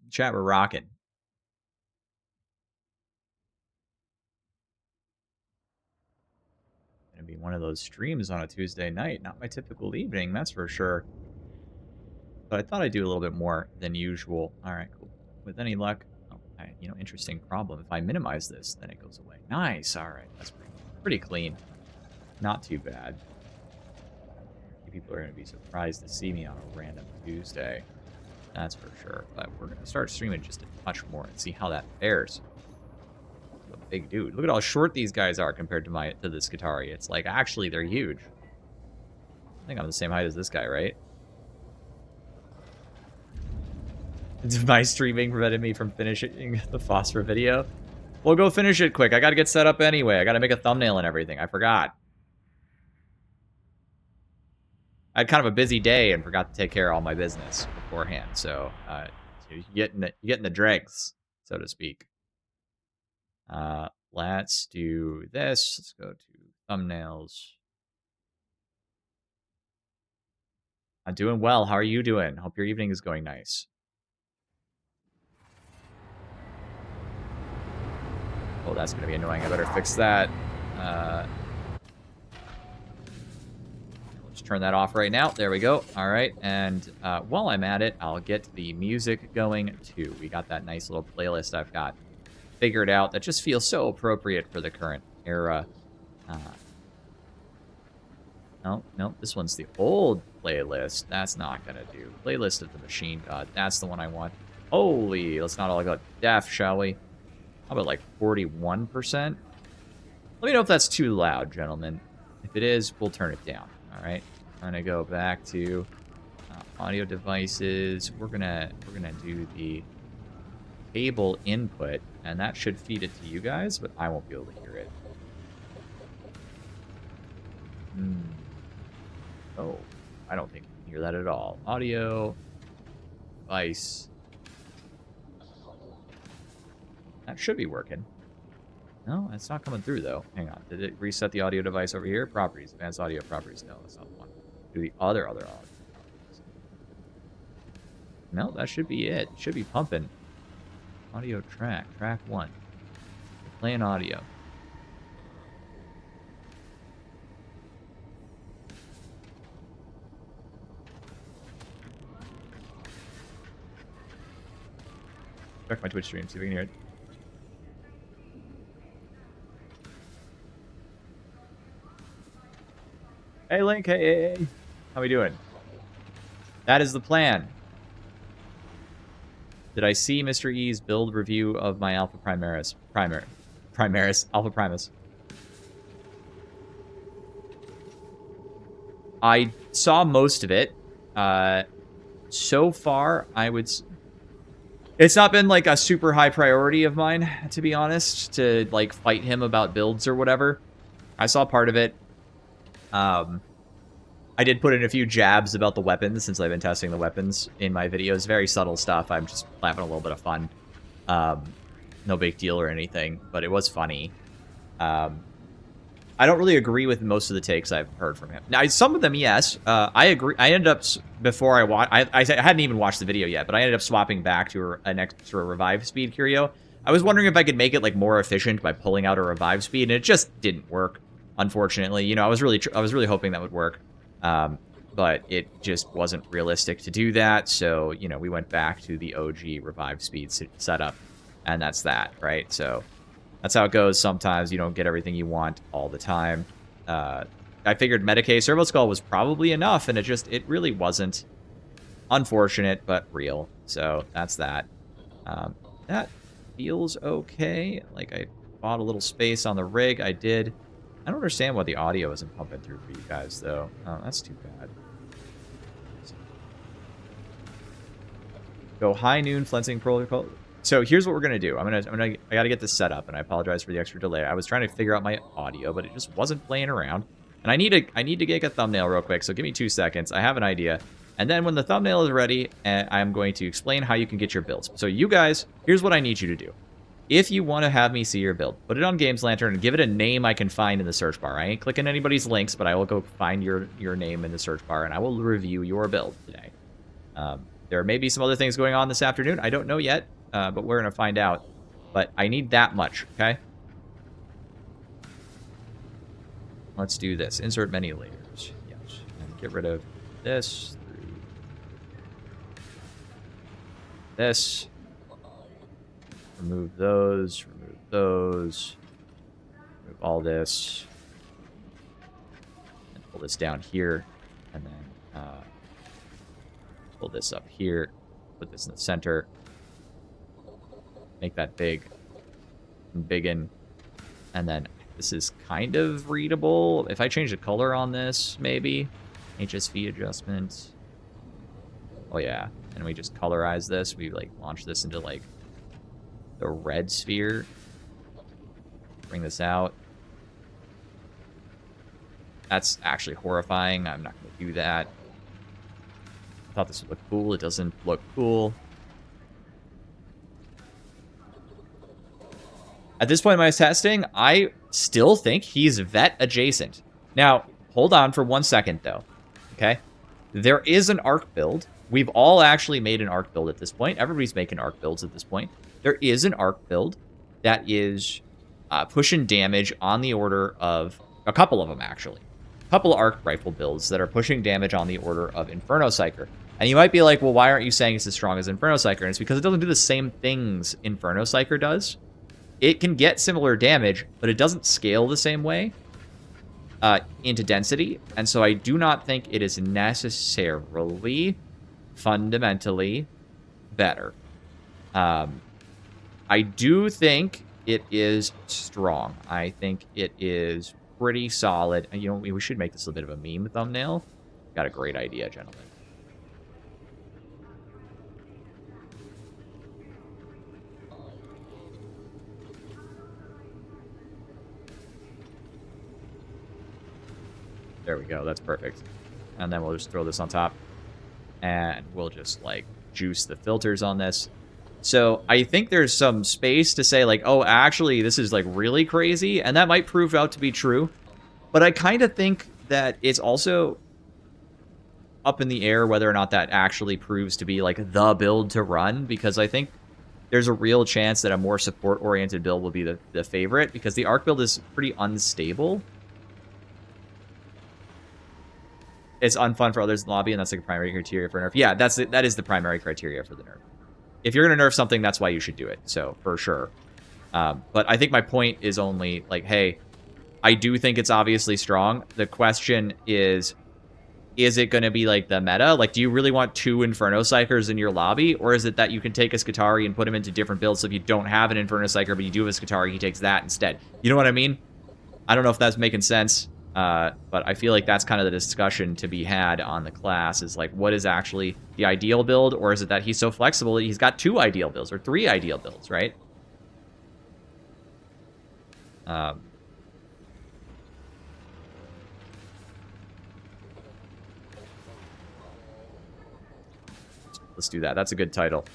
Chat, we're rocking. Gonna be one of those streams on a Tuesday night. Not my typical evening, that's for sure. But I thought I'd do a little bit more than usual. Alright, cool. With any luck... Oh, interesting problem. If I minimize this, then it goes away. Nice, alright. That's pretty clean. Not too bad. People are going to be surprised to see me on a random Tuesday. That's for sure. But we're going to start streaming just a touch more and see how that fares. A big dude. Look at how short these guys are compared to this Skitarii. It's like, actually, they're huge. I think I'm the same height as this guy, right? My streaming prevented me from finishing the phosphor video. Well, go finish it quick. I gotta get set up anyway. I gotta make a thumbnail and everything. I forgot. I had kind of a busy day and forgot to take care of all my business beforehand. So, you get in the dregs, so to speak. Let's do this. Let's go to thumbnails. I'm doing well. How are you doing? Hope your evening is going nice. Oh, that's going to be annoying. I better fix that. Let's turn that off right now. There we go. All right. And while I'm at it, I'll get the music going, too. We got that nice little playlist I've got figured out that just feels so appropriate for the current era. No, this one's the old playlist. That's not going to do. Playlist of the Machine God. That's the one I want. Holy, let's not all go deaf, shall we? How about like 41%? Let me know if that's too loud, gentlemen. If it is, we'll turn it down. All right. I'm gonna go back to audio devices. We're gonna do the cable input, and that should feed it to you guys, but I won't be able to hear it. Oh, I don't think you can hear that at all. Audio device. That should be working. No, it's not coming through, though. Hang on. Did it reset the audio device over here? Properties. Advanced audio properties. No, that's not the one. Do the other audio. No, that should be it. It should be pumping. Audio track. Track 1. Playing audio. Check my Twitch stream, see if we can hear it. Hey, Link. Hey. How we doing? That is the plan. Did I see Mr. E's build review of my Alpha Primaris? Alpha Primus. I saw most of it. So far, I would... It's not been, like, a super high priority of mine, to be honest, to, like, fight him about builds or whatever. I saw part of it. I did put in a few jabs about the weapons, since I've been testing the weapons in my videos. Very subtle stuff. I'm just having a little bit of fun. No big deal or anything, but it was funny. I don't really agree with most of the takes I've heard from him. Now, some of them, yes. I agree. I ended up, before I watched... I hadn't even watched the video yet, but I ended up swapping back to an extra revive speed curio. I was wondering if I could make it, like, more efficient by pulling out a revive speed, and it just didn't work. Unfortunately, you know, I was really hoping that would work, but it just wasn't realistic to do that. So, you know, we went back to the OG revive speed setup, and that's that, right? So that's how it goes. Sometimes you don't get everything you want all the time. I figured Medicae Servo Skull was probably enough, and it really wasn't. Unfortunate, but real. So that's that. That feels okay. Like, I bought a little space on the rig. I did. I don't understand why the audio isn't pumping through for you guys, though. Oh, that's too bad. Go high noon flensing protocol. So here's what we're gonna do. I gotta get this set up, and I apologize for the extra delay. I was trying to figure out my audio, but it just wasn't playing around. And I need to get a thumbnail real quick. So give me 2 seconds. I have an idea. And then when the thumbnail is ready, I'm going to explain how you can get your builds. So you guys, here's what I need you to do. If you want to have me see your build, put it on Games Lantern and give it a name I can find in the search bar. I ain't clicking anybody's links, but I will go find your name in the search bar, and I will review your build today. There may be some other things going on this afternoon. I don't know yet, but we're going to find out. But I need that much, okay? Let's do this. Insert many layers. Yes. And get rid of this. This. Remove those. Remove those. Remove all this. And pull this down here. And then pull this up here. Put this in the center. Make that big. And biggen. And then this is kind of readable. If I change the color on this, maybe. HSV adjustment. Oh, yeah. And we just colorize this. We, like, launch this into, like, the red sphere. Bring this out. That's actually horrifying. I'm not going to do that. I thought this would look cool. It doesn't look cool. At this point in my testing, I still think he's vet adjacent. Now, hold on for 1 second, though. Okay? There is an arc build. We've all actually made an arc build at this point. Everybody's making arc builds at this point. There is an arc build that is pushing damage on the order of... A couple of them, actually. A couple of arc rifle builds that are pushing damage on the order of Inferno Psyker. And you might be like, well, why aren't you saying it's as strong as Inferno Psyker? And it's because it doesn't do the same things Inferno Psyker does. It can get similar damage, but it doesn't scale the same way into density. And so I do not think it is necessarily fundamentally better. I do think it is strong. I think it is pretty solid. And, you know, we should make this a bit of a meme thumbnail. Got a great idea, gentlemen. There we go. That's perfect. And then we'll just throw this on top. And we'll just, like, juice the filters on this. So I think there's some space to say, like, oh, actually, this is, like, really crazy. And that might prove out to be true. But I kind of think that it's also up in the air whether or not that actually proves to be, like, the build to run. Because I think there's a real chance that a more support-oriented build will be the favorite. Because the arc build is pretty unstable. It's unfun for others in the lobby, and that's like a primary criteria for nerf. Yeah, that is the primary criteria for the nerf. If you're going to nerf something, that's why you should do it. So, for sure. But I think my point is only, like, hey, I do think it's obviously strong. The question is it going to be, like, the meta? Like, do you really want 2 Inferno Psykers in your lobby? Or is it that you can take a Skitarii and put him into different builds, so if you don't have an Inferno Psyker, but you do have a Skitarii, he takes that instead? You know what I mean? I don't know if that's making sense. But I feel like that's kind of the discussion to be had on the class is like, what is actually the ideal build? Or is it that he's so flexible that he's got 2 ideal builds or 3 ideal builds, right? Let's do that. That's a good title.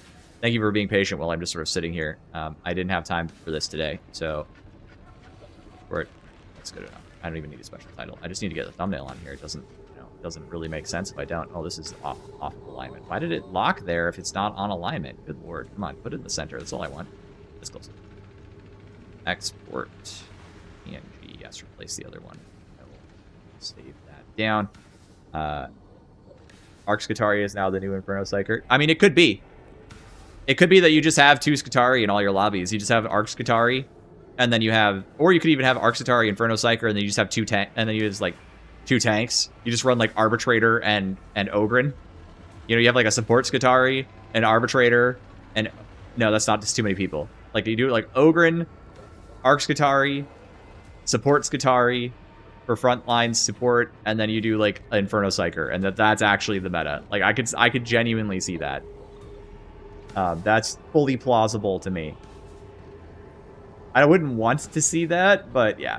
Thank you for being patient while I'm just sort of sitting here. I didn't have time for this today, so that's good enough. I don't even need a special title. I just need to get the thumbnail on here. It doesn't, you know, it doesn't really make sense if I don't. Oh, this is off of alignment. Why did it lock there if it's not on alignment? Good lord. Come on, put it in the center. That's all I want. This close. Export PNG. Yes, replace the other one. I will save that down. Arc Skitarii is now the new Inferno Psyker. I mean, it could be. It could be that you just have 2 Skitarii in all your lobbies. You just have Arc Skitarii. And then you have, or you could even have Arc Skitarii, Inferno Psyker, and then you just have 2 tanks, and then you just like 2 tanks. You just run like Arbitrator and Ogren. You know, you have like a support Skitarii, an Arbitrator, and no, that's not just too many people. Like you do like Ogren, Arc Skitarii, support Skitarii for frontline support, and then you do like Inferno Psyker, and that's actually the meta. Like I could genuinely see that. That's fully plausible to me. I wouldn't want to see that, but yeah.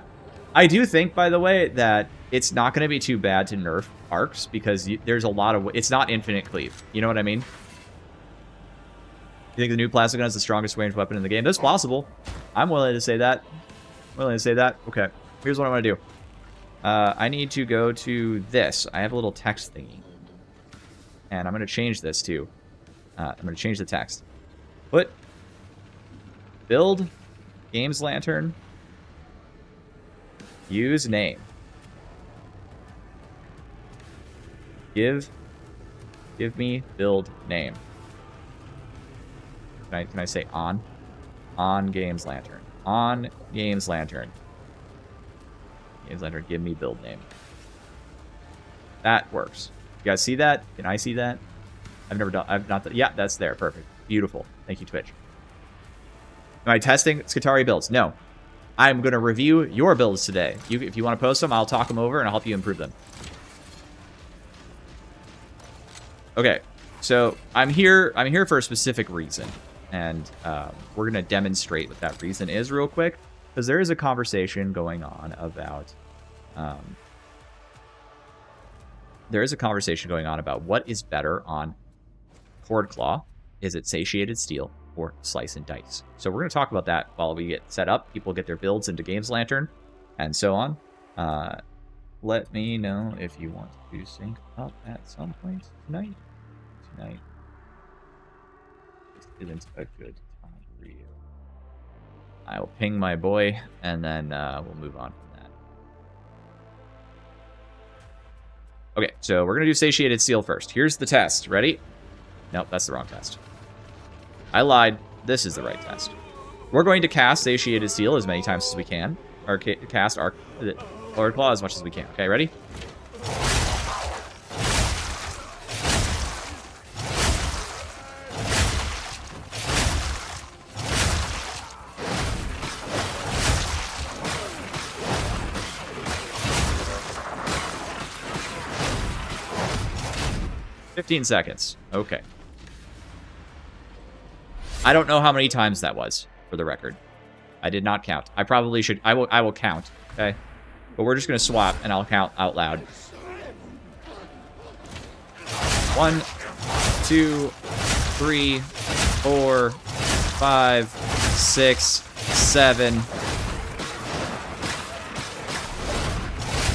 I do think, by the way, that it's not going to be too bad to nerf arcs because there's a lot of... It's not infinite cleave. You know what I mean? You think the new plastic gun is the strongest ranged weapon in the game? That's possible. I'm willing to say that. Okay. Here's what I want to do. I need to go to this. I have a little text thingy. And I'm going to change this to I'm going to change the text. Put build games lantern. Use name. Give me build name. Can I say on? On games lantern. On games lantern. Games lantern, give me build name. That works. You guys see that? Can I see that? I've not, yeah, that's there. Perfect. Beautiful. Thank you, Twitch. Am I testing Skitarii builds? No. I'm going to review your builds today. If you want to post them, I'll talk them over and I'll help you improve them. Okay, so I'm here for a specific reason, and we're going to demonstrate what that reason is real quick, because there is a conversation going on about what is better on Cord Claw. Is it Satiated Steel or Slice and Dice? So we're going to talk about that while we get set up. People get their builds into Games Lantern, and so on. Let me know if you want to sync up at some point tonight. This isn't a good time for you. I will ping my boy, and then we'll move on from that. Okay, so we're going to do Satiated Steel first. Here's the test. Ready? Nope, that's the wrong test. I lied. This is the right test. We're going to cast Satiated Steel as many times as we can. Or cast Auric Claw as much as we can. Okay, ready? $15 seconds. Okay. I don't know how many times that was, for the record. I did not count. I probably should. I will count. Okay. But we're just going to swap, and I'll count out loud. 1, 2, 3, 4, 5, 6, 7,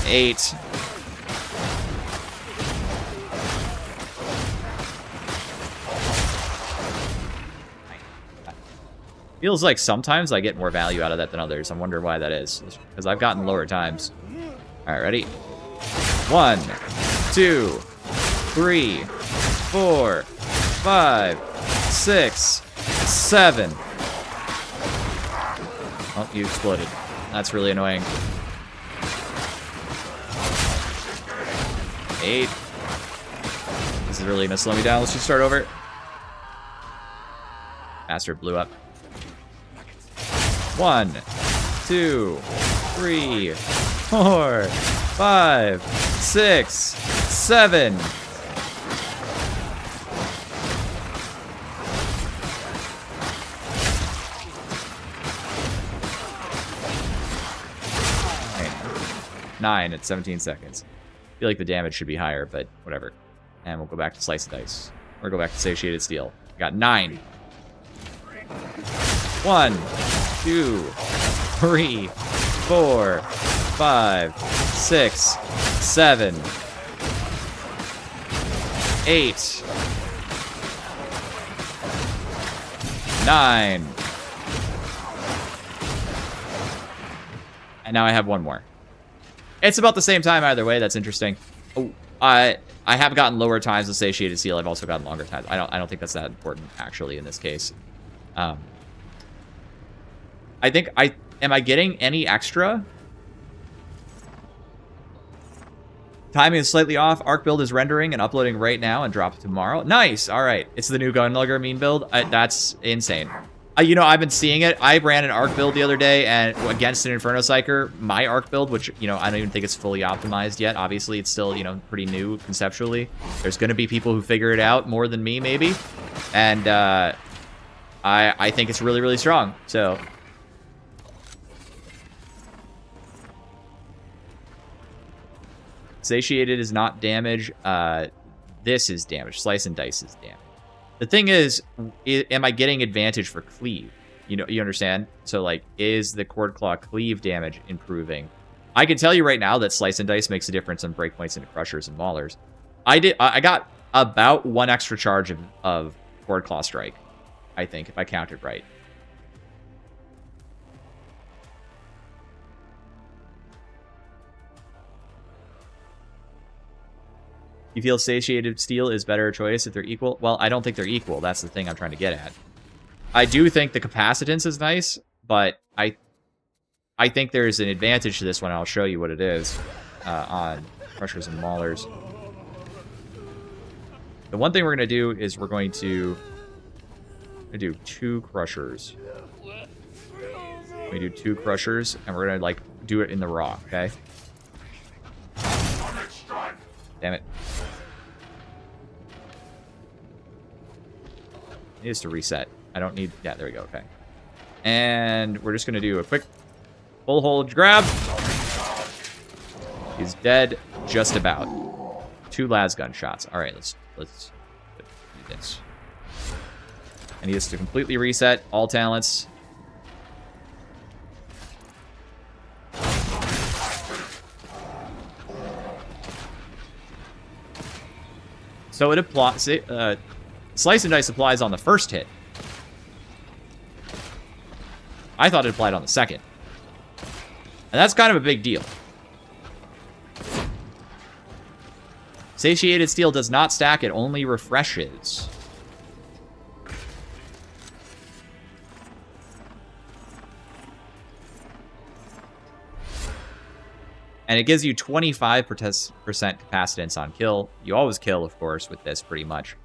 8. Feels like sometimes I get more value out of that than others. I wonder why that is. Because I've gotten lower times. Alright, ready? 1, 2, 3, 4, 5, 6, 7. Oh, you exploded. That's really annoying. 8. This is really gonna slow me down. Let's just start over. Bastard blew up. 1, 2, 3, 4, 5, 6, 7. Nine at 17 seconds. I feel like the damage should be higher, but whatever. And we'll go back to Slice and Dice. Or go back to Satiated Steel. Got 9. 1, 2, 3, 4, 5, 6, 7, 8, 9. And now I have one more. It's about the same time either way. That's interesting. Oh, I have gotten lower times with Satiated Steel. I've also gotten longer times. I don't think that's that important actually in this case. I think am I getting any extra? Timing is slightly off. Arc build is rendering and uploading right now and drop tomorrow. Nice. All right. It's the new Gunlugger mean build. That's insane. You know, I've been seeing it. I ran an Arc build the other day and against an Inferno Psyker. My Arc build, which, you know, I don't even think it's fully optimized yet. Obviously, it's still, you know, pretty new conceptually. There's going to be people who figure it out more than me, maybe. And I think it's really, really strong. So Satiated is not damage. This is damage. Slice and Dice is damage. The thing is, am I getting advantage for cleave? You know, you understand? So, like, is the Cord Claw cleave damage improving? I can tell you right now that Slice and Dice makes a difference on breakpoints into Crushers and Maulers. I got about 1 extra charge of Cord Claw Strike, I think, if I counted right. You feel Satiated Steel is better choice if they're equal? Well, I don't think they're equal. That's the thing I'm trying to get at. I do think the capacitance is nice, but I think there's an advantage to this one. I'll show you what it is on Crushers and Maulers. The one thing we're going to do is we're going to do 2 Crushers. We do 2 Crushers, and we're going to, like, do it in the raw, okay? Damn it. It needs to reset. I don't need... Yeah, there we go, okay. And we're just going to do a quick full hold grab. He's dead just about. 2 lasgun shots. All right, let's do this. And he has to completely reset all talents. So it applies. Slice and Dice applies on the first hit. I thought it applied on the second. And that's kind of a big deal. Satiated Steel does not stack, it only refreshes. And it gives you 25% capacitance on kill. You always kill, of course, with this, pretty much.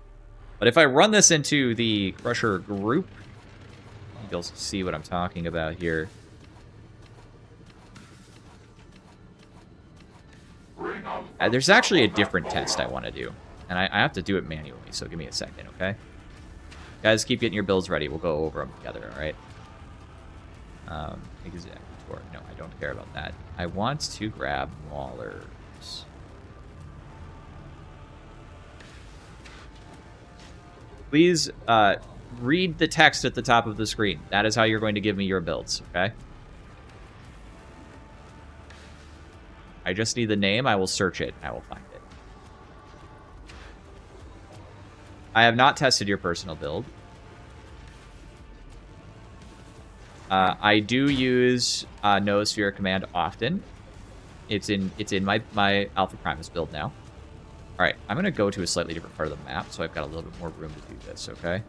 But if I run this into the Crusher group, you'll see what I'm talking about here. There's actually a different test I want to do. And I have to do it manually, so give me a second, okay? Guys, keep getting your builds ready. We'll go over them together, alright? Exact Tour. No, I don't care about that. I want to grab Maulers. Please read the text at the top of the screen. That is how you're going to give me your builds, okay? I just need the name. I will search it. I will find it. I have not tested your personal build. I do use Noosphere command often. It's in my Alpha Primus build now. All right, I'm gonna go to a slightly different part of the map, so I've got a little bit more room to do this. Okay.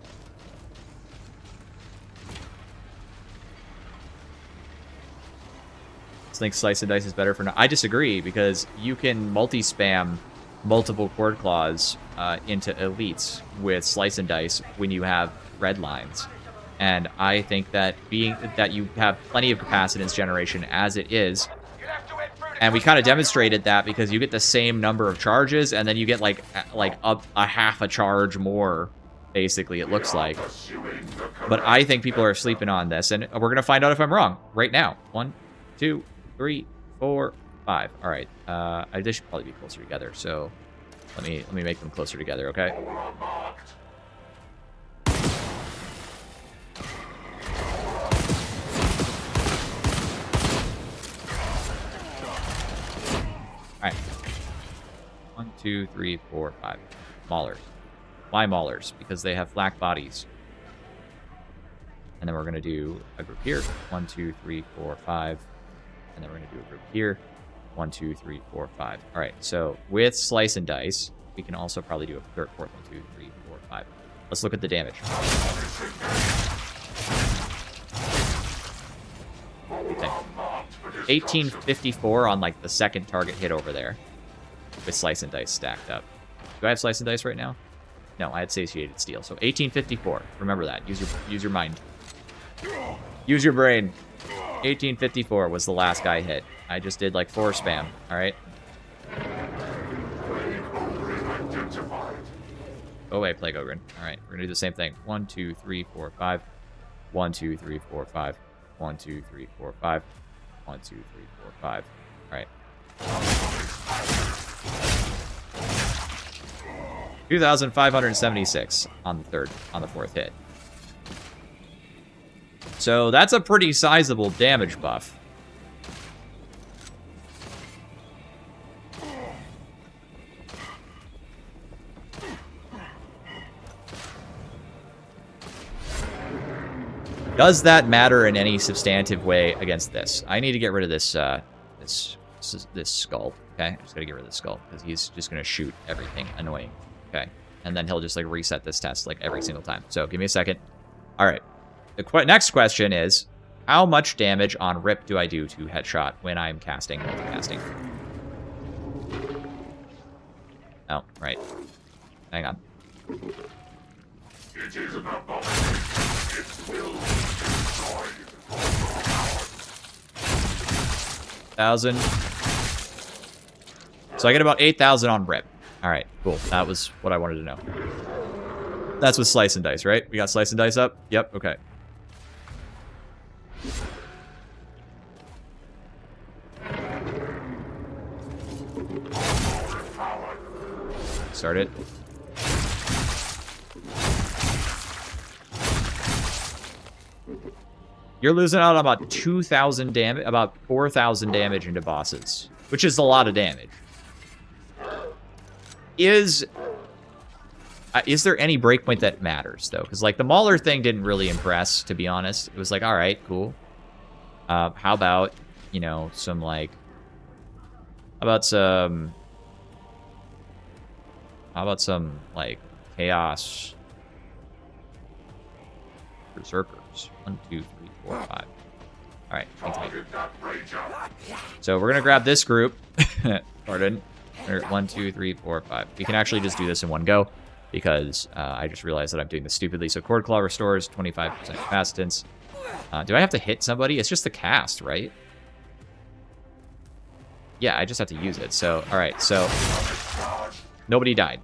I think Slice and Dice is better for now. I disagree, because you can multi-spam multiple Cord Claws into elites with Slice and Dice when you have red lines. And I think that you have plenty of capacitance generation as it is. And we kind of demonstrated that because you get the same number of charges, and then you get like a half a charge more, basically, it looks like. But I think people are sleeping on this, and we're going to find out if I'm wrong right now. 1, 2, 3, 4, 5. All right. They should probably be closer together, so let me make them closer together, okay? Alright. 1, 2, 3, 4, 5. Maulers. Why Maulers? Because they have flak bodies. And then we're going to do a group here. 1, 2, 3, 4, 5. And then we're going to do a group here. 1, 2, 3, 4, 5. Alright, so with Slice and Dice, we can also probably do a third, fourth, 1, 2, 3, 4, 5. Let's look at the damage. What do you think? 1854 on like the second target hit over there with Slice and Dice stacked up. Do I have Slice and Dice right now? No, I had Satiated Steel. So 1854. Remember that. Use your mind. Use your brain. 1854 was the last guy hit. I just did like 4 spam. All right. Go away, Plague Ogre. All right, we're gonna do the same thing. 1, 2, 3, 4, 5. 1, 2, 3, 4, 5. 1, 2, 3, 4, 5. 1, 2, 3, 4, 5. All right. 2,576 on the fourth hit. So that's a pretty sizable damage buff. Does that matter in any substantive way against this? I need to get rid of this this skull. Okay, I'm just gonna get rid of this skull because he's just gonna shoot everything annoying. Okay, and then he'll just like reset this test like every single time. So give me a second. All right. The next question is, how much damage on rip do I do to headshot when I'm casting multicasting? Oh, right. Hang on. It is about it will destroy 1,000. So I get about 8,000 on rip. All right, cool. That was what I wanted to know. That's with slice and dice, right? We got slice and dice up? Yep, okay. Start it. You're losing out on about 2,000 damage, about 4,000 damage into bosses, which is a lot of damage. Is there any breakpoint that matters, though? Because, like, the Mauler thing didn't really impress, to be honest. It was like, all right, cool. How about, you know, some, like... How about some, like, Chaos... Berserkers. 1, 2, 3, 4, 5. Alright, so we're gonna grab this group. Pardon. 1, 2, 3, 4, 5. We can actually just do this in one go, because I just realized that I'm doing this stupidly. So Cord Claw restores 25% capacitance. Do I have to hit somebody? It's just the cast, right? Yeah, I just have to use it. So, alright, so... Nobody died.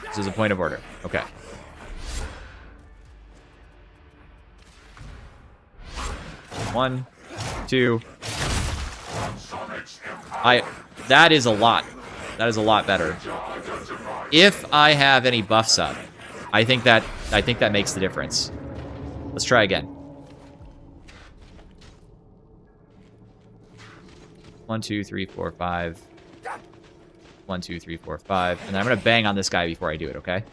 This is a point of order. Okay. One, two. That is a lot. That is a lot better. If I have any buffs up, I think that makes the difference. Let's try again. 1, 2, 3, 4, 5. 1, 2, 3, 4, 5. And then I'm gonna bang on this guy before I do it, okay?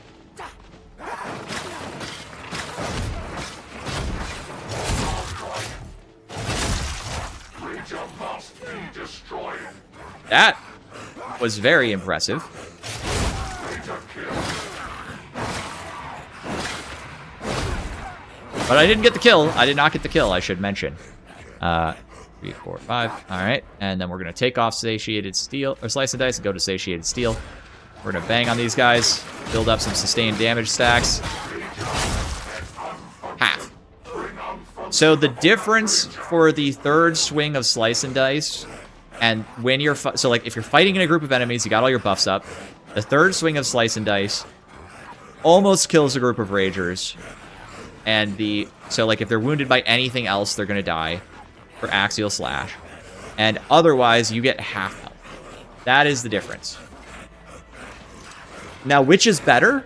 That was very impressive. But I didn't get the kill. I did not get the kill, I should mention. 3, 4, 5. Alright. And then we're going to take off Satiated Steel, or Slice and Dice, and go to Satiated Steel. We're going to bang on these guys, build up some sustained damage stacks. Half. So the difference for the third swing of Slice and Dice, and when you're... So, like, if you're fighting in a group of enemies, you got all your buffs up. The third swing of Slice and Dice almost kills a group of Ragers. And the... So, like, if they're wounded by anything else, they're going to die. For Axial Slash. And otherwise, you get half health. That is the difference. Now, which is better?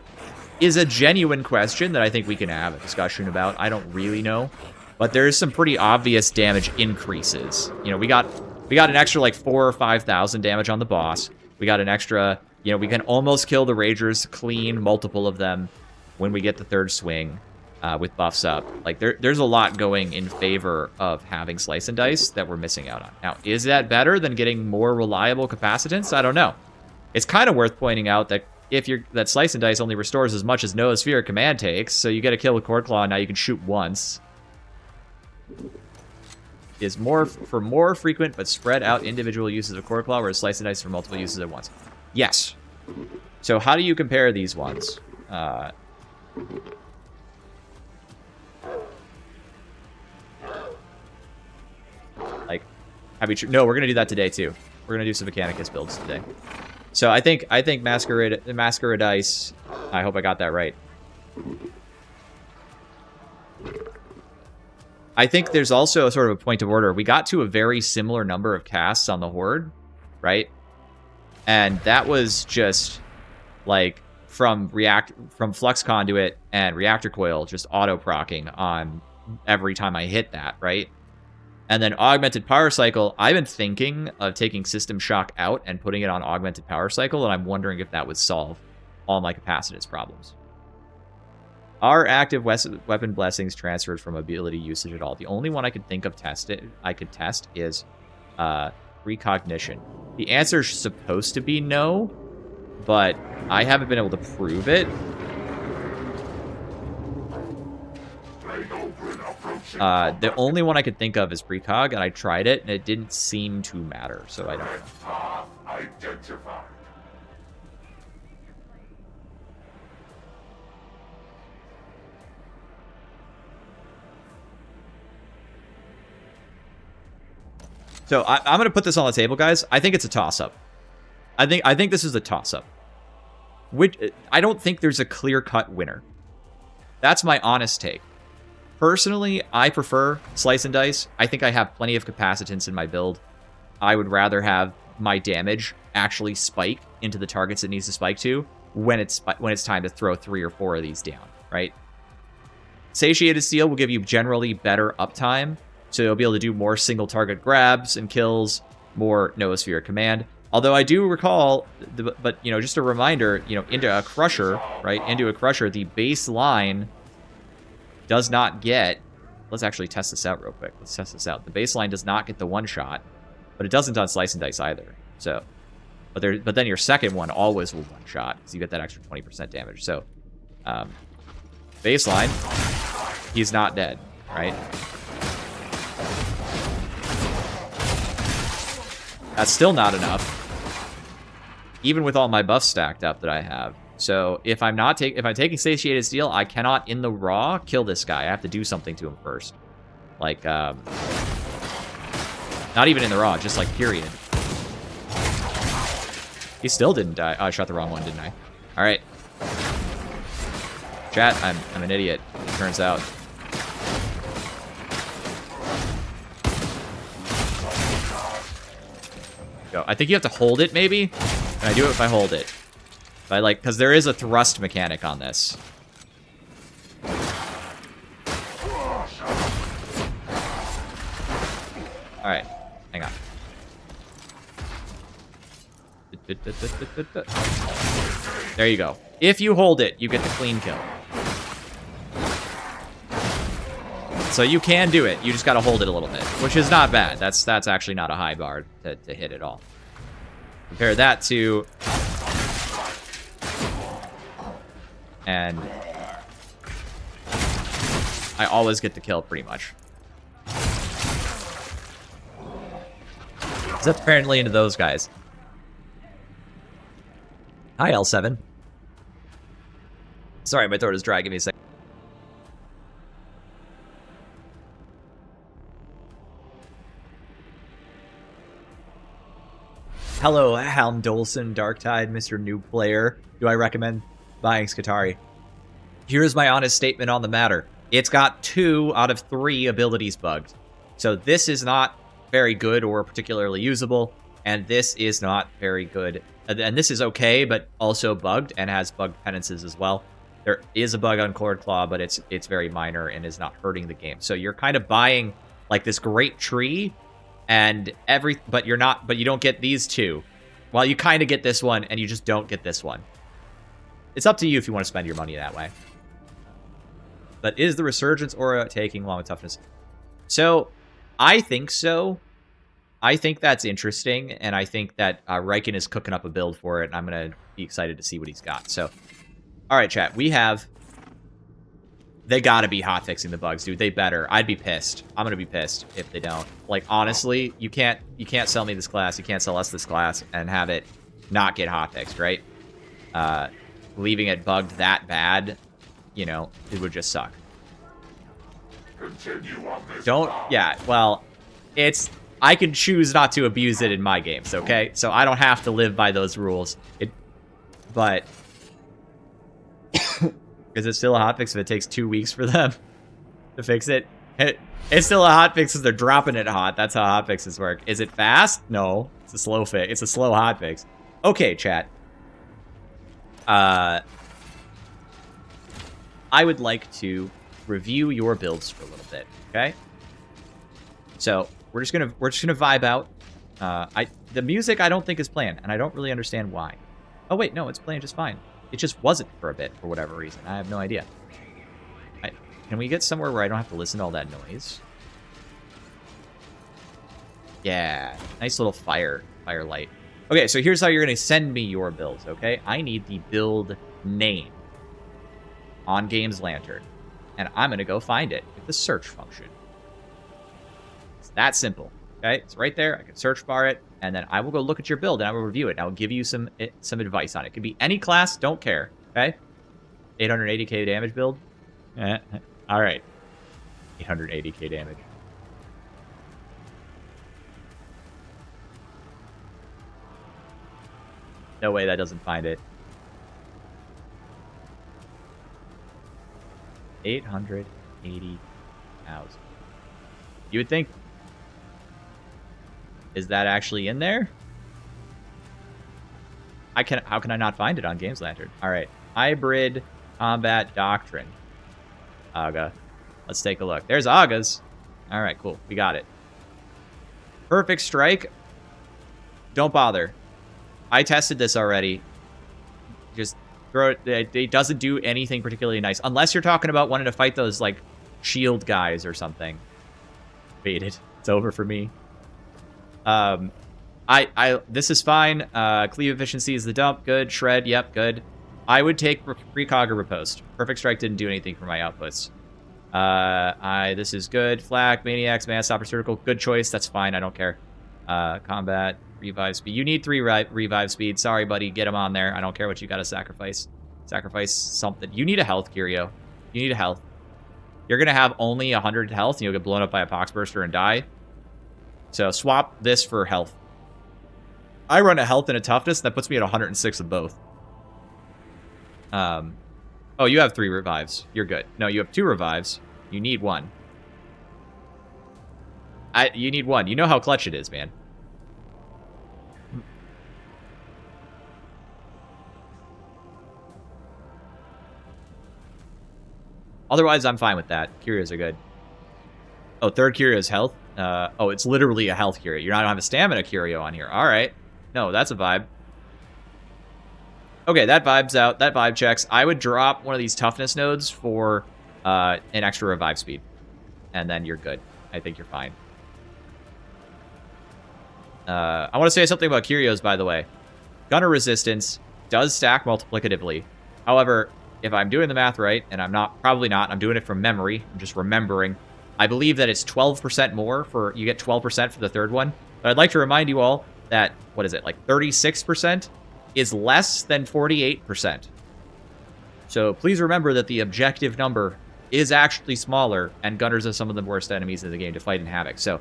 Is a genuine question that I think we can have a discussion about. I don't really know. But there's some pretty obvious damage increases. You know, we got an extra, like, 4,000 or 5,000 damage on the boss. We got an extra... You know, we can almost kill the Ragers clean, multiple of them, when we get the third swing. With buffs up. Like, there's a lot going in favor of having Slice and Dice that we're missing out on. Now, is that better than getting more reliable capacitance? I don't know. It's kind of worth pointing out that that Slice and Dice only restores as much as Noosphere command takes, so you get a kill with Cord Claw, and now you can shoot once. Is more frequent but spread out individual uses of Cord Claw, whereas Slice and Dice for multiple uses at once. Yes. So how do you compare these ones? Like, no, we're gonna do that today too. We're gonna do some Mechanicus builds today. So I think Masqueradice. I hope I got that right. I think there's also a sort of a point of order. We got to a very similar number of casts on the Horde, right? And that was just like from Flux Conduit and Reactor Coil just auto-procking on every time I hit that, right? And then Augmented Power Cycle, I've been thinking of taking System Shock out and putting it on Augmented Power Cycle, and I'm wondering if that would solve all my capacitance problems. Are active weapon blessings transferred from ability usage at all? The only one I could think of I could test is Recognition. The answer is supposed to be no, but I haven't been able to prove it. The only one I could think of is Precog, and I tried it, and it didn't seem to matter, so I don't know. So I'm going to put this on the table, guys. I think it's a toss-up. I think this is a toss-up. I don't think there's a clear-cut winner. That's my honest take. Personally, I prefer Slice and Dice. I think I have plenty of capacitance in my build. I would rather have my damage actually spike into the targets it needs to spike to when it's time to throw 3 or 4 of these down, right? Satiated Steel will give you generally better uptime, so you'll be able to do more single target grabs and kills, more Noosphere command. Although I do recall, but you know, just a reminder, you know, into a Crusher, right? Into a Crusher, the baseline does not get. Let's actually test this out real quick. Let's test this out. The baseline does not get the one shot, but it doesn't on Slice and Dice either. So, but then your second one always will one shot because you get that extra 20% damage. So, baseline, he's not dead, right? That's still not enough, even with all my buffs stacked up that I have. So if I'm taking Satiated Steel, I cannot in the raw kill this guy. I have to do something to him first, like not even in the raw, just like period. He still didn't die. Oh, I shot the wrong one, didn't I? All right, chat. I'm an idiot. It turns out. Go. I think you have to hold it, maybe? Can I do it if I hold it? If I like, because there is a thrust mechanic on this. Alright, hang on. There you go. If you hold it, you get the clean kill. So you can do it. You just got to hold it a little bit, which is not bad. That's actually not a high bar to hit at all. Compare that to... And... I always get the kill, pretty much. So that's apparently into those guys. Hi, L7. Sorry, my throat is dry. Give me a second. Hello, Halm Dolson, Darktide, Mr. New Player. Do I recommend buying Skitarii? Here's my honest statement on the matter. It's got 2 out of 3 abilities bugged. So this is not very good or particularly usable, and this is not very good. And this is okay, but also bugged and has bugged penances as well. There is a bug on Cord Claw, but it's very minor and is not hurting the game. So you're kind of buying like this great tree, and but you don't get these 2. Well, you kind of get this one, and you just don't get this one. It's up to you if you want to spend your money that way. But is the Resurgence Aura taking along with toughness? So, I think so. I think that's interesting, and I think that Riken is cooking up a build for it, and I'm going to be excited to see what he's got. So, all right, chat. We have... They gotta be hotfixing the bugs, dude. They better. I'd be pissed. I'm gonna be pissed if they don't. Like, honestly, you can't sell me this class, you can't sell us this class, and have it not get hotfixed, right? Leaving it bugged that bad, you know, it would just suck. Yeah, well, I can choose not to abuse it in my games, okay? So I don't have to live by those rules. But... Is it still a hotfix if it takes 2 weeks for them to fix it? It's still a hotfix because they're dropping it hot. That's how hotfixes work. Is it fast? No. It's a slow fix. It's a slow hotfix. Okay, chat. I would like to review your builds for a little bit, okay? So we're just gonna vibe out. The music I don't think is playing, and I don't really understand why. Oh wait, no, it's playing just fine. It just wasn't for a bit, for whatever reason. I have no idea. Can we get somewhere where I don't have to listen to all that noise? Yeah, nice little firelight. Okay, so here's how you're going to send me your builds, okay? I need the build name on Games Lantern, and I'm going to go find it with the search function. It's that simple, okay? It's right there. I can search bar it, and then I will go look at your build, and I will review it, and I will give you some advice on it. It could be any class, don't care, okay? 880k damage build? All right. 880k damage. No way that doesn't find it. 880,000. You would think... Is that actually in there? How can I not find it on Games Lantern? Alright. Hybrid Combat Doctrine. Aga. Let's take a look. There's Aga's. Alright, cool. We got it. Perfect Strike. Don't bother. I tested this already. Just throw it. It doesn't do anything particularly nice. Unless you're talking about wanting to fight those, like, shield guys or something. Baited. It's over for me. This is fine. Cleave efficiency is the dump. Good. Shred. Yep, good. I would take Precog or Riposte. Perfect Strike didn't do anything for my outputs. This is good. Flak, Maniacs, Man Stopper, Surgical. Good choice. That's fine. I don't care. Combat. Revive speed. You need 3 revive speed. Sorry, buddy. Get them on there. I don't care what you gotta sacrifice. Sacrifice something. You need a health, Curio. You need a health. You're gonna have only 100 health, and you'll get blown up by a Poxburster and die. So swap this for health. I run a health and a toughness. That puts me at 106 of both. Oh, you have 3 revives. You're good. No, you have 2 revives. You need 1. You need 1. You know how clutch it is, man. Otherwise, I'm fine with that. Curios are good. Oh, third Curio is health? Oh, it's literally a health Curio. You're not have a stamina Curio on here. All right. No, that's a vibe. Okay, that vibe's out. That vibe checks. I would drop one of these toughness nodes for an extra revive speed. And then you're good. I think you're fine. I want to say something about Curios, by the way. Gunner resistance does stack multiplicatively. However, if I'm doing the math right, and I'm not, probably not, I'm doing it from memory, I'm just remembering, I believe that it's 12% more for, you get 12% for the third one. But I'd like to remind you all that, what is it, like 36% is less than 48%. So please remember that the objective number is actually smaller, and Gunners are some of the worst enemies in the game to fight in Havoc. So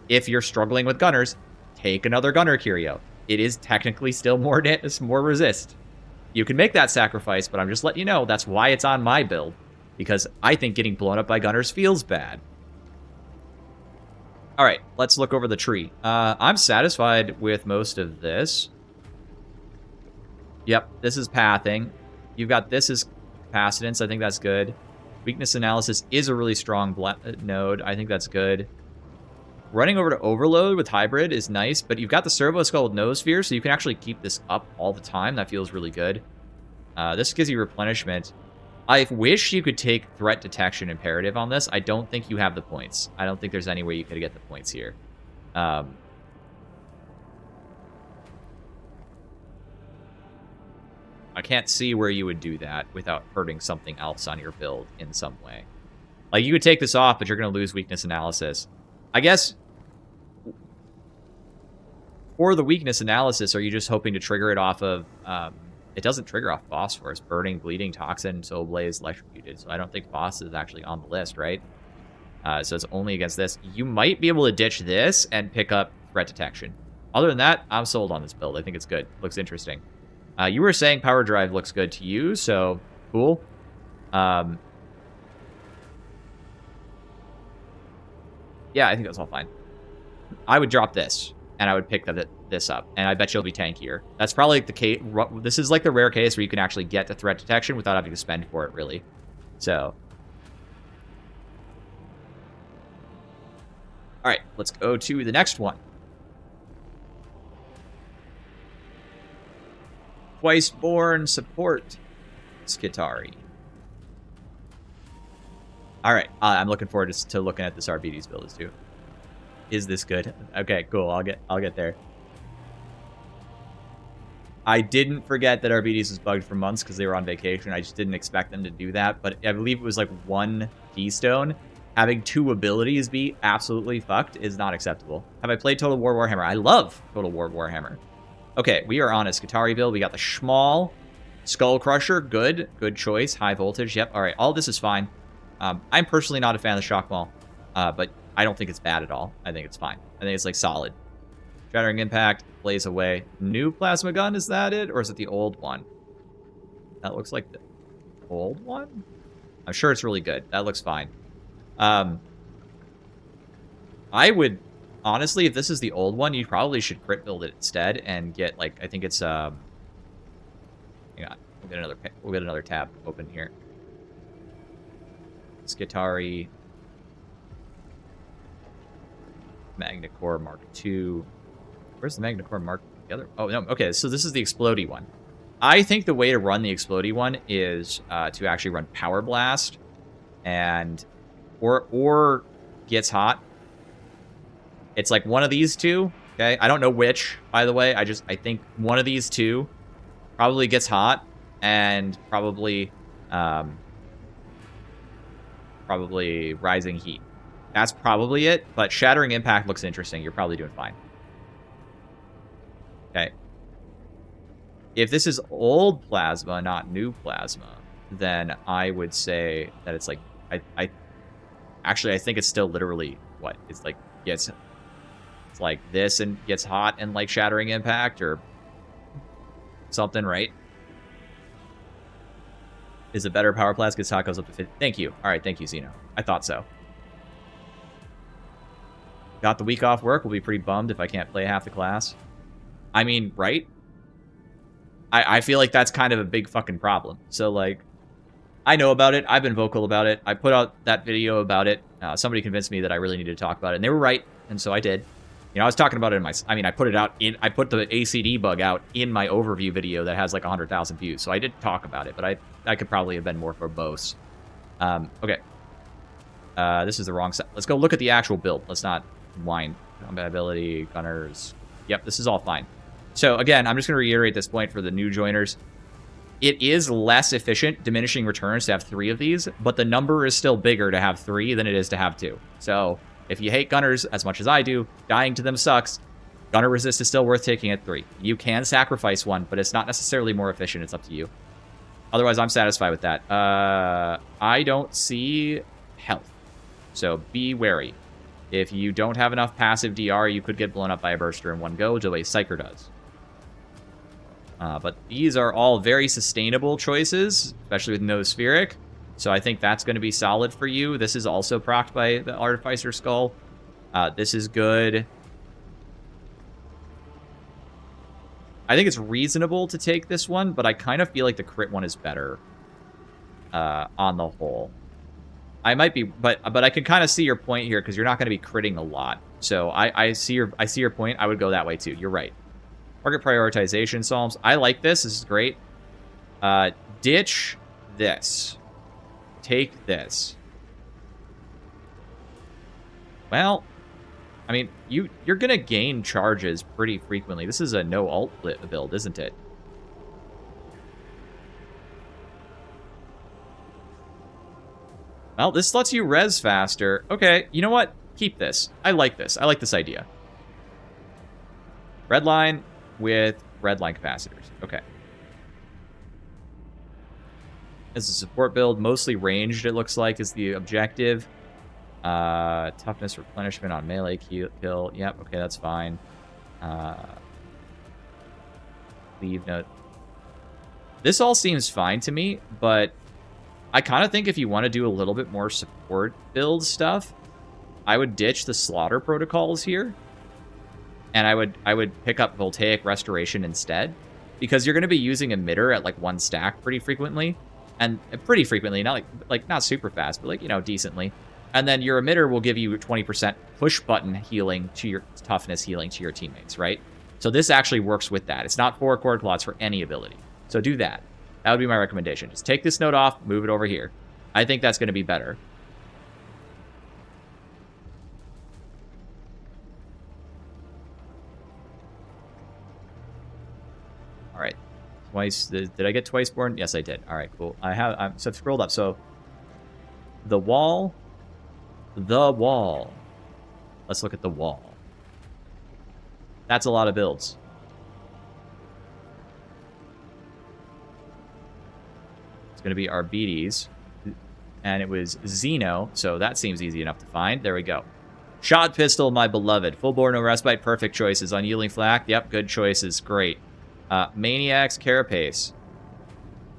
if you're struggling with Gunners, take another Gunner Curio. It is technically still more resist. You can make that sacrifice, but I'm just letting you know that's why it's on my build. Because I think getting blown up by Gunners feels bad. Alright, let's look over the tree. I'm satisfied with most of this. Yep, this is pathing. You've got this as capacitance. I think that's good. Weakness analysis is a really strong node. I think that's good. Running over to Overload with Hybrid is nice, but you've got the Servo Skull with Noosphere, so you can actually keep this up all the time. That feels really good. This gives you replenishment. I wish you could take Threat Detection Imperative on this. I don't think you have the points. I don't think there's any way you could get the points here. I can't see where you would do that without hurting something else on your build in some way. Like, you could take this off, but you're going to lose Weakness Analysis. I guess, for the Weakness Analysis, are you just hoping to trigger it off of... it doesn't trigger off Phosphorus, Burning, Bleeding, Toxin, Soul Blaze, Electrocuted. So I don't think Phos is actually on the list, right? So it's only against this. You might be able to ditch this and pick up Threat Detection. Other than that, I'm sold on this build. I think it's good. Looks interesting. You were saying Power Drive looks good to you, so cool. Yeah, I think that's all fine. I would drop this, and I would pick this up, and I bet you'll be tankier. That's probably like the case. This is like the rare case where you can actually get the threat detection without having to spend for it, really. So, all right, let's go to the next one. Twice-born support, Skitari. All right, I'm looking forward to looking at this Arbites build too. Is this good? Okay, cool. I'll get there. I didn't forget that Arbites was bugged for months because they were on vacation. I just didn't expect them to do that. But I believe it was like 1 keystone. Having 2 abilities be absolutely fucked is not acceptable. Have I played Total War Warhammer? I love Total War Warhammer. Okay, we are on a Skitarii build. We got the Schmall, Skull Crusher, good choice. High voltage, yep. All right, all this is fine. I'm personally not a fan of the Shock Maul, but I don't think it's bad at all. I think it's fine. I think it's like solid. Shattering Impact, Blaze Away. New Plasma Gun, is that it? Or is it the old one? That looks like the old one? I'm sure it's really good. That looks fine. I would, honestly, if this is the old one, you probably should crit build it instead and get, like, I think it's, hang on. We'll get another tab open here. Skitarii. Magnacore Mark II. Where's the Magnacore Mark? The other? Oh, no. Okay, so this is the Explodey one. I think the way to run the Explodey one is to actually run Power Blast and or Gets Hot. It's like one of these two. Okay, I don't know which, by the way. I think one of these two probably Gets Hot and probably Rising Heat. That's probably it, but Shattering Impact looks interesting. You're probably doing fine. Okay. If this is old plasma, not new plasma, then I would say that it's like, I think it's still literally what? It's like, it's like this and gets hot and like Shattering Impact or something, right? Is it better? Power Blast gets hot, goes up to 50. Thank you. All right, thank you, Zeno. I thought so. Got the week off work. Will be pretty bummed if I can't play half the class. I mean, right? I feel like that's kind of a big fucking problem. So, like, I know about it. I've been vocal about it. I put out that video about it. Somebody convinced me that I really needed to talk about it, and they were right, and so I did. You know, I was talking about it in my... I mean, I put it out in... I put the ACD bug out in my overview video that has, like, 100,000 views, so I did talk about it, but I could probably have been more verbose. Okay. This is the wrong side. Let's go look at the actual build. Let's not whine. Compatibility, gunners... Yep, this is all fine. So, again, I'm just going to reiterate this point for the new joiners. It is less efficient, diminishing returns, to have 3 of these, but the number is still bigger to have 3 than it is to have 2. So, if you hate gunners as much as I do, dying to them sucks. Gunner resist is still worth taking at 3. You can sacrifice one, but it's not necessarily more efficient. It's up to you. Otherwise, I'm satisfied with that. I don't see health, so be wary. If you don't have enough passive DR, you could get blown up by a burster in one go, the way Psyker does. But these are all very sustainable choices, especially with no Spheric. So I think that's going to be solid for you. This is also procced by the Artificer Skull. This is good. I think it's reasonable to take this one, but I kind of feel like the crit one is better on the whole. I might be, but I can kind of see your point here because you're not going to be critting a lot. So I see your point. I would go that way too. You're right. Target prioritization psalms. I like this. This is great. Ditch this. Take this. Well, I mean, you're gonna gain charges pretty frequently. This is a no ult build, isn't it? Well, this lets you res faster. Okay, you know what? Keep this. I like this. I like this idea. Red line with red line capacitors. Okay. As a support build, mostly ranged, it looks like, is the objective. Toughness replenishment on melee kill. Yep, okay, that's fine. Leave note. This all seems fine to me, but I kind of think if you want to do a little bit more support build stuff, I would ditch the slaughter protocols here. And I would pick up Voltaic Restoration instead, because you're going to be using emitter at like 1 stack pretty frequently, and pretty frequently, not like not super fast, but like, you know, decently. And then your emitter will give you 20% push button healing to your toughness healing to your teammates, right? So this actually works with that. It's not 4 chord clots for any ability. So do that. That would be my recommendation. Just take this node off, move it over here. I think that's going to be better. Twice. Did I get twice born? Yes, I did. All right, cool. So I've scrolled up. So the wall. The wall. Let's look at the wall. That's a lot of builds. It's going to be Arbites. And it was Xeno, so that seems easy enough to find. There we go. Shot pistol, my beloved. Full bore, no respite, perfect choices. Unyielding flak, yep, good choices, great. Maniacs, Carapace.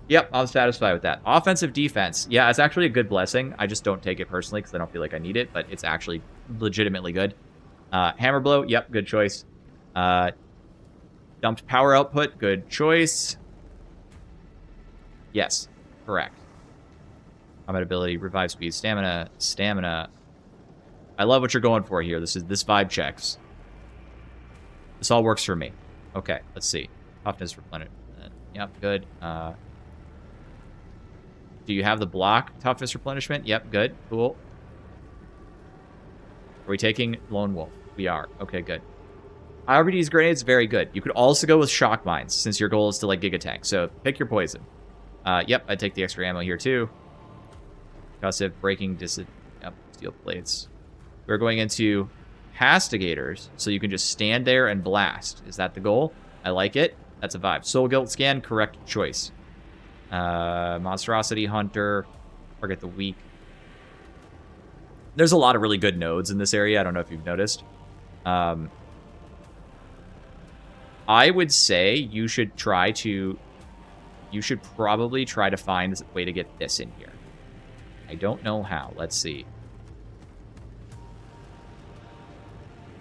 Yep, I'm satisfied with that. Offensive defense. Yeah, it's actually a good blessing. I just don't take it personally because I don't feel like I need it, but it's actually legitimately good. Hammer blow. Yep, good choice. Dumped power output. Good choice. Yes, correct. Combat ability, revive speed, stamina, stamina. I love what you're going for here. This vibe checks. This all works for me. Okay, let's see. Toughness replenished. Yep, good. Do you have the block toughness replenishment? Yep, good. Cool. Are we taking Lone Wolf? We are. Okay, good. IRBD's grenades, very good. You could also go with shock mines, since your goal is to, like, Giga Tank. So, pick your poison. Yep, I'd take the extra ammo here, too. Concussive, breaking, yep, steel plates. We're going into Castigators, so you can just stand there and blast. Is that the goal? I like it. That's a vibe. Soul Guilt Scan, correct choice. Monstrosity Hunter, target the weak. There's a lot of really good nodes in this area. I don't know if you've noticed. I would say you should probably try to find a way to get this in here. I don't know how. Let's see.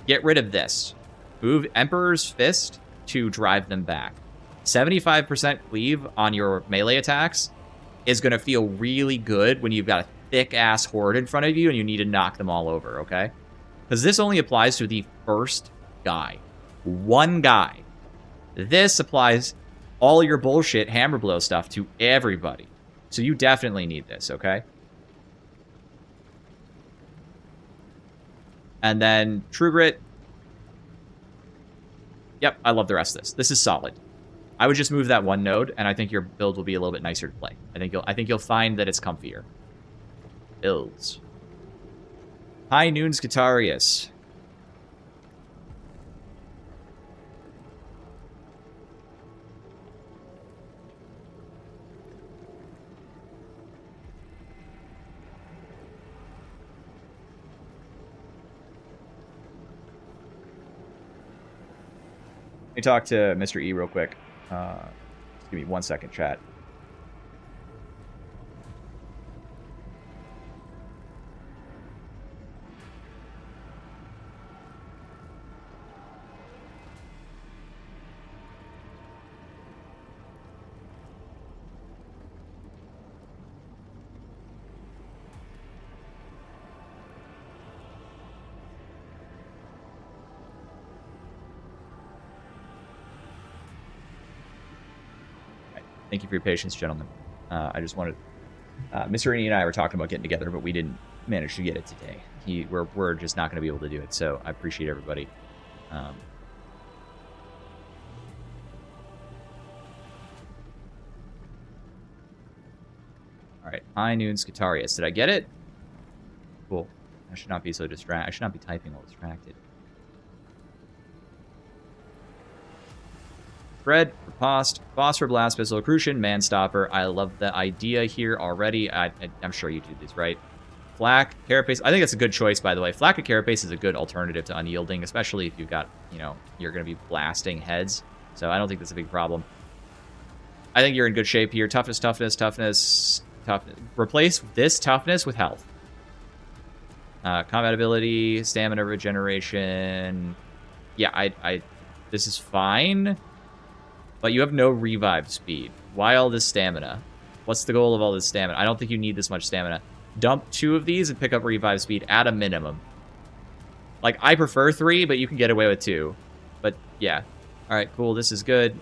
Get rid of this. Move Emperor's Fist to drive them back. 75% cleave on your melee attacks is going to feel really good when you've got a thick-ass horde in front of you and you need to knock them all over, okay? Because this only applies to the first guy. One guy. This applies all your bullshit hammer blow stuff to everybody. So you definitely need this, okay? And then True Grit. Yep, I love the rest of this. This is solid. I would just move that one node, and I think your build will be a little bit nicer to play. I think you'll find that it's comfier. Builds. High Noon's Guitarius. Let me talk to Mr. E real quick. Just give me 1 second, chat. Thank you for your patience, gentlemen. I just wanted... Mr. E and I were talking about getting together, but we didn't manage to get it today. We're just not going to be able to do it, so I appreciate everybody. All right, High Noon's Guitarius. Did I get it? Cool. I should not be so distracted. I should not be typing while distracted. Fred, Riposte, Phosphor Blast Pistol, Crucian, Manstopper. I love the idea here already. I'm sure you do these, right? Flak, Carapace. I think that's a good choice, by the way. Flak and Carapace is a good alternative to Unyielding, especially if you've got, you're going to be blasting heads. So I don't think that's a big problem. I think you're in good shape here. Toughness, toughness, toughness, toughness. Replace this toughness with health. Combat ability, stamina regeneration. Yeah, this is fine. But you have no revive speed. Why all this stamina? What's the goal of all this stamina? I don't think you need this much stamina. Dump 2 of these and pick up revive speed at a minimum. Like, I prefer 3, but you can get away with 2. But, yeah. Alright, cool. This is good.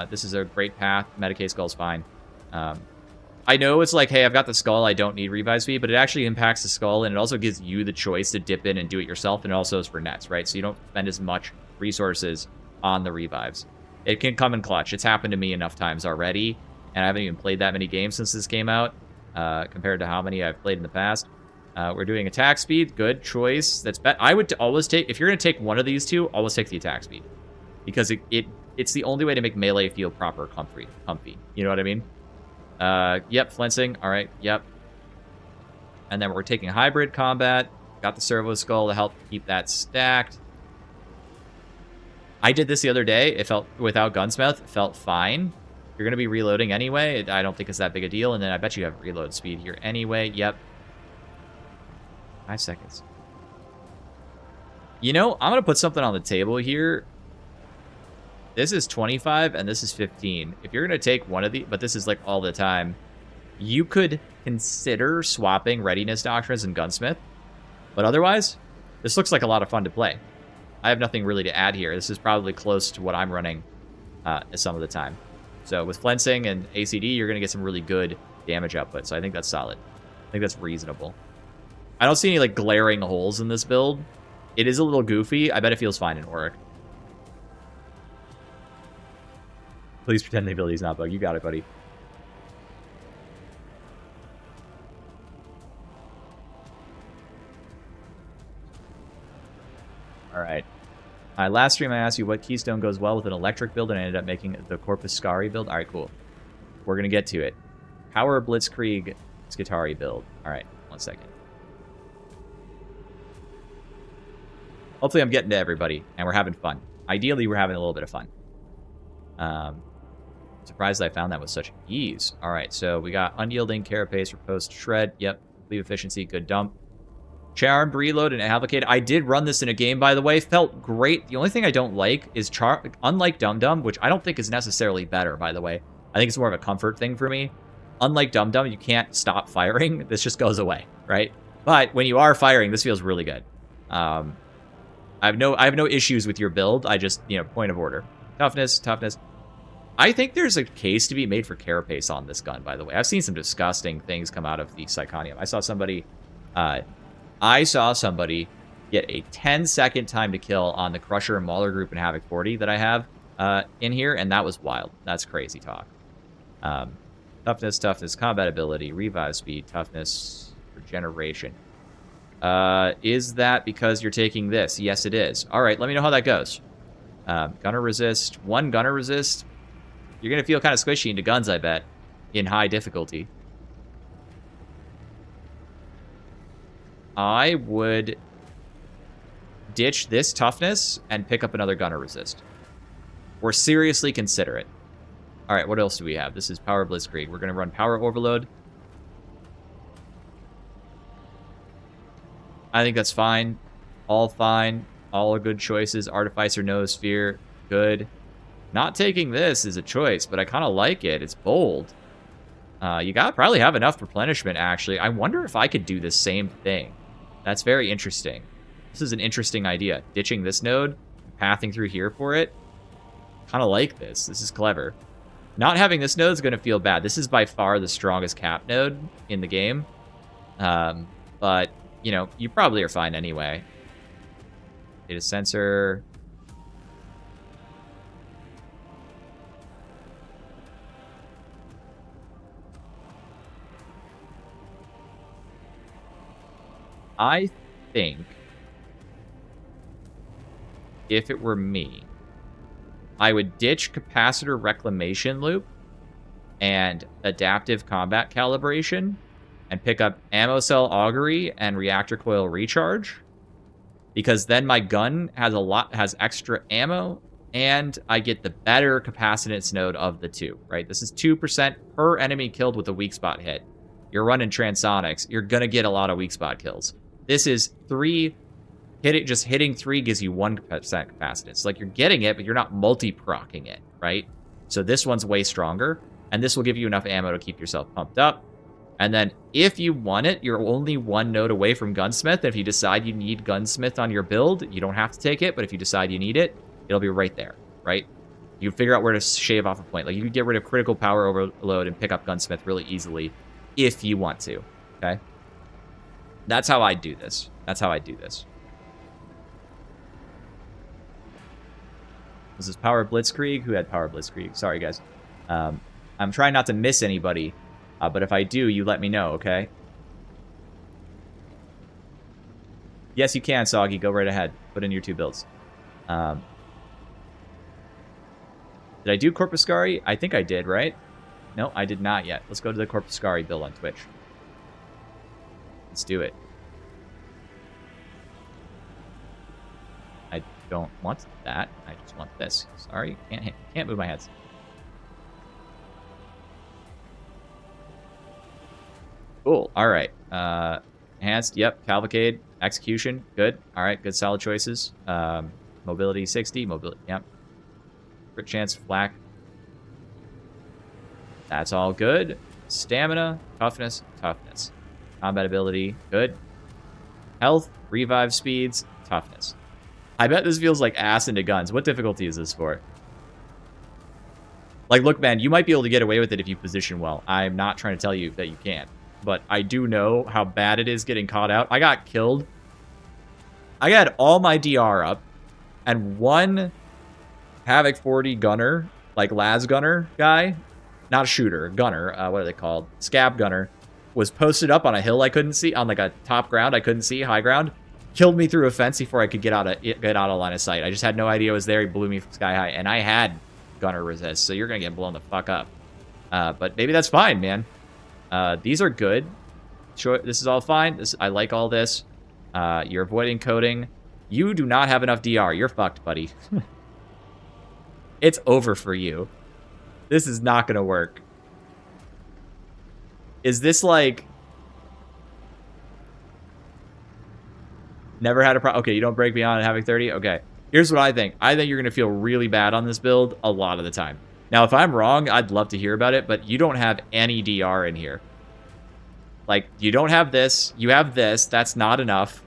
This is a great path. Medicaid Skull's fine. I know it's like, hey, I've got the skull. I don't need revive speed. But it actually impacts the skull, and it also gives you the choice to dip in and do it yourself. And it also is for nets, right? So you don't spend as much resources on the revives. It can come in clutch. It's happened to me enough times already, and I haven't even played that many games since this came out, compared to how many I've played in the past. We're doing attack speed. Good choice. That's I would always take, if you're going to take one of these two, always take the attack speed. Because it's the only way to make melee feel proper comfy. You know what I mean? Yep, flensing. All right, yep. And then we're taking hybrid combat. Got the servo skull to help keep that stacked. I did this the other day. It felt, without gunsmith, it felt fine. You're going to be reloading anyway. I don't think it's that big a deal. And then I bet you have reload speed here anyway. Yep. 5 seconds. You know, I'm going to put something on the table here. This is 25 and this is 15. If you're going to take one of these, but this is like all the time, you could consider swapping readiness doctrines and gunsmith. But otherwise, this looks like a lot of fun to play. I have nothing really to add here. This is probably close to what I'm running some of the time. So with flensing and ACD, you're going to get some really good damage output. So I think that's solid. I think that's reasonable. I don't see any like glaring holes in this build. It is a little goofy. I bet it feels fine in Auric. Please pretend the ability's not bug. You got it, buddy. All right. Last stream I asked you what keystone goes well with an electric build, and I ended up making the Corpus Scari build. All right, cool. We're going to get to it. Power Blitzkrieg Skitari build. All right, 1 second. Hopefully I'm getting to everybody, and we're having fun. Ideally, we're having a little bit of fun. Surprised I found that with such ease. All right, so we got Unyielding, Carapace, Riposte, Shred. Yep, Leave Efficiency, good dump. Charmed, Reload, and Advocate. I did run this in a game, by the way. Felt great. The only thing I don't like is unlike Dum Dum, which I don't think is necessarily better, by the way. I think it's more of a comfort thing for me. Unlike Dum Dum, you can't stop firing. This just goes away, right? But when you are firing, this feels really good. I have no issues with your build. I just, point of order. Toughness. I think there's a case to be made for Carapace on this gun, by the way. I've seen some disgusting things come out of the Psychonium. I saw somebody get a 10-second time to kill on the Crusher and Mauler group in Havoc 40 that I have in here, and that was wild. That's crazy talk. Toughness, combat ability, revive speed, toughness, regeneration. Is that because you're taking this? Yes, it is. All right, let me know how that goes. Gunner resist. 1 gunner resist. You're going to feel kind of squishy into guns, I bet, in high difficulty. I would ditch this toughness and pick up another gunner resist. Or seriously consider it. All right, what else do we have? This is Power Blitzkrieg. We're going to run Power Overload. I think that's fine. All fine. All are good choices. Artificer, Noosphere, good. Not taking this is a choice, but I kind of like it. It's bold. You gotta probably have enough replenishment, actually. I wonder if I could do the same thing. That's very interesting. This is an interesting idea. Ditching this node, pathing through here for it. Kind of like this. This is clever. Not having this node is going to feel bad. This is by far the strongest cap node in the game. But, you probably are fine anyway. Data sensor. I think if it were me, I would ditch capacitor reclamation loop and adaptive combat calibration and pick up ammo cell augury and reactor coil recharge, because then my gun has extra ammo and I get the better capacitance node of the two, right? This is 2% per enemy killed with a weak spot hit. You're running transonics, you're gonna get a lot of weak spot kills. This is 3, just hitting 3 gives you 1% capacitance. Like, you're getting it, but you're not multi-procking it, right? So this one's way stronger, and this will give you enough ammo to keep yourself pumped up. And then, if you want it, you're only 1 node away from Gunsmith. If you decide you need Gunsmith on your build, you don't have to take it, but if you decide you need it, it'll be right there, right? You figure out where to shave off a point. Like, you can get rid of critical power overload and pick up Gunsmith really easily if you want to, okay? That's how I do this. Was this Power Blitzkrieg? Who had Power Blitzkrieg? Sorry, guys. I'm trying not to miss anybody, but if I do, you let me know, okay? Yes, you can, Soggy. Go right ahead. Put in your 2 builds. Did I do Corpuscari? I think I did, right? No, I did not yet. Let's go to the Corpuscari build on Twitch. Let's do it. I don't want that. I just want this. Sorry, can't move my hands. Cool. All right. Enhanced. Yep. Cavalcade. Execution. Good. All right. Good. Solid choices. Mobility 60. Mobility. Yep. Crit chance. Flak. That's all good. Stamina. Toughness. Toughness. Combat ability. Good. Health. Revive speeds. Toughness. I bet this feels like ass into guns. What difficulty is this for? Like, look, man, you might be able to get away with it if you position well. I'm not trying to tell you that you can't. But I do know how bad it is getting caught out. I got killed. I had all my DR up. And one Havoc 40 gunner, like Las gunner guy, not a shooter, gunner, what are they called? Scab gunner, was posted up on a hill I couldn't see, on like a top ground I couldn't see, high ground. Killed me through a fence before I could get out of line of sight. I just had no idea it was there. He blew me sky high. And I had gunner resist, so you're going to get blown the fuck up. But maybe that's fine, man. These are good. Sure, this is all fine. I like all this. You're avoiding coding. You do not have enough DR. You're fucked, buddy. It's over for you. This is not going to work. Is this like... Never had a problem. Okay, you don't break beyond having 30? Okay. Here's what I think. I think you're going to feel really bad on this build a lot of the time. Now, if I'm wrong, I'd love to hear about it, but you don't have any DR in here. Like, you don't have this. You have this. That's not enough.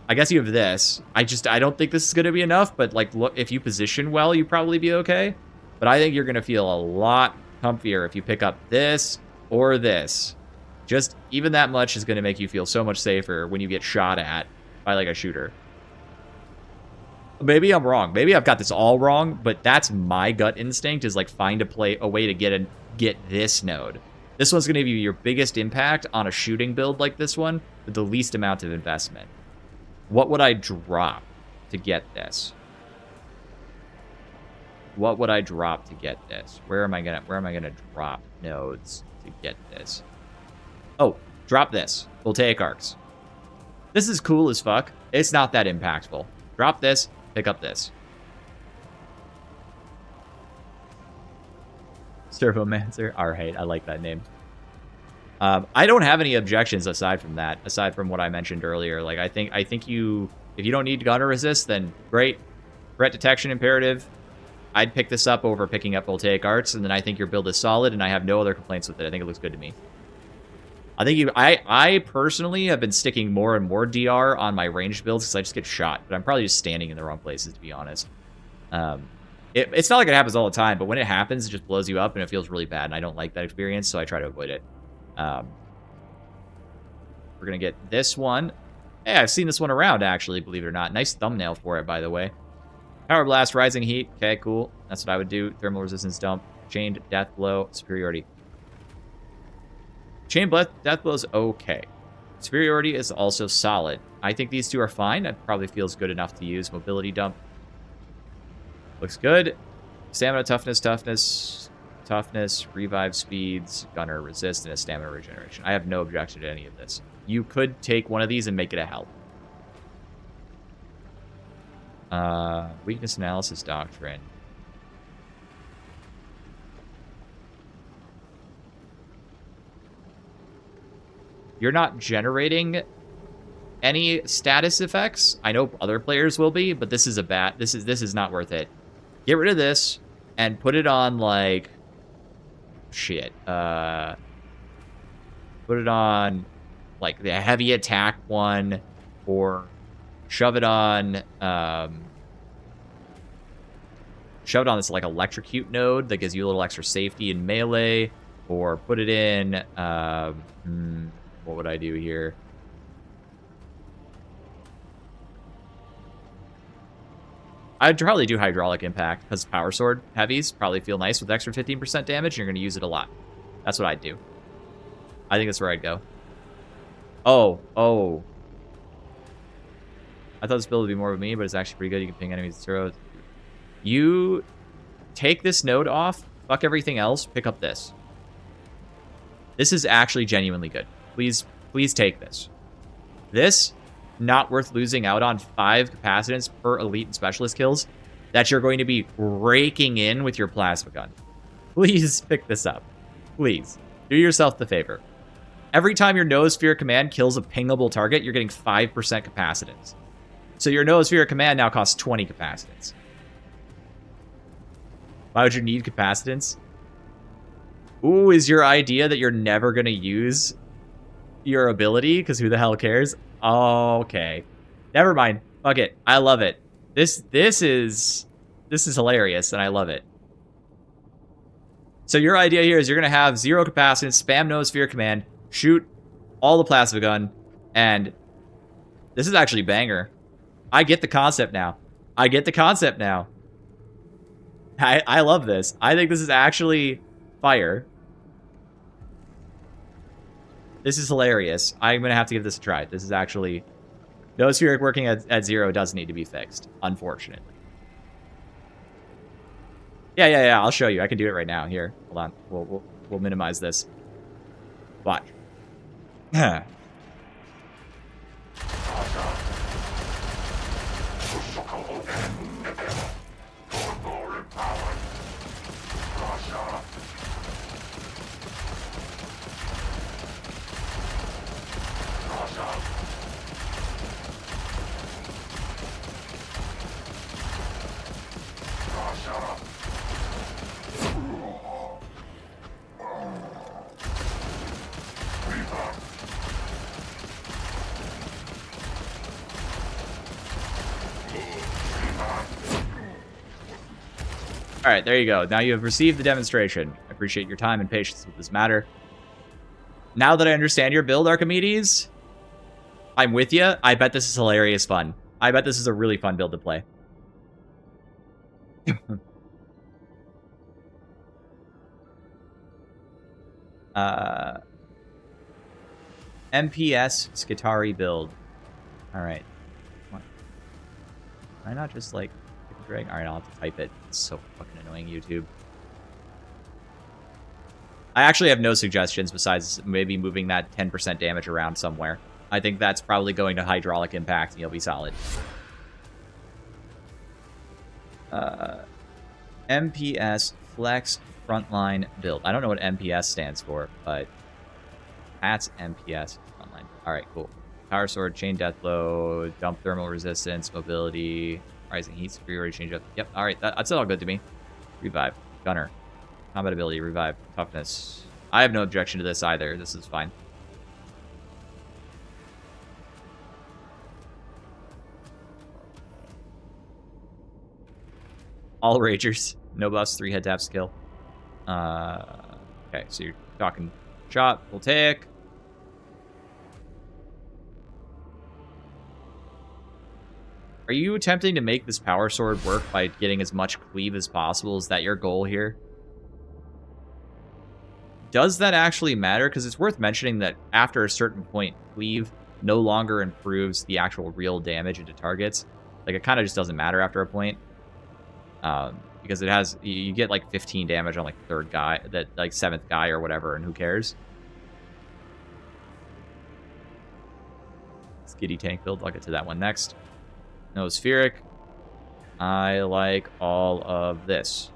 I guess you have this. I don't think this is going to be enough, but, like, look, if you position well, you probably be okay. But I think you're going to feel a lot comfier if you pick up this or this. Just even that much is going to make you feel so much safer when you get shot at by, like, a shooter. Maybe I'm wrong. Maybe I've got this all wrong, but that's my gut instinct, is like find a way to get this node. This one's going to be your biggest impact on a shooting build like this one with the least amount of investment. What would I drop to get this? What would I drop to get this? Where am I gonna drop nodes to get this? Oh, drop this. Voltaic arcs. This is cool as fuck. It's not that impactful. Drop this, pick up this. Servomancer. Alright, I like that name. I don't have any objections aside from that, aside from what I mentioned earlier. Like, I think if you don't need gunner resist, then great. Threat detection imperative. I'd pick this up over picking up Voltaic Arts, and then I think your build is solid, and I have no other complaints with it. I think it looks good to me. I personally have been sticking more and more DR on my ranged builds because I just get shot, but I'm probably just standing in the wrong places, to be honest. It's not like it happens all the time, but when it happens, it just blows you up and it feels really bad, and I don't like that experience, so I try to avoid it. We're gonna get this one. Hey, I've seen this one around, actually, believe it or not. Nice thumbnail for it, by the way. Power Blast, Rising Heat. Okay, cool. That's what I would do. Thermal Resistance Dump. Chained Death Blow. Superiority. Chain Death Blow is okay. Superiority is also solid. I think these two are fine. It probably feels good enough to use. Mobility Dump. Looks good. Stamina, Toughness, Revive Speeds, Gunner Resist, and a Stamina Regeneration. I have no objection to any of this. You could take one of these and make it a health. Weakness Analysis Doctrine. You're not generating any status effects. I know other players will be, but this is this is not worth it. Get rid of this and put it on like shit. Put it on like the heavy attack one, or shove it on this like electrocute node that gives you a little extra safety in melee, or put it in what would I do here? I'd probably do Hydraulic Impact, because Power Sword heavies probably feel nice with extra 15% damage, and you're going to use it a lot. That's what I'd do. I think that's where I'd go. Oh. I thought this build would be more with me, but it's actually pretty good. You can ping enemies at 0. You take this node off, fuck everything else, pick up this. This is actually genuinely good. Please take this. This, not worth losing out on 5 capacitance per elite and specialist kills that you're going to be raking in with your plasma gun. Please pick this up. Please. Do yourself the favor. Every time your Noosphere command kills a pingable target, you're getting 5% capacitance. So your Noosphere command now costs 20 capacitance. Why would you need capacitance? Ooh, is your idea that you're never going to use your ability? Because who the hell cares? Okay. Never mind. Fuck it. I love it. This is hilarious, and I love it. So your idea here is you're going to have 0 capacitance, spam Noosphere command, shoot all the plasma gun, and this is actually banger. I get the concept now. I love this. I think this is actually fire. This is hilarious. I'm going to have to give this a try. This is actually... Noosphere working at 0 does need to be fixed, unfortunately. Yeah. I'll show you. I can do it right now. Here, hold on. We'll minimize this. Watch. All right, there you go. Now you have received the demonstration. I appreciate your time and patience with this matter. Now that I understand your build, Archimedes, I'm with you. I bet this is hilarious fun. I bet this is a really fun build to play. MPS Skitari build. All right. Why not just like drag? All right, I'll have to type it. It's so fucking annoying, YouTube. I actually have no suggestions besides maybe moving that 10% damage around somewhere. I think that's probably going to Hydraulic Impact, and you'll be solid. MPS Flex Frontline Build. I don't know what MPS stands for, but that's MPS Frontline. All right, cool. Power Sword, Chain Death Blow, Dump Thermal Resistance, Mobility, Rising Heat, Superiority, Change Up. Yep, all right, that's all good to me. Revive, Gunner, Combat Ability, Revive, Toughness. I have no objection to this either. This is fine. All Ragers, no buffs, 3 head tap skill. Okay, so you're talking shot, full take. Are you attempting to make this Power Sword work by getting as much cleave as possible? Is that your goal here? Does that actually matter? Because it's worth mentioning that after a certain point, cleave no longer improves the actual real damage into targets. Like, it kind of just doesn't matter after a point. Because it has, you get like 15 damage on like the 3rd guy, that like 7th guy or whatever, and who cares? Skitty tank build, I'll get to that one next. Noospheric. I like all of this.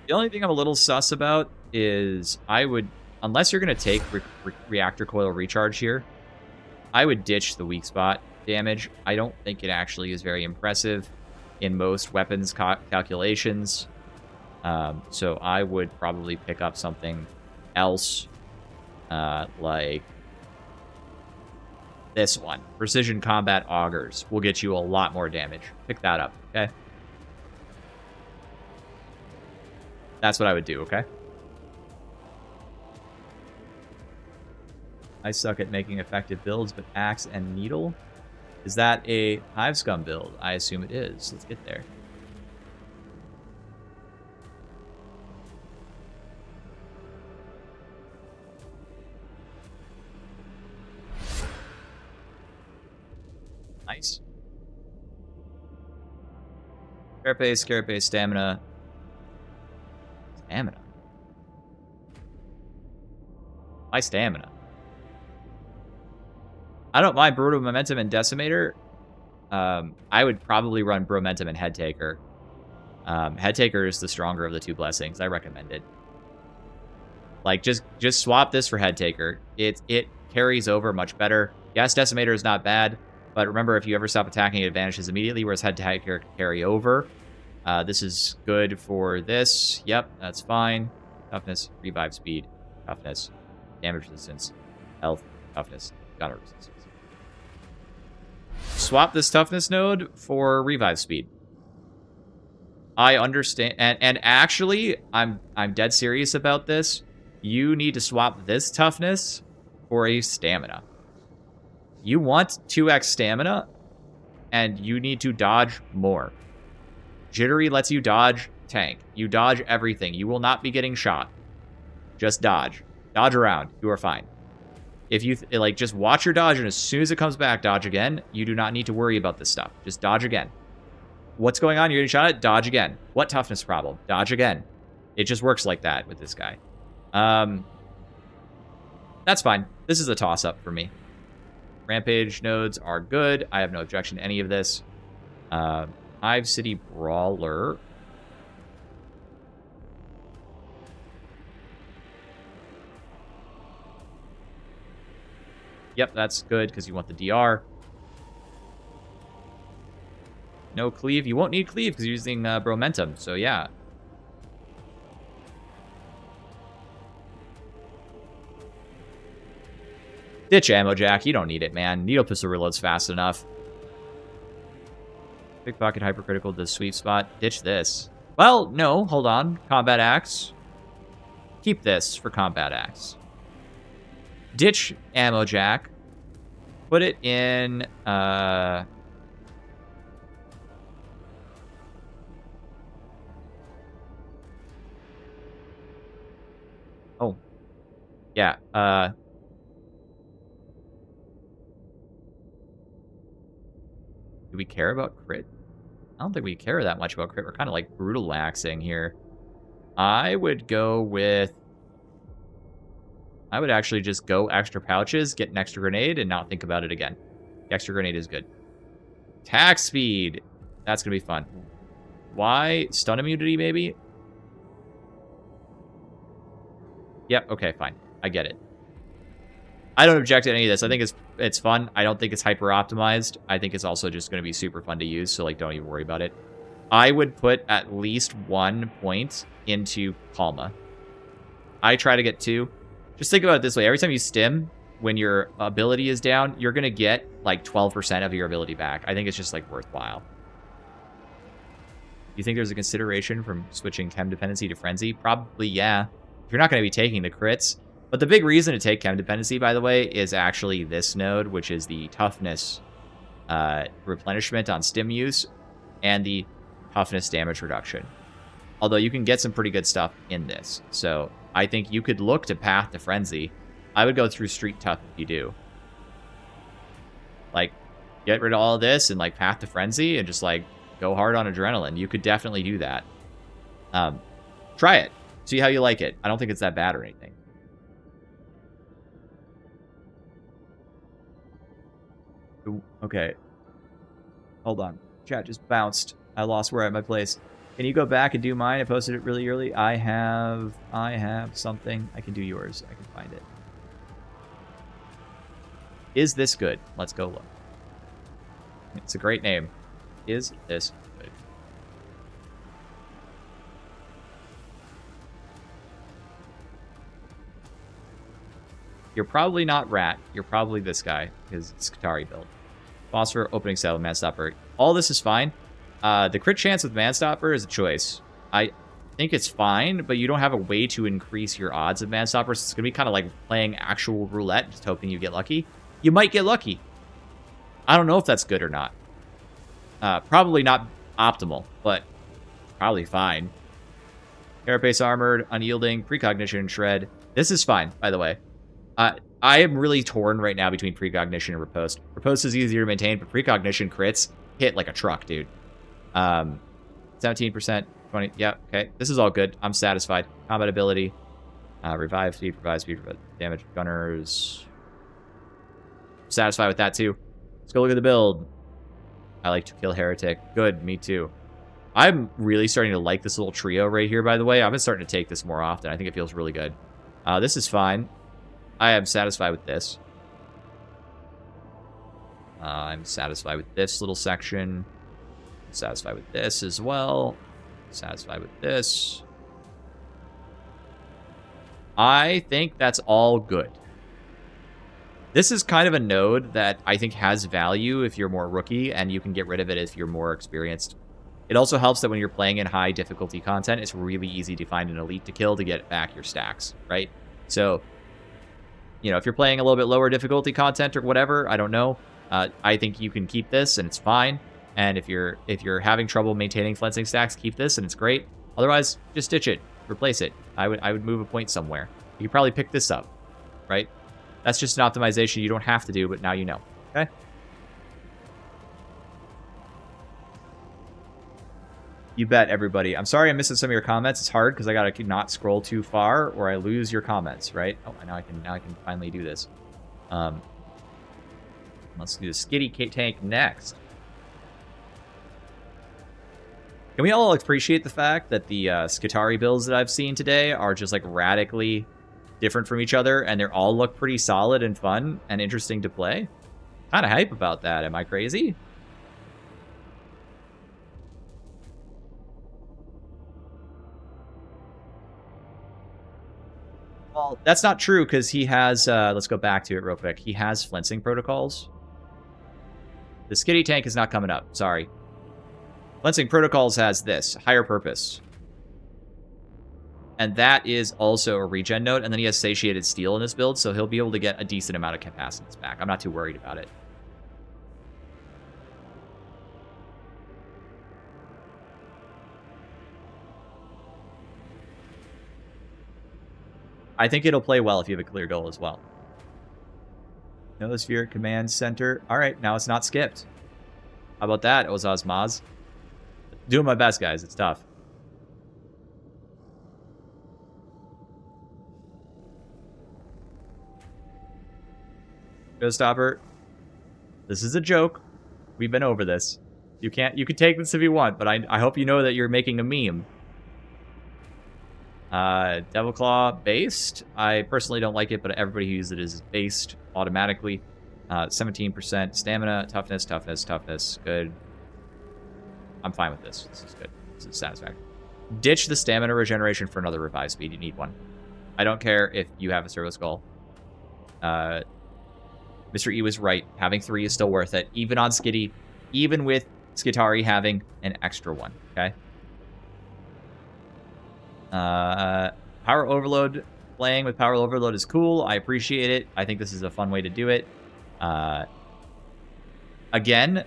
The only thing I'm a little sus about is I would, unless you're going to take reactor coil recharge here, I would ditch the weak spot damage. I don't think it actually is very impressive in most weapons calculations. So I would probably pick up something else, like this one. Precision Combat Augers will get you a lot more damage. Pick that up, okay? That's what I would do, okay? I suck at making effective builds, but axe and needle? Is that a Hive Scum build? I assume it is. Let's get there. Nice. Carapace, stamina. Stamina. My stamina. I don't mind Brutal Momentum and Decimator. I would probably run Bromentum and Head Taker. Head Taker is the stronger of the two blessings. I recommend it. Like, just swap this for Head Taker. It carries over much better. Yes, Decimator is not bad, but remember, if you ever stop attacking, it vanishes immediately, whereas Head Taker can carry over. This is good for this. Yep, that's fine. Toughness, revive speed, toughness, damage resistance, health, toughness, gunner resistance. Swap this toughness node for revive speed. I understand, and actually, I'm dead serious about this. You need to swap this toughness for a stamina. You want 2x stamina, and you need to dodge more. Jittery lets you dodge tank. You dodge everything. You will not be getting shot. Just dodge. Dodge around. You are fine. If you, just watch your dodge, and as soon as it comes back, dodge again. You do not need to worry about this stuff. Just dodge again. What's going on? You're getting shot at? Dodge again. What toughness problem? Dodge again. It just works like that with this guy. That's fine. This is a toss-up for me. Rampage nodes are good. I have no objection to any of this. Hive City Brawler. Yep, that's good because you want the DR. No cleave. You won't need cleave because you're using Bromentum, so yeah. Ditch ammo jack. You don't need it, man. Needle pistol reloads fast enough. Pickpocket hypercritical does sweet spot. Ditch this. Well, no. Hold on. Combat axe. Keep this for combat axe. Ditch ammo jack. Put it in... Oh. Yeah. Do we care about crit? I don't think we care that much about crit. We're kind of like brutal axing here. I would go with... I would actually just go extra pouches, get an extra grenade, and not think about it again. The extra grenade is good. Attack speed. That's going to be fun. Why? Stun immunity, maybe? Yep, okay, fine. I get it. I don't object to any of this. I think it's fun. I don't think it's hyper-optimized. I think it's also just going to be super fun to use, so, don't even worry about it. I would put at least 1 point into Palma. I try to get 2. Just think about it this way. Every time you stim, when your ability is down, you're going to get, 12% of your ability back. I think it's just, worthwhile. You think there's a consideration from switching Chem Dependency to Frenzy? Probably, yeah. If you're not going to be taking the crits. But the big reason to take Chem Dependency, by the way, is actually this node, which is the toughness replenishment on stim use and the toughness damage reduction. Although you can get some pretty good stuff in this. So I think you could look to Path to Frenzy. I would go through Street Tough if you do. Get rid of all of this and, Path to Frenzy and just, go hard on Adrenaline. You could definitely do that. Try it. See how you like it. I don't think it's that bad or anything. Ooh, okay. Hold on. Chat just bounced. I lost where at my place. Can you go back and do mine? I posted it really early. I have something. I can do yours. I can find it. Is this good? Let's go look. It's a great name. Is this good? You're probably not Rat. You're probably this guy, because it's Qatari build. Phosphor, opening cell, Manstopper. All this is fine. The crit chance with Manstopper is a choice. think it's fine, but you don't have a way to increase your odds of Man Stoppers. It's going to be kind of like playing actual roulette, just hoping you get lucky. You might get lucky. I don't know if that's good or not. Probably not optimal, but probably fine. Carapace Armored, Unyielding, Precognition, Shred. This is fine, by the way. I am really torn right now between Precognition and Riposte. Riposte is easier to maintain, but Precognition crits hit like a truck, dude. 17%, 20, yeah, okay. This is all good. I'm satisfied. Combat ability. Revive speed, damage, gunners. Satisfied with that, too. Let's go look at the build. I like to kill Heretic. Good, me too. I'm really starting to like this little trio right here, by the way. I've been starting to take this more often. I think it feels really good. This is fine. I am satisfied with this. I'm satisfied with this little section. Satisfied with this as well. Satisfied with this. I think that's all good. This is kind of a node that I think has value if you're more rookie, and you can get rid of it if you're more experienced. It also helps that when you're playing in high difficulty content, it's really easy to find an elite to kill to get back your stacks, right? So, you know, if you're playing a little bit lower difficulty content or whatever, I don't know. I think you can keep this and it's fine. And if you're having trouble maintaining flensing stacks, keep this and it's great. Otherwise, just ditch it, replace it. I would move a point somewhere. You could probably pick this up, right? That's just an optimization you don't have to do, but now you know. Okay. You bet, everybody. I'm sorry I'm missing some of your comments. It's hard because I gotta not scroll too far, or I lose your comments. Right? Oh, now I can finally do this. Let's do the Skitty tank next. Can we all appreciate the fact that the Skitari builds that I've seen today are just like radically different from each other, and they all look pretty solid and fun and interesting to play? Kind of hype about that. Am I crazy? Well, that's not true because he has, let's go back to it real quick. He has flensing protocols. The Skitty tank is not coming up. Sorry. Flensing protocols has this, higher purpose. And that is also a regen node. And then he has satiated steel in his build, so he'll be able to get a decent amount of capacitance back. I'm not too worried about it. I think it'll play well if you have a clear goal as well. Notosphere Command Center. All right, now it's not skipped. How about that, Ozaz Maz? Doing my best, guys. It's tough. Showstopper. This is a joke. We've been over this. You can take this if you want, but I hope you know that you're making a meme. Devil Claw based. I personally don't like it, but everybody who uses it is based automatically. 17% stamina, toughness. Good. I'm fine with this. This is good. This is satisfactory. Ditch the stamina regeneration for another revive speed. You need one. I don't care if you have a servo skull. Mr. E was right. Having 3 is still worth it, even on Skitty, even with Skitari having an extra one. Okay. Power Overload. Playing with Power Overload is cool. I appreciate it. I think this is a fun way to do it. Again,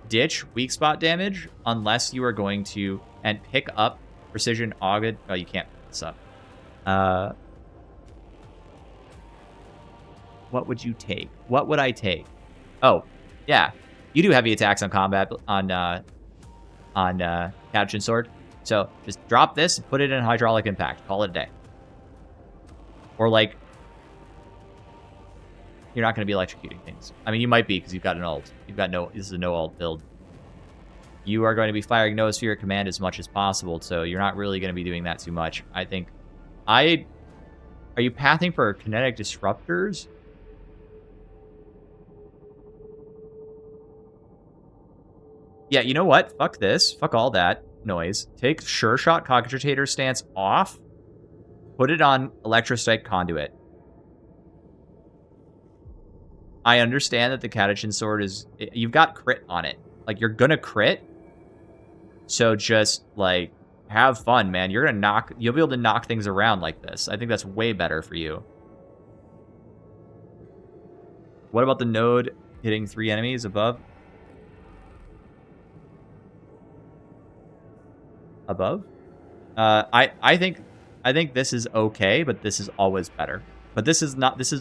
ditch weak spot damage unless you are going to and pick up Precision Auged. Oh, you can't pick this up. What would you take? What would I take? Oh, yeah. You do heavy attacks on combat on Catchin Sword. So just drop this and put it in Hydraulic Impact. Call it a day. Or like, you're not going to be electrocuting things. I mean, you might be because you've got an ult. You've got no. This is a no ult build. You are going to be firing Noosphere Command as much as possible, so you're not really going to be doing that too much. I think. Are you pathing for kinetic disruptors? Yeah, you know what? Fuck this. Fuck all that noise. Take Sure Shot Cogitator stance off. Put it on Electrostrike Conduit. I understand that the Catachin Sword is... You've got crit on it. Like, you're gonna crit. So just, like, Have fun, man. You'll be able to knock things around like this. I think that's way better for you. What about the node hitting 3 enemies above? Above? I think this is okay, but this is always better. But this is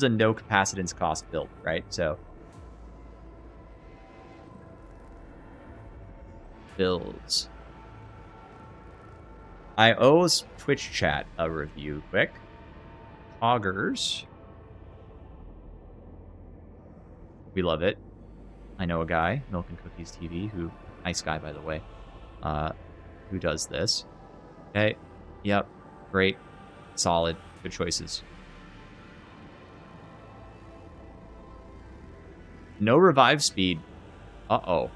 a no capacitance cost build, right? So builds. I owe Twitch chat a review quick. Augers. We love it. I know a guy, Milk and Cookies TV, who, nice guy by the way, who does this. Okay. Yep. Great. Solid. Good choices. No revive speed. Uh-oh.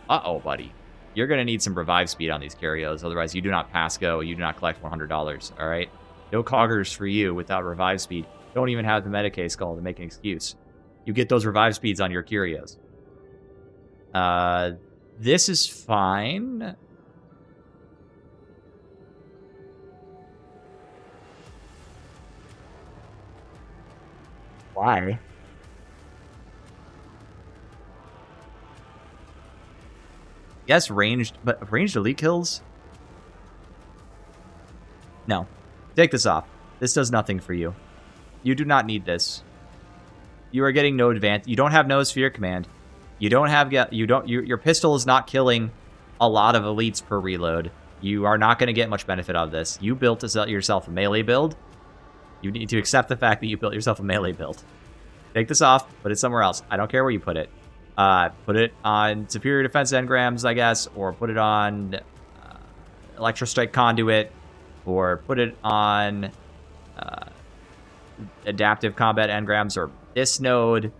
Uh-oh, buddy. You're going to need some revive speed on these Curios. Otherwise, you do not pass go. You do not collect $100. All right? No coggers for you without revive speed. Don't even have the Medicae skull to make an excuse. You get those revive speeds on your Curios. This is fine. Why? Yes, ranged, but ranged elite kills? No. Take this off. This does nothing for you. You do not need this. You are getting no advantage. You don't have no sphere command. You don't have your pistol is not killing a lot of elites per reload. You are not going to get much benefit out of this. You built yourself a melee build. You need to accept the fact that you built yourself a melee build. Take this off, put it somewhere else. I don't care where you put it. Put it on superior defense engrams, I guess, or put it on electrostrike conduit, or put it on adaptive combat engrams, or this node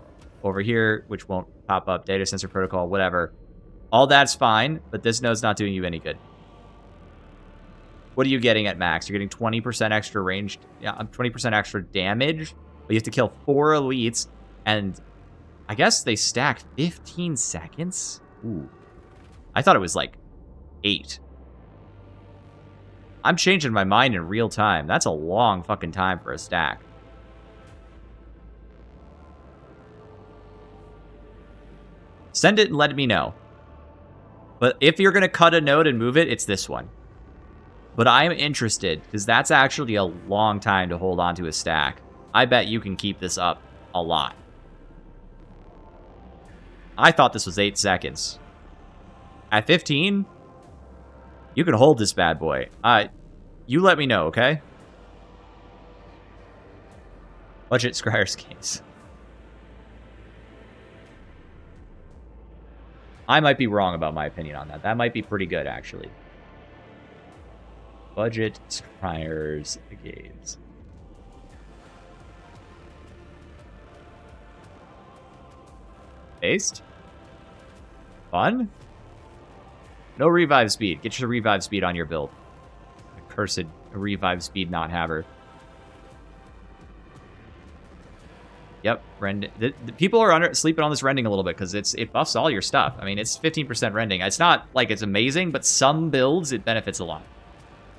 over here, which won't pop up, data sensor protocol, whatever. All that's fine, but this node's not doing you any good. What are you getting at max? You're getting 20% extra range, 20% extra damage, but you have to kill 4 elites, and I guess they stack 15 seconds? Ooh. I thought it was like 8. I'm changing my mind in real time. That's a long fucking time for a stack. Send it and let me know. But if you're going to cut a node and move it, it's this one. But I'm interested, because that's actually a long time to hold on to a stack. I bet you can keep this up a lot. I thought this was 8 seconds. At 15, you can hold this bad boy. You let me know, okay? Budget Scryer's case. I might be wrong about my opinion on that. That might be pretty good, actually. Budget Scryer's gaze. Based? Fun? No revive speed. Get your revive speed on your build. Accursed revive speed not haver. Yep, the people are sleeping on this rending a little bit because it buffs all your stuff. I mean, it's 15% rending. It's not like it's amazing, but some builds it benefits a lot.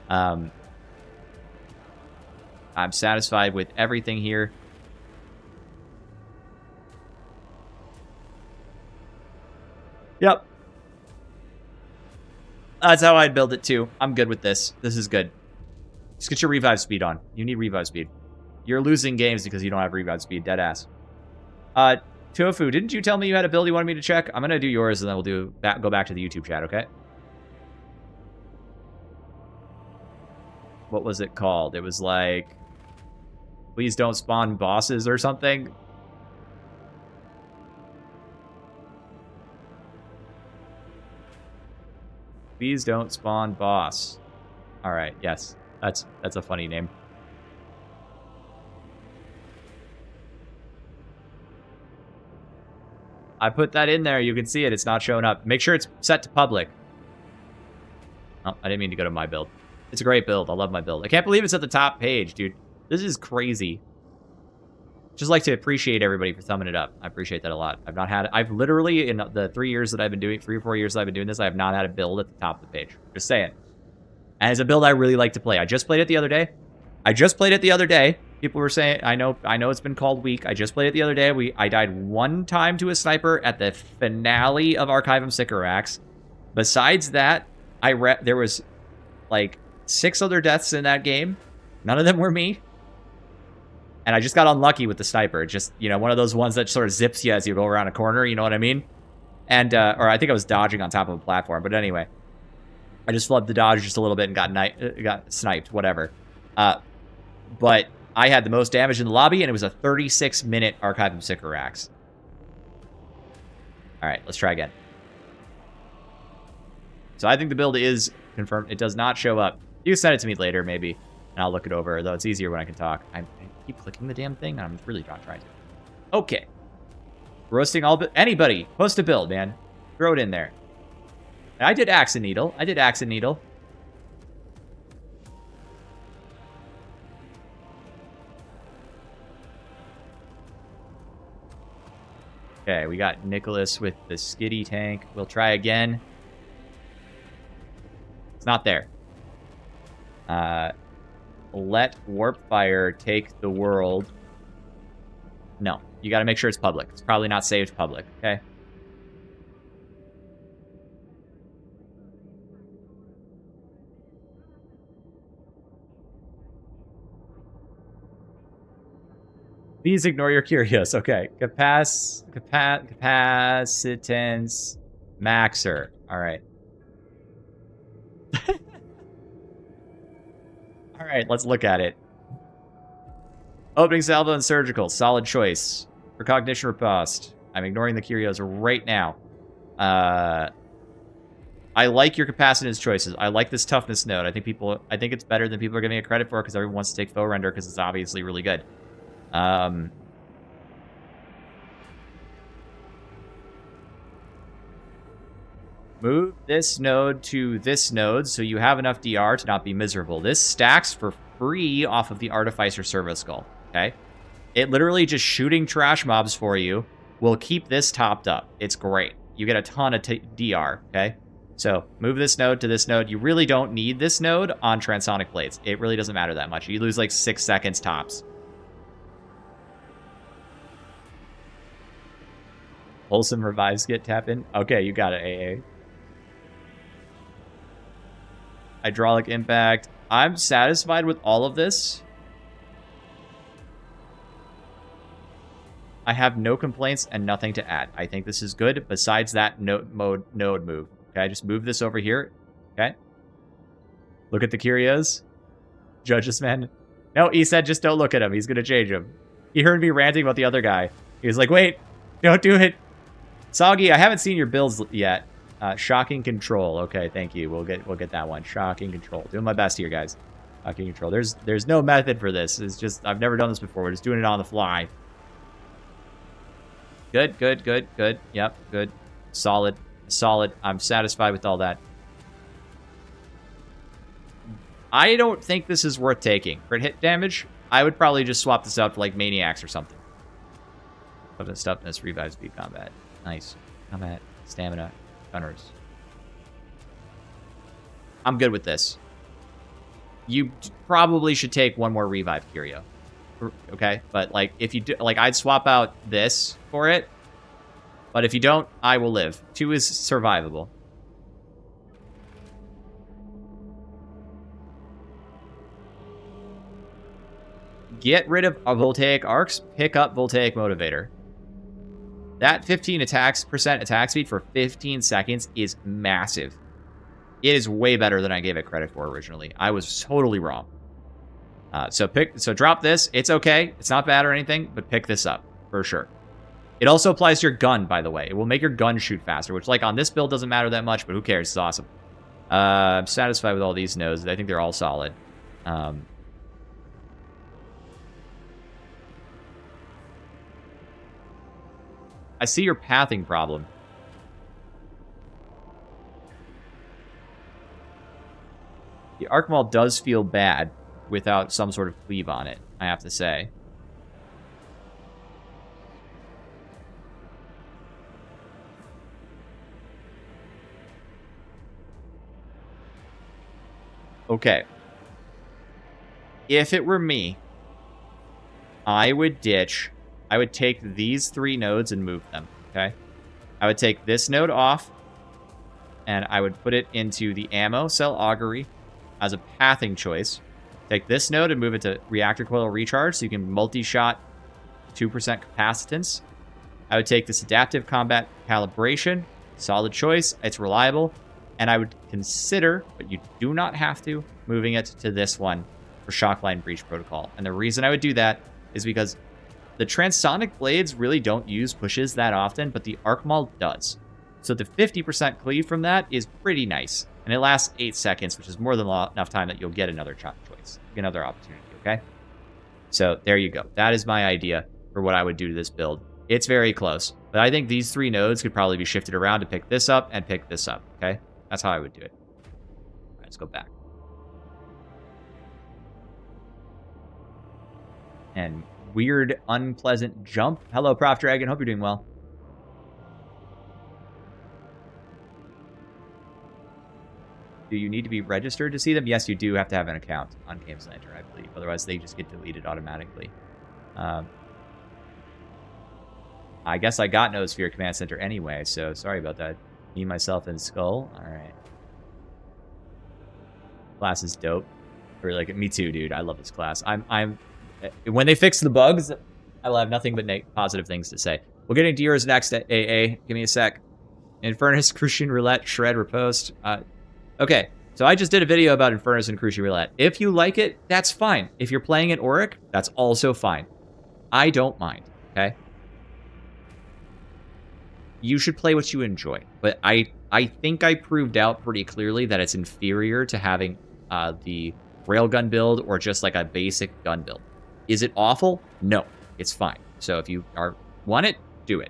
I'm satisfied with everything here. Yep. That's how I'd build it too. I'm good with this. This is good. Just get your revive speed on. You need revive speed. You're losing games because you don't have revive speed. Dead ass. Tofu, didn't you tell me you had a build you wanted me to check? I'm gonna do yours and then we'll go back to the YouTube chat, okay? What was it called? It was like, please don't spawn bosses or something. Please don't spawn boss. All right, yes, that's a funny name. I put that in there. You can see it. It's not showing up. Make sure it's set to public. Oh, I didn't mean to go to my build. It's a great build. I love my build. I can't believe it's at the top page, dude. This is crazy. Just like to appreciate everybody for thumbing it up. I appreciate that a lot. I've literally, in the 3 or 4 years that I've been doing this, I have not had a build at the top of the page. Just saying. And it's a build I really like to play. I just played it the other day. People were saying, I know it's been called weak. I just played it the other day. I died one time to a sniper at the finale of Archivum Sycorax. Besides that, there was like 6 other deaths in that game. None of them were me. And I just got unlucky with the sniper. Just, you know, one of those ones that sort of zips you as you go around a corner, you know what I mean? And, or I think I was dodging on top of a platform, but anyway. I just flubbed the dodge just a little bit and got sniped, whatever. But I had the most damage in the lobby, and it was a 36-minute Archivum Sycorax. Alright, let's try again. So I think the build is confirmed. It does not show up. You can send it to me later, maybe, and I'll look it over, though it's easier when I can talk. I keep clicking the damn thing, and I'm really not trying to. Okay. Roasting all... Anybody, post a build, man. Throw it in there. I did Axe and Needle. Okay, we got Nicholas with the Skitty tank. We'll try again. It's not there. Let Warpfire take the world. No, you got to make sure it's public. It's probably not saved public, okay? Please ignore your curious. Okay. Capacitance maxer. All right. All right, let's look at it. Opening salvo and surgical. Solid choice. Recognition riposte. I'm ignoring the curios right now. I like your capacitance choices. I like this toughness node. I think it's better than people are giving it credit for because everyone wants to take faux render because it's obviously really good. Move this node to this node so you have enough DR to not be miserable. This stacks for free off of the Artificer Servo Skull, okay? It literally just shooting trash mobs for you will keep this topped up. It's great. You get a ton of DR, okay? So move this node to this node. You really don't need this node on Transonic Blades. It really doesn't matter that much. You lose like 6 seconds tops. Wholesome revives get tap in. Okay, you got it, AA. Hydraulic impact. I'm satisfied with all of this. I have no complaints and nothing to add. I think this is good besides that node move. Okay, just move this over here. Okay. Look at the curios. Judge this man. No, he said just don't look at him. He's going to change him. He heard me ranting about the other guy. He was like, wait, don't do it. Soggy, I haven't seen your builds yet. Shocking control. Okay, thank you. We'll get that one. Shocking control. Doing my best here, guys. Shocking control. There's no method for this. It's just I've never done this before. We're just doing it on the fly. Good. Yep, good. Solid. I'm satisfied with all that. I don't think this is worth taking. Crit hit damage, I would probably just swap this out for like Maniacs or something. Toughness, revive speed combat. Nice. Combat, stamina, gunners. I'm good with this. You probably should take one more revive curio. Okay? But like if you do, like I'd swap out this for it. But if you don't, I will live. 2 is survivable. Get rid of Voltaic Arcs, pick up Voltaic Motivator. That 15% attack speed for 15 seconds is massive. It is way better than I gave it credit for originally. I was totally wrong. So drop this. It's okay. It's not bad or anything, but pick this up for sure. It also applies to your gun, by the way. It will make your gun shoot faster, which like on this build doesn't matter that much, but who cares? It's awesome. I'm satisfied with all these nodes. I think they're all solid. I see your pathing problem. The Arc Maul does feel bad without some sort of cleave on it, I have to say. Okay. If it were me, I would ditch. I would take these 3 nodes and move them, okay? I would take this node off, and I would put it into the ammo cell augury as a pathing choice. Take this node and move it to reactor coil recharge so you can multi-shot 2% capacitance. I would take this adaptive combat calibration. Solid choice. It's reliable. And I would consider, but you do not have to, moving it to this one for shockline breach protocol. And the reason I would do that is because the transonic blades really don't use pushes that often, but the arc maul does. So the 50% cleave from that is pretty nice. And it lasts 8 seconds, which is more than enough time that you'll get another choice, another opportunity, okay? So there you go. That is my idea for what I would do to this build. It's very close, but I think these 3 nodes could probably be shifted around to pick this up and pick this up, okay? That's how I would do it. All right, let's go back. And weird, unpleasant jump. Hello, Prof Dragon. Hope you're doing well. Do you need to be registered to see them? Yes, you do have to have an account on Games Lantern, I believe. Otherwise, they just get deleted automatically. I guess I got Noosphere Command Center anyway, so sorry about that. Me, myself, and Skull. All right. Class is dope. Really like it. Me too, dude. I love this class. When they fix the bugs, I'll have nothing but positive things to say. We'll get into yours next at AA. Give me a sec. Infernus, Crucian Roulette, Shred, Repost. Okay, so I just did a video about Infernus and Crucian Roulette. If you like it, that's fine. If you're playing at Auric, that's also fine. I don't mind, okay? You should play what you enjoy. But I think I proved out pretty clearly that it's inferior to having the railgun build or just like a basic gun build. Is it awful? No, it's fine. So if you want it, do it,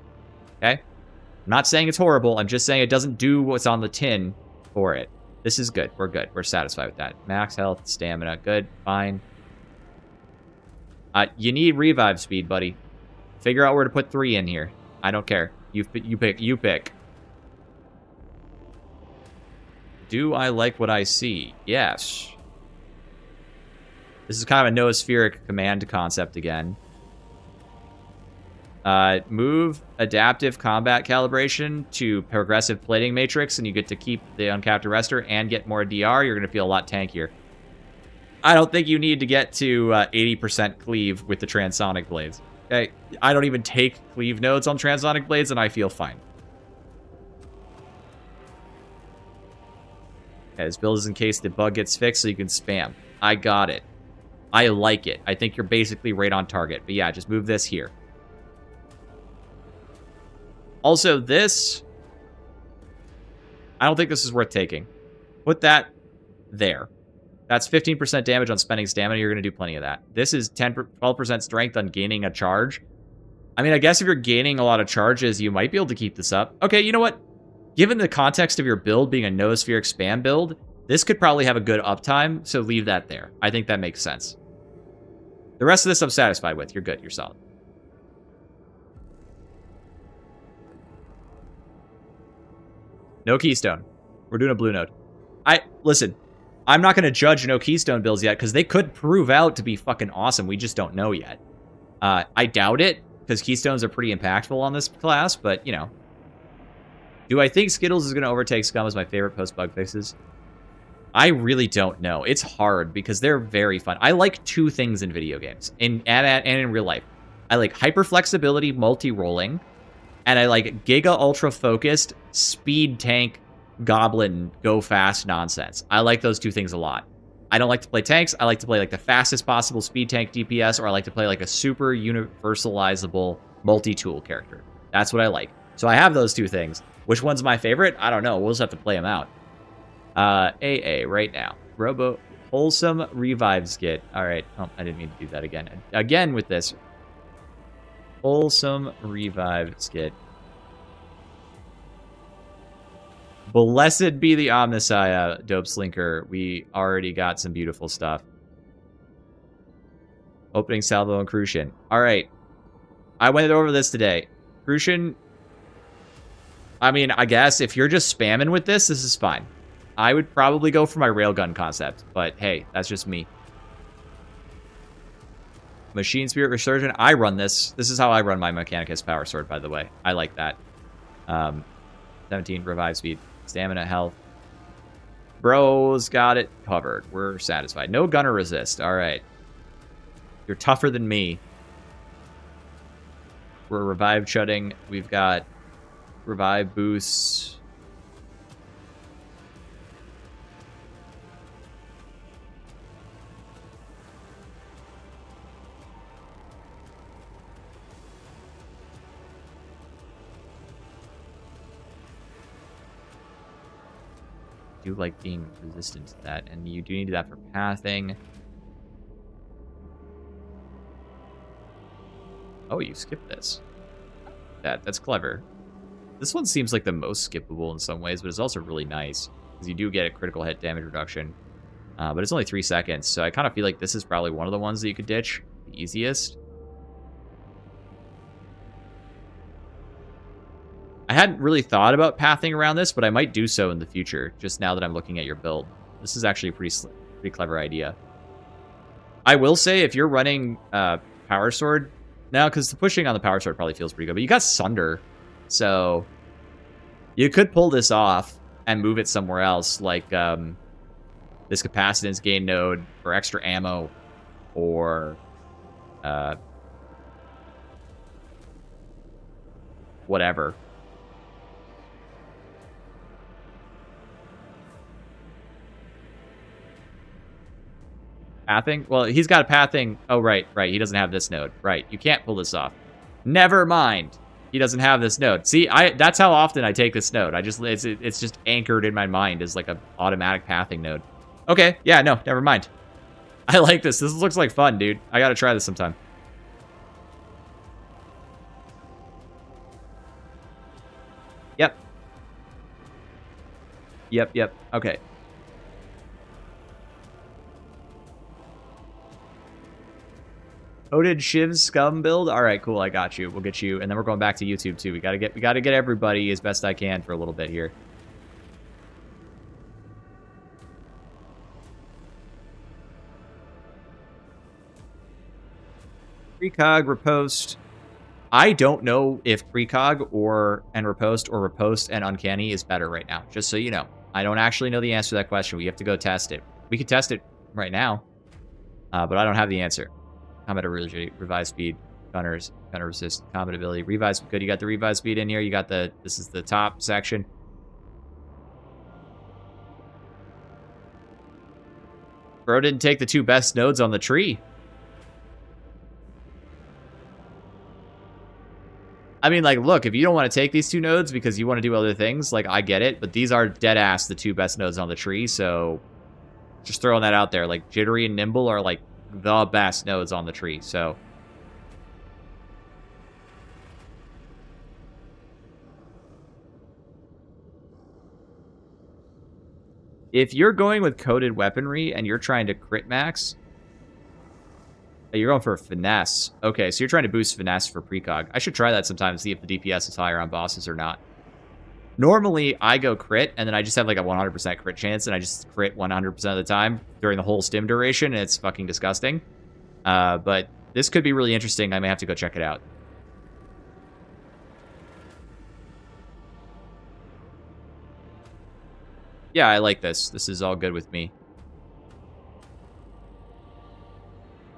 okay? I'm not saying it's horrible. I'm just saying it doesn't do what's on the tin for it. This is good. We're good. We're satisfied with that. Max health, stamina. Good. Fine. You need revive speed, buddy. Figure out where to put 3 in here. I don't care. You pick. You pick. Do I like what I see? Yes. This is kind of a noospheric command concept again. Move adaptive combat calibration to progressive plating matrix, and you get to keep the uncapped arrestor and get more DR. You're going to feel a lot tankier. I don't think you need to get to 80% cleave with the transonic blades. Okay? I don't even take cleave nodes on transonic blades, and I feel fine. Okay, this build is in case the bug gets fixed so you can spam. I got it. I like it. I think you're basically right on target. But yeah, just move this here. Also, this... I don't think this is worth taking. Put that there. That's 15% damage on spending stamina. You're going to do plenty of that. This is 12% strength on gaining a charge. I mean, I guess if you're gaining a lot of charges, you might be able to keep this up. Okay, you know what? Given the context of your build being a noospheric spam build, this could probably have a good uptime, so leave that there. I think that makes sense. The rest of this I'm satisfied with. You're good. You're solid. No Keystone. We're doing a blue node. Listen, I'm not going to judge no Keystone builds yet, because they could prove out to be fucking awesome. We just don't know yet. I doubt it, because Keystones are pretty impactful on this class, but, you know. Do I think Skittles is going to overtake Scum as my favorite post-bug fixes? I really don't know. It's hard, because they're very fun. I like 2 things in video games, and in real life. I like hyper-flexibility multi-rolling, and I like giga ultra-focused speed tank goblin go fast nonsense. I like those 2 things a lot. I don't like to play tanks. I like to play like the fastest possible speed tank DPS, or I like to play like a super universalizable multi-tool character. That's what I like. So I have those 2 things. Which one's my favorite? I don't know. We'll just have to play them out. AA right now. Robo Wholesome Revive Skit. All right. Oh, I didn't mean to do that again. Again with this. Wholesome Revive Skit. Blessed be the Omnissiah, Dope Slinker. We already got some beautiful stuff. Opening Salvo and Crucian. All right. I went over this today. Crucian, I mean, I guess if you're just spamming with this, this is fine. I would probably go for my railgun concept, but hey, that's just me. Machine Spirit Resurgent. I run this. This is how I run my Mechanicus Power Sword, by the way. I like that. 17 revive speed. Stamina, health. Bros got it covered. We're satisfied. No gunner resist. All right. You're tougher than me. We're revive chudding. We've got revive boosts. Do like being resistant to that, and you do need that for pathing. Oh, you skipped this. That's clever. This one seems like the most skippable in some ways, but it's also really nice because you do get a critical hit damage reduction. But it's only 3 seconds, so I kind of feel like this is probably one of the ones that you could ditch the easiest. I hadn't really thought about pathing around this, but I might do so in the future, just now that I'm looking at your build. This is actually a pretty clever idea. I will say, if you're running Power Sword now, because the pushing on the Power Sword probably feels pretty good, but you got Sunder, so you could pull this off and move it somewhere else, like this Capacitance gain node for extra ammo, or whatever. Pathing? Well, he's got a pathing. Oh, right. He doesn't have this node. Right. You can't pull this off. Never mind. He doesn't have this node. See, that's how often I take this node. It's just anchored in my mind as like an automatic pathing node. Okay. Yeah, no, never mind. I like this. This looks like fun, dude. I gotta try this sometime. Yep. Okay. Coded Shiv Scum build? Alright, cool, I got you. We'll get you. And then we're going back to YouTube too. We gotta get everybody as best I can for a little bit here. Precog, Riposte. I don't know if Precog and Riposte or Riposte and Uncanny is better right now, just so you know. I don't actually know the answer to that question. We have to go test it. We could test it right now, but I don't have the answer. Combat ability, revive speed, gunner resist, combat ability, revive speed. Good, you got the revive speed in here. You got this is the top section. Bro didn't take the 2 best nodes on the tree. I mean, like, look, if you don't want to take these 2 nodes because you want to do other things, like, I get it. But these are dead ass the 2 best nodes on the tree, so just throwing that out there. Like, Jittery and Nimble are, like, the best nodes on the tree, so. If you're going with coded weaponry and you're trying to crit max, you're going for a finesse. Okay, so you're trying to boost finesse for precog. I should try that sometime, see if the DPS is higher on bosses or not. Normally, I go crit, and then I just have like a 100% crit chance, and I just crit 100% of the time during the whole stim duration, and it's fucking disgusting. But this could be really interesting. I may have to go check it out. Yeah, I like this. This is all good with me.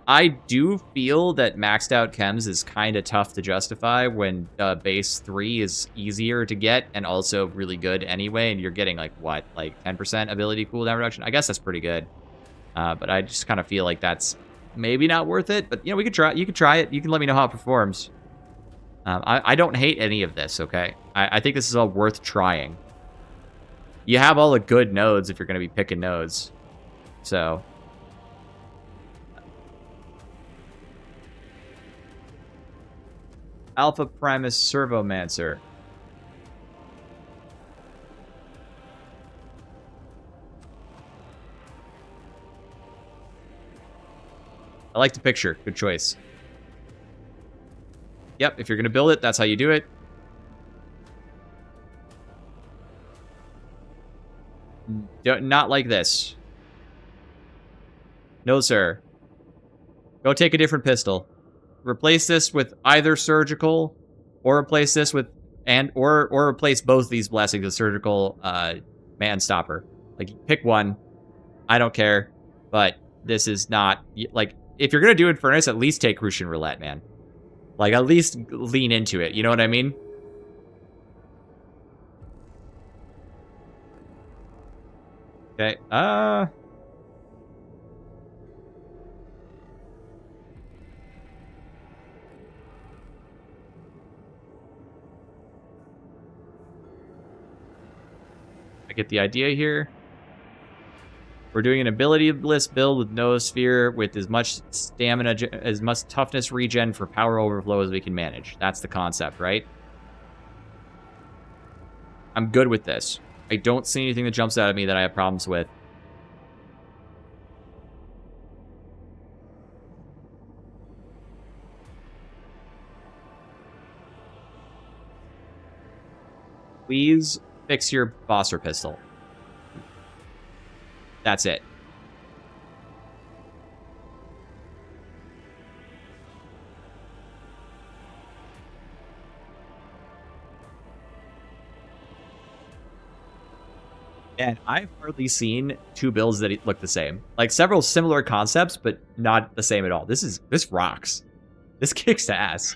I do feel that maxed out chems is kind of tough to justify when base 3 is easier to get and also really good anyway, and you're getting like what, like 10% ability cooldown reduction? I guess that's pretty good. But I just kind of feel like that's maybe not worth it, but you know, we could try. You could try it. You can let me know how it performs. I don't hate any of this, okay? I think this is all worth trying. You have all the good nodes if you're going to be picking nodes. So Alpha Primus Servomancer. I like the picture. Good choice. Yep, if you're going to build it, that's how you do it. Not like this. No, sir. Go take a different pistol. Replace this with either surgical, or replace this with or replace both these blessings with surgical man stopper. Like, pick one. I don't care, but this is not like, if you're gonna do Infernus, at least take Crucian Roulette, man. Like, at least lean into it. You know what I mean? Okay. I get the idea here. We're doing an ability list build with Noosphere with as much stamina, as much toughness regen for power overflow as we can manage. That's the concept, right? I'm good with this. I don't see anything that jumps out at me that I have problems with. Please fix your Foster pistol. That's it. And I've hardly seen two builds that look the same. Like, several similar concepts, but not the same at all. This rocks. This kicks ass.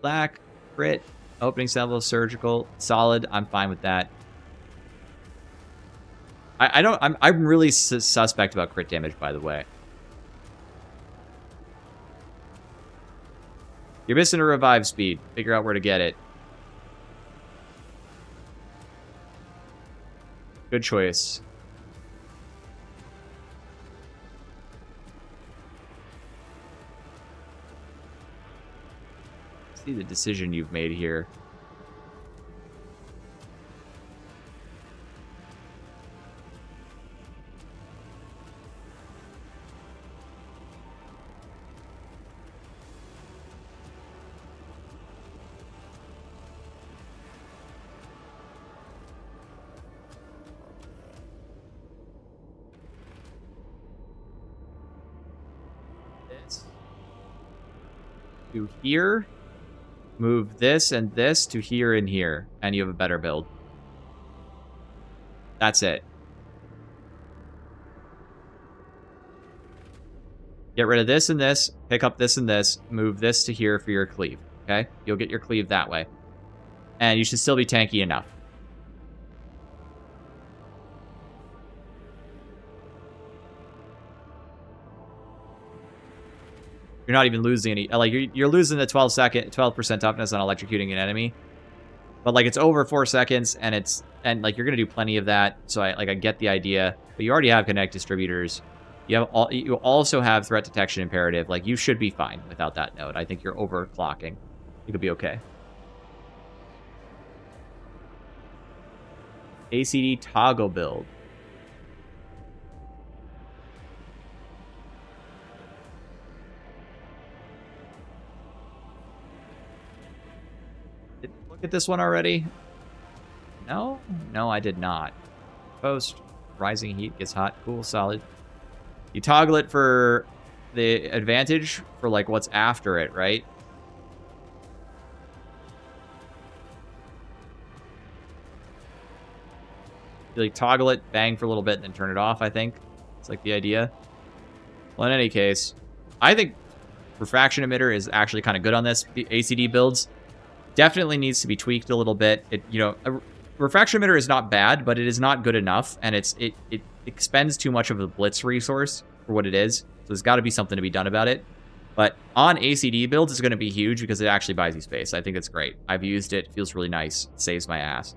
Black, crit, opening salvo, surgical, solid. I'm fine with that. I'm really suspect about crit damage, by the way. You're missing a revive speed. Figure out where to get it. Good choice. See the decision you've made here. To here, move this and this to here and here, and you have a better build. That's it. Get rid of this and this, pick up this and this, move this to here for your cleave, okay? You'll get your cleave that way. And you should still be tanky enough. You're not even losing any, like, you're losing the 12% toughness on electrocuting an enemy. But, like, it's over 4 seconds, and like, you're gonna do plenty of that, so I get the idea. But you already have Connect Distributors. You also have Threat Detection Imperative. Like, you should be fine without that node. I think you're overclocking. You could be okay. ACD toggle build. Look at this one already. No? No, I did not. Post. Rising heat gets hot. Cool, solid. You toggle it for the advantage for, like, what's after it, right? You, like, toggle it, bang for a little bit, and then turn it off, I think. It's, like, the idea. Well, in any case, I think Refraction Emitter is actually kind of good on this. The ACD builds. Definitely needs to be tweaked a little bit. Refraction Emitter is not bad, but it is not good enough, and it expends too much of a blitz resource for what it is. So there's got to be something to be done about it. But on ACD builds, it's going to be huge because it actually buys you space. I think it's great. I've used it. It feels really nice. It saves my ass.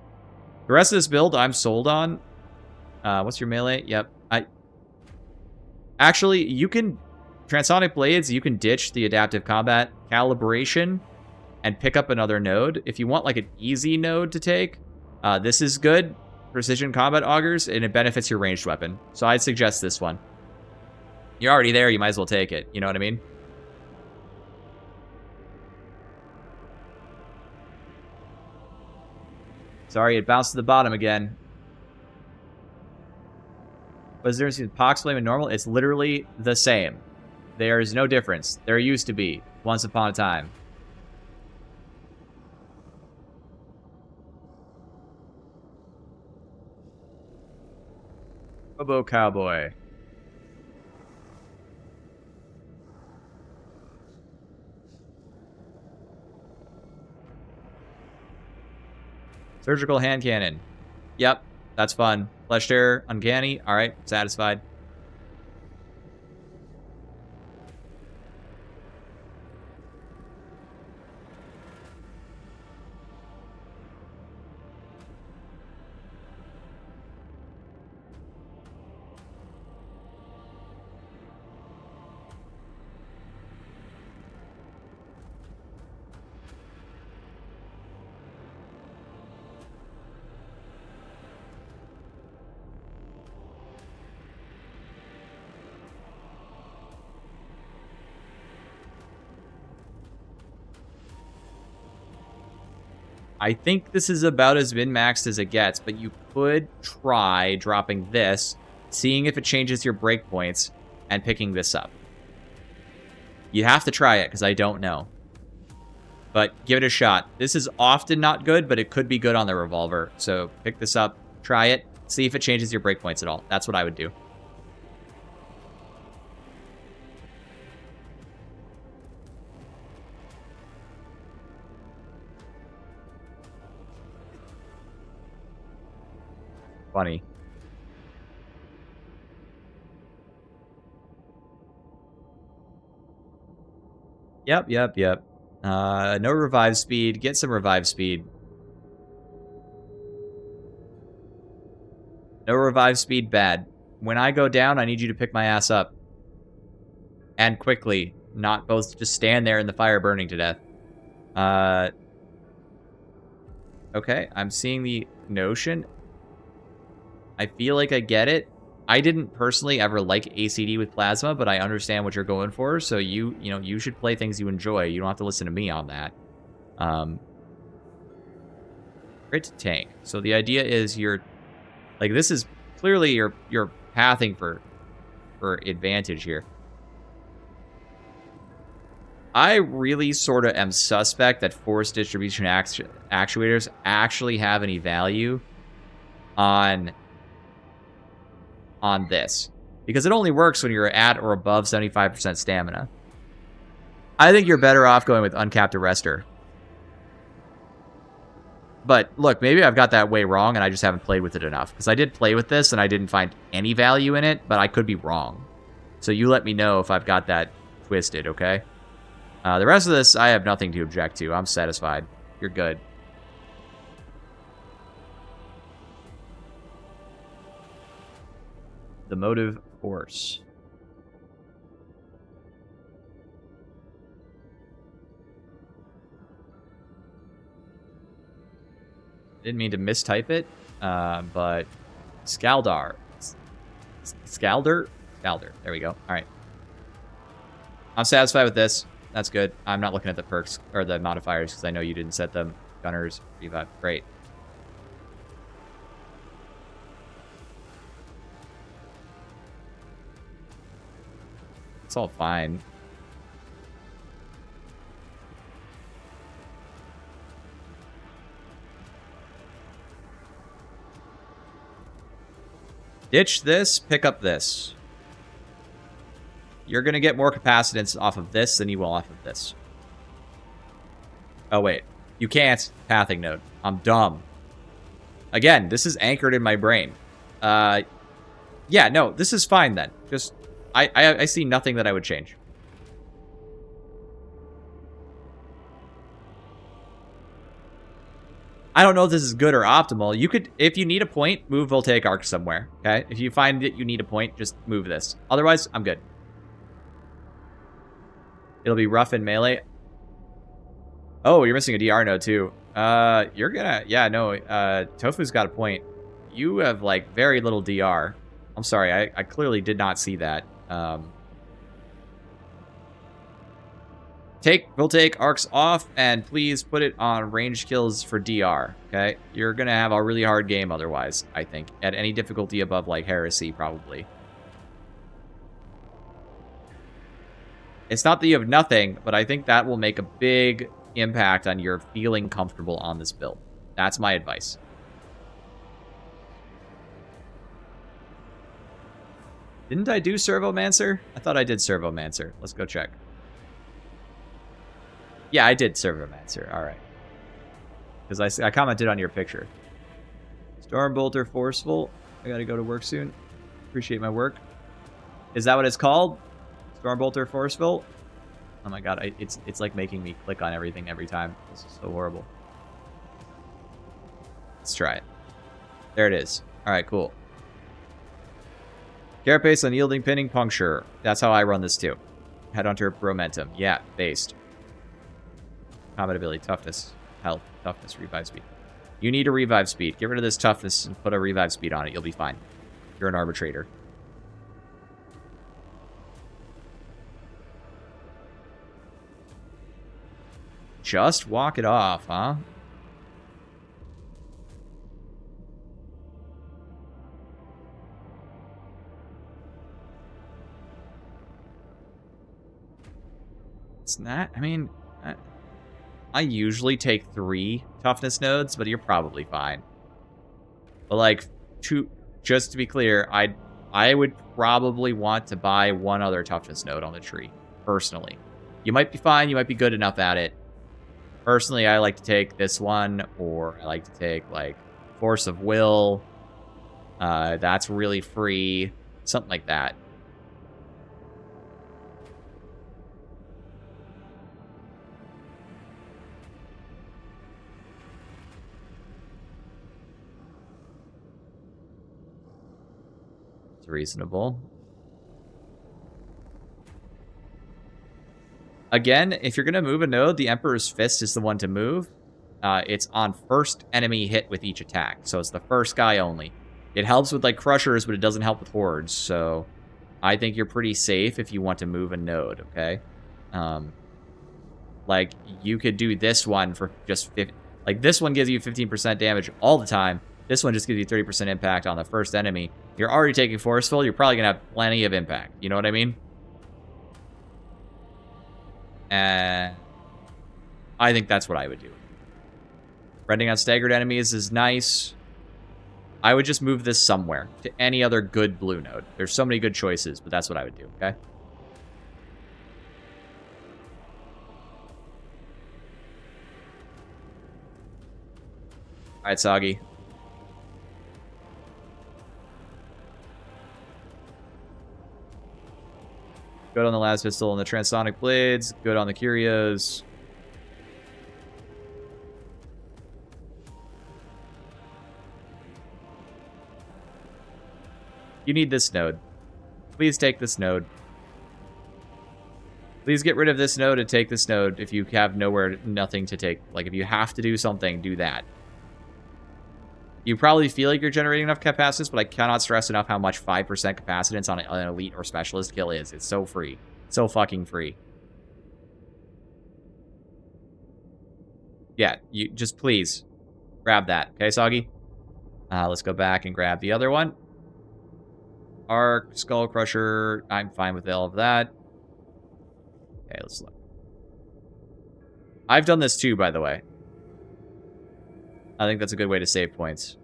The rest of this build, I'm sold on. What's your melee? Yep. Actually, you can Transonic Blades. You can ditch the adaptive combat calibration and pick up another node. If you want, like, an easy node to take, this is good. Precision Combat Augers, and it benefits your ranged weapon. So I'd suggest this one. You're already there, you might as well take it. You know what I mean? Sorry, it bounced to the bottom again. Was there a Pox Flame and normal? It's literally the same. There's no difference. There used to be, once upon a time. Hobo Cowboy. Surgical hand cannon. Yep, that's fun. Flesh Terror, Uncanny. Alright, satisfied. I think this is about as min-maxed as it gets, but you could try dropping this, seeing if it changes your breakpoints, and picking this up. You have to try it, because I don't know. But give it a shot. This is often not good, but it could be good on the revolver. So pick this up, try it, see if it changes your breakpoints at all. That's what I would do. Funny. Yep. No revive speed. Get some revive speed. No revive speed, bad. When I go down, I need you to pick my ass up. And quickly. Not both just stand there in the fire burning to death. Okay, I'm seeing the notion. I feel like I get it. I didn't personally ever like ACD with Plasma, but I understand what you're going for. So you should play things you enjoy. You don't have to listen to me on that. Crit tank. So the idea is this is clearly you're pathing for advantage here. I really sort of am suspect that force distribution actuators actually have any value on this, because it only works when you're at or above 75% stamina. I think you're better off going with uncapped arrestor. But look, maybe I've got that way wrong and I just haven't played with it enough, because I did play with this and I didn't find any value in it, but I could be wrong. So you let me know if I've got that twisted, okay? The rest of this, I have nothing to object to. I'm satisfied. You're good. The motive force. Didn't mean to mistype it, but Scaldar. Scalder? Scalder. There we go. All right. I'm satisfied with this. That's good. I'm not looking at the perks or the modifiers because I know you didn't set them. Gunners, revive. Great. It's all fine. Ditch this, pick up this. You're going to get more capacitance off of this than you will off of this. Oh, wait. You can't. Pathing node. I'm dumb. Again, this is anchored in my brain. Yeah, no, this is fine then. Just, I see nothing that I would change. I don't know if this is good or optimal. You could, if you need a point, move Voltaic Arc somewhere, okay? If you find that you need a point, just move this. Otherwise, I'm good. It'll be rough in melee. Oh, you're missing a DR node, too. You're gonna... Yeah, no, Tofu's got a point. You have, like, very little DR. I'm sorry, I clearly did not see that. We'll take arcs off, and please put it on ranged kills for DR, okay? You're gonna have a really hard game otherwise, I think. At any difficulty above, like, Heresy, probably. It's not that you have nothing, but I think that will make a big impact on your feeling comfortable on this build. That's my advice. Didn't I do Servomancer? I thought I did Servomancer. Let's go check. Yeah, I did Servomancer. All right. Because I commented on your picture. Stormbolter Forceful. I gotta go to work soon. Appreciate my work. Is that what it's called? Stormbolter Forceful? Oh my god, it's like making me click on everything every time. This is so horrible. Let's try it. There it is. All right, cool. Carapace, Unyielding, Pinning, Puncture. That's how I run this too. Headhunter, Momentum. Yeah, based. Combat ability, Toughness, Health, Toughness, Revive Speed. You need a Revive Speed. Get rid of this Toughness and put a Revive Speed on it. You'll be fine. You're an Arbitrator. Just walk it off, huh? It's not, I mean, I usually take 3 toughness nodes, but you're probably fine. But like, just to be clear, I would probably want to buy 1 other toughness node on the tree, personally. You might be fine, you might be good enough at it. Personally, I like to take this one, or I like to take, like, Force of Will. That's really free. Something like that. It's reasonable. Again, if you're going to move a node, the Emperor's Fist is the one to move. It's on first enemy hit with each attack, so it's the first guy only. It helps with, like, Crushers, but it doesn't help with Hordes, so I think you're pretty safe if you want to move a node, okay? Like, you could do this one for just 50... Like, this one gives you 15% damage all the time. This one just gives you 30% impact on the first enemy. You're already taking Forceful, you're probably going to have plenty of impact. You know what I mean? And I think that's what I would do. Rending on staggered enemies is nice. I would just move this somewhere to any other good blue node. There's so many good choices, but that's what I would do, okay? All right, Soggy. Good on the Las Pistol and the Transonic Blades. Good on the Curios. You need this node. Please take this node. Please get rid of this node and take this node if you have nothing to take. Like, if you have to do something, do that. You probably feel like you're generating enough capacitance, but I cannot stress enough how much 5% capacitance on an elite or specialist kill is. It's so free. So fucking free. Yeah, you just please grab that. Okay, Soggy? Let's go back and grab the other one. Arc, Skull Crusher. I'm fine with all of that. Okay, let's look. I've done this too, by the way. I think that's a good way to save points.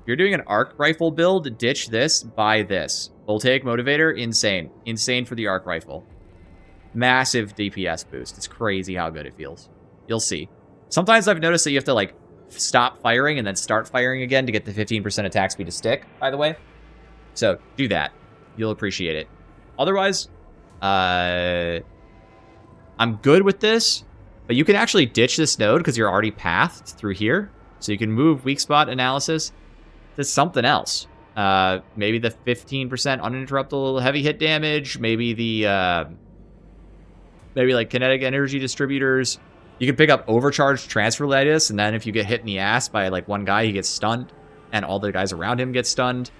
If you're doing an arc rifle build, ditch this, buy this. Voltaic Motivator, insane. Insane for the arc rifle. Massive DPS boost. It's crazy how good it feels. You'll see. Sometimes I've noticed that you have to, like, stop firing and then start firing again to get the 15% attack speed to stick, by the way. So, do that. You'll appreciate it. Otherwise, I'm good with this. But you can actually ditch this node because you're already pathed through here. So you can move weak spot analysis to something else. Maybe the 15% uninterruptible heavy hit damage. Maybe the maybe like kinetic energy distributors. You can pick up overcharged transfer radius, and then if you get hit in the ass by like one guy, he gets stunned, and all the guys around him get stunned.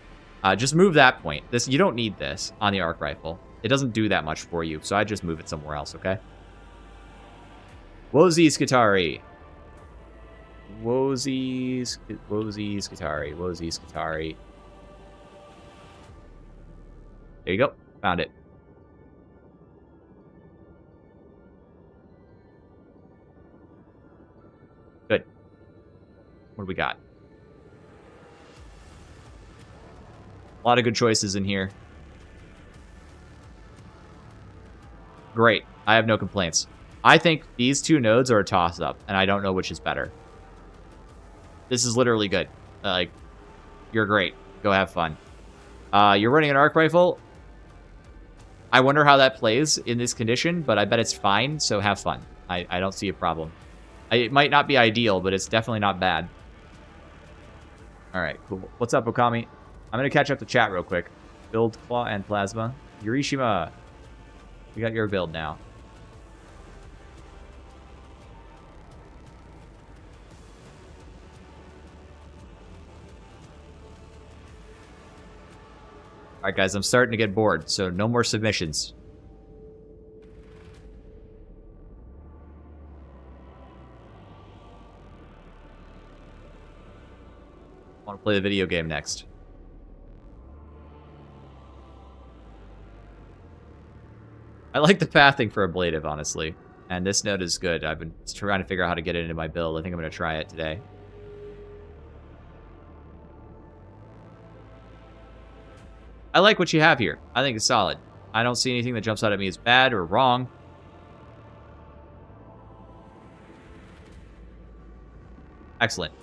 Just move that point. You don't need this on the arc rifle. It doesn't do that much for you, so I just move it somewhere else, okay? Wozy Skitari. Wozy Skitari. Wozy Skitari. There you go. Found it. Good. What do we got? A lot of good choices in here. Great. I have no complaints. I think these two nodes are a toss-up, and I don't know which is better. This is literally good. Like, you're great. Go have fun. You're running an arc rifle. I wonder how that plays in this condition, but I bet it's fine, so have fun. I don't see a problem. It might not be ideal, but it's definitely not bad. All right, cool. What's up, Okami? I'm going to catch up the chat real quick. Build Claw and Plasma. Yurishima. We got your build now. Alright guys, I'm starting to get bored, so no more submissions. I want to play the video game next. I like the pathing for ablative, honestly. And this node is good. I've been trying to figure out how to get it into my build. I think I'm going to try it today. I like what you have here. I think it's solid. I don't see anything that jumps out at me as bad or wrong. Excellent.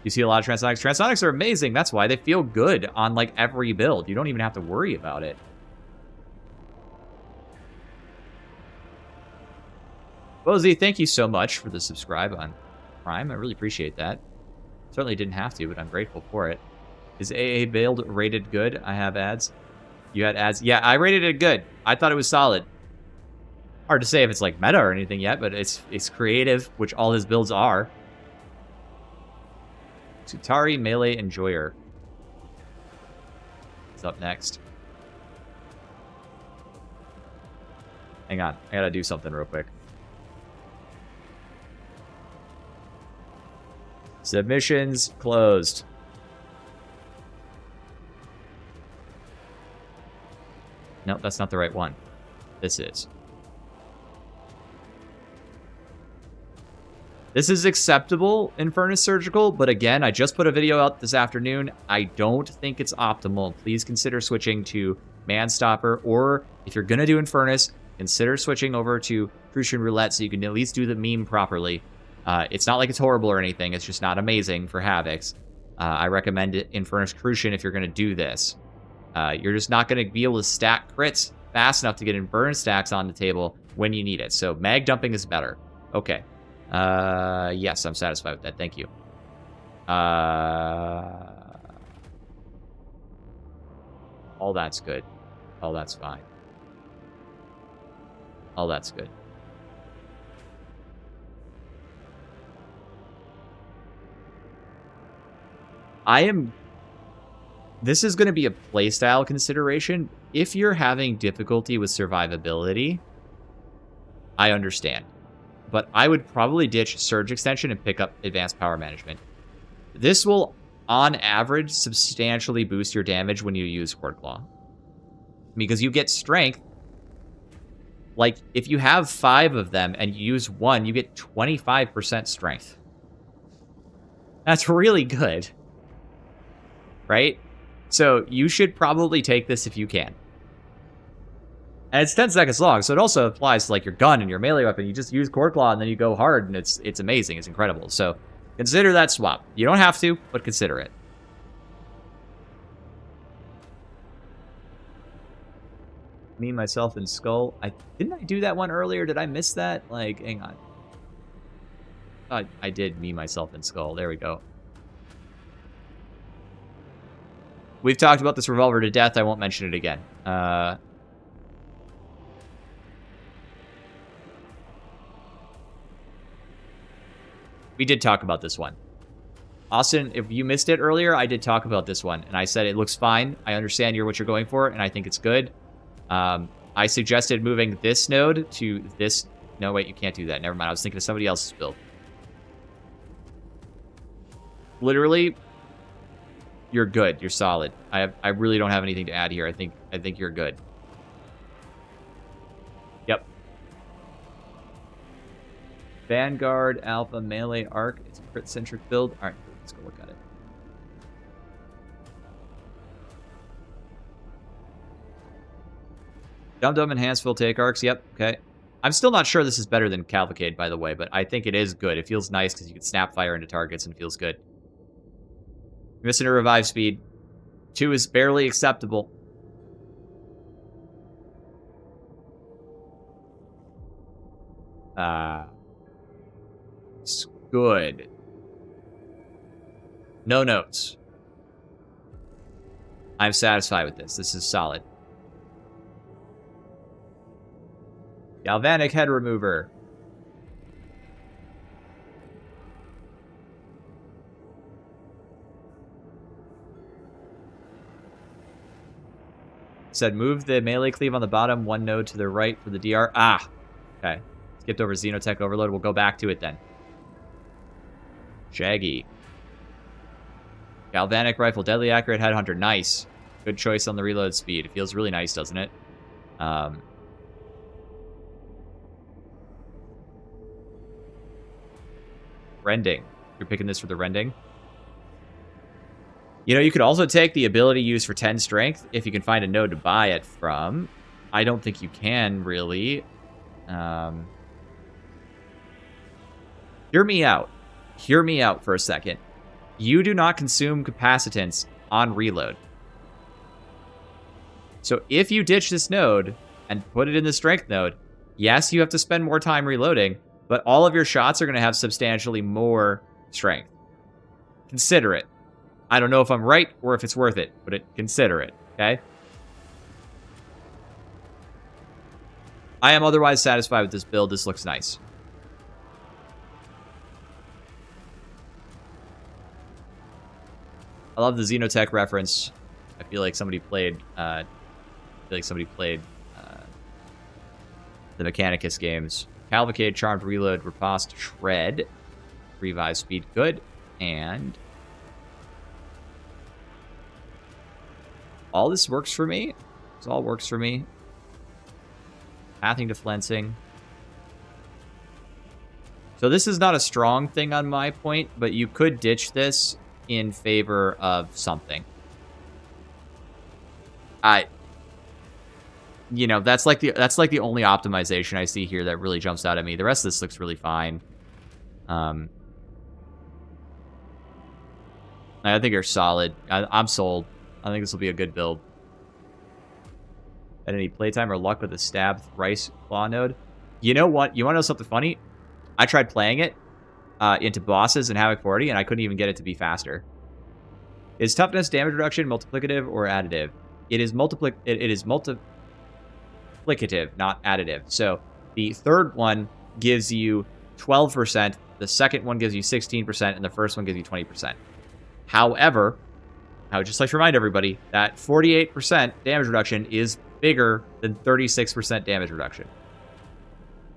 You see a lot of transonics. Transonics are amazing. That's why they feel good on like every build. You don't even have to worry about it. Bozy, thank you so much for the subscribe on Prime. I really appreciate that. Certainly didn't have to, but I'm grateful for it. Is AA build rated good? I have ads. You had ads? Yeah, I rated it good. I thought it was solid. Hard to say if it's like meta or anything yet, but it's creative, which all his builds are. Sutari Melee Enjoyer is up next. Hang on, I gotta do something real quick. Submissions closed. Nope, that's not the right one. This is. This is acceptable in Furnace Surgical, but again, I just put a video out this afternoon. I don't think it's optimal. Please consider switching to Manstopper, or if you're going to do Infernus, consider switching over to Crucian Roulette so you can at least do the meme properly. It's not like it's horrible or anything. It's just not amazing for Havocs. I recommend it Infernus Crucian if you're going to do this. You're just not going to be able to stack crits fast enough to get in burn stacks on the table when you need it. So mag dumping is better. Okay. Yes, I'm satisfied with that. Thank you. All that's good. All that's fine. All that's good. This is going to be a playstyle consideration. If you're having difficulty with survivability, I understand. But I would probably ditch Surge Extension and pick up Advanced Power Management. This will, on average, substantially boost your damage when you use Cord Claw. Because you get strength. Like, if you have 5 of them and you use 1, you get 25% strength. That's really good. Right? So you should probably take this if you can. And it's 10 seconds long, so it also applies to like your gun and your melee weapon. You just use Cord Claw and then you go hard, and it's amazing. It's incredible. So consider that swap. You don't have to, but consider it. Me, myself, and Skull. Didn't I do that one earlier? Did I miss that? Like, hang on. I did me, myself, and Skull. There we go. We've talked about this revolver to death. I won't mention it again. We did talk about this one. Austin, if you missed it earlier, I did talk about this one. And I said it looks fine. I understand what you're going for, and I think it's good. I suggested moving this node to this. No, wait, you can't do that. Never mind. I was thinking of somebody else's build. Literally, you're good. You're solid. I really don't have anything to add here. I think you're good. Yep. Vanguard, Alpha, Melee, Arc. It's a crit-centric build. All right, let's go look at it. Dum-Dum Enhanced will take arcs. Yep, okay. I'm still not sure this is better than Cavalcade, by the way, but I think it is good. It feels nice because you can snap fire into targets and it feels good. Missing a revive speed. 2 is barely acceptable. It's good. No notes. I'm satisfied with this. This is solid. Galvanic head remover. Said move the melee cleave on the bottom, 1 node to the right for the DR. Ah, okay. Skipped over Xenotech Overload. We'll go back to it then. Shaggy. Galvanic rifle, deadly accurate headhunter. Nice. Good choice on the reload speed. It feels really nice, doesn't it? Rending. You're picking this for the rending. You know, you could also take the ability used for 10 strength if you can find a node to buy it from. I don't think you can, really. Hear me out. Hear me out for a second. You do not consume capacitance on reload. So if you ditch this node and put it in the strength node, yes, you have to spend more time reloading, but all of your shots are going to have substantially more strength. Consider it. I don't know if I'm right or if it's worth it, but consider it, okay? I am otherwise satisfied with this build. This looks nice. I love the Xenotech reference. I feel like somebody played the Mechanicus games. Cavalcade, Charmed Reload, Riposte, Shred, Revive Speed, good, and all this works for me. This all works for me. Pathing to Flensing. So this is not a strong thing on my point, but you could ditch this in favor of something. You know, that's like the only optimization I see here that really jumps out at me. The rest of this looks really fine. I think you're solid. I'm sold. I think this will be a good build. At any playtime or luck with a stab thrice claw node? You know what? You want to know something funny? I tried playing it into bosses in Havoc 40, and I couldn't even get it to be faster. Is toughness damage reduction multiplicative or additive? It is multiplicative, not additive. So the third one gives you 12%, the second one gives you 16%, and the first one gives you 20%. However, I would just like to remind everybody that 48% damage reduction is bigger than 36% damage reduction.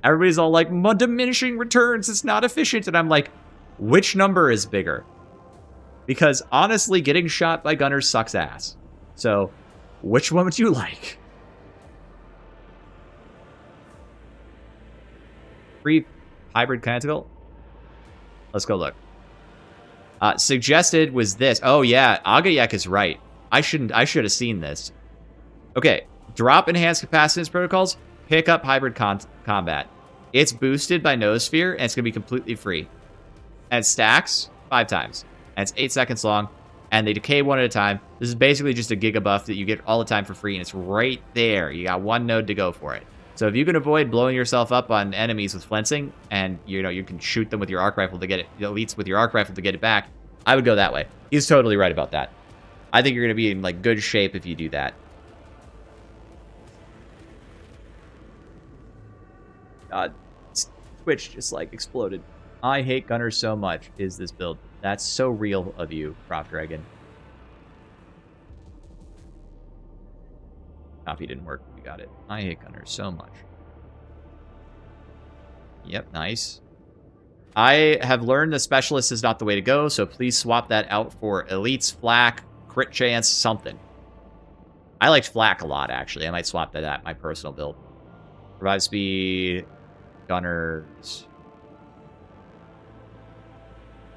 Everybody's all like, diminishing returns, it's not efficient. And I'm like, which number is bigger? Because honestly, getting shot by gunners sucks ass. So, which one would you like? Free hybrid canticle? Let's go look. Suggested was this. Oh yeah, Agayak is right. I should have seen this. Okay, drop enhanced capacitance protocols, pick up hybrid combat. It's boosted by Noosphere, and it's going to be completely free. And it stacks 5 times. And it's 8 seconds long, and they decay 1 at a time. This is basically just a giga buff that you get all the time for free, and it's right there. You got 1 node to go for it. So if you can avoid blowing yourself up on enemies with flensing, and you can shoot them with your arc rifle to get it, the elites with your arc rifle to get it back, I would go that way. He's totally right about that. I think you're going to be in like good shape if you do that. Twitch just like exploded. I hate gunners so much is this build. That's so real of you, Prop Dragon. Copy didn't work. We got it. I hate gunners so much. Yep, nice. I have learned the specialist is not the way to go, so please swap that out for elites, flak, crit chance, something. I liked flak a lot, actually. I might swap that at my personal build. Revive speed, gunners,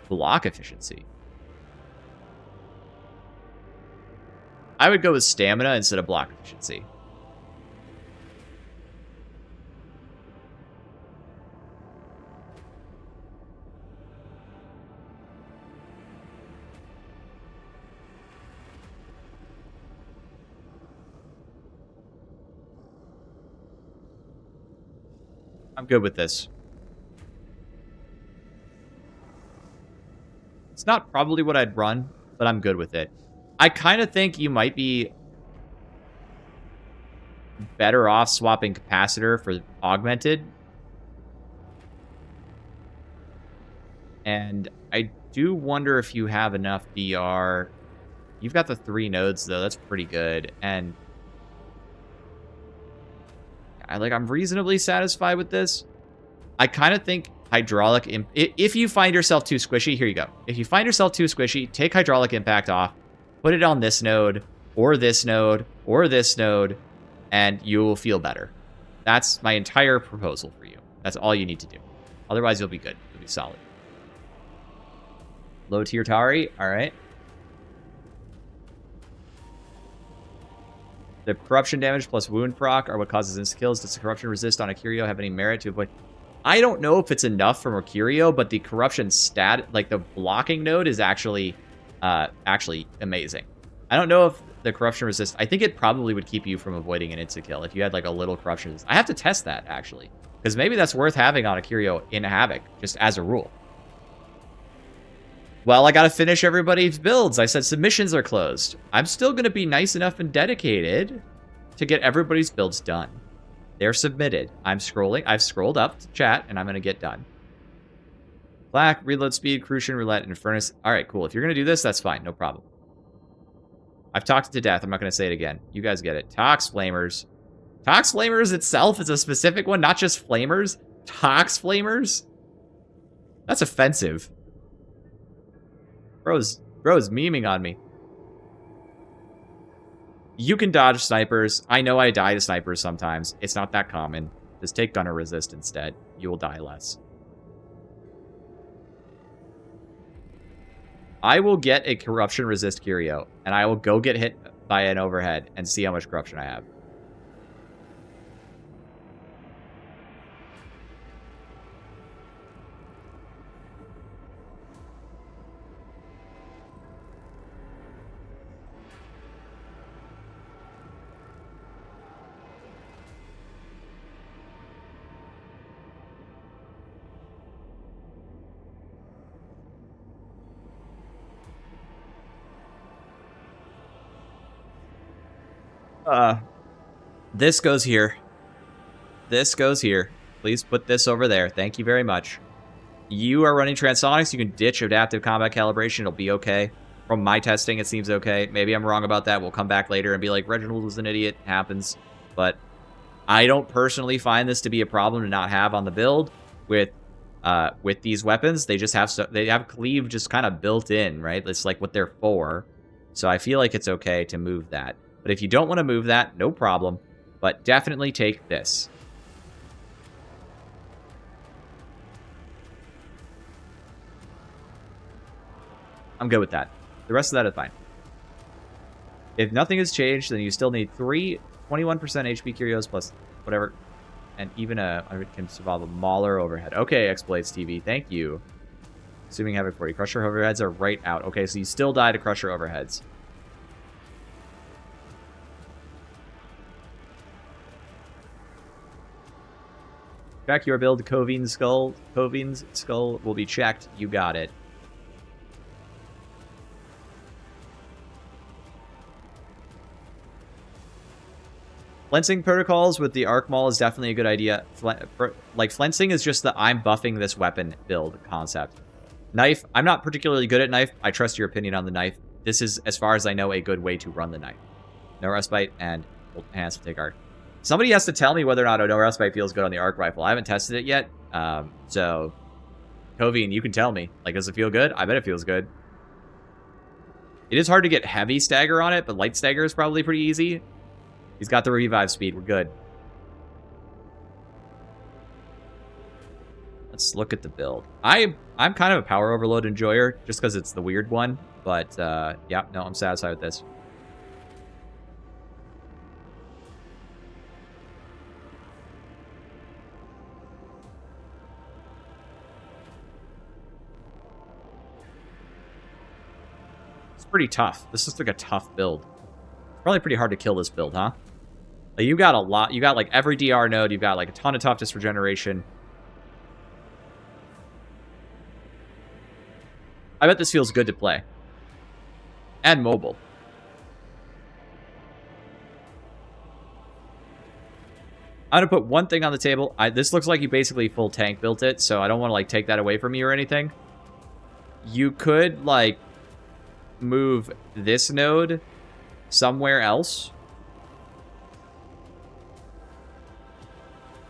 block efficiency. I would go with stamina instead of block efficiency. I'm good with this. It's not probably what I'd run, but I'm good with it. I kind of think you might be better off swapping capacitor for augmented. And I do wonder if you have enough DR. You've got the 3 nodes, though. That's pretty good. And I'm reasonably satisfied with this. I kind of think hydraulic... If you find yourself too squishy, here you go. If you find yourself too squishy, take hydraulic impact off, put it on this node, or this node, or this node, and you will feel better. That's my entire proposal for you. That's all you need to do. Otherwise, you'll be good. You'll be solid. Low tier Tari. All right. The corruption damage plus wound proc are what causes insta kills. Does the corruption resist on a Curio have any merit to avoid? I don't know if it's enough from a Curio, but the corruption stat, like the blocking node, is actually amazing. I don't know if the corruption resist. I think it probably would keep you from avoiding an insta kill if you had like a little corruption resist. I have to test that actually, because maybe that's worth having on a Curio in Havoc, just as a rule. Well, I gotta finish everybody's builds. I said submissions are closed. I'm still gonna be nice enough and dedicated to get everybody's builds done. They're submitted. I'm scrolling. I've scrolled up to chat, and I'm gonna get done. Black, reload speed, Crucian, Roulette, and Furnace. All right, cool. If you're gonna do this, that's fine. No problem. I've talked to death. I'm not gonna say it again. You guys get it. Tox Flamers. Tox Flamers itself is a specific one, not just Flamers. Tox Flamers? That's offensive. Bro's memeing on me. You can dodge snipers. I know I die to snipers sometimes. It's not that common. Just take gunner resist instead. You will die less. I will get a corruption resist Curio, and I will go get hit by an overhead and see how much corruption I have. This goes here. This goes here. Please put this over there. Thank you very much. You are running transonics. You can ditch adaptive combat calibration. It'll be okay. From my testing, it seems okay. Maybe I'm wrong about that. We'll come back later and be like, Reginald was an idiot. It happens. But I don't personally find this to be a problem to not have on the build with these weapons. They just have they have cleave just kind of built in, right? It's like what they're for. So I feel like it's okay to move that. But if you don't want to move that, no problem. But definitely take this. I'm good with that. The rest of that is fine. If nothing has changed, then you still need 3 21% HP Curios plus whatever. And even I can survive a Mauler overhead. Okay, Exploits TV, thank you. Assuming Havoc 40. Crusher overheads are right out. Okay, so you still die to Crusher overheads. Check your build, Covine's skull. Covine's skull will be checked. You got it. Flensing protocols with the Arc Maul is definitely a good idea. Like, flensing is just the I'm buffing this weapon build concept. Knife, I'm not particularly good at knife. I trust your opinion on the knife. This is, as far as I know, a good way to run the knife. No respite, and Hands will take arc. Somebody has to tell me whether or not a no rust fight feels good on the arc rifle. I haven't tested it yet. So, Kovian, you can tell me. Like, does it feel good? I bet it feels good. It is hard to get heavy stagger on it, but light stagger is probably pretty easy. He's got the revive speed. We're good. Let's look at the build. I'm kind of a power overload enjoyer, just because it's the weird one. But, yeah, no, I'm satisfied with this. It's pretty tough. This is like a tough build. It's probably pretty hard to kill this build, huh? Like, you got a lot. You got, like, every DR node. You've got, like, a ton of toughness regeneration. I bet this feels good to play. And mobile. I'm going to put one thing on the table. This looks like you basically full tank built it, so I don't want to, like, take that away from you or anything. You could, like, move this node somewhere else.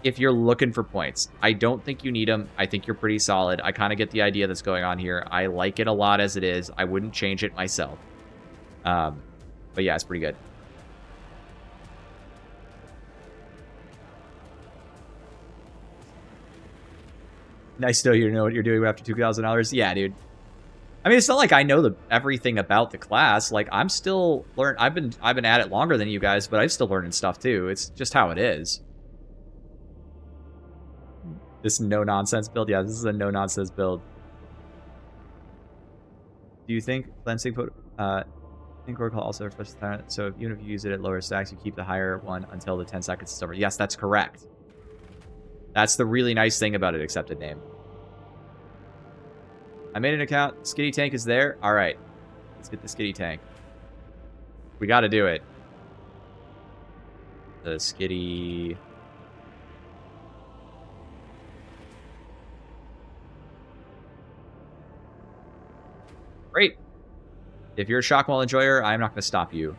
If you're looking for points. I don't think you need them. I think you're pretty solid. I kind of get the idea that's going on here. I like it a lot as it is. I wouldn't change it myself. But yeah, it's pretty good. Nice to know you know what you're doing after $2,000. Yeah, dude. I mean, it's not like I know everything about the class. Like, I'm still learning. I've been at it longer than you guys, but I'm still learning stuff too. It's just how it is. This no-nonsense build? Yeah, this is a no-nonsense build. Do you think cleansing put... think Oracle also refreshes the time, so even if you use it at lower stacks, you keep the higher one until the 10 seconds is over. Yes, that's correct. That's the really nice thing about it, accepted name. I made an account. Skitty Tank is there. All right. Let's get the Skitty Tank. We got to do it. The Skitty... Great. If you're a Shockwall enjoyer, I'm not going to stop you.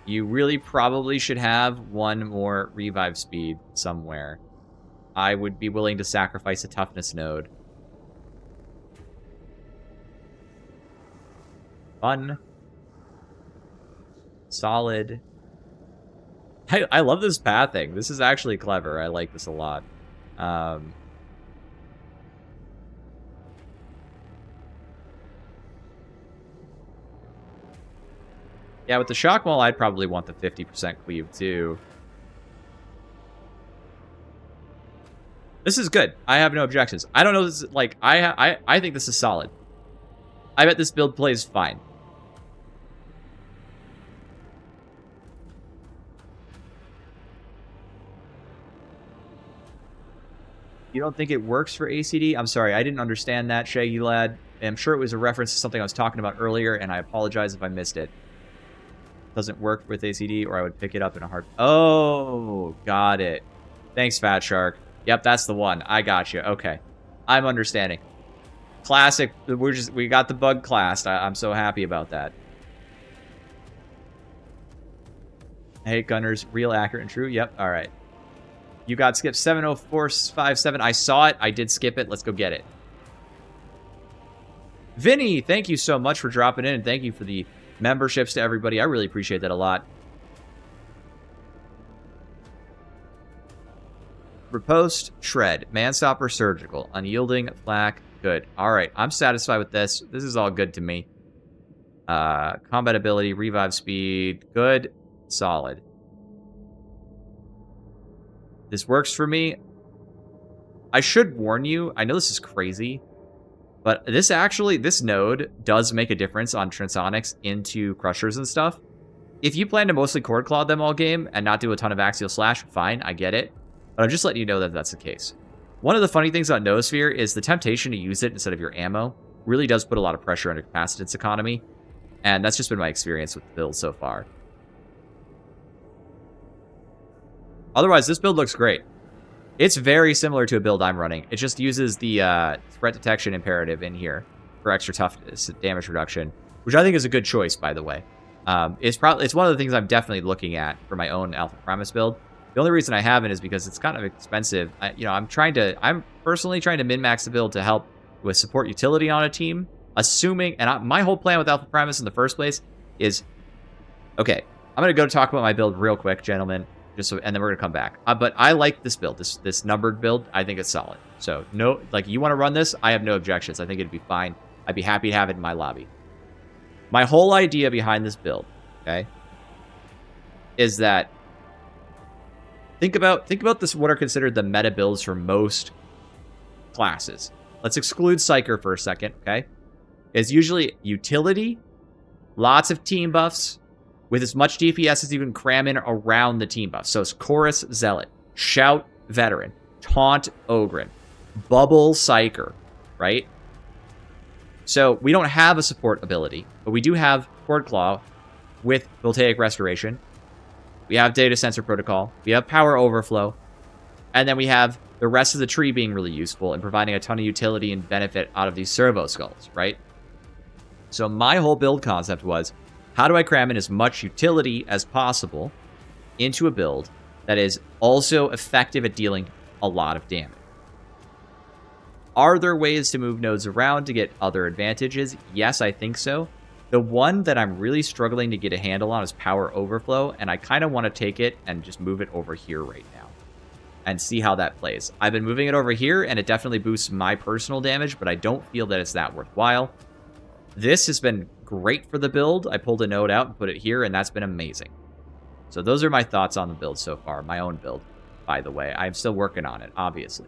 You really probably should have one more revive speed somewhere. I would be willing to sacrifice a toughness node. Fun. Solid. I love this pathing. This is actually clever. I like this a lot. Yeah, with the shock wall, I'd probably want the 50% cleave, too. This is good. I have no objections. I don't know this is, like, I think this is solid. I bet this build plays fine. You don't think it works for ACD? I'm sorry, I didn't understand that, Shaggy Lad. I'm sure it was a reference to something I was talking about earlier, and I apologize if I missed it. Doesn't work with ACD, or I would pick it up in a heart. Oh, got it. Thanks, Fatshark. Yep, that's the one. I got you. Okay, I'm understanding. Classic. We got the bug classed. I'm so happy about that. I hate gunners. Real, accurate, and true. Yep. All right. You got skip 70457. I saw it. I did skip it. Let's go get it. Vinny, thank you so much for dropping in, and thank you for the memberships to everybody. I really appreciate that a lot. Riposte, shred, manstopper, surgical, unyielding, flak, good. All right, I'm satisfied with this. This is all good to me. Combat ability, revive speed, good, solid. This works for me. I should warn you, I know this is crazy, but this node does make a difference on Transonics into Crushers and stuff. If you plan to mostly Chord Claw them all game and not do a ton of Axial Slash, fine, I get it. But I'm just letting you know that that's the case. One of the funny things about Noosphere is the temptation to use it instead of your ammo really does put a lot of pressure on your capacitance economy. And that's just been my experience with the build so far. Otherwise, this build looks great. It's very similar to a build I'm running. It just uses the threat detection imperative in here for extra toughness damage reduction, which I think is a good choice, by the way. It's one of the things I'm definitely looking at for my own Alpha Primus build. The only reason I haven't is because it's kind of expensive. I'm personally trying to min-max the build to help with support utility on a team, assuming, my whole plan with Alpha Primus in the first place is, okay, I'm going to go talk about my build real quick, gentlemen, and then we're going to come back. But I like this build, this numbered build. I think it's solid. So, no, like, you want to run this? I have no objections. I think it'd be fine. I'd be happy to have it in my lobby. My whole idea behind this build, okay, is that think about this, what are considered the meta builds for most classes. Let's exclude Psyker for a second, okay? It's usually utility, lots of team buffs, with as much DPS as you can cram in around the team buffs. So it's Chorus Zealot, Shout Veteran, Taunt Ogryn, Bubble Psyker, right? So we don't have a support ability, but we do have Cord Claw with Voltaic Restoration. We have Data Sensor Protocol. We have Power Overflow. And then we have the rest of the tree being really useful and providing a ton of utility and benefit out of these Servo Skulls, right? So my whole build concept was, how do I cram in as much utility as possible into a build that is also effective at dealing a lot of damage? Are there ways to move nodes around to get other advantages? Yes, I think so. The one that I'm really struggling to get a handle on is Power Overflow, and I kind of want to take it and just move it over here right now and see how that plays. I've been moving it over here, and it definitely boosts my personal damage, but I don't feel that it's that worthwhile. This has been great for the build. I pulled a node out and put it here, and that's been amazing. So those are my thoughts on the build so far. My own build, by the way. I'm still working on it, obviously.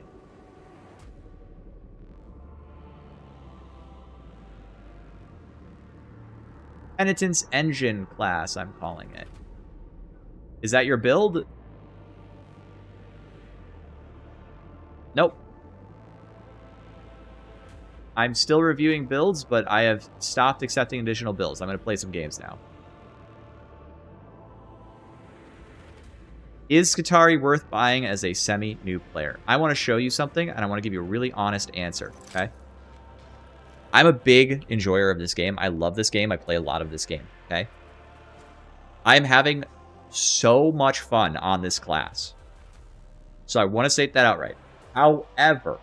Penitence Engine class, I'm calling it. Is that your build? Nope. I'm still reviewing builds, but I have stopped accepting additional builds. I'm going to play some games now. Is Skitarii worth buying as a semi-new player? I want to show you something, and I want to give you a really honest answer, okay? I'm a big enjoyer of this game. I love this game. I play a lot of this game, okay? I'm having so much fun on this class. So I want to state that outright. However,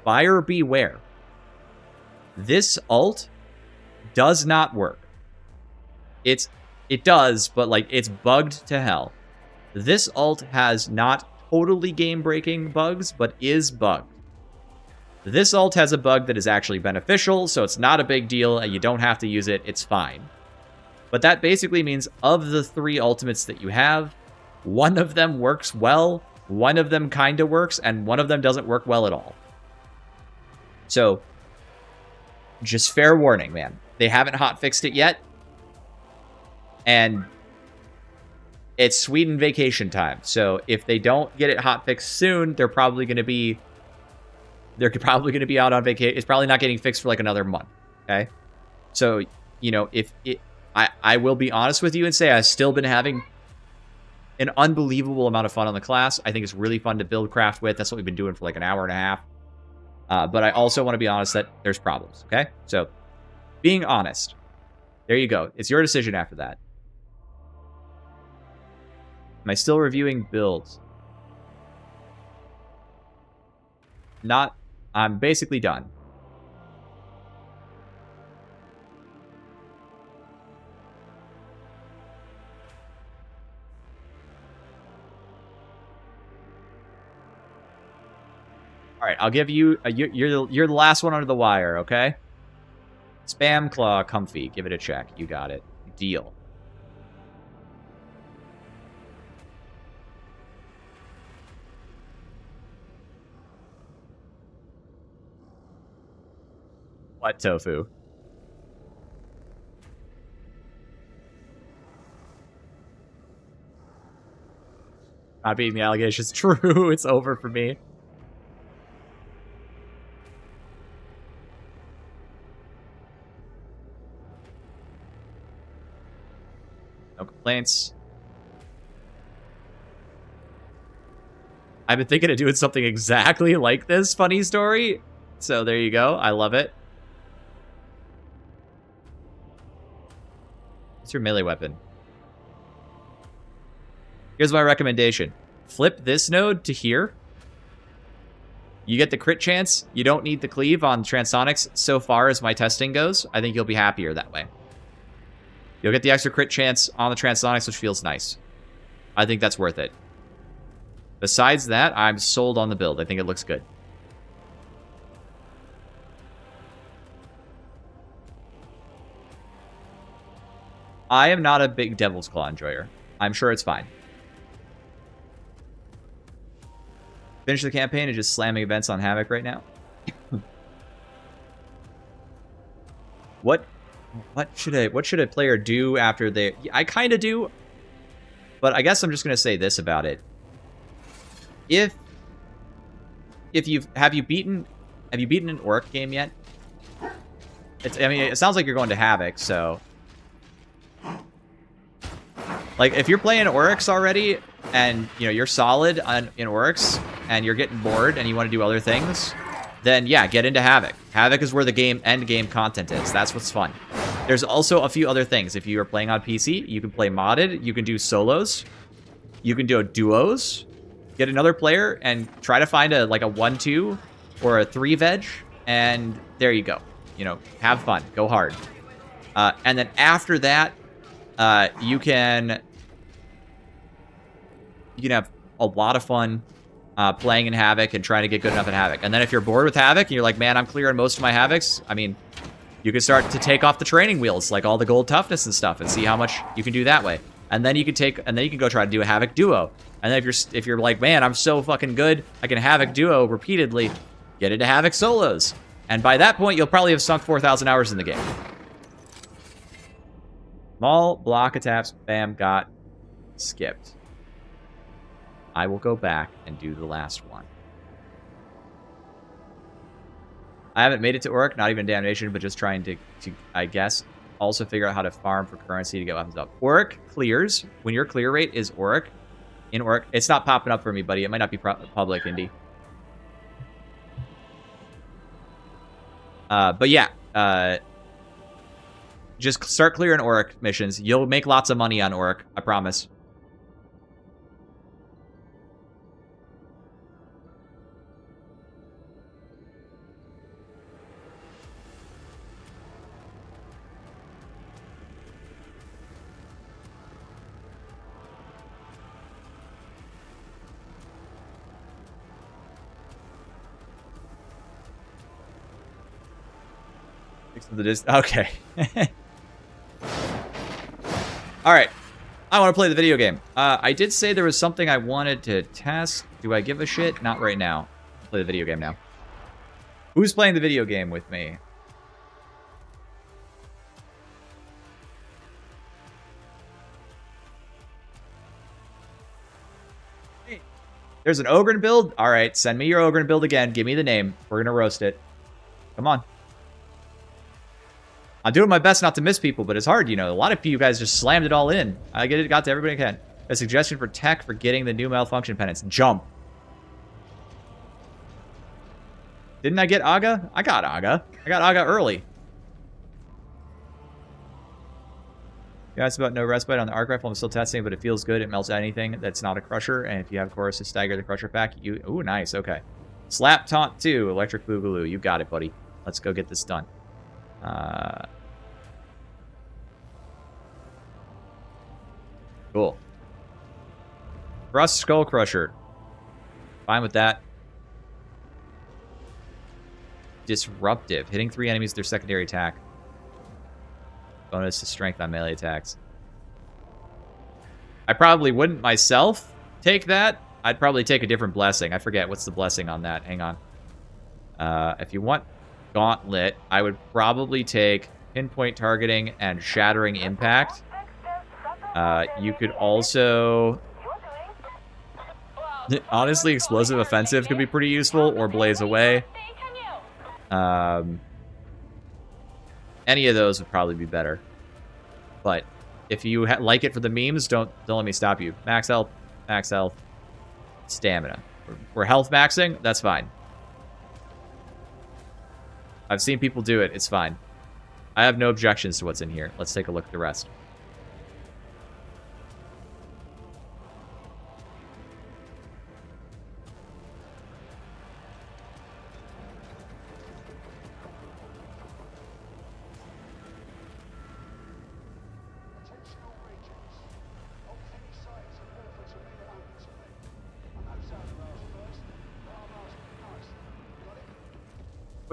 buyer beware. This ult does not work. It does, but like it's bugged to hell. This ult has not totally game-breaking bugs, but is bugged. This ult has a bug that is actually beneficial, so it's not a big deal, and you don't have to use it, it's fine. But that basically means of the 3 ultimates that you have, one of them works well, one of them kinda works, and one of them doesn't work well at all. So, just fair warning, man. They haven't hotfixed it yet, and it's Sweden vacation time. So if they don't get it hotfixed soon, they're probably going to be out on vacation. It's probably not getting fixed for like another month. Okay. So, you know, I will be honest with you and say I've still been having an unbelievable amount of fun on the class. I think it's really fun to build craft with. That's what we've been doing for like an hour and a half. But I also want to be honest that there's problems. Okay. So being honest, there you go. It's your decision after that. Am I still reviewing builds? Not. I'm basically done. All right, I'll give you. You're the last one under the wire, okay? Spam Claw Comfy. Give it a check. You got it. Deal. What tofu? Not beating the allegations. True, it's over for me. No complaints. I've been thinking of doing something exactly like this funny story. So there you go. I love it. It's your melee weapon. Here's my recommendation. Flip this node to here. You get the crit chance. You don't need the cleave on Transonics so far as my testing goes. I think you'll be happier that way. You'll get the extra crit chance on the Transonics, which feels nice. I think that's worth it. Besides that, I'm sold on the build. I think it looks good. I am not a big Devil's Claw enjoyer. I'm sure it's fine. Finish the campaign and just slamming events on Havoc right now. What should a player do after they... I kind of do, but I guess I'm just gonna say this about it. If have you beaten an Auric game yet? I mean, it sounds like you're going to Havoc, so like if you're playing Aurics already and you know you're solid in Aurics and you're getting bored and you want to do other things, then yeah, get into Havoc. Havoc is where the end game content is. That's what's fun. There's also a few other things. If you are playing on PC, you can play modded. You can do solos. You can do duos. Get another player and try to find a 1-2 or a 3-veg, and there you go. You know, have fun. Go hard. And then after that, you can have a lot of fun playing in Havoc and trying to get good enough at Havoc. And then if you're bored with Havoc and you're like, man, I'm clearing most of my Havocs, I mean, you can start to take off the training wheels, like all the gold toughness and stuff, and see how much you can do that way. And then you can go try to do a Havoc duo. And then if you're like, man, I'm so fucking good, I can Havoc duo repeatedly, get into Havoc solos. And by that point, you'll probably have sunk 4,000 hours in the game. Small block attacks, bam, got skipped. I will go back and do the last one. I haven't made it to Auric, not even Damnation, but just trying to I guess, also figure out how to farm for currency to get weapons up. Auric clears. When your clear rate is Auric, in Auric, it's not popping up for me, buddy. It might not be public, Indy. But yeah, just start clearing Auric missions. You'll make lots of money on Auric, I promise. Okay. Alright. I want to play the video game. I did say there was something I wanted to test. Do I give a shit? Not right now. I'll play the video game now. Who's playing the video game with me? Hey. There's an Ogren build? Alright, send me your Ogren build again. Give me the name. We're gonna roast it. Come on. I'm doing my best not to miss people, but it's hard, you know. A lot of you guys just slammed it all in. I get it, got to everybody I can. A suggestion for tech for getting the new malfunction penance. Jump. Didn't I get Aga? I got Aga. I got Aga early. You asked about no respite on the arc rifle. I'm still testing, but it feels good. It melts anything that's not a crusher. And if you have chorus to stagger the crusher pack, you... Ooh, nice. Okay. Slap taunt 2. Electric Boogaloo. You got it, buddy. Let's go get this done. Cool. Thrust Skull Crusher. Fine with that. Disruptive. Hitting 3 enemies with their secondary attack. Bonus to strength on melee attacks. I probably wouldn't myself take that. I'd probably take a different blessing. I forget. What's the blessing on that? Hang on. If you want Gauntlet, I would probably take Pinpoint Targeting and Shattering Impact. You could also... Honestly, Explosive Offensive could be pretty useful, or Blaze Away. Any of those would probably be better. But if you like it for the memes, don't let me stop you. Max health, stamina. We're health maxing, that's fine. I've seen people do it, it's fine. I have no objections to what's in here. Let's take a look at the rest.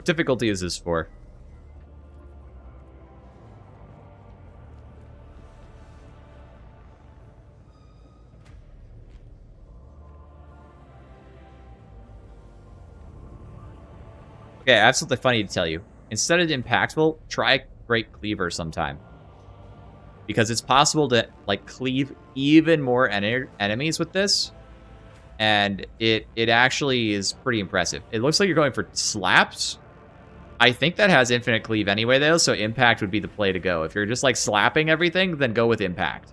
What difficulty is this for? Okay, I have something funny to tell you. Instead of impactful, try Great Cleaver sometime. Because it's possible to, like, cleave even more enemies with this. And it actually is pretty impressive. It looks like you're going for slaps. I think that has infinite cleave anyway, though, so impact would be the play to go. If you're just, like, slapping everything, then go with impact.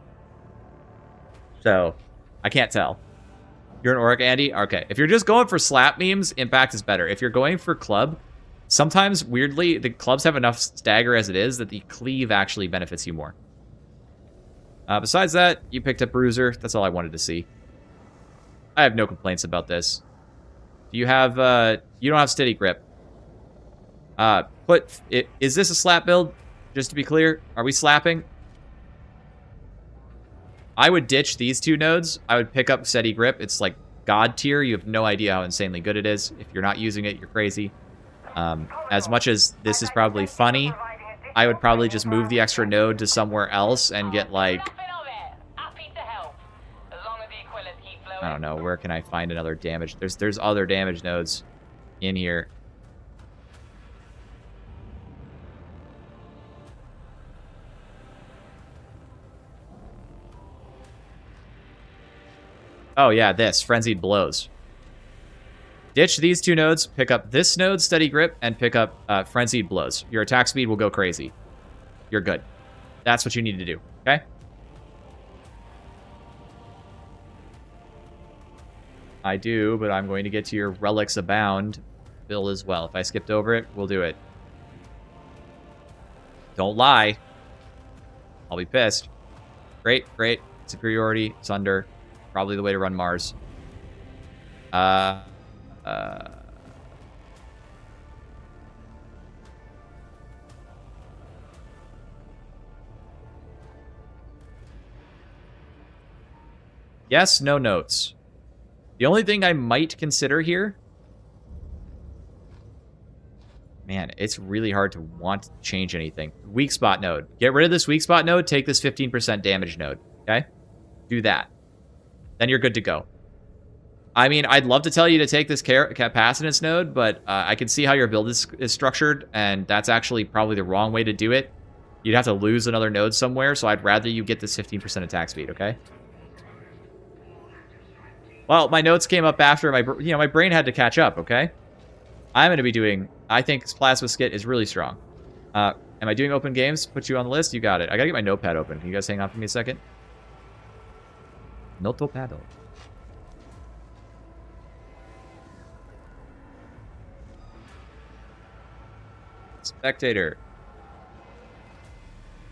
So, I can't tell. You're an Auric, Andy? Okay. If you're just going for slap memes, impact is better. If you're going for club, sometimes, weirdly, the clubs have enough stagger as it is that the cleave actually benefits you more. Besides that, you picked up Bruiser. That's all I wanted to see. I have no complaints about this. Do you have, you don't have Steady Grip. Is this a slap build? Just to be clear, are we slapping? I would ditch these two nodes. I would pick up Steady Grip. It's like God tier. You have no idea how insanely good it is. If you're not using it, you're crazy. As much as this is probably funny, I would probably just move the extra node to somewhere else and get, like, I don't know, where can I find another damage? There's other damage nodes in here. Oh yeah, this, Frenzied Blows. Ditch these two nodes, pick up this node, Steady Grip, and pick up Frenzied Blows. Your attack speed will go crazy. You're good. That's what you need to do, okay? I do, but I'm going to get to your Relics Abound build as well. If I skipped over it, we'll do it. Don't lie. I'll be pissed. Great, great. Superiority, Sunder. Probably the way to run Mars. Yes, no notes. The only thing I might consider here... Man, it's really hard to want to change anything. Weak spot node. Get rid of this weak spot node, take this 15% damage node. Okay? Do that. Then you're good to go. I mean, I'd love to tell you to take this capacitance node, but I can see how your build is structured, and that's actually probably the wrong way to do it. You'd have to lose another node somewhere, so I'd rather you get this 15% attack speed, okay? Well, my notes came up after my brain had to catch up, okay? I'm going to be doing... I think Plasma Skit is really strong. Am I doing open games? Put you on the list? You got it. I got to get my notepad open. Can you guys hang on for me a second? Notepad. Spectator.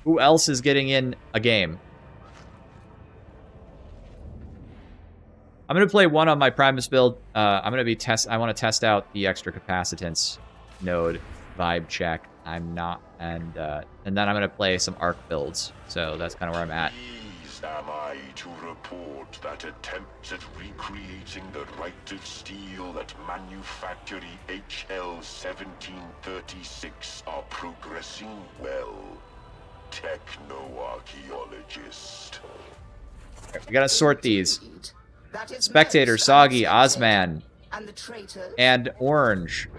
Who else is getting in a game? I'm going to play one on my Primus build. I'm going to be I want to test out the extra capacitance node vibe check. I'm not, and then I'm going to play some Arc builds. So that's kind of where I'm at. Pleased am I to report that attempts at recreating the righted steel at manufactory HL 1736 are progressing well. Techno-archaeologist. We gotta sort these. Spectator, Soggy, Ozman, and Orange.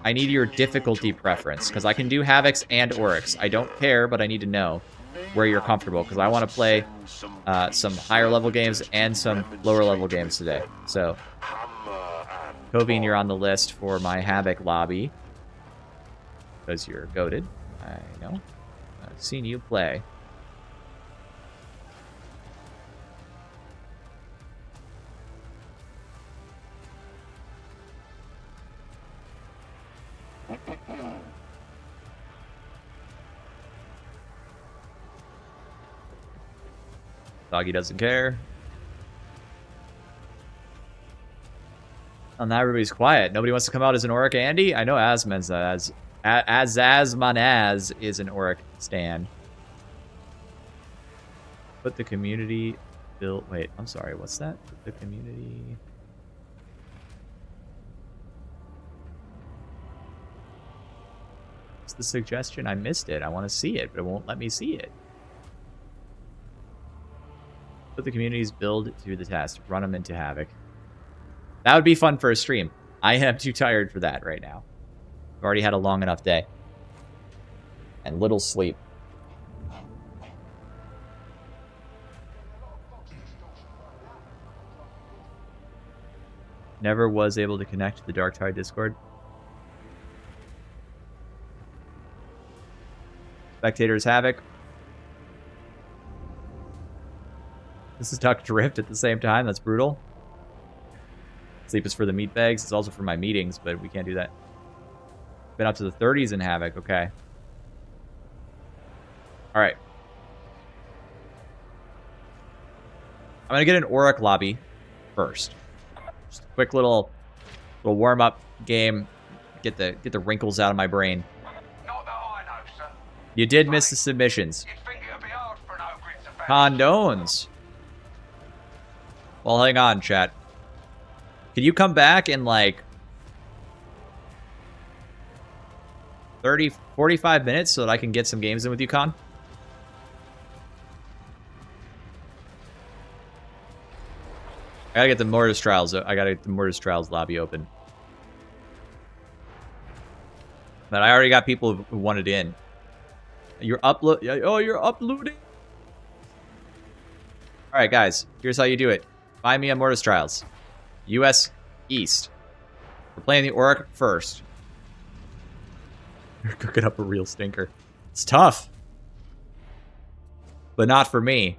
I need your difficulty preference, because I can do Havocs and Aurics. I don't care, but I need to know where you're comfortable, because I want to play some higher level games and some lower level games today. So, Covine, you're on the list for my Havoc lobby, because you're goated. I know. I've seen you play. Doggy doesn't care. Oh, now everybody's quiet. Nobody wants to come out as an Auric Andy? I know Asman's Azmanaz is an Auric stan. Put the community build. Wait, I'm sorry. What's that? Put the community. the suggestion? I missed it. I want to see it, but it won't let me see it. Put the community's build to the test. Run them into Havoc. That would be fun for a stream. I am too tired for that right now. I've already had a long enough day. And little sleep. Never was able to connect to the Darktide Discord. Spectators Havoc. This is Duck Drift at the same time. That's brutal. Sleep is for the meat bags. It's also for my meetings, but we can't do that. Been up to the 30s in Havoc. Okay. All right. I'm going to get an Auric lobby first. Just a quick little warm-up game. Get the wrinkles out of my brain. Not that I know, sir. You did miss the submissions. You'd think it'd be hard for an ogre to Condones. Well, hang on, chat. Can you come back in like 30, 45 minutes so that I can get some games in with you, Con? I gotta get the Mortis Trials. I gotta get the Mortis Trials lobby open. But I already got people who wanted in. You're upload. Oh, you're uploading. All right, guys. Here's how you do it. Find me on Mortis Trials. U.S. East. We're playing the Auric first. You're cooking up a real stinker. It's tough. But not for me.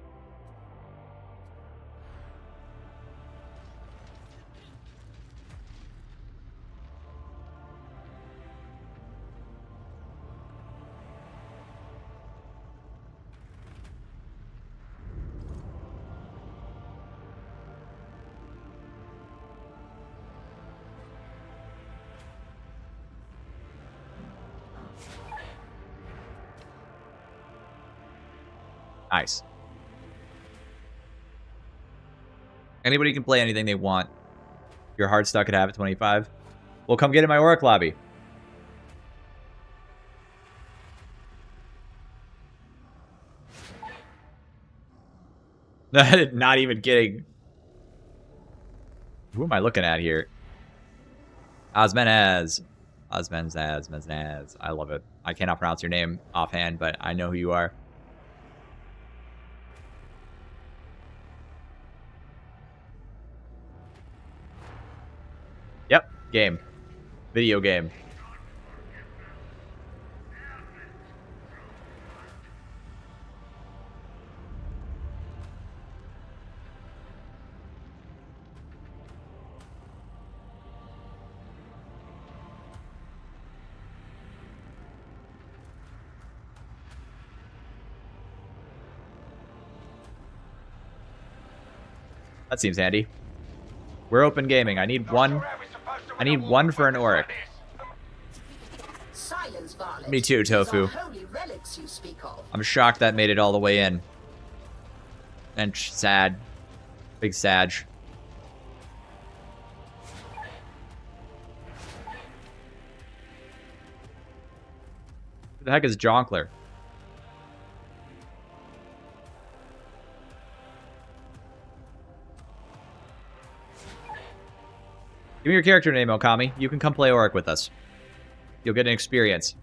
Nice. Anybody can play anything they want. You're hard stuck at Havoc 25. Well, come get in my Auric lobby. Not even kidding. Who am I looking at here? Osmenaz. Osmenaz. I love it. I cannot pronounce your name offhand, but I know who you are. Yep, game. Video game. That seems handy. We're open gaming. I need one for an Auric. Me too, Tofu. I'm shocked that made it all the way in. And sad. Big Sag. Who the heck is Jonkler? Give me your character name, Okami. You can come play Auric with us. You'll get an experience.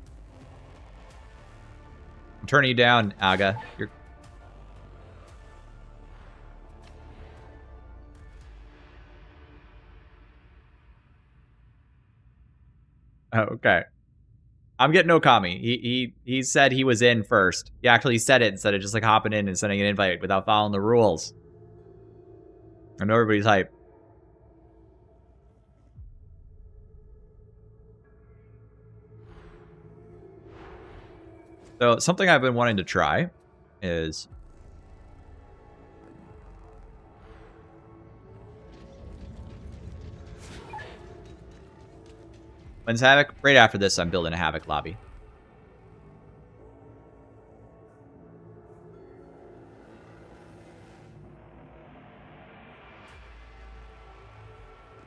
I'm turning you down, Aga. You're... Oh, okay. I'm getting Okami. He said he was in first. He actually said it instead of just like hopping in and sending an invite without following the rules. I know everybody's hype. So something I've been wanting to try is when's Havoc? Right after this, I'm building a Havoc lobby.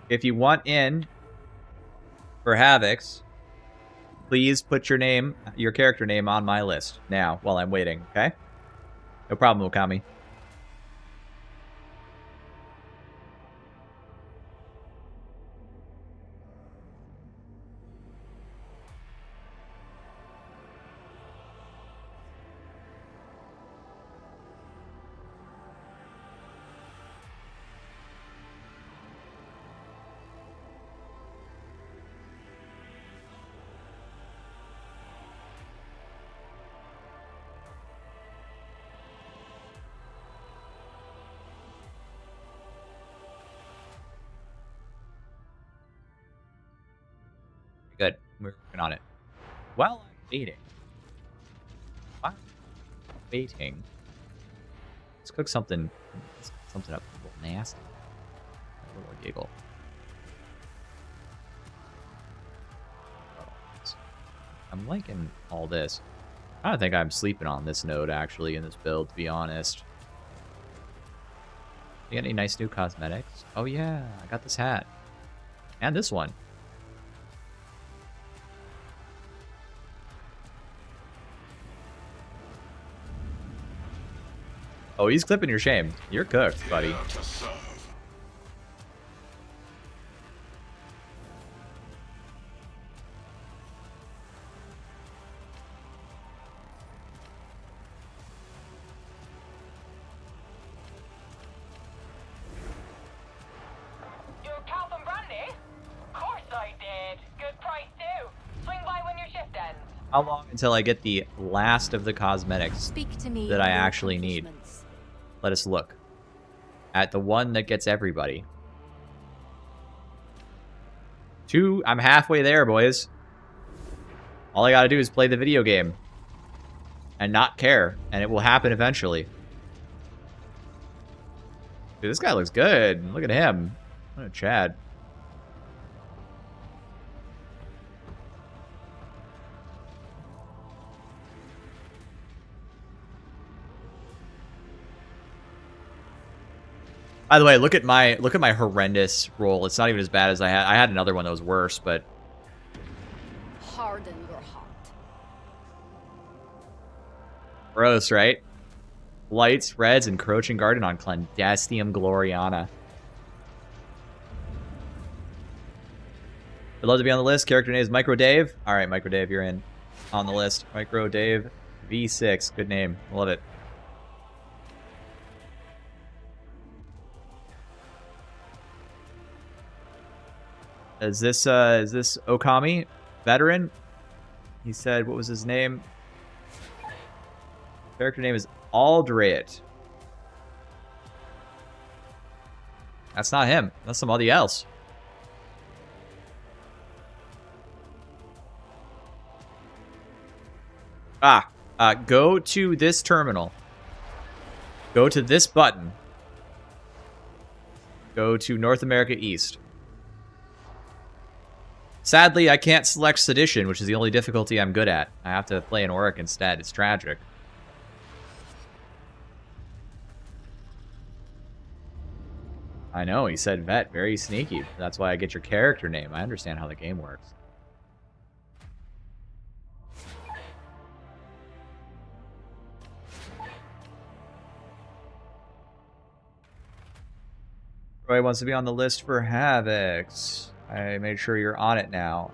If you want in for Havocs, please put your name, your character name on my list now while I'm waiting, okay? No problem, Okami. Good. We're working on it. While I'm waiting. Let's cook something. Let's cook something up a little nasty. A little giggle. I'm liking all this. I don't think I'm sleeping on this node, actually, in this build, to be honest. You got any nice new cosmetics? Oh, yeah. I got this hat. And this one. Oh, he's clipping your shame. You're cooked, buddy. How long until I get the last of the cosmetics Speak to me that I actually need? Let us look at the one that gets everybody. I'm halfway there, boys. All I gotta do is play the video game and not care, and it will happen eventually. Dude, this guy looks good. Look at him. What a Chad. By the way, look at my horrendous roll. It's not even as bad as I had. I had another one that was worse, but harden your heart. Gross, right? Lights, reds, encroaching garden on Clandestium Gloriana. I'd love to be on the list. Character name is Micro Dave. All right, Micro Dave, you're in on the list. Micro Dave V6. Good name. Love it. Is this Okami? Veteran? He said, what was his name? Character name is Aldrit. That's not him. That's somebody else. Go to this terminal. Go to this button. Go to North America East. Sadly, I can't select Sedition, which is the only difficulty I'm good at. I have to play an Auric instead. It's tragic. I know, he said vet. Very sneaky. That's why I get your character name. I understand how the game works. Roy wants to be on the list for Havocs. I made sure you're on it now.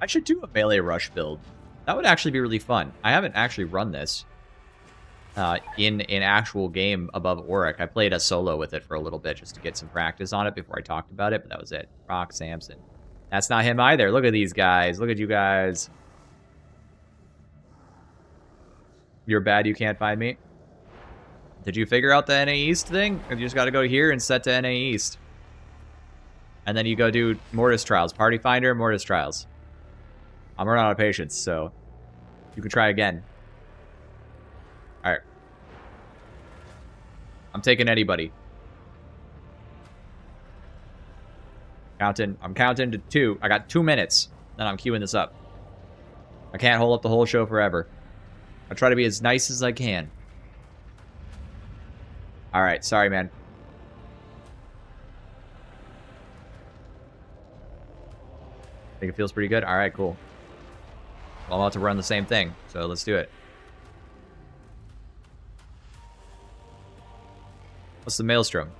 I should do a melee rush build. That would actually be really fun. I haven't actually run this in an actual game above Auric. I played a solo with it for a little bit just to get some practice on it before I talked about it, but that was it. Rock Samson. That's not him either. Look at these guys. Look at you guys. You're bad, you can't find me. Did you figure out the NA East thing? Or you just got to go here and set to NA East. And then you go do Mortis Trials. Party Finder, Mortis Trials. I'm running out of patience, so you can try again. Alright. I'm taking anybody. I'm counting to 2. I got 2 minutes. Then I'm queuing this up. I can't hold up the whole show forever. I try to be as nice as I can. Alright, sorry, man. Think it feels pretty good? Alright, cool. Well, I'm about to run the same thing, so let's do it. What's the Maelstrom?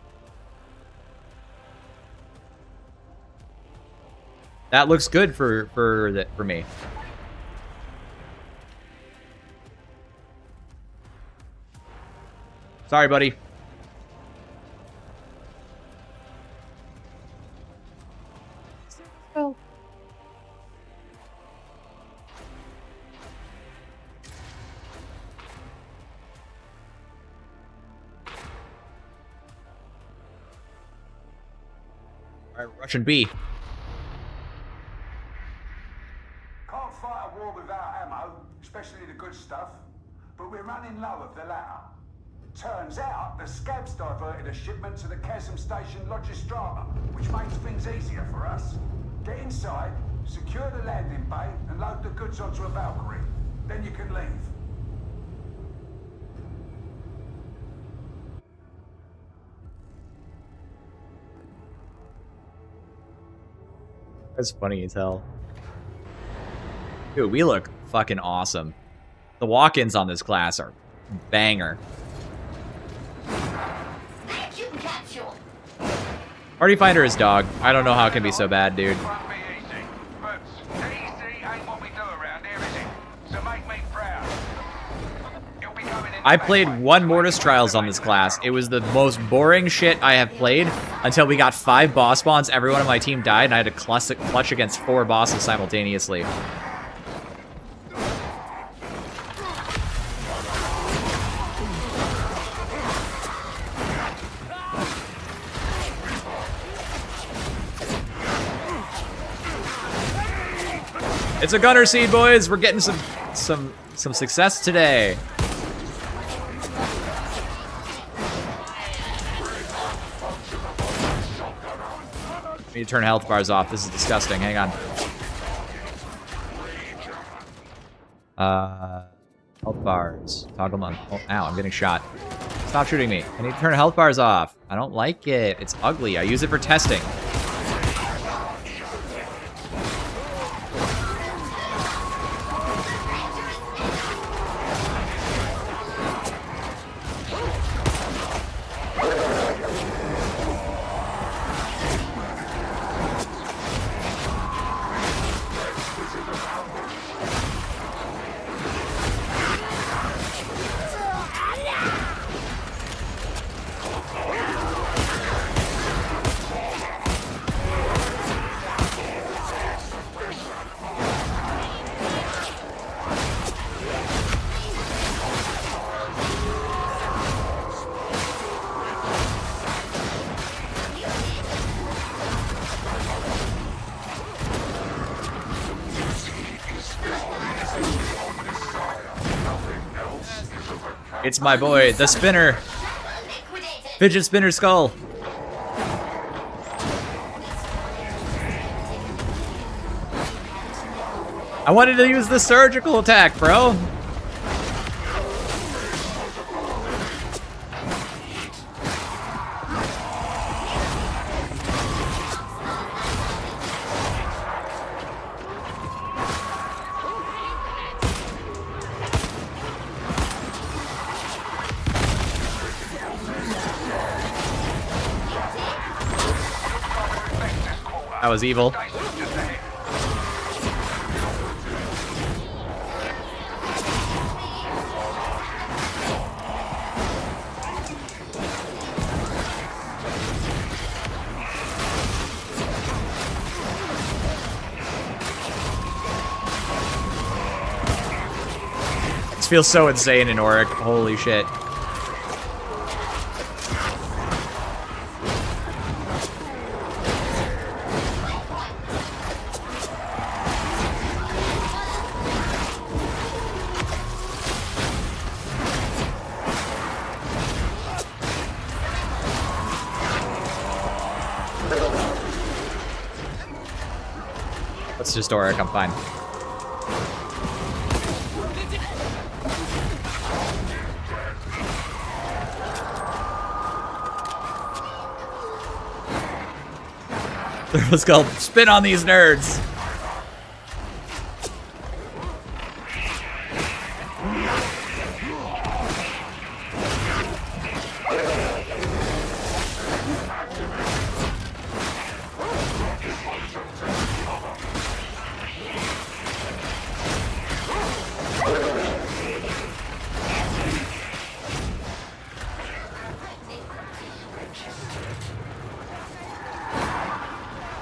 That looks good for me. Sorry, buddy. Oh. All right, Russian B. Can't fight a war without ammo, especially the good stuff. But we're running low of the latter. Turns out the scabs diverted a shipment to the Chasm Station Logistrata, which makes things easier for us. Get inside, secure the landing bay, and load the goods onto a Valkyrie. Then you can leave. That's funny as hell. Dude, we look fucking awesome. The walk-ins on this class are banger. Party Finder is dog. I don't know how it can be so bad, dude. Won't be easy, but easy ain't what we do around here, is it? So make me proud. You'll be going in I the played back way. one Mortis Trials on this class. It was the most boring shit I have played until we got 5 boss spawns. Everyone on my team died, and I had to clutch against 4 bosses simultaneously. It's a gunner seed, boys. We're getting some success today. Need to turn health bars off. This is disgusting. Hang on. Health bars. Toggle on. Oh, ow, I'm getting shot. Stop shooting me. I need to turn health bars off. I don't like it. It's ugly. I use it for testing. It's my boy, the spinner. Fidget spinner skull. I wanted to use the surgical attack, bro. That was evil. This feels so insane in Auric. Holy shit. That's just Auric, I'm fine. It was called Spin on These Nerds.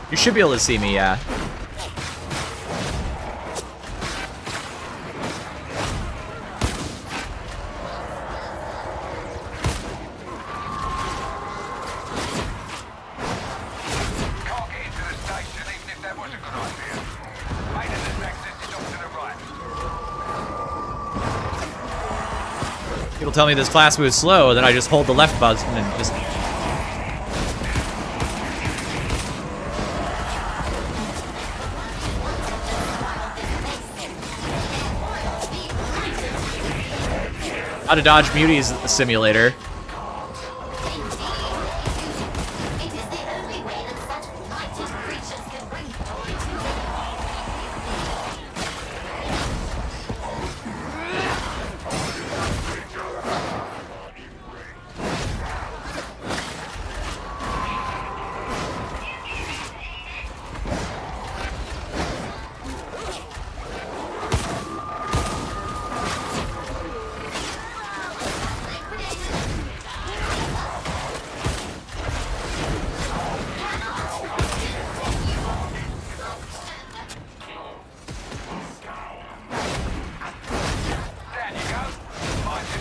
You should be able to see me, yeah. People tell me this class moves slow, then I just hold the left button and just... How to dodge muties simulator.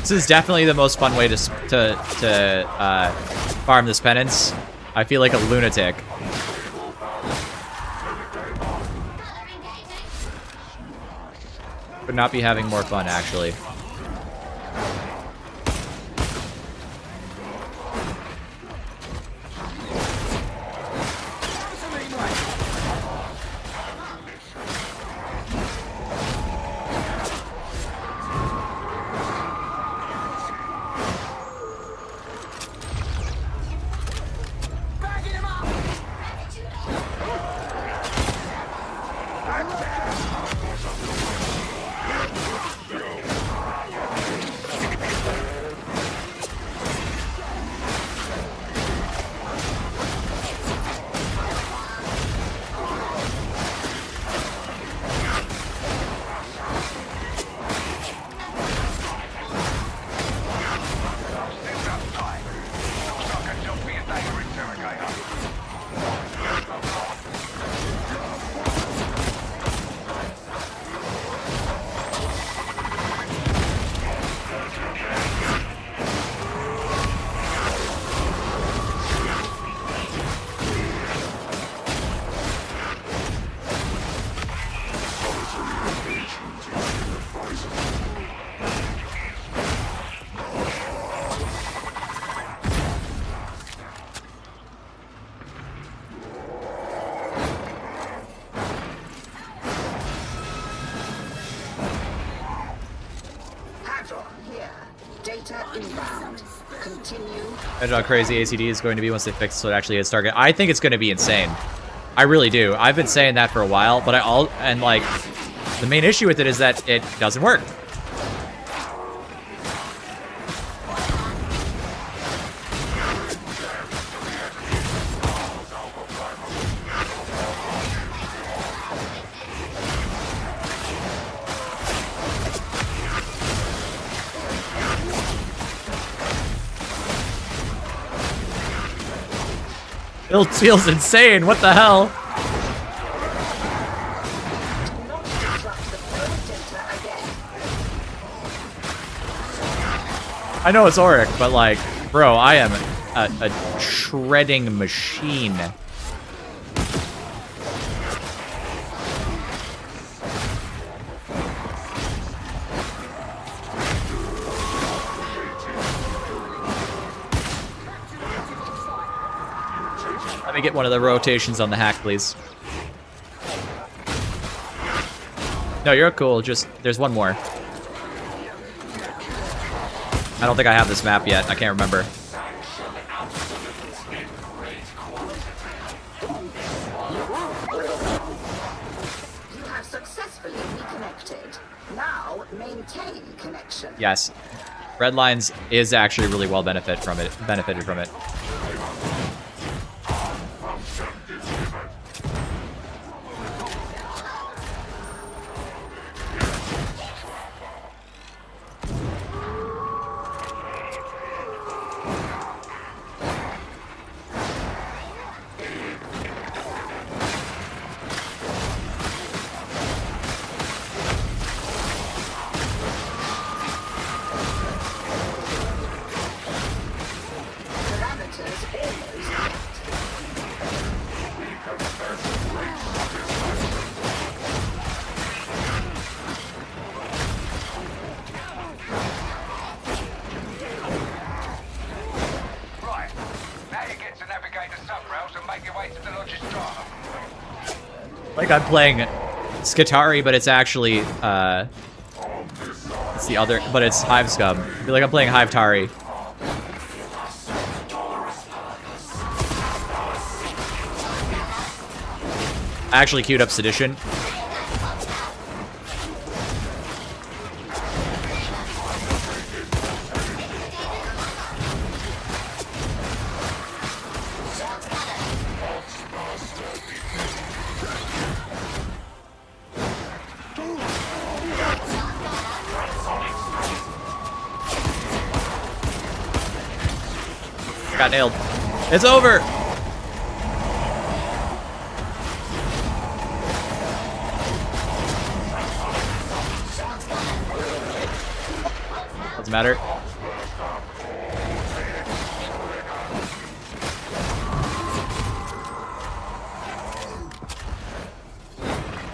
This is definitely the most fun way to farm this penance. I feel like a lunatic. Would not be having more fun, actually. Imagine how crazy ACD is going to be once they fix so it actually hits target. I think it's going to be insane. I really do. I've been saying that for a while, but like the main issue with it is that it doesn't work. It feels insane. What the hell? I know it's Auric, but like, bro, I am a shredding machine. Let me get one of the rotations on the hack, please. No, you're cool. Just, there's one more. I don't think I have this map yet. I can't remember. Yes. Redlines is actually really well benefited from it. Right. Now you get to navigate the subrails and make your way to the Lodge's strata. Like I'm playing Skitari, but it's actually it's the other, but it's Hive Scum. I feel like I'm playing Hive Tari. I actually queued up Sedition. I got nailed. It's over! Doesn't matter.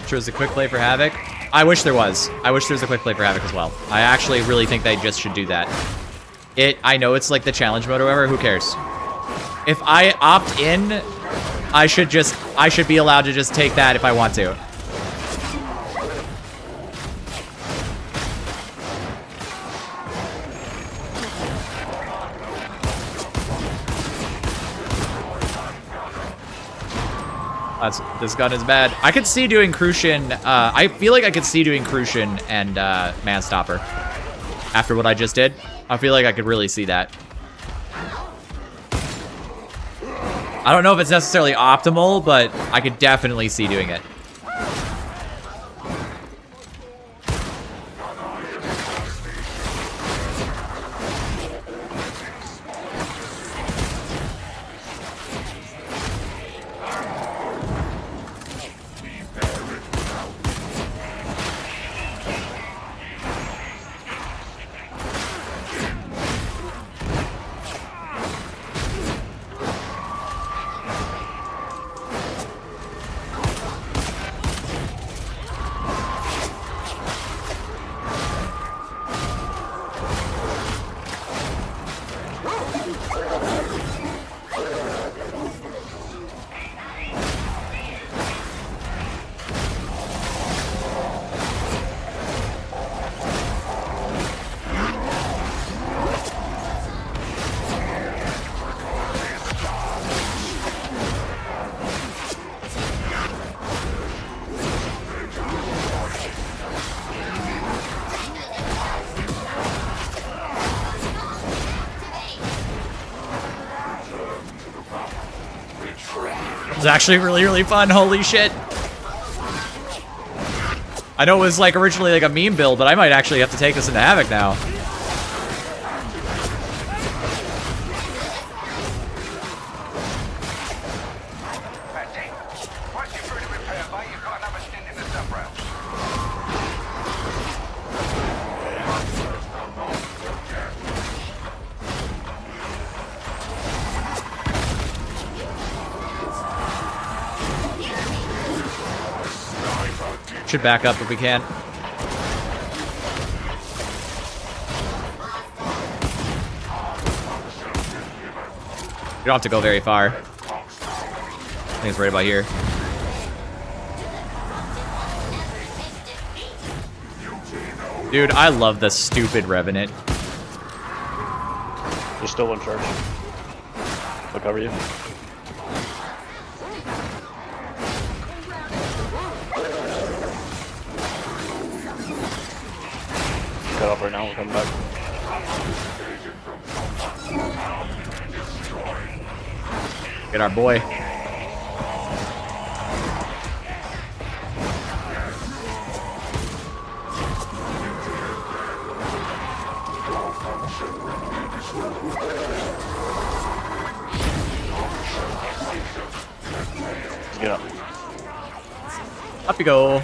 Sure, there's a quick play for Havoc. I wish there was. I wish there was a quick play for Havoc as well. I actually really think they just should do that. I know it's like the challenge mode or whatever, who cares? If I opt in, I should be allowed to just take that if I want to. This gun is bad. I could see doing Crucian. I feel like I could see doing Crucian and Manstopper. After what I just did, I feel like I could really see that. I don't know if it's necessarily optimal, but I could definitely see doing it. It was actually really, really fun. Holy shit. I know it was like originally like a meme build, but I might actually have to take this into Havoc now. Should back up if we can. You don't have to go very far. I think it's right about here. Dude, I love this stupid Revenant. There's still one charge. I'll cover you. cut off right now. We're coming back. Get our boy. Get up. Up you go.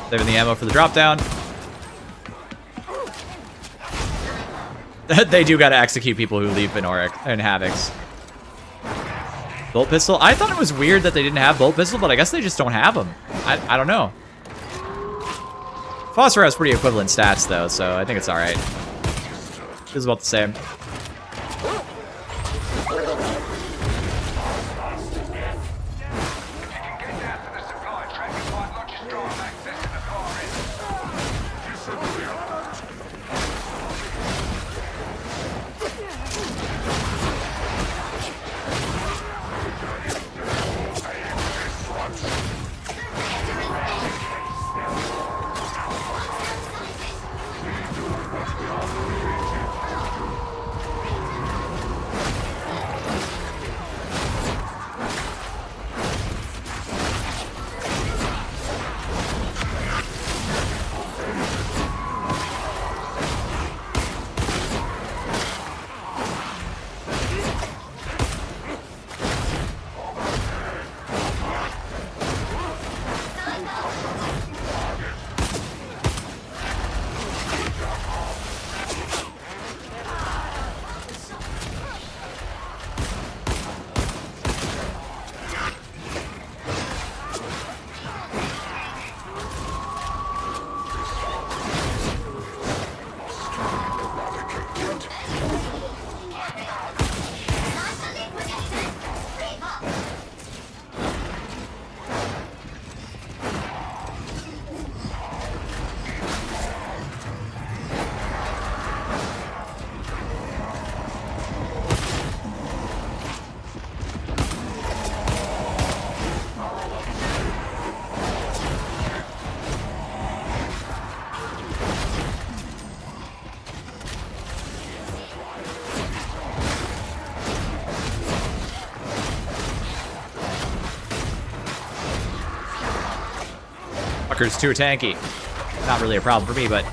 Saving the ammo for the drop down. They do gotta execute people who leave in Auric and Havocs. Bolt pistol. I thought it was weird that they didn't have bolt pistol, but I guess they just don't have them. I don't know. Phosphor has pretty equivalent stats though, so I think it's all right. Feels about the same. Fucker's too tanky. Not really a problem for me, but...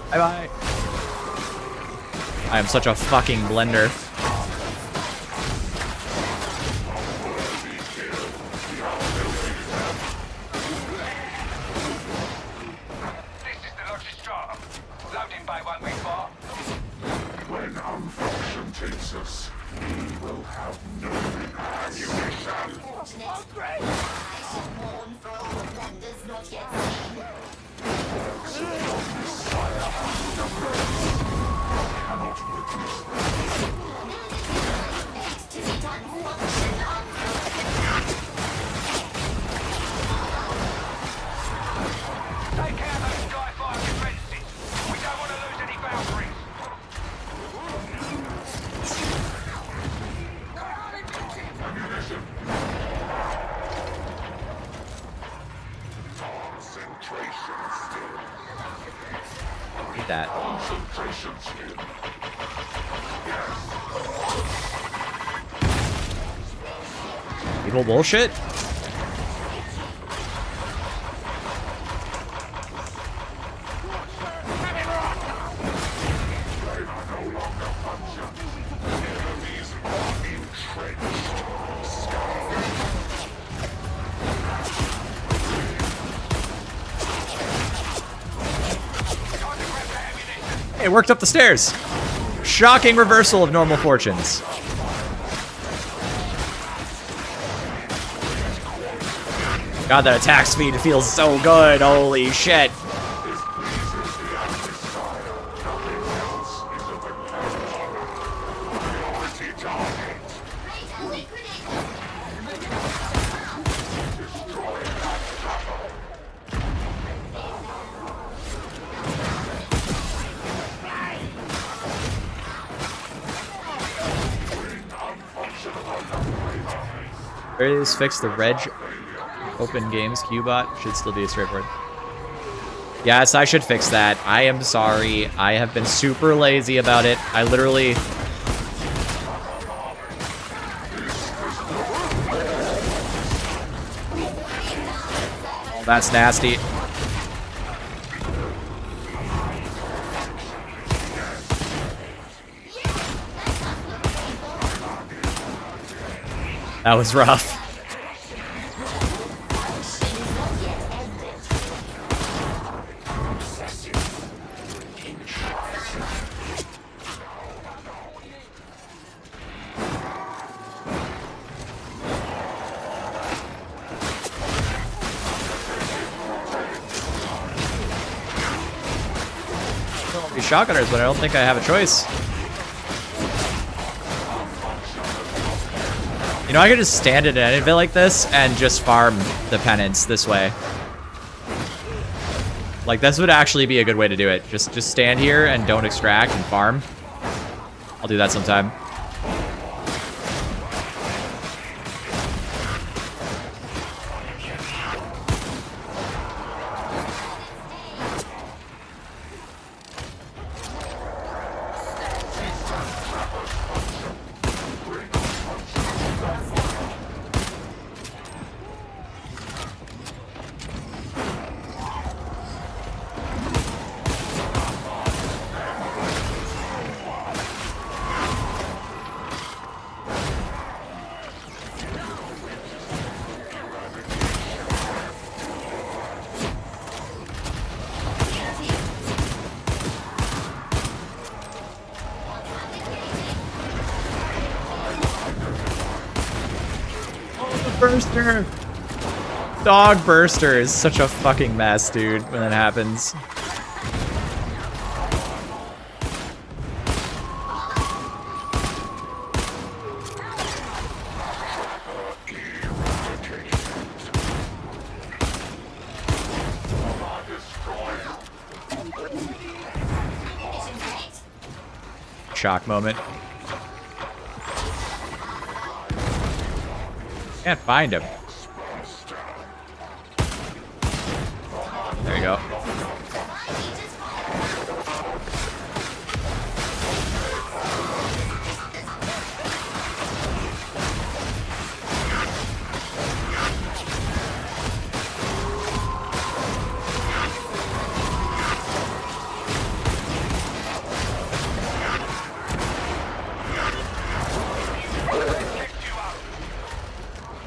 Bye-bye. I am such a fucking blender. This is the Martyrdom. Loading bay won't be far. When unfunction takes us, we will have no ammunition. Mourn for all the blunders not yet seen. Take care of those Skyfire defenses. We don't want to lose any boundaries. Concentration still. Need that. Concentration still. Evil bullshit? it worked up the stairs. Shocking reversal of normal fortunes. God, that attack speed feels so good. Holy shit. Various fix the reg open games Qbot should still be straightforward. Yes, I should fix that. I am sorry. I have been super lazy about it. I literally... That's nasty. That was rough. These shotgunners, but I don't think I have a choice. You know, I could just stand at an event like this and just farm the penance this way. Like, this would actually be a good way to do it. Just stand here and don't extract and farm. I'll do that sometime. Burster! Dog Burster is such a fucking mess, dude, when that happens. Shock moment. Can't find him. There you go.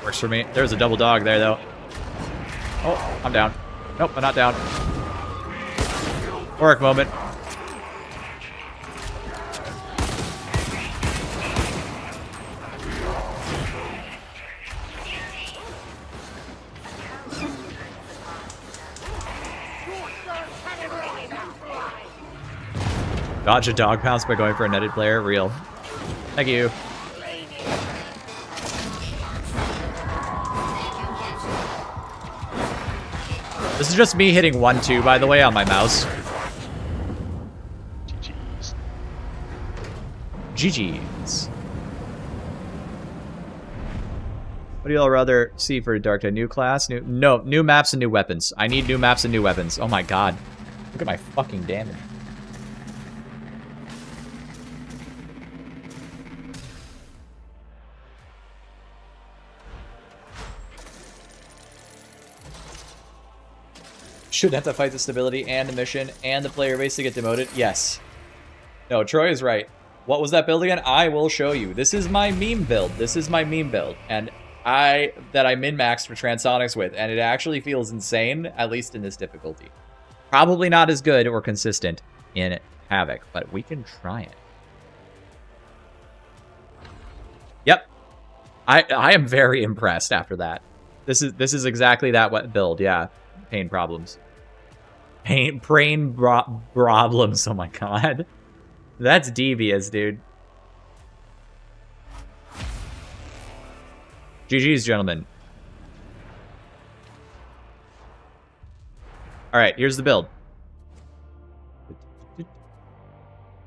Works for me. There's a double dog there, though. Oh, I'm down. Nope, I'm not down. Auric moment. Dodge a dog pounce by going for a netted player. Real. Thank you. This is just me hitting 1-2, by the way, on my mouse. GG's. GG's. What do y'all rather see for Darktide? New class? New maps and new weapons. I need new maps and new weapons. Oh my god. Look at my fucking damage. Shouldn't have to fight the stability and the mission and the player base to get demoted. Yes. No, Troy is right. What was that build again? I will show you. This is my meme build. This is my meme build. And I min-maxed for Transonics with. And it actually feels insane, at least in this difficulty. Probably not as good or consistent in Havoc, but we can try it. Yep. I am very impressed after that. This is exactly that build, yeah. Pain problems. Brain problems, oh my god. That's devious, dude. GG's, gentlemen. Alright, here's the build.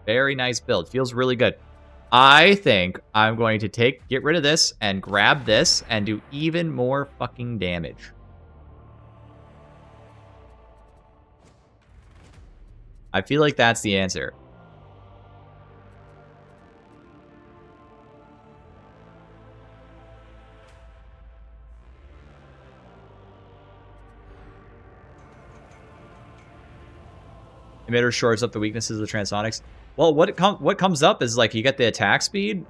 Very nice build. Feels really good. I think I'm going to get rid of this and grab this and do even more fucking damage. I feel like that's the answer. Emitter shorts up the weaknesses of the transonics. Well, what comes up is like you get the attack speed,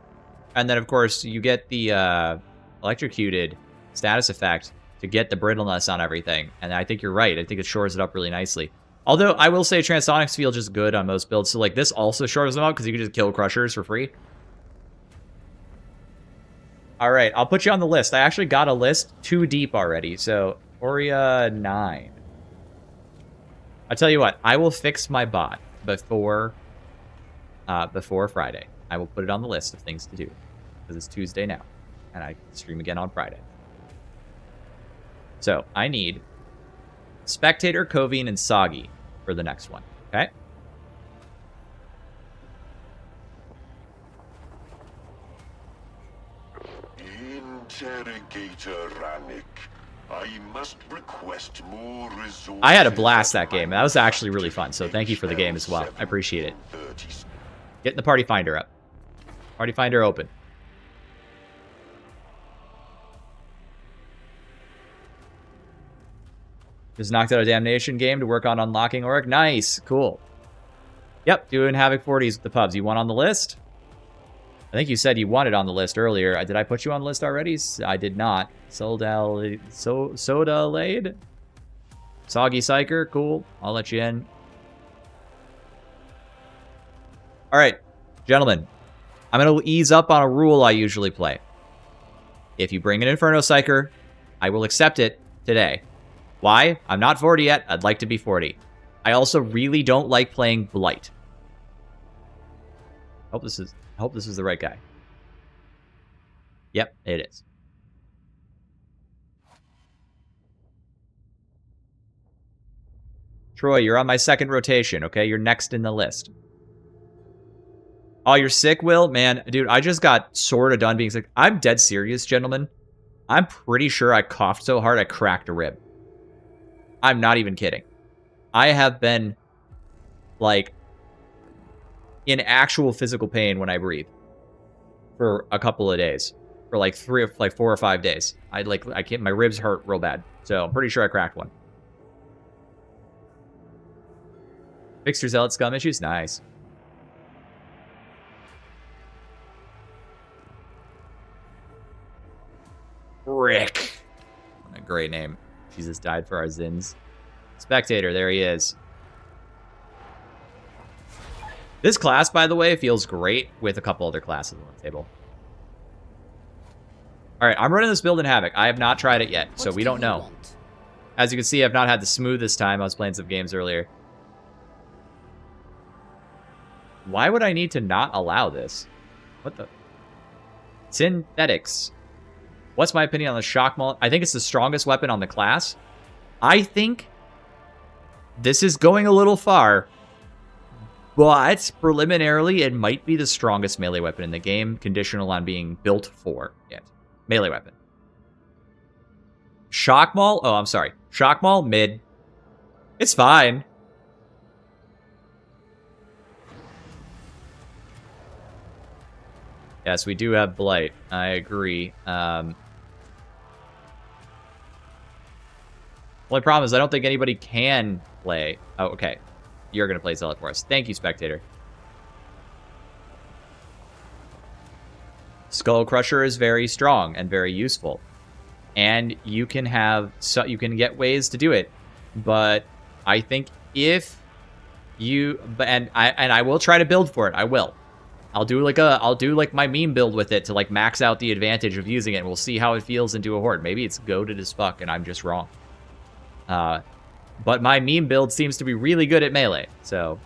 and then of course you get the electrocuted status effect to get the brittleness on everything. And I think you're right. I think it shores it up really nicely. Although I will say transonics feel just good on most builds. So like this also shores them up because you can just kill crushers for free. All right, I'll put you on the list. I actually got a list 2 deep already. So Auria 9. I'll tell you what, I will fix my bot before Friday. I will put it on the list of things to do because it's Tuesday now, and I stream again on Friday. So I need Spectator, Kovian, and Soggy for the next one. Okay. Interrogator Rannick. I must request more resources. I had a blast that game. That was actually really fun. So thank you for the game as well. I appreciate it. Getting the party finder up. Party finder open. Just knocked out a Damnation game to work on unlocking Auric. Nice. Cool. Yep. Doing Havoc 40s with the pubs. You want on the list? I think you said you wanted on the list earlier. Did I put you on the list already? I did not. Soda Lade? Soggy Psyker? Cool. I'll let you in. Alright, gentlemen. I'm going to ease up on a rule I usually play. If you bring an Inferno Psyker, I will accept it today. Why? I'm not 40 yet. I'd like to be 40. I also really don't like playing Blight. I hope this is the right guy. Yep, it is. Troy, you're on my second rotation, okay? You're next in the list. Oh, you're sick, Will? Man, dude, I just got sort of done being sick. I'm dead serious, gentlemen. I'm pretty sure I coughed so hard I cracked a rib. I'm not even kidding. I have been, like, in actual physical pain when I breathe for a couple of days. For like 4 or 5 days. I can't, my ribs hurt real bad. So I'm pretty sure I cracked one. Fixed your Zealot scum issues? Nice. Rick. What a great name. Jesus died for our Zins. Spectator, there he is. This class, by the way, feels great with a couple other classes on the table. Alright, I'm running this build in Havoc. I have not tried it yet, so we don't know. As you can see, I've not had the smoothest time. I was playing some games earlier. Why would I need to not allow this? What the? Synthetics. What's my opinion on the Shock Mullet? I think it's the strongest weapon on the class. I think this is going a little far. But preliminarily, it might be the strongest melee weapon in the game, conditional on being built for it. Melee weapon. Shock Maul? Oh, I'm sorry. Shock Maul, mid. It's fine. Yes, we do have Blight. I agree. Only problem is I don't think anybody can play. Oh, okay. You're going to play Zealot for us. Thank you, Spectator. Skull Crusher is very strong and very useful. And you can have... you can get ways to do it. But I think if And I will try to build for it. I will. I'll do like my meme build with it to like max out the advantage of using it, and we'll see how it feels into a horde. Maybe it's goated as fuck and I'm just wrong. But my meme build seems to be really good at melee. So,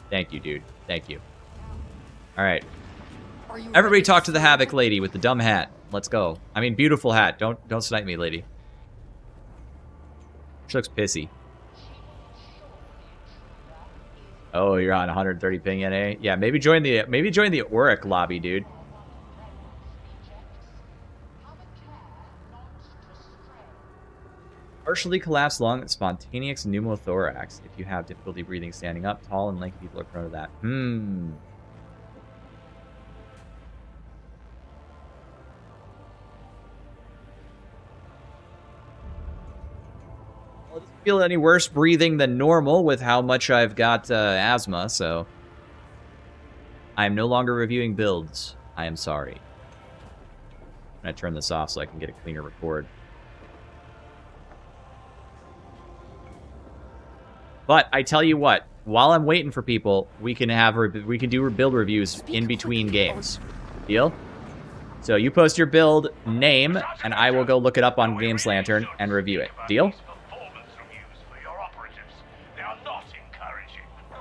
thank you, dude. Thank you. All right. Everybody talk to the Havoc lady with the dumb hat. Let's go. I mean, beautiful hat. Don't snipe me, lady. She looks pissy. Oh, you're on 130 ping NA. Yeah, maybe join the Auric lobby, dude. Partially collapsed lung, spontaneous pneumothorax. If you have difficulty breathing standing up, tall and lanky people are prone to that. Well, it doesn't feel any worse breathing than normal with how much I've got asthma, so I am no longer reviewing builds. I am sorry. I'm gonna turn this off so I can get a cleaner record. But I tell you what, while I'm waiting for people, we can do build reviews in between games. Deal? So you post your build name, and I will go look it up on Games Lantern and review it. Deal?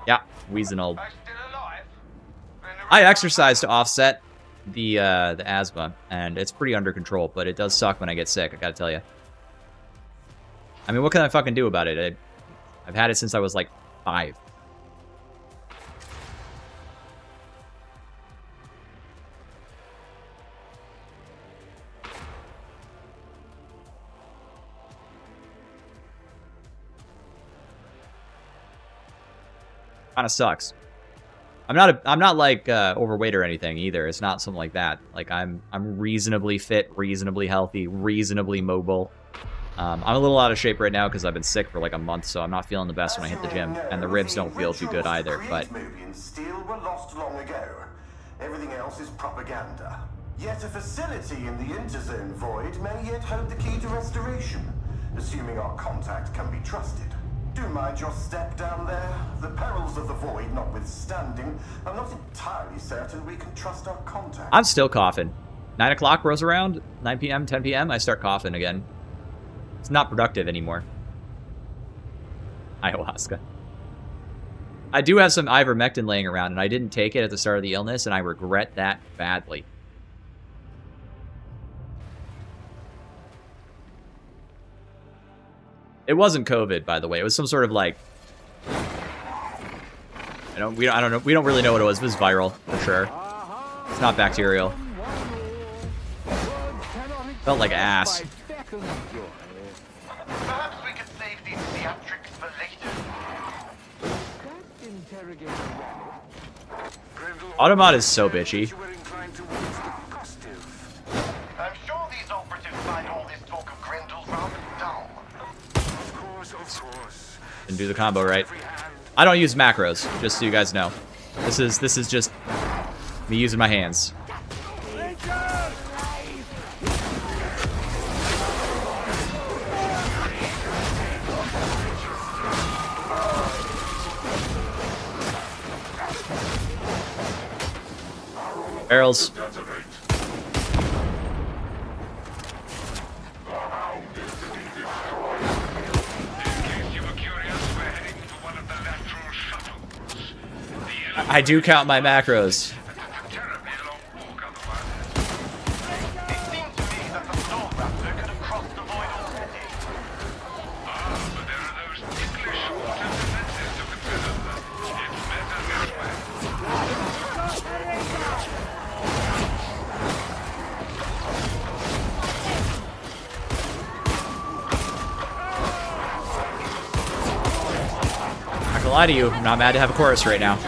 Yeah, Weasenold. I exercise to offset the asthma, and it's pretty under control, but it does suck when I get sick, I gotta tell you. I mean, what can I fucking do about it? I've had it since I was like 5. Kind of sucks. I'm not like overweight or anything either. It's not something like that. Like I'm reasonably fit, reasonably healthy, reasonably mobile. I'm a little out of shape right now because I've been sick for like a month, so I'm not feeling the best when I hit the gym, and the ribs don't feel too good either. But steel were lost long ago. Everything else is propaganda. Yet a facility in the interzone void may yet hold the key to restoration, assuming our contact can be trusted. Do mind your step down there. The perils of the void notwithstanding, I'm not entirely certain we can trust our contact. I'm still coughing. 9 o'clock rolls around, 9 p.m., 10 p.m., I start coughing again. It's not productive anymore. Ayahuasca. I do have some ivermectin laying around, and I didn't take it at the start of the illness, and I regret that badly. It wasn't COVID, by the way. It was some sort of like, I don't know. We don't really know what it was. It was viral for sure. It's not bacterial. Felt like ass. Perhaps we could save these theatrics for later. Automod is so bitchy. I'm sure these operatives find all this talk of Grendel's rather dull. Of course. Didn't do the combo right. I don't use macros, just so you guys know. This is just me using my hands. Barrels. I do count my macros. Not gonna lie to you, I'm not mad to have a chorus right now.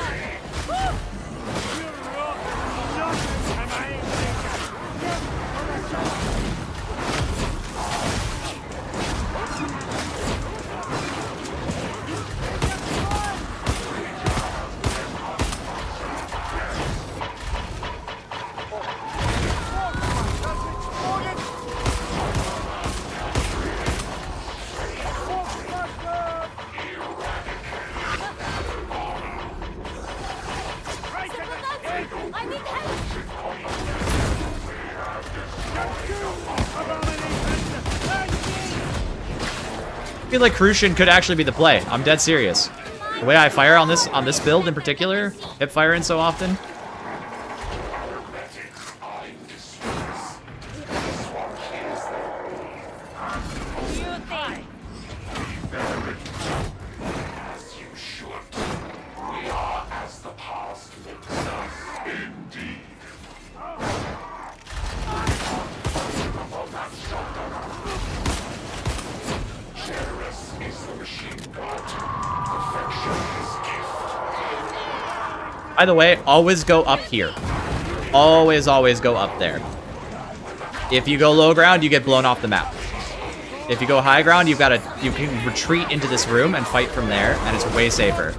I feel like Crucian could actually be the play. I'm dead serious. The way I fire on this build in particular, hip firing so often. By the way, always go up here. Always go up there. If you go low ground, you get blown off the map. If you go high ground, you can retreat into this room and fight from there, and it's way safer.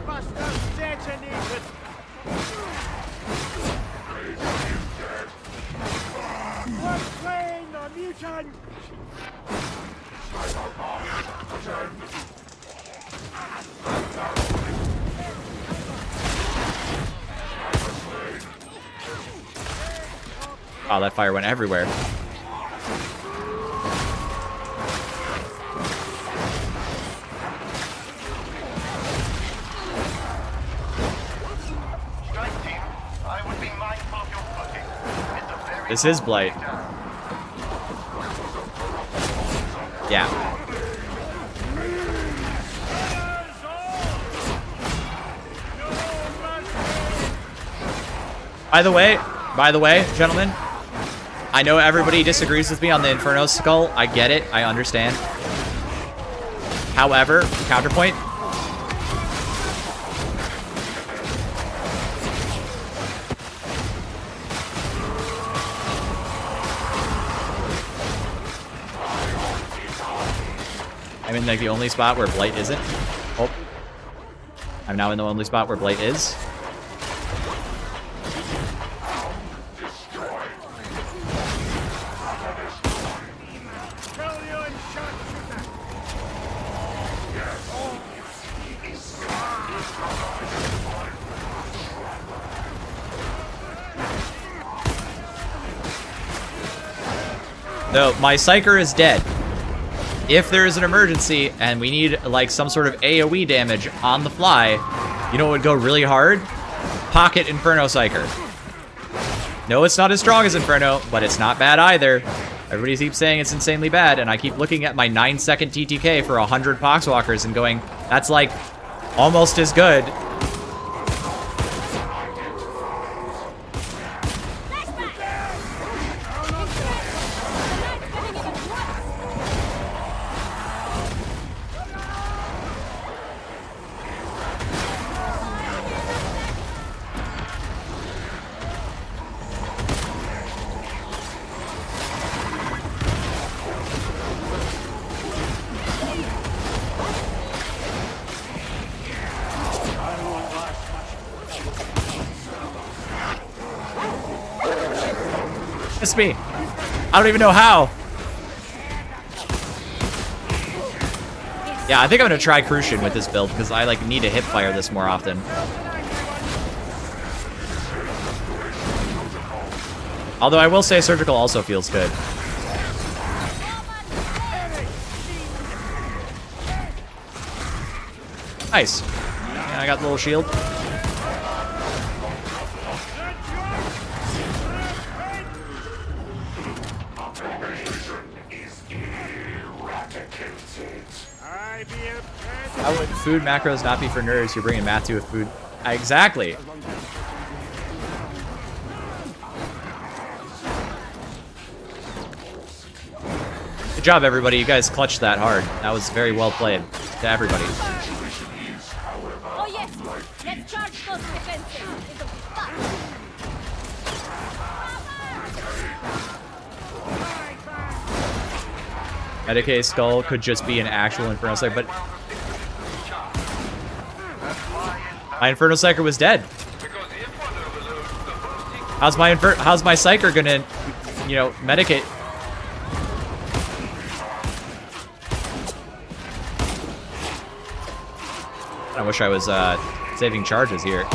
Wow, that fire went everywhere. This is Blight. Yeah. By the way, gentlemen, I know everybody disagrees with me on the Inferno Skull. I get it. I understand. However, counterpoint. I'm in like the only spot where Blight isn't. Oh. I'm now in the only spot where Blight is. No, my Psyker is dead. If there is an emergency and we need like some sort of AoE damage on the fly, you know what would go really hard? Pocket Inferno Psyker. No, it's not as strong as Inferno, but it's not bad either. Everybody keeps saying it's insanely bad, and I keep looking at my 9-second TTK for 100 Poxwalkers and going, that's like almost as good. It's me. I don't even know how. Yeah, I think I'm gonna try Crucian with this build because I like need to hip fire this more often. Although I will say Surgical also feels good. Nice. Yeah, I got the little shield. How would food macros not be for nerds? You're bringing math to with food. Exactly. Good job, everybody. You guys clutched that hard. That was very well played to everybody. Oh yes, let's charge those defenses. It'll be fun. Medicaid Skull could just be an actual Inferno Psyker, but my Inferno Psyker was dead. How's my Psyker gonna, you know, medicate? I wish I was saving charges here.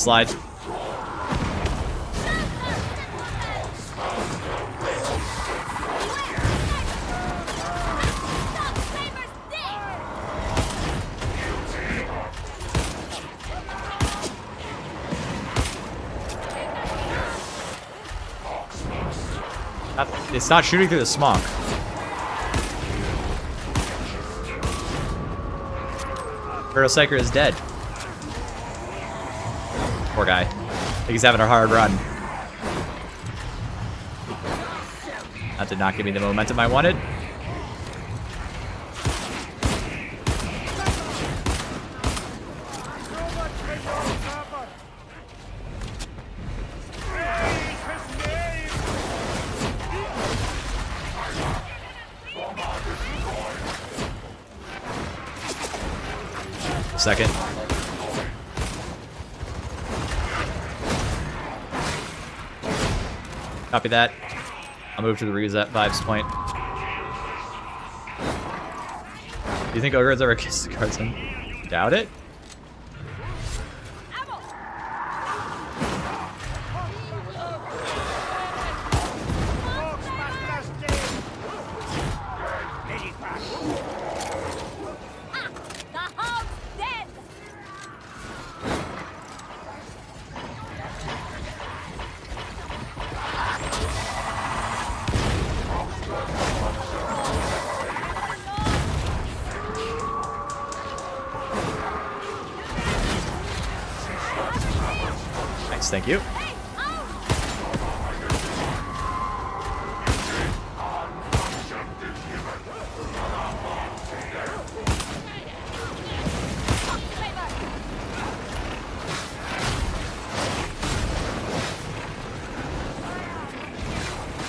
slide. It's not shooting through the smoke. Turtle Psyker is dead. Poor guy. I think he's having a hard run. That did not give me the momentum I wanted. Second. Copy that. I'll move to the reset vibes point. Do you think Ogre's ever kissed the carson? Doubt it. Thank you.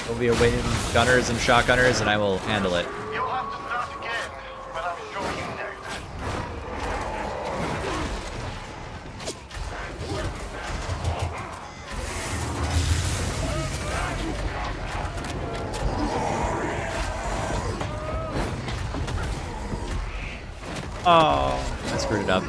We'll be awaiting gunners and shotgunners, and I will handle it. You'll have to start again, but I'm sure you know that. Oh, I screwed it up.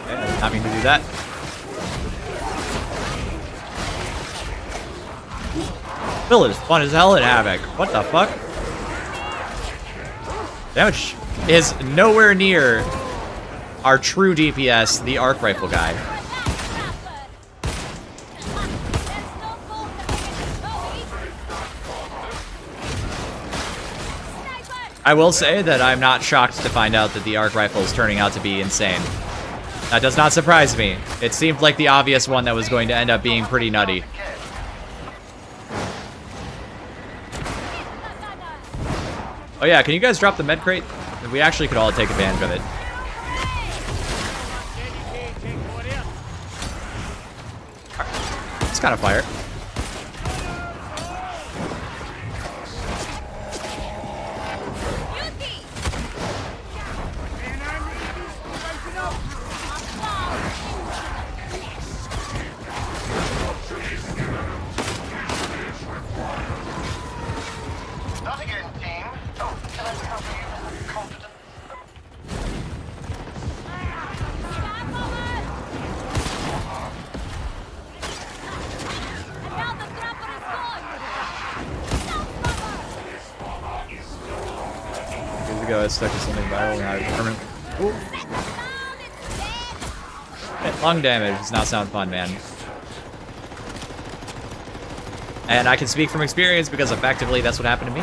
Yeah, not mean to do that. Bill is fun as hell in Havoc. What the fuck? Damage is nowhere near our true DPS, the arc rifle guy. I will say that I'm not shocked to find out that the arc rifle is turning out to be insane. That does not surprise me. It seemed like the obvious one that was going to end up being pretty nutty. Oh yeah, can you guys drop the med crate? We actually could all take advantage of it. It's kind of fire. Go, I stuck to something viral now. Permanent. Ooh. Lung damage does not sound fun, man. And I can speak from experience because effectively that's what happened to me.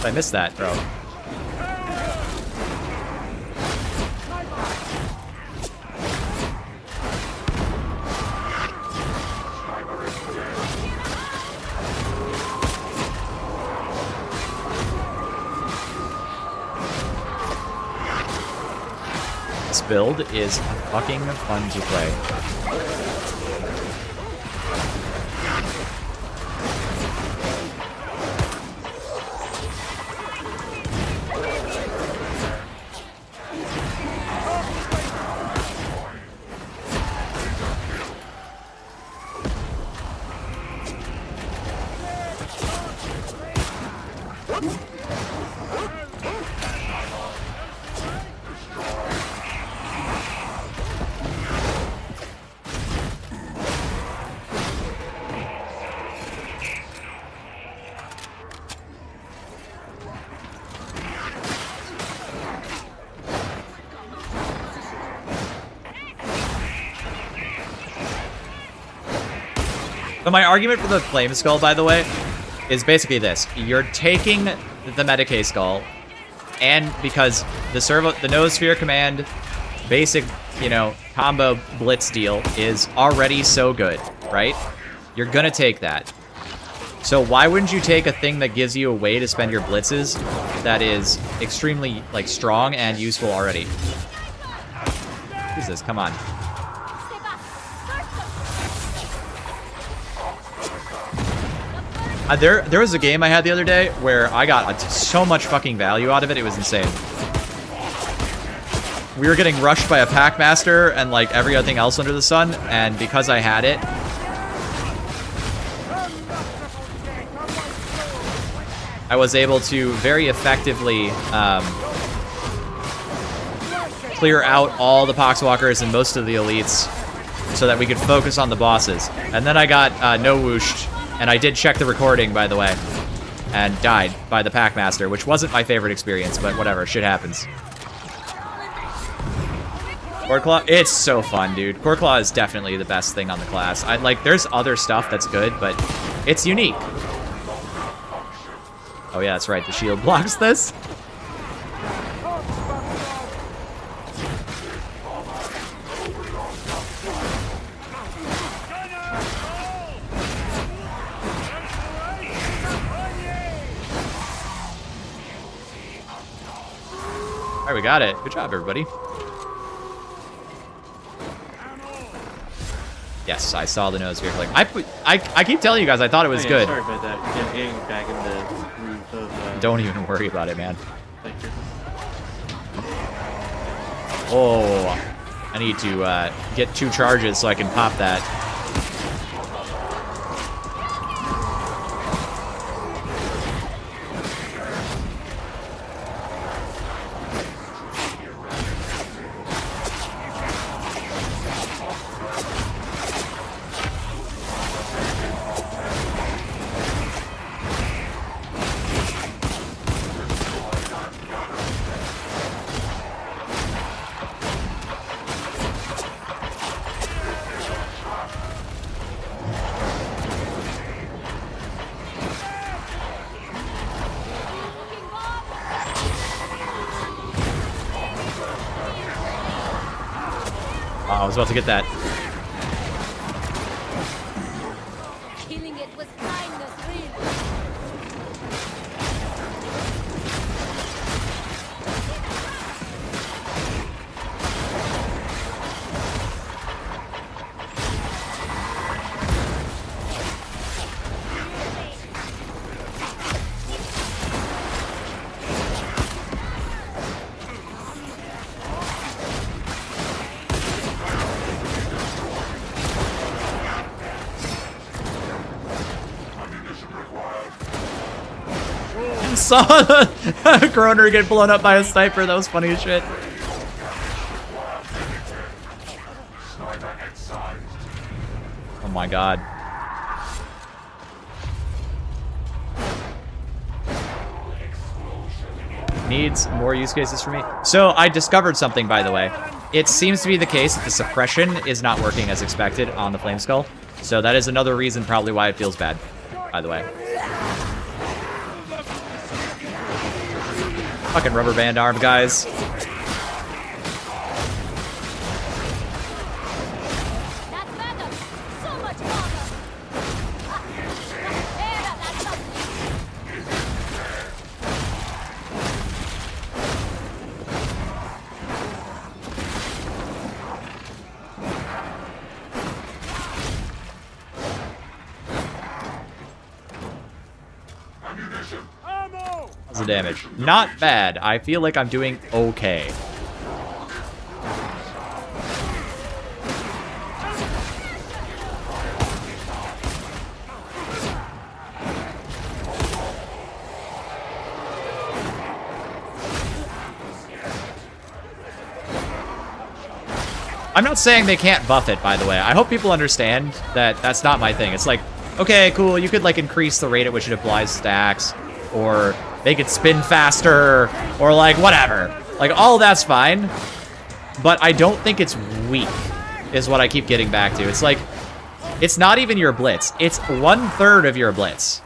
I missed that, bro. Blitz build is fucking fun to play. So my argument for the Flame Skull, by the way, is basically this. You're taking the Medicae Skull, and because the Noosphere command basic, you know, combo blitz deal is already so good, right? You're gonna take that. So why wouldn't you take a thing that gives you a way to spend your blitzes that is extremely, like, strong and useful already? Jesus, come on. There was a game I had the other day where I got so much fucking value out of it, it was insane. We were getting rushed by a Packmaster and like every other thing else under the sun, and because I had it, I was able to very effectively clear out all the Poxwalkers and most of the elites so that we could focus on the bosses. And then I got no-whooshed. And I did check the recording, by the way, and died by the Packmaster, which wasn't my favorite experience, but whatever, shit happens. Core Claw, it's so fun, dude. Core Claw is definitely the best thing on the class. There's other stuff that's good, but it's unique. Oh yeah, that's right, the shield blocks this. All right, we got it. Good job, everybody. Yes, I saw the nose vehicle. I keep telling you guys I thought it was good. Sorry about that. Getting back in the groove of... Don't even worry about it, man. Thank you. Oh, I need to get 2 charges so I can pop that. I was about to get that. Killing it was kindness, really. Saw Groner get blown up by a sniper. That was funny as shit. Oh my god. Needs more use cases for me. So I discovered something, by the way. It seems to be the case that the suppression is not working as expected on the Flame Skull. So that is another reason probably why it feels bad, by the way. Fucking rubber band arm, guys. That's better. So much harder. That's lovely. is the damage. Not bad. I feel like I'm doing okay. I'm not saying they can't buff it, by the way. I hope people understand that that's not my thing. It's like, okay, cool, you could like increase the rate at which it applies stacks, or make it spin faster, or like whatever. Like all that's fine, but I don't think it's weak, is what I keep getting back to. It's like, it's not even your blitz. It's 1/3 of your blitz.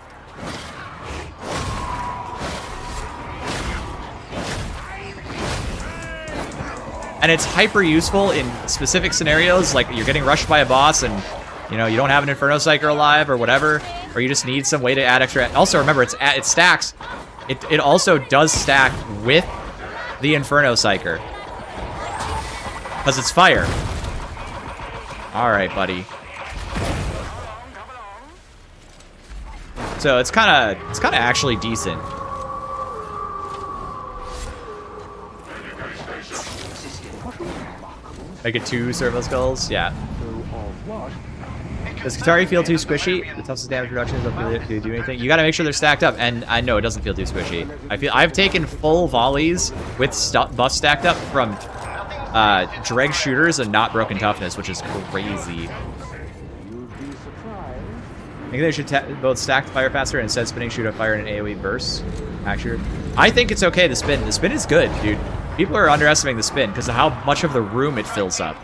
And it's hyper useful in specific scenarios, like you're getting rushed by a boss and, you know, you don't have an Inferno Psyker alive or whatever, or you just need some way to add extra. Also, remember, it stacks. It also does stack with the Inferno Psyker. Because it's fire. Alright, buddy. So it's kinda actually decent. Make it 2 servo skulls? Yeah. Does Katari feel too squishy? The toughest damage reduction doesn't do anything. You gotta make sure they're stacked up, and I know it doesn't feel too squishy. I've taken full volleys with buff stacked up from dreg shooters and not broken toughness, which is crazy. I think they should both stack fire faster and instead spinning shoot a fire in an AoE burst. Actually, I think it's okay. The spin is good, dude. People are underestimating the spin because of how much of the room it fills up.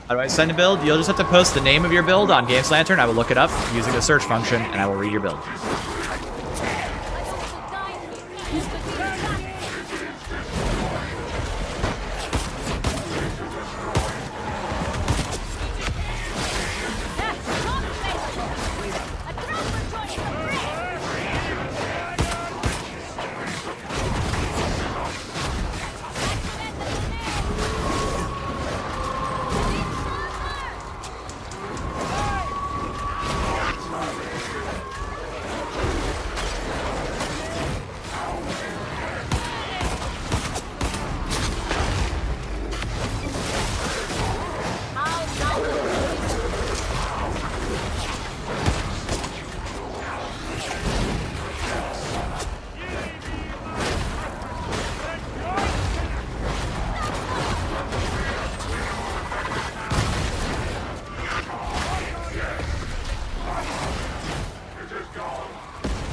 How do I send a build? You'll just have to post the name of your build on Games Lantern. I will look it up using the search function, and I will read your build.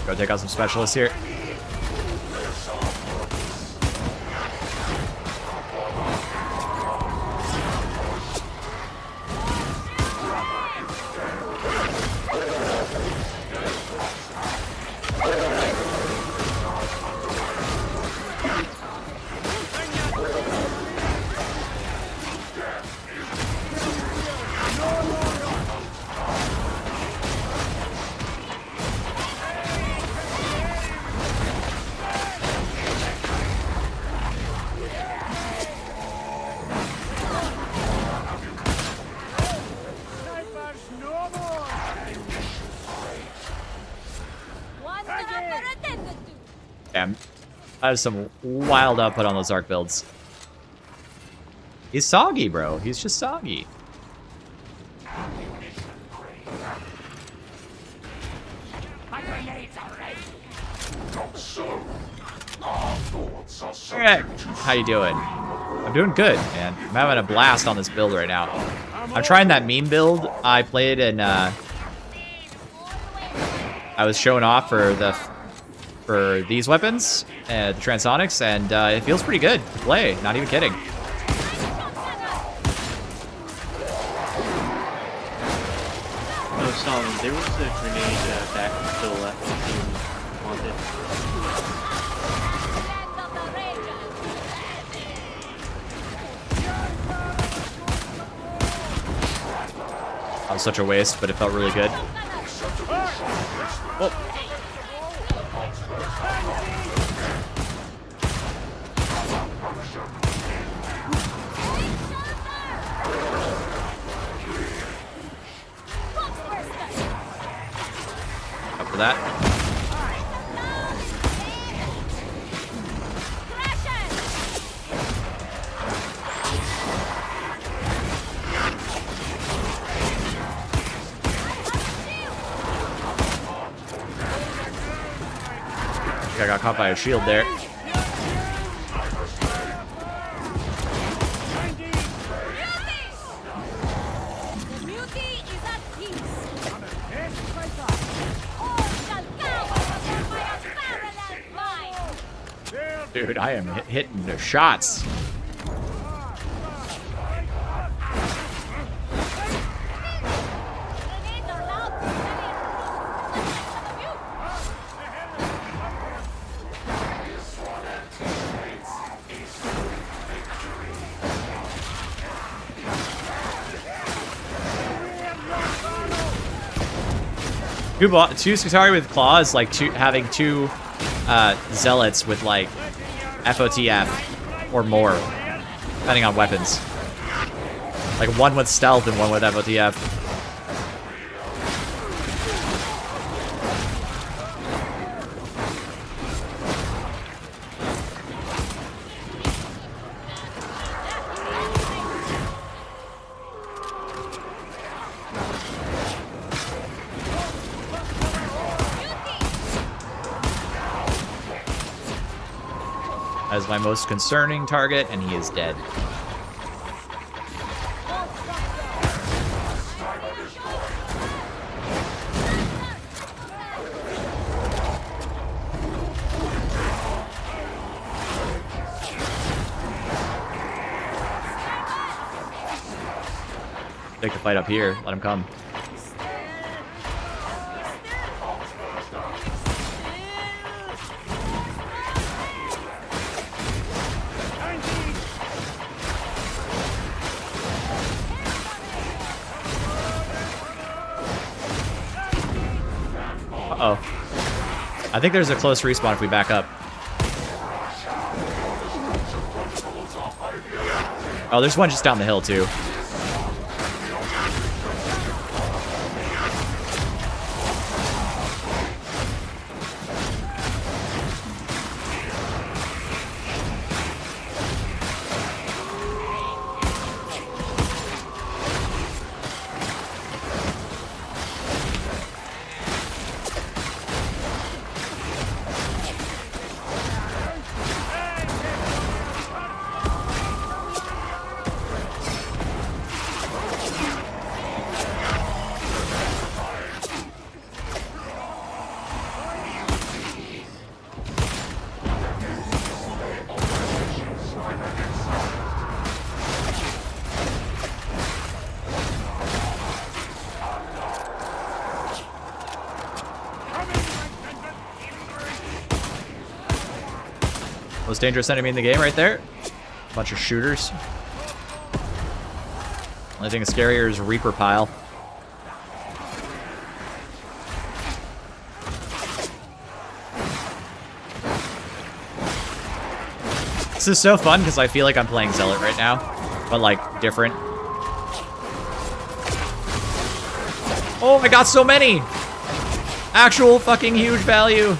Go take out some specialists here. Damn. I have some wild output on those arc builds. He's soggy, bro. He's just soggy. Alright, how you doing? I'm doing good, man. I'm having a blast on this build right now. I'm trying that meme build. I played and I was showing off for these weapons, the Transonics, and it feels pretty good to play. Not even kidding. Oh, Solomon, there was a grenade back to the left if you wanted. That was such a waste, but it felt really good. Oh. Up for that. I got caught by a shield there. Dude, I am hitting the shots. Two Skitari with claws, like having two zealots with like FOTF or more, depending on weapons. Like one with stealth and one with FOTF. As my most concerning target, and he is dead. Take the fight up here. Let him come. Uh-oh. I think there's a close respawn if we back up. Oh, there's one just down the hill, too. Most dangerous enemy in the game right there. Bunch of shooters. Only thing scarier is Reaper Pile. This is so fun because I feel like I'm playing Zealot right now, but like different. Oh, I got so many! Actual fucking huge value.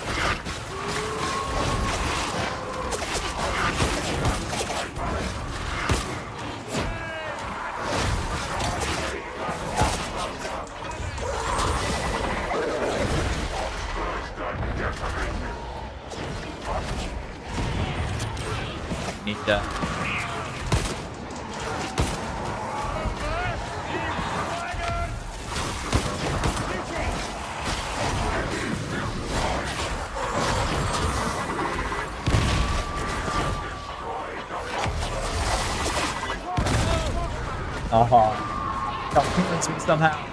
Convince me somehow.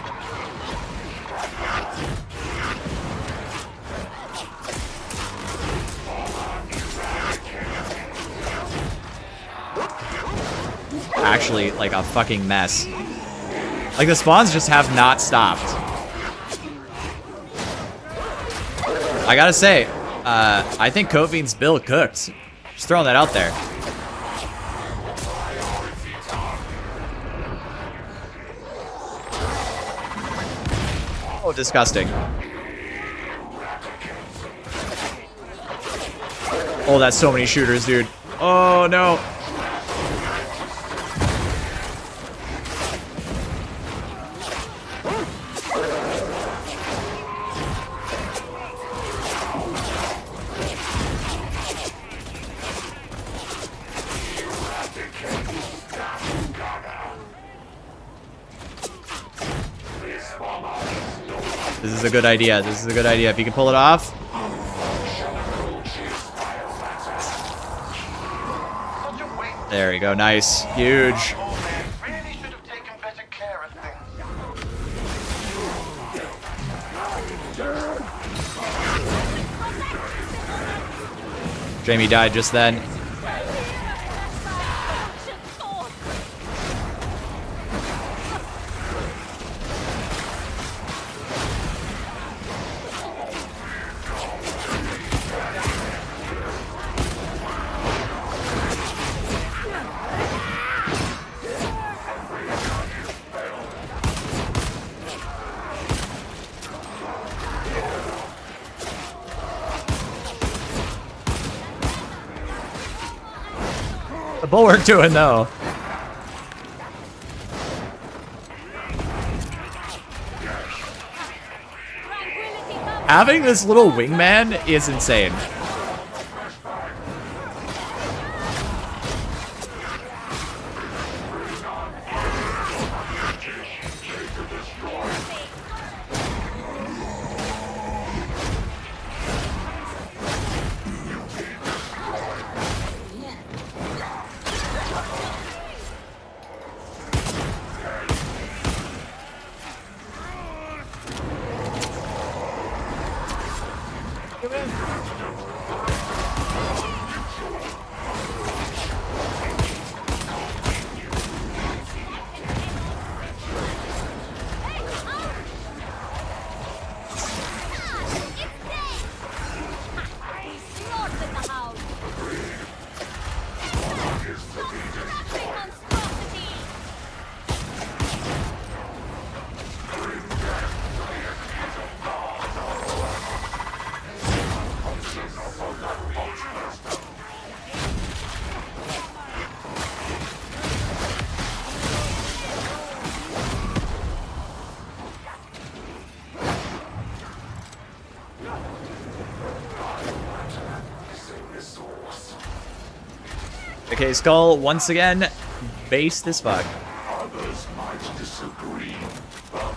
Actually, like a fucking mess. Like the spawns just have not stopped. I gotta say, I think Kofine's build cooked. Just throwing that out there. Oh, disgusting. Oh, that's so many shooters, dude. Oh, no. This is a good idea. This is a good idea. If you can pull it off. There you go. Nice. Huge. Jamie died just then. The bulwark doing though. Having this little wingman is insane. Okay, Skull, once again, based as fuck.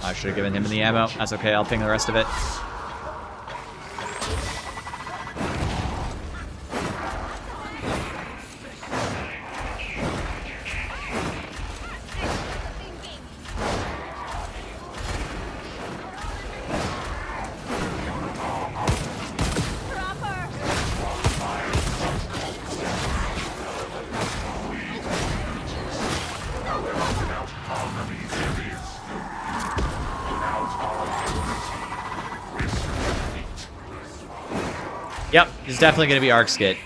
I should have given him the ammo. That's okay, I'll ping the rest of it. Yep, it's definitely going to be Arc Skit.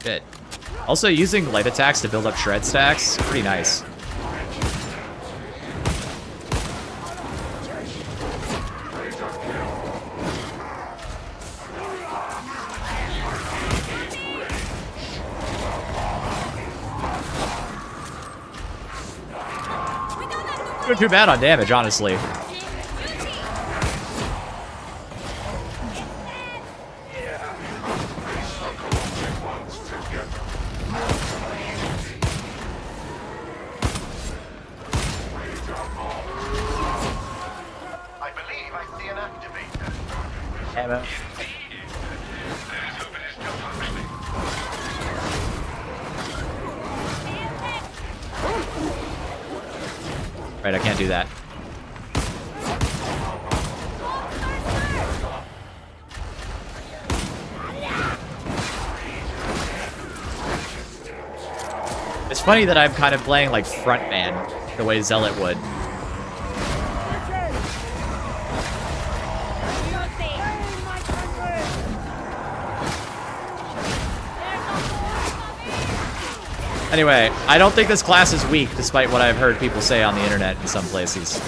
Shit. Also, using light attacks to build up shred stacks, pretty nice. Doing too bad on damage, honestly. I believe I see an activator. Ammo. Right, I can't do that. It's funny that I'm kind of playing like frontman the way Zealot would. Anyway, I don't think this class is weak, despite what I've heard people say on the internet in some places.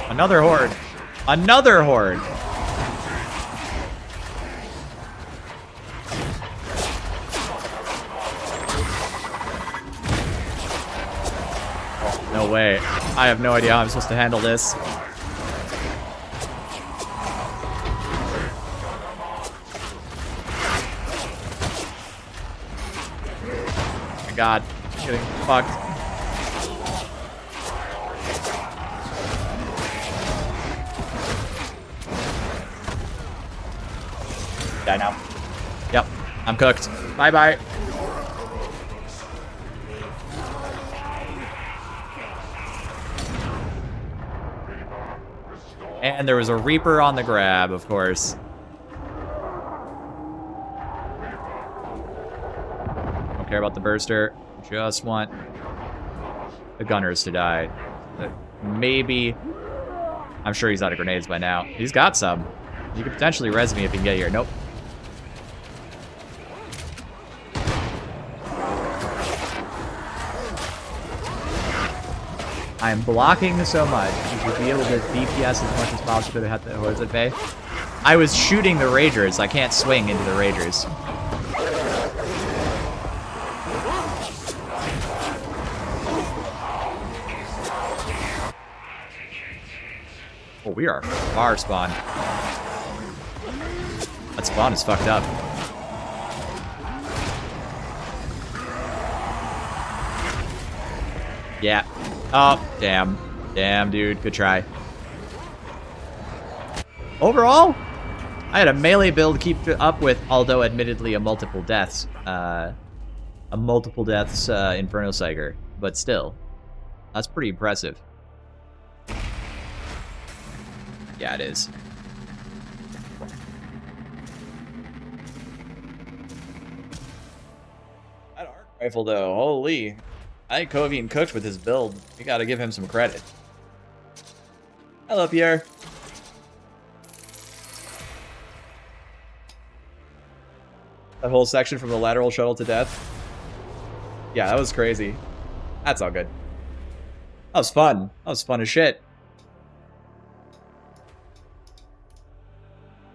Another horde. Another horde. No way. I have no idea how I'm supposed to handle this. Oh my god. I'm getting fucked. Die now. Yep. I'm cooked. Bye-bye. And there was a Reaper on the grab, of course. Don't care about the Burster. Just want the Gunners to die. Maybe... I'm sure he's out of grenades by now. He's got some. You could potentially res me if he can get here. Nope. I'm blocking so much. You should be able to DPS as much as possible to have the hordes at bay. I was shooting the Ragers. I can't swing into the Ragers. Oh, we are far spawn. That spawn is fucked up. Yeah. Oh, damn. Damn, dude. Good try. Overall, I had a melee build to keep up with, although admittedly a multiple deaths Inferno Psyker. But still, that's pretty impressive. Yeah, it is. That arc rifle, though, holy. I think Kovian cooked with his build. You gotta give him some credit. Hello, Pierre. That whole section from the lateral shuttle to death. Yeah, that was crazy. That's all good. That was fun. That was fun as shit.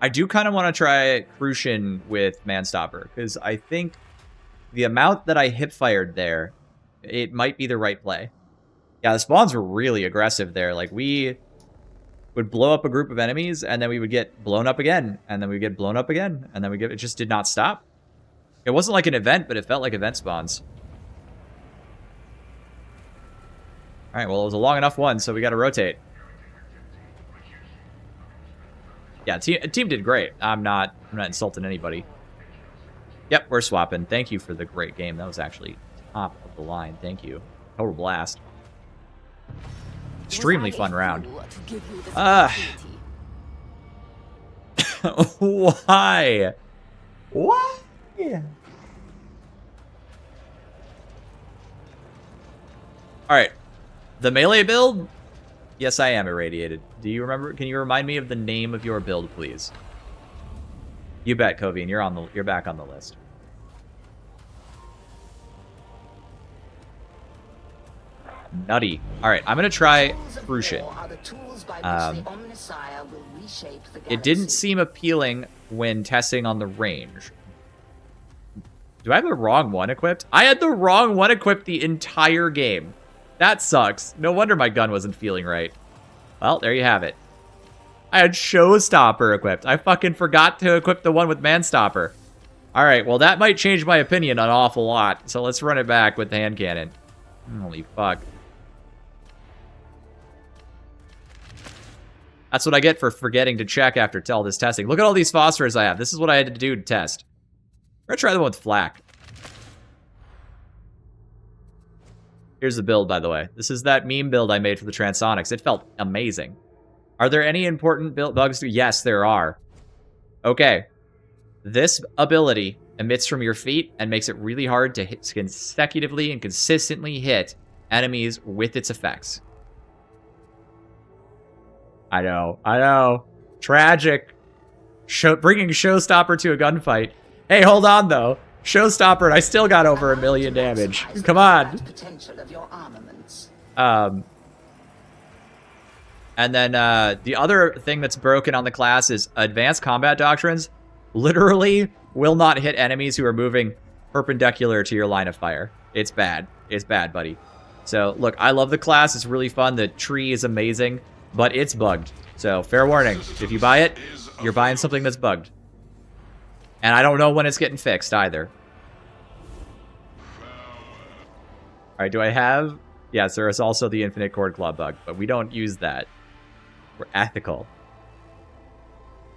I do kind of want to try Crucian with Manstopper, because I think the amount that I hip-fired there, it might be the right play. Yeah, the spawns were really aggressive there. Like, we would blow up a group of enemies, and then we would get blown up again, and then we'd get blown up again, and then it just did not stop. It wasn't like an event, but it felt like event spawns. Alright, well, it was a long enough one, so we gotta rotate. Yeah, team did great. I'm not insulting anybody. Yep, we're swapping. Thank you for the great game. That was actually top of the line. Thank you. Total blast. Extremely fun round. Why? What? Alright. The melee build? Yes, I am irradiated. Do you remember? Can you remind me of the name of your build, please? You bet, Kovian. You're back on the list. Nutty. Alright, I'm gonna try Crucian. It didn't seem appealing when testing on the range. Do I have the wrong one equipped? I had the wrong one equipped the entire game. That sucks. No wonder my gun wasn't feeling right. Well, there you have it. I had Showstopper equipped. I fucking forgot to equip the one with Manstopper. Alright, well that might change my opinion an awful lot. So let's run it back with the hand cannon. Holy fuck. That's what I get for forgetting to check after all this testing. Look at all these phosphors I have. This is what I had to do to test. We're gonna try the one with flak. Here's the build, by the way. This is that meme build I made for the Transonics. It felt amazing. Are there any important bugs? Yes, there are. Okay. This ability emits from your feet and makes it really hard to hit consecutively and consistently hit enemies with its effects. I know. Tragic. Bringing Showstopper to a gunfight. Hey, hold on, though. Showstopper, and I still got over 1 million damage. Come on. Potential of your armaments. And then the other thing that's broken on the class is advanced combat doctrines literally will not hit enemies who are moving perpendicular to your line of fire. It's bad. It's bad, buddy. So, look, I love the class. It's really fun. The tree is amazing, but it's bugged. So, fair warning. If you buy it, you're buying something that's bugged. And I don't know when it's getting fixed, either. Alright, do I have... Yes, there is also the infinite cord claw bug, but we don't use that. We're ethical.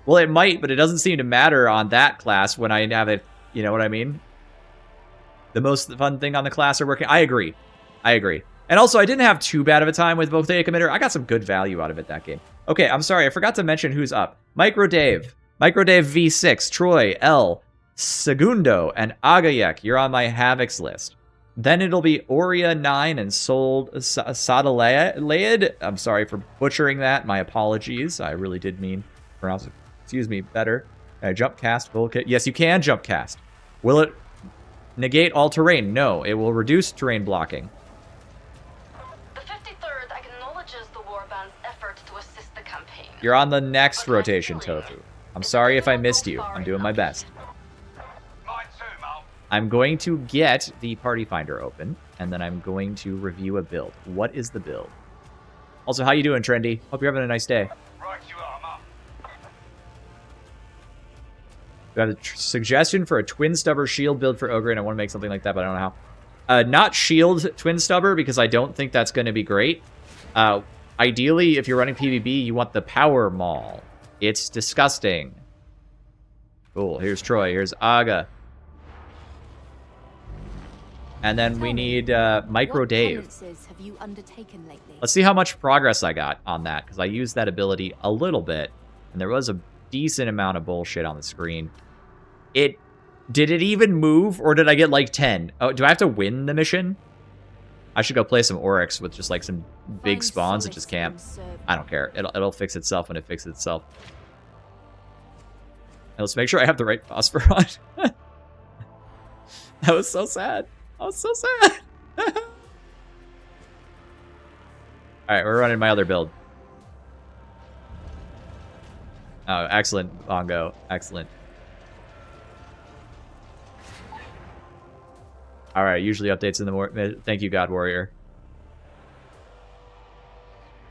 Well, it might, but it doesn't seem to matter on that class when I have it... You know what I mean? The most fun thing on the class are working... I agree. I agree. And also, I didn't have too bad of a time with Voltaic Emitter. I got some good value out of it that game. Okay, I'm sorry. I forgot to mention who's up. Microdave. Microdave V6. Troy. L. Segundo. And Agayek. You're on my Havoc's list. Then it'll be Auria 9 and Sold Sadaleid. I'm sorry for butchering that. My apologies. I really did mean pronounce it. Excuse me, better. Jump cast. Yes, you can jump cast. Will it negate all terrain? No, it will reduce terrain blocking. The 53rd acknowledges the Warband's effort to assist the campaign. You're on the next rotation, Tofu. I'm sorry if I missed you. I'm doing my best. I'm going to get the Party Finder open, and then I'm going to review a build. What is the build? Also, how you doing, Trendy? Hope you're having a nice day. Right you are, Mum. We have a suggestion for a Twin Stubber shield build for Ogre, and I want to make something like that, but I don't know how. Not shield Twin Stubber, because I don't think that's going to be great. Ideally, if you're running PvB, you want the Power Maul. It's disgusting. Cool. Here's Troy. Here's Aga. And then we need Micro Dave. Have you undertaken lately? Let's see how much progress I got on that, because I used that ability a little bit, and there was a decent amount of bullshit on the screen. Did it even move, or did I get like 10? Oh, do I have to win the mission? I should go play some Aurics with just like some big spawns that just camp. I don't care. It'll fix itself when it fixes itself. And let's make sure I have the right phosphor on. That was so sad. I was so sad. Alright, we're running my other build. Oh, excellent, Bongo. Excellent. Alright, usually updates in the morning. Thank you, God Warrior.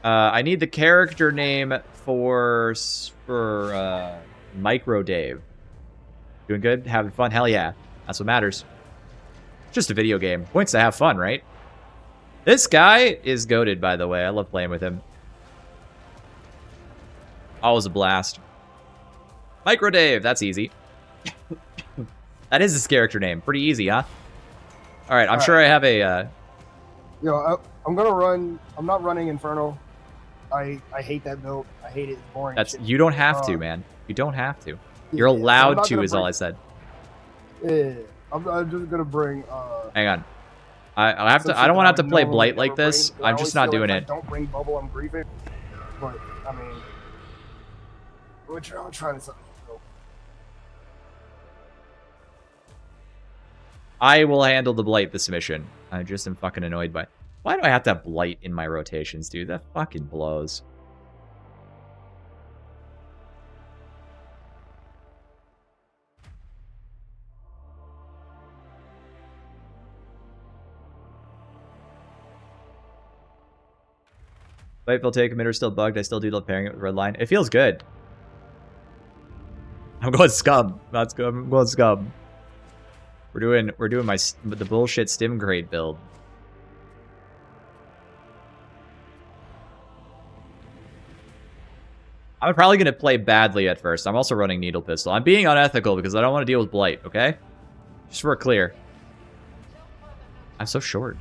I need the character name for Micro Dave. Doing good? Having fun? Hell yeah. That's what matters. Just a video game. Points to have fun, right? This guy is goated, by the way. I love playing with him. Always a blast. Micro Dave, that's easy. That is his character name. Pretty easy, huh? Alright, I'm sure I have a... Yo, I'm gonna run... I'm not running Inferno. I hate that build. I hate it. It's boring. You don't have to, man. You don't have to. You're allowed to, is all I said. Yeah. I'm just gonna bring. Hang on. I have to. I don't want to have to play Blight like this. I'm just not doing it. Don't bring Bubble. I'm grieving. But I mean, I'm trying to. I will handle the Blight this mission. I just am fucking annoyed by. Why do I have to have Blight in my rotations, dude? That fucking blows. Lightfield take emitter still bugged. I still do love pairing it with Redline. It feels good. I'm going scum. That's good. I'm going scum. We're doing the bullshit stim grade build. I'm probably gonna play badly at first. I'm also running Needle Pistol. I'm being unethical because I don't want to deal with Blight. Okay, just so we're clear. I'm so short.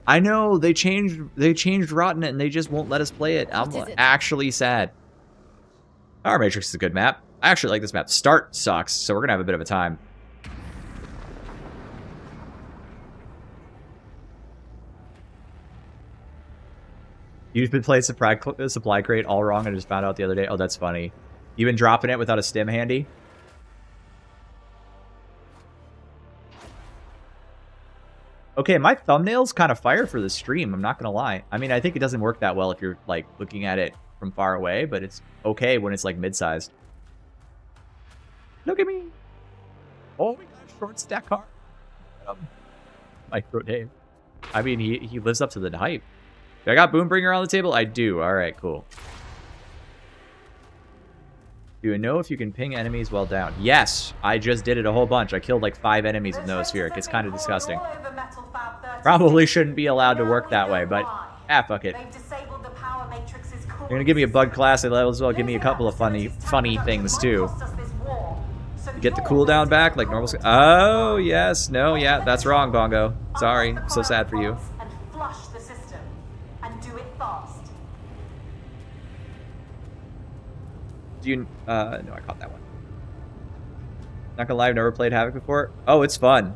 I know they changed Rotten and they just won't let us play it. I'm actually sad. Power Matrix is a good map. I actually like this map. Start sucks, so we're gonna have a bit of a time. You've been playing supply crate all wrong and just found out the other day. Oh, that's funny. You've been dropping it without a stim handy? Okay, my thumbnail's kind of fire for the stream, I'm not gonna lie. I mean, I think it doesn't work that well if you're, like, looking at it from far away, but it's okay when it's, like, mid-sized. Look at me! Oh, we got a short stack car. Micro Dave. I mean, he lives up to the hype. Do I got Boombringer on the table? I do. Alright, cool. Do you know if you can ping enemies while down? Yes! I just did it a whole bunch. I killed like 5 enemies with Noospheric. It's kind of disgusting. Probably shouldn't be allowed to work that way, but fuck it. You're gonna give me a bug class at level as well. Give me a couple of funny things too. Get the cooldown back like normal. Oh yes, no, yeah, that's wrong, Bongo. Sorry, I'm so sad for you. Do you? No, I caught that one. Not gonna lie, I've never played Havoc before. Oh, it's fun.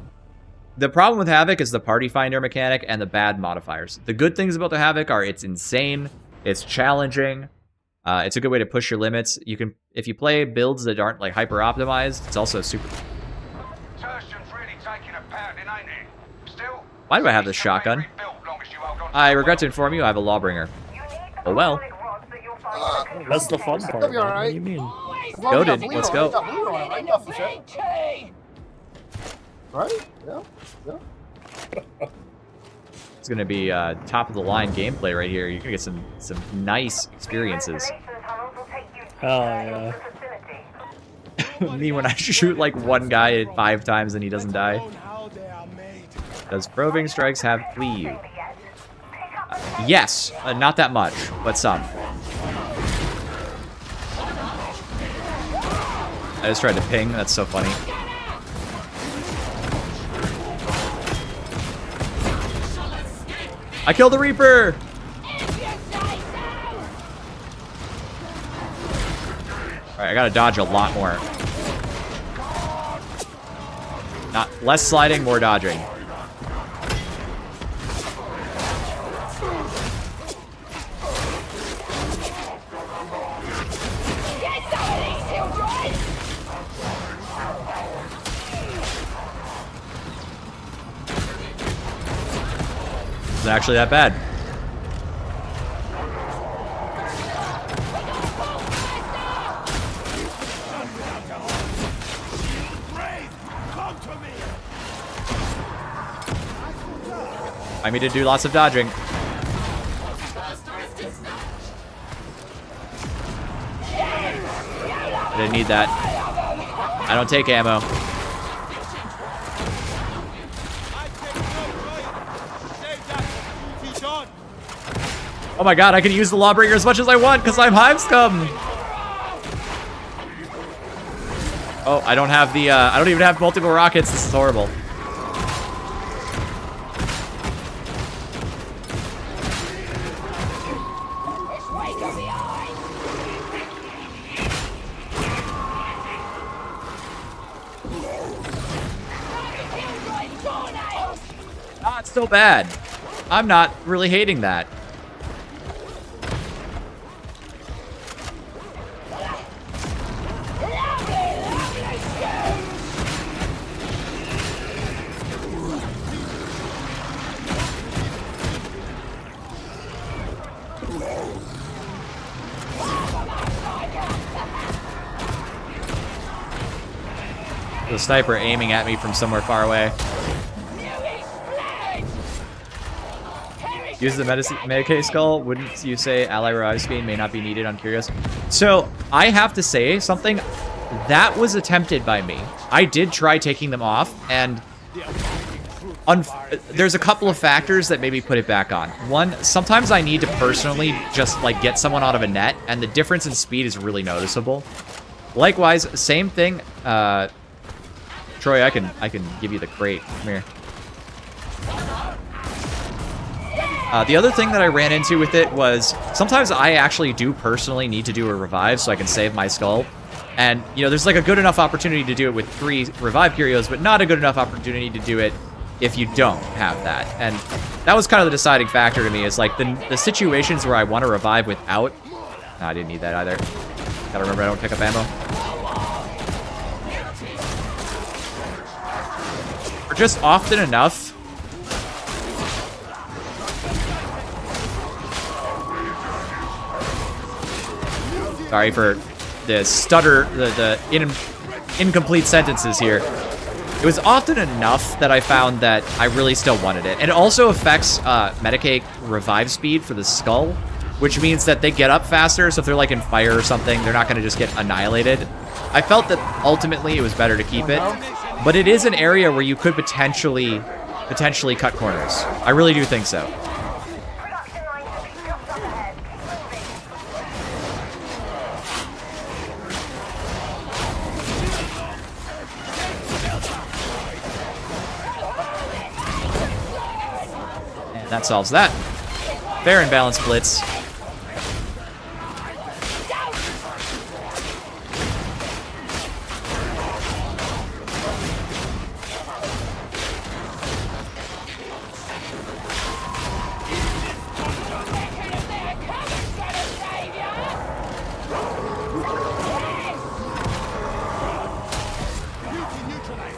The problem with Havoc is the party finder mechanic and the bad modifiers. The good things about the Havoc are it's insane, it's challenging, it's a good way to push your limits. You can, if you play builds that aren't like hyper optimized, it's also super. Why do I have this shotgun? I regret to inform you, I have a Lawbringer. Oh well. That's the fun part. It'll be all right. What do you mean? Goated, let's go. Right? Yeah. It's gonna be top of the line gameplay right here. You're gonna get some nice experiences. Hell yeah. Me when I shoot like one guy 5 times and he doesn't die. Does probing strikes have cleave? Yes, not that much, but some. I just tried to ping. That's so funny. I killed the Reaper! Alright, I gotta dodge a lot more. Not less sliding, more dodging. It's actually that bad. I need to do lots of dodging. I didn't need that. I don't take ammo. Oh my god, I can use the Lawbringer as much as I want because I'm Hive Scum! Oh, I don't have the, I don't even have multiple rockets. This is horrible. Not so bad. I'm not really hating that. The sniper aiming at me from somewhere far away. Use the Medicaid skull. Wouldn't you say ally revive screen may not be needed on Curious? So I have to say something that was attempted by me. I did try taking them off, and there's a couple of factors that made me put it back on. One, sometimes I need to personally just like get someone out of a net, and the difference in speed is really noticeable. Likewise, same thing. Troy, I can give you the crate. Come here. The other thing that I ran into with it was sometimes I actually do personally need to do a revive so I can save my skull. And, you know, there's like a good enough opportunity to do it with 3 revive curios, but not a good enough opportunity to do it if you don't have that. And that was kind of the deciding factor to me, is like the situations where I want to revive without... No, I didn't need that either. Gotta remember I don't pick up ammo. Or just often enough. Sorry for the stutter, the incomplete sentences here. It was often enough that I found that I really still wanted it. And it also affects Medicaid revive speed for the skull, which means that they get up faster, so if they're like in fire or something, they're not going to just get annihilated. I felt that ultimately it was better to keep it, but it is an area where you could potentially cut corners. I really do think so. That solves that. Fair and balanced blitz.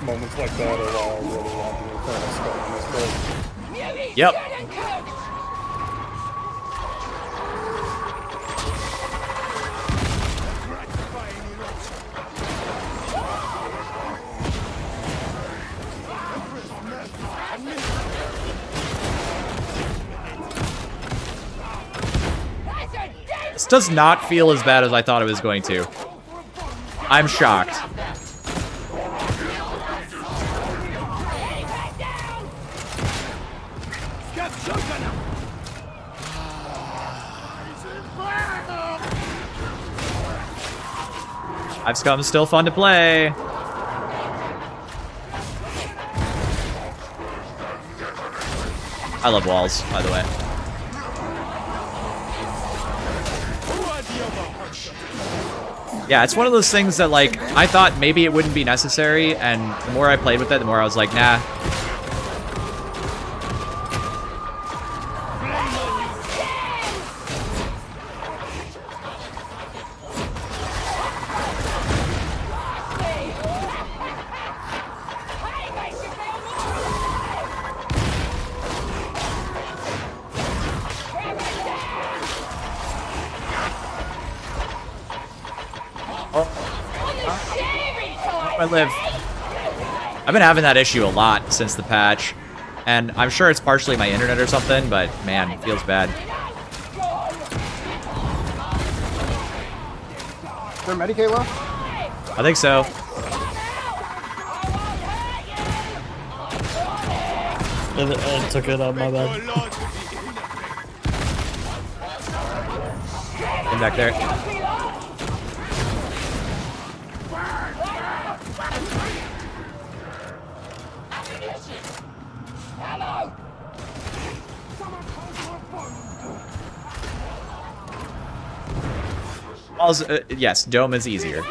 Moments like that are all really happy with kind of stuff in this build. Yep. This does not feel as bad as I thought it was going to. I'm shocked. Hive Scum's still fun to play. I love walls, by the way. Yeah, it's one of those things that, like, I thought maybe it wouldn't be necessary, and the more I played with it, the more I was like, nah. I live. I've been having that issue a lot since the patch, and I'm sure it's partially my internet or something, but man, it feels bad. Is there Medicaid left? I think so. I took it out, my bad. In back there. Yes, Dome is easier.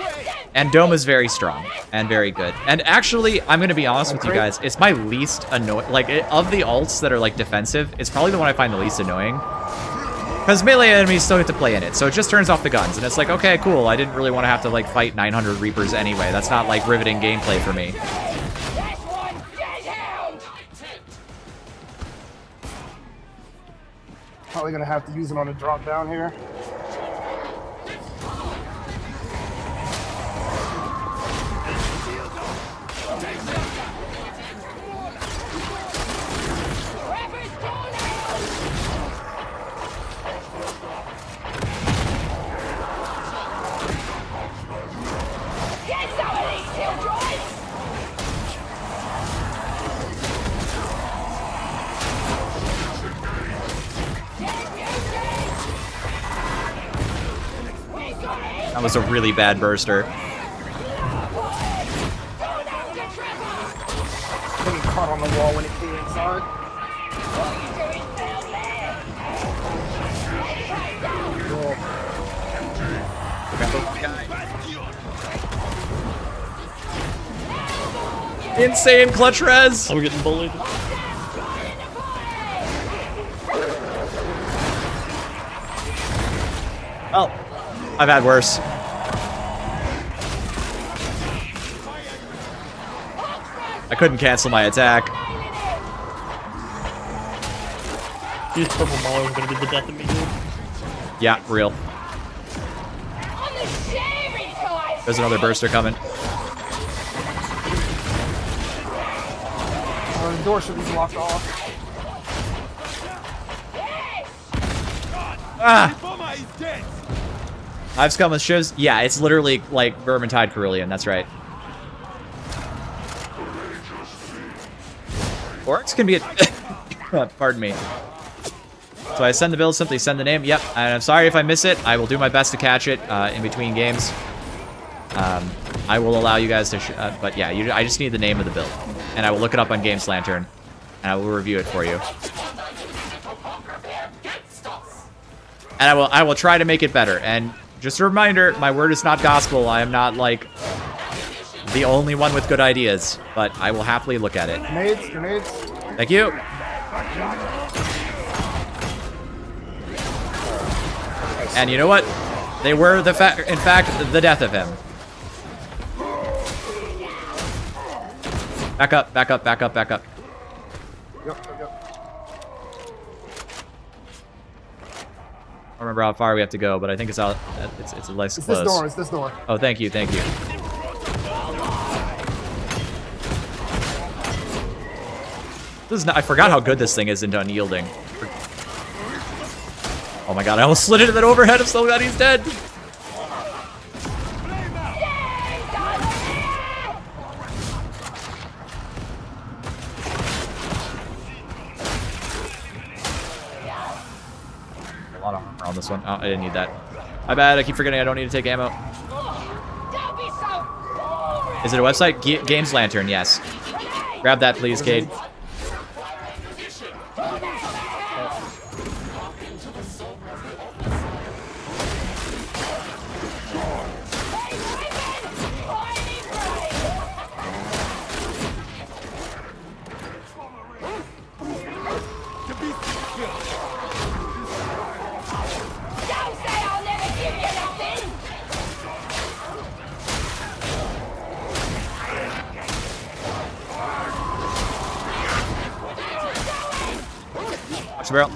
And Dome is very strong and very good. And actually, I'm going to be honest with you guys, it's my least annoying. Like, of the alts that are, like, defensive, it's probably the one I find the least annoying. Because melee enemies still get to play in it, so it just turns off the guns. And it's like, okay, cool, I didn't really want to have to, like, fight 900 Reapers anyway. That's not, like, riveting gameplay for me. Probably gonna have to use it on a drop down here. That was a really bad burster. Getting caught on the wall when it came inside. Insane clutch res! I'm getting bullied. Well, I've had worse. I couldn't cancel my attack. This purple mauler is gonna be the death of me, dude. Yeah, real. There's another burster coming. The door should be blocked off. Ah! I've scum with shivs. Yeah, it's literally like Vermintide Cerulean. That's right. Aurics can be a... Pardon me. So I send the build, simply send the name. Yep, and I'm sorry if I miss it. I will do my best to catch it in between games. I will allow you guys to... but yeah, I just need the name of the build. And I will look it up on Games Lantern. And I will review it for you. And I will try to make it better. And just a reminder, my word is not gospel. I am not, like, the only one with good ideas. But I will happily look at it. Grenades, grenades. Thank you. And you know what? They were, in fact, the death of him. Back up, back up, back up, back up. Yep. I don't remember how far we have to go, but I think it's out. It's a less close. This door. It's this door. Oh, thank you, thank you. This is not, I forgot how good this thing is into unyielding. Oh my god, I almost slid into that overhead. I'm so glad he's dead. A lot of armor on this one. Oh, I didn't need that. My bad, I keep forgetting I don't need to take ammo. Is it a website? Games Lantern, yes. Grab that, please, Cade. Barrel.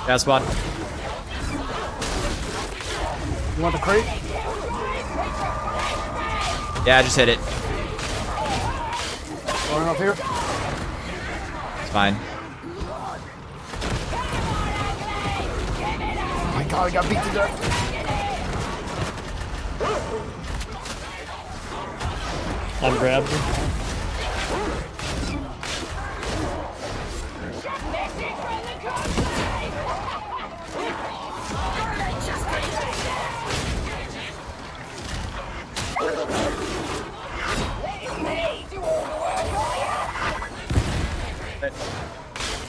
Gas one. You want the crate? Yeah, I just hit it. Going up here? It's fine. Oh my god, I got beat to death. I'm grabbed him.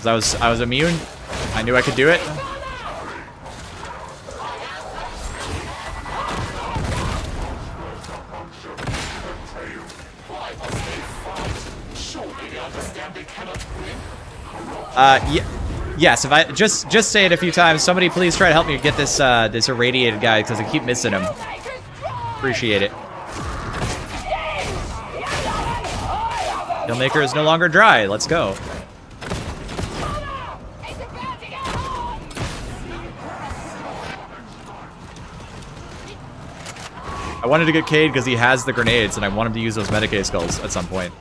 I was immune. I knew I could do it. Yes, if I just say it a few times. Somebody please try to help me get this this irradiated guy because I keep missing him. Appreciate it. Dealmaker is no longer dry. Let's go. I wanted to get Cade because he has the grenades, and I want him to use those Medicaid skulls at some point.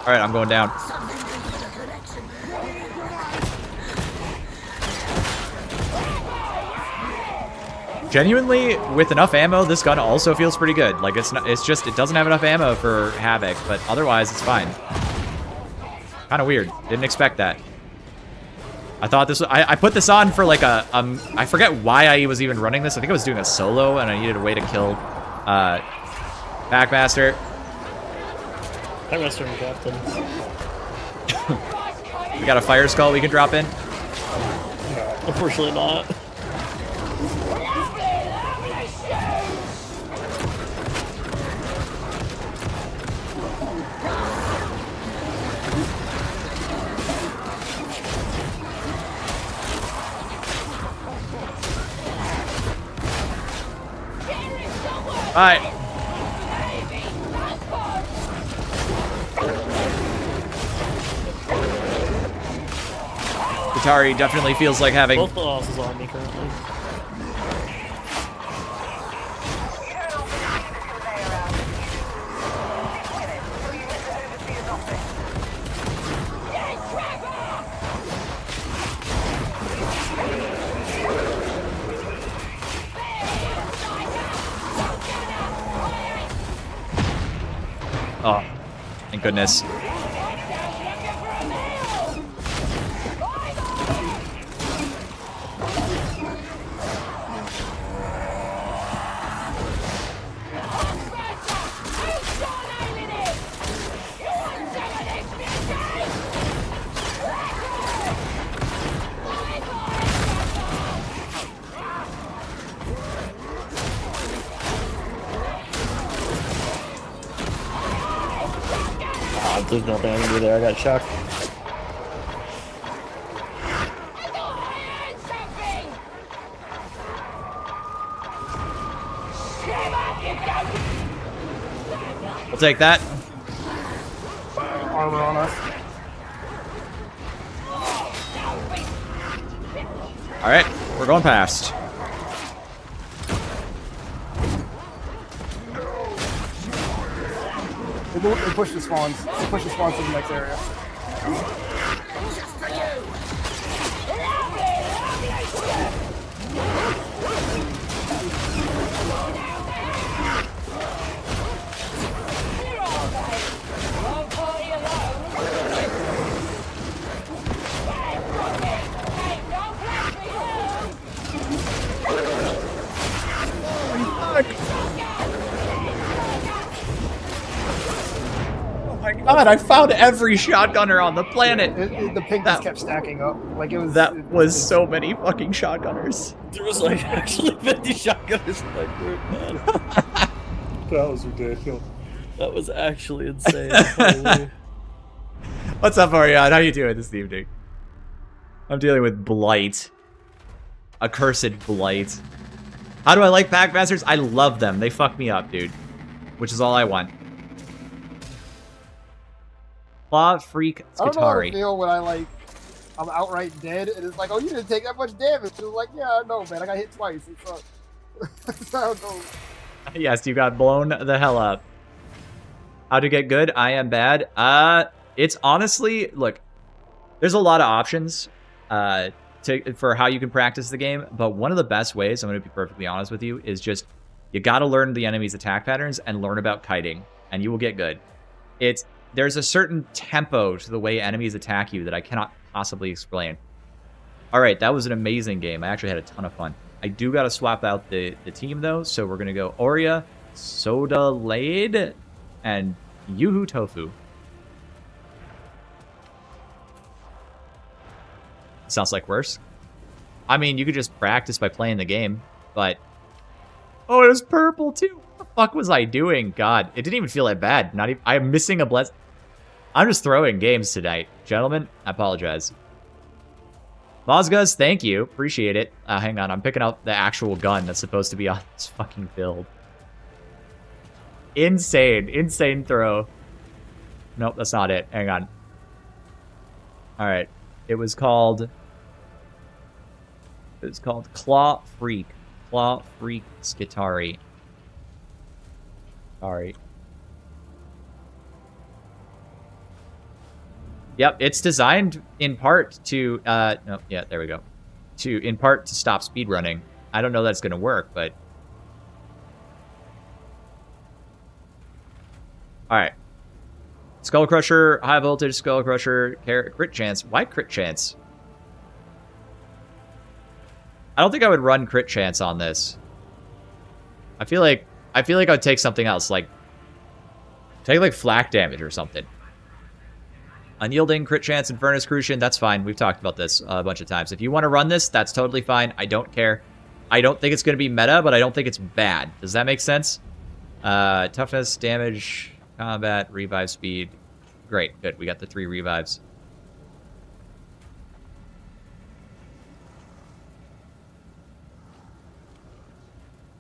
Alright, I'm going down. Genuinely, with enough ammo, this gun also feels pretty good. Like, it's just, it doesn't have enough ammo for Havoc, but otherwise, it's fine. Kind of weird. Didn't expect that. I thought this was, I put this on for like a, I forget why I was even running this. I think I was doing a solo, and I needed a way to kill, Backmaster. Backmaster and Captain. We got a fire skull we can drop in? No, unfortunately not. Bye. Atari definitely feels like having... Both bosses on me currently. Oh, thank goodness. There's nothing I can do there. I got shocked. We'll take that. Armor on us. All right, we're going past. They push the spawns. They push the spawns to the next area. God, I found every shotgunner on the planet. The pink just kept stacking up. Like it was. That was so many fucking shotgunners. There was like actually 50 shotgunners in that group, man. That was ridiculous. That was actually insane. Holy. What's up, Ariad? How you doing this evening? I'm dealing with blight. Accursed blight. How do I like Packmasters? I love them. They fuck me up, dude. Which is all I want. Claw Freak I don't know how to Skitari. feel when I'm outright dead, and it's like, oh, you didn't take that much damage. It's like, yeah, I know, man. I got hit twice. That's how it goes. Yes, you got blown the hell up. How to get good? I am bad. It's honestly, look, there's a lot of options for how you can practice the game, but one of the best ways, I'm going to be perfectly honest with you, is just you got to learn the enemy's attack patterns and learn about kiting, and you will get good. There's a certain tempo to the way enemies attack you that I cannot possibly explain. All right, that was an amazing game. I actually had a ton of fun. I do got to swap out the team, though, so we're going to go Auria, Soda Lade, and Yuhu Tofu. Sounds like worse. I mean, you could just practice by playing the game, but... Oh, it was purple, too. What the fuck was I doing? God, it didn't even feel that bad. Not even... I'm missing a bless... I'm just throwing games tonight. Gentlemen, I apologize. Mozgas, thank you. Appreciate it. Hang on, I'm picking out the actual gun that's supposed to be on this fucking build. Insane. Insane throw. Nope, that's not it. Hang on. Alright. It was called Claw Freak. Claw Freak Skitari. Sorry. Yep, it's designed in part to, no, yeah, there we go. In part to stop speedrunning. I don't know that's going to work, but... Alright. Skull Crusher, High Voltage, Skull Crusher, Crit Chance. Why Crit Chance? I don't think I would run Crit Chance on this. I feel like I'd take something else, like... Take, like, flak damage or something. Unyielding, Crit Chance, and Furnace Crucian, that's fine. We've talked about this a bunch of times. If you want to run this, that's totally fine. I don't care. I don't think it's going to be meta, but I don't think it's bad. Does that make sense? Toughness, damage, combat, revive speed. Great, good. We got the 3 revives.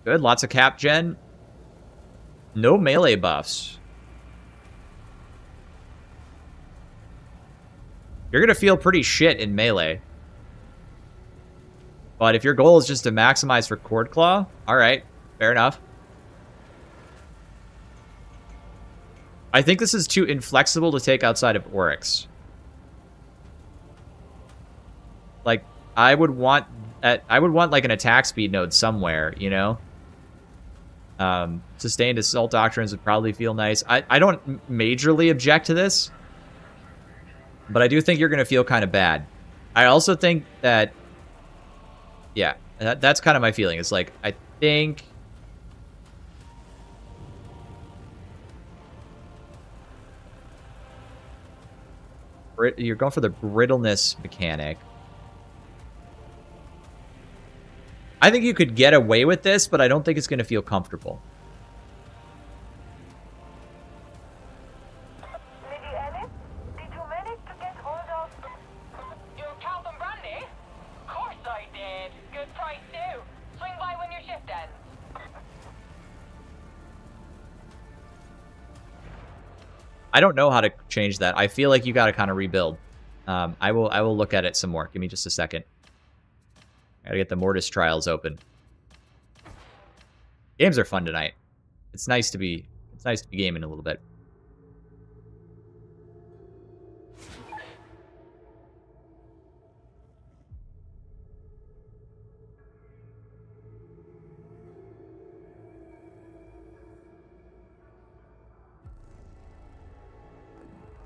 Good, lots of cap gen. No melee buffs. You're going to feel pretty shit in melee. But if your goal is just to maximize for Cord Claw, alright, fair enough. I think this is too inflexible to take outside of Auric's. Like, I would want like an attack speed node somewhere, you know? Sustained Assault Doctrines would probably feel nice. I don't majorly object to this, but I do think you're going to feel kind of bad. I also think that, yeah, that's kind of my feeling. It's like, I think... You're going for the brittleness mechanic. I think you could get away with this, but I don't think it's going to feel comfortable. Lady Alice, did you manage to get hold of... Your Calvin Brandy? Of course I did. Good price too. Swing by when your shift ends. I don't know how to change that. I feel like you got to kind of rebuild. I will look at it some more. Give me just a second. Gotta get the Mortis trials open. Games are fun tonight. It's nice to be gaming a little bit.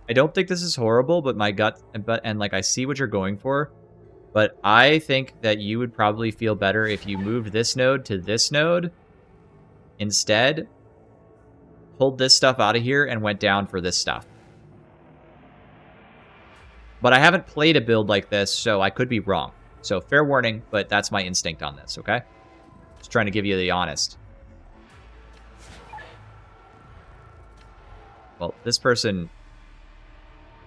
I don't think this is horrible, but my gut and like I see what you're going for. But I think that you would probably feel better if you moved this node to this node. Instead, pulled this stuff out of here and went down for this stuff. But I haven't played a build like this, so I could be wrong. So fair warning, but that's my instinct on this, okay? Just trying to give you the honest. Well, this person...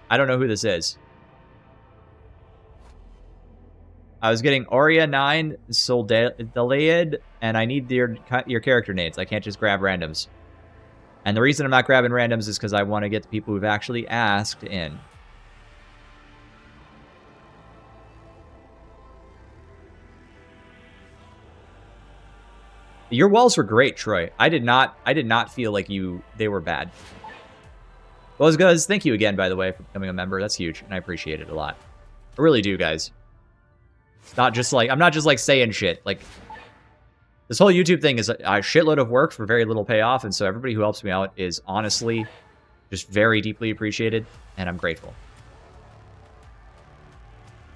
I don't know who this is. I was getting Auria 9, Soldaliad, and I need your character names. I can't just grab randoms. And the reason I'm not grabbing randoms is because I want to get the people who've actually asked in. Your walls were great, Troy. I did not feel like they were bad. Well, guys, thank you again, by the way, for becoming a member. That's huge, and I appreciate it a lot. I really do, guys. It's not just like, I'm not just like saying shit. Like, this whole YouTube thing is a shitload of work for very little payoff, and so everybody who helps me out is honestly just very deeply appreciated, and I'm grateful.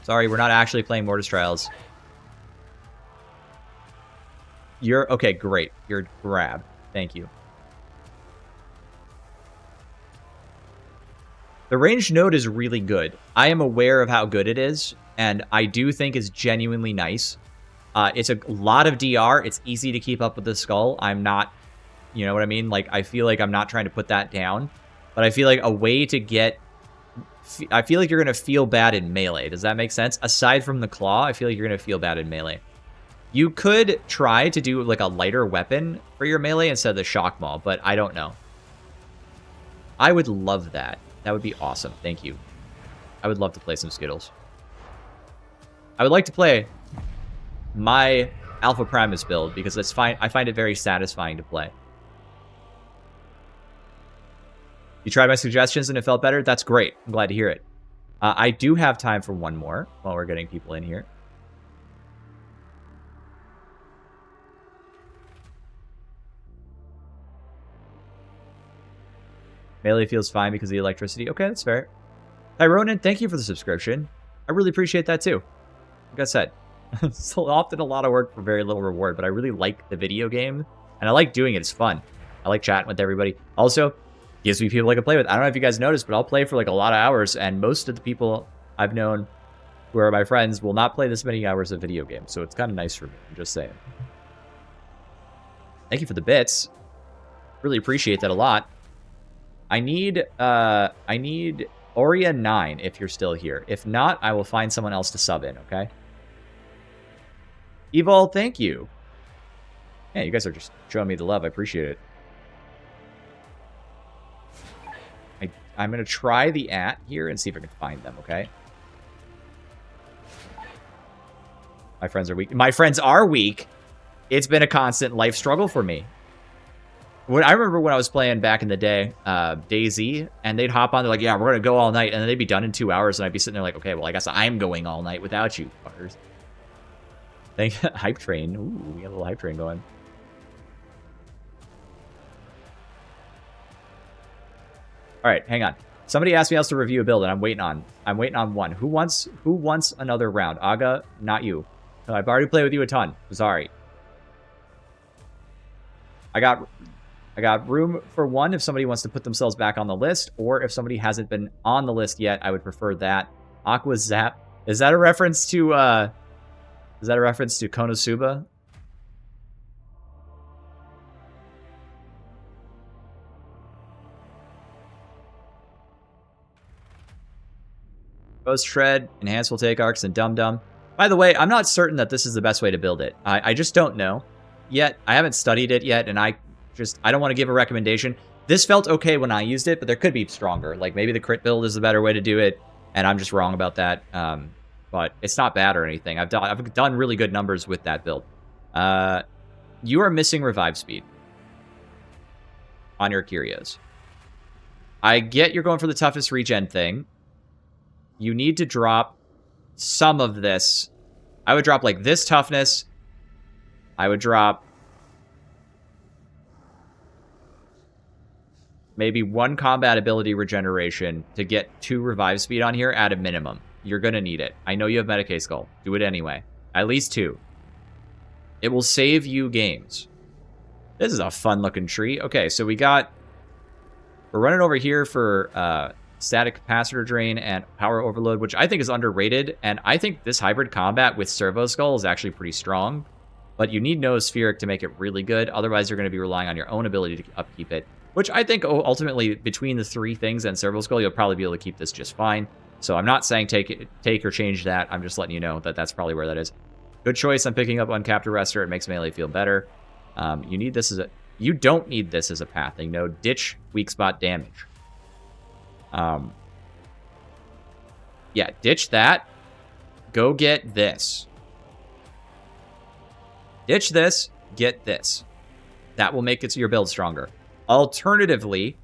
Sorry, we're not actually playing Mortis Trials. You're, okay, great. You're grabbed. Thank you. The ranged node is really good. I am aware of how good it is, and I do think it's genuinely nice. It's a lot of DR. It's easy to keep up with the skull. I'm not, you know what I mean? Like, I feel like I'm not trying to put that down, but I feel like a way to get... I feel like you're going to feel bad in melee. Does that make sense? Aside from the claw, I feel like you're going to feel bad in melee. You could try to do, like, a lighter weapon for your melee instead of the shock maul, but I don't know. I would love that. That would be awesome. Thank you. I would love to play some Skittles. I would like to play my Alpha Primus build because it's fine. I find it very satisfying to play. You tried my suggestions and it felt better? That's great. I'm glad to hear it. I do have time for one more while we're getting people in here. Melee feels fine because of the electricity. Okay, that's fair. Tyronin, thank you for the subscription. I really appreciate that too. Like I said, it's often a lot of work for very little reward, but I really like the video game, and I like doing it. It's fun. I like chatting with everybody. Also, gives me people I can play with. I don't know if you guys noticed, but I'll play for like a lot of hours, and most of the people I've known who are my friends will not play this many hours of video games, so it's kind of nice for me. I'm just saying. Thank you for the bits. Really appreciate that a lot. I need Auria 9 if you're still here. If not, I will find someone else to sub in, okay? Evil, thank you. Yeah, you guys are just showing me the love. I appreciate it. I'm going to try the @ here and see if I can find them, okay? My friends are weak. My friends are weak. It's been a constant life struggle for me. I remember when I was playing back in the day, DayZ, and they'd hop on, they're like, yeah, we're going to go all night, and then they'd be done in 2 hours, and I'd be sitting there like, okay, well, I guess I'm going all night without you, fuckers. Thank you. Hype train. Ooh, we got a little hype train going. All right, hang on. Somebody asked me else to review a build, and I'm waiting on one. Who wants another round? Aga, not you. No, I've already played with you a ton. Sorry. I got room for one if somebody wants to put themselves back on the list, or if somebody hasn't been on the list yet, I would prefer that. Aqua Zap. Is that a reference to Konosuba? Ghost Shred, Enhance will take arcs, and Dum Dum. By the way, I'm not certain that this is the best way to build it. I just don't know yet. I haven't studied it yet, and I don't want to give a recommendation. This felt okay when I used it, but there could be stronger. Like, maybe the crit build is the better way to do it, and I'm just wrong about that. But it's not bad or anything. I've done really good numbers with that build. You are missing revive speed on your Kyrios. I get you're going for the toughest regen thing. You need to drop some of this. I would drop like this toughness. I would drop maybe 1 combat ability regeneration to get 2 revive speed on here at a minimum. You're going to need it. I know you have Medicae Skull. Do it anyway. At least 2. It will save you games. This is a fun-looking tree. Okay, so we're running over here for static capacitor drain and power overload, which I think is underrated, and I think this hybrid combat with Servo Skull is actually pretty strong, but you need Noospheric to make it really good. Otherwise, you're going to be relying on your own ability to upkeep it, which I think ultimately, between the 3 things and Servo Skull, you'll probably be able to keep this just fine. So I'm not saying take or change that. I'm just letting you know that that's probably where that is. Good choice. I'm picking up Uncapped Arrestor. It makes melee feel better. You don't need this as a pathing. No, ditch weak spot damage. Yeah, ditch that. Go get this. Ditch this. Get this. That will make your build stronger. Alternatively,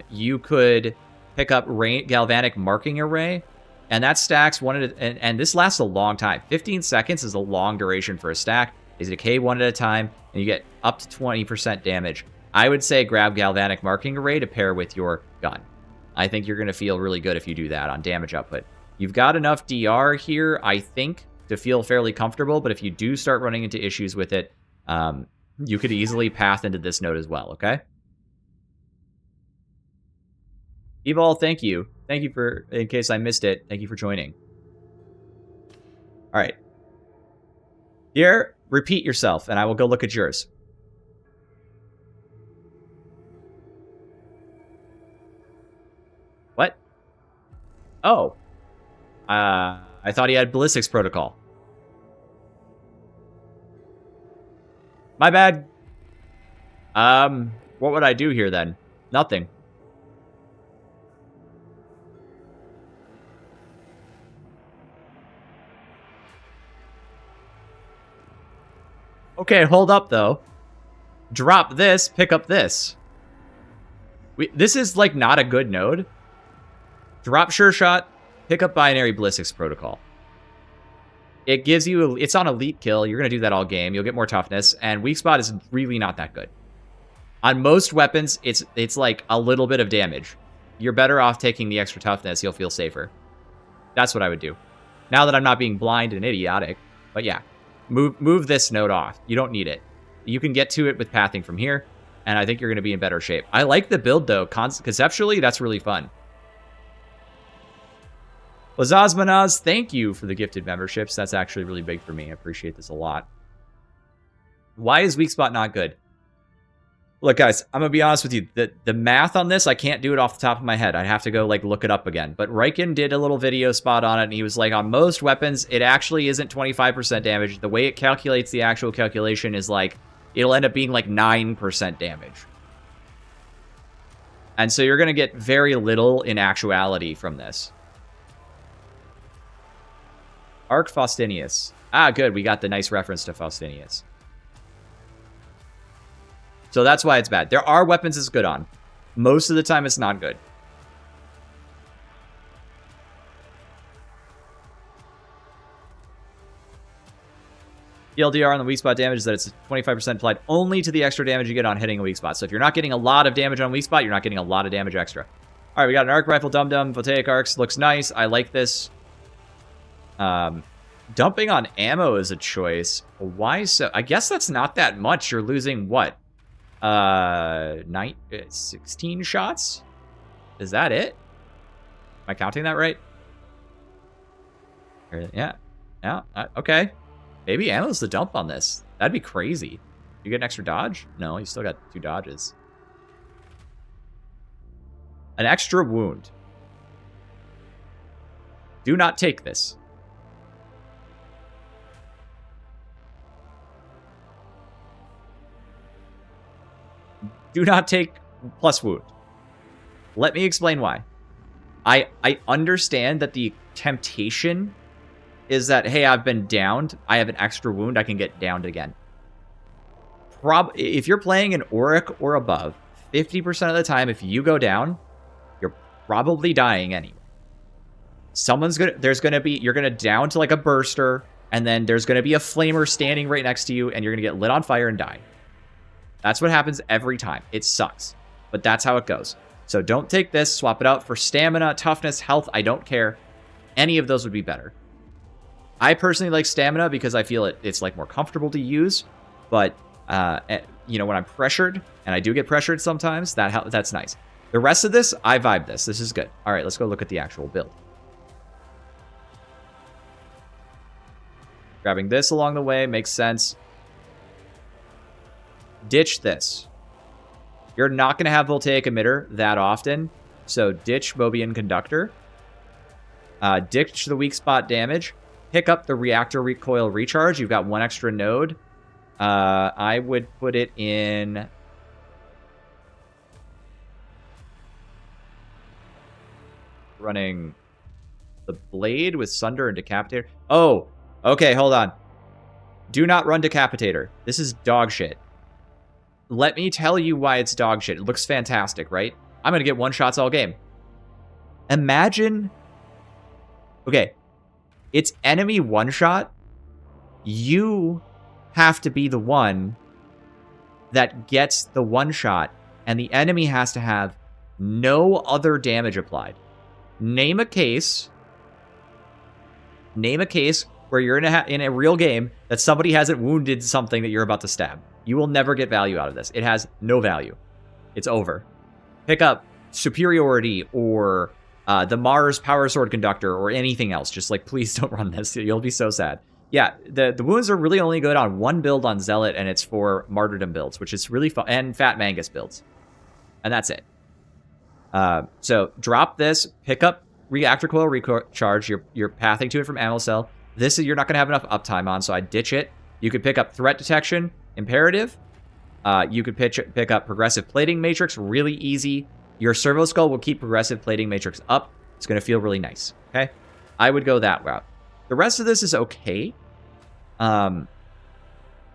you could pick up Galvanic Marking Array, and that stacks and this lasts a long time. 15 seconds is a long duration for a stack. They decay 1 at a time, and you get up to 20% damage. I would say grab Galvanic Marking Array to pair with your gun. I think you're going to feel really good if you do that on damage output. You've got enough DR here, I think, to feel fairly comfortable, but if you do start running into issues with it, you could easily path into this node as well, okay? Evol, thank you. Thank you for, in case I missed it, thank you for joining. All right. Here, repeat yourself, and I will go look at yours. What? Oh. I thought he had ballistics protocol. My bad. What would I do here then? Nothing. Okay, hold up though. Drop this, pick up this. This is like not a good node. Drop Sure Shot, pick up Binary Ballistics Protocol. It gives you, it's on elite kill. You're going to do that all game. You'll get more toughness, and weak spot is really not that good. On most weapons, it's like a little bit of damage. You're better off taking the extra toughness. You'll feel safer. That's what I would do. Now that I'm not being blind and idiotic, but yeah. Move this node off. You don't need it. You can get to it with pathing from here, and I think you're going to be in better shape. I like the build, though. Conceptually, that's really fun. Lazazmanaz, thank you for the gifted memberships. That's actually really big for me. I appreciate this a lot. Why is weak spot not good? Look, guys, I'm going to be honest with you. The math on this, I can't do it off the top of my head. I'd have to go, like, look it up again. But Riken did a little video spot on it, and he was like, on most weapons, it actually isn't 25% damage. The way it calculates the actual calculation is, like, it'll end up being, like, 9% damage. And so you're going to get very little in actuality from this. Arc Faustinius. Ah, good. We got the nice reference to Faustinius. So that's why it's bad. There are weapons it's good on. Most of the time, it's not good. TLDR on the weak spot damage is that it's 25% applied only to the extra damage you get on hitting a weak spot. So if you're not getting a lot of damage on weak spot, you're not getting a lot of damage extra. All right, we got an arc rifle dum-dum. Voltaic arcs looks nice. I like this. Dumping on ammo is a choice. Why so? I guess that's not that much. You're losing what? 16 shots? Is that it? Am I counting that right? Yeah. Yeah. Okay. Maybe ammo's the dump on this. That'd be crazy. You get an extra dodge? No, you still got 2 dodges. An extra wound. Do not take this. Do not take plus wound. Let me explain why. I understand that the temptation is that, hey, I've been downed. I have an extra wound. I can get downed again. If you're playing an Auric or above, 50% of the time, if you go down, you're probably dying anyway. You're gonna down to like a burster, and then there's gonna be a flamer standing right next to you, and you're gonna get lit on fire and die. That's what happens every time. It sucks, but that's how it goes. So don't take this. Swap it out for stamina, toughness, health. I don't care. Any of those would be better. I personally like stamina because I feel it's like more comfortable to use. But you know, when I'm pressured, and I do get pressured sometimes, that's nice. The rest of this, I vibe this. This is good. All right, let's go look at the actual build. Grabbing this along the way makes sense. Ditch this. You're not going to have Voltaic Emitter that often, so ditch Mobian Conductor. Ditch the weak spot damage. Pick up the Reactor Recoil Recharge. You've got 1 extra node. I would put it in... running the Blade with Sunder and Decapitator. Oh, okay, hold on. Do not run Decapitator. This is dog shit. Let me tell you why it's dog shit. It looks fantastic, right? I'm going to get 1-shots all game. Imagine... Okay. It's enemy 1-shot. You have to be the one that gets the 1-shot, and the enemy has to have no other damage applied. Name a case where you're in a real game that somebody hasn't wounded something that you're about to stab. You will never get value out of this. It has no value. It's over. Pick up Superiority or the Mars Power Sword Conductor or anything else. Just like, please don't run this. You'll be so sad. Yeah, the wounds are really only good on 1 build on Zealot, and it's for Martyrdom builds, which is really fun, and Fat Mangus builds. And that's it. So drop this, pick up Reactor Coil Recharge. You're pathing to it from Ammo Cell. This is, you're not going to have enough uptime on, so I ditch it. You could pick up Threat Detection, Imperative. You could pick up Progressive Plating Matrix, really easy. Your Servo Skull will keep Progressive Plating Matrix up. It's going to feel really nice, okay? I would go that route. The rest of this is okay.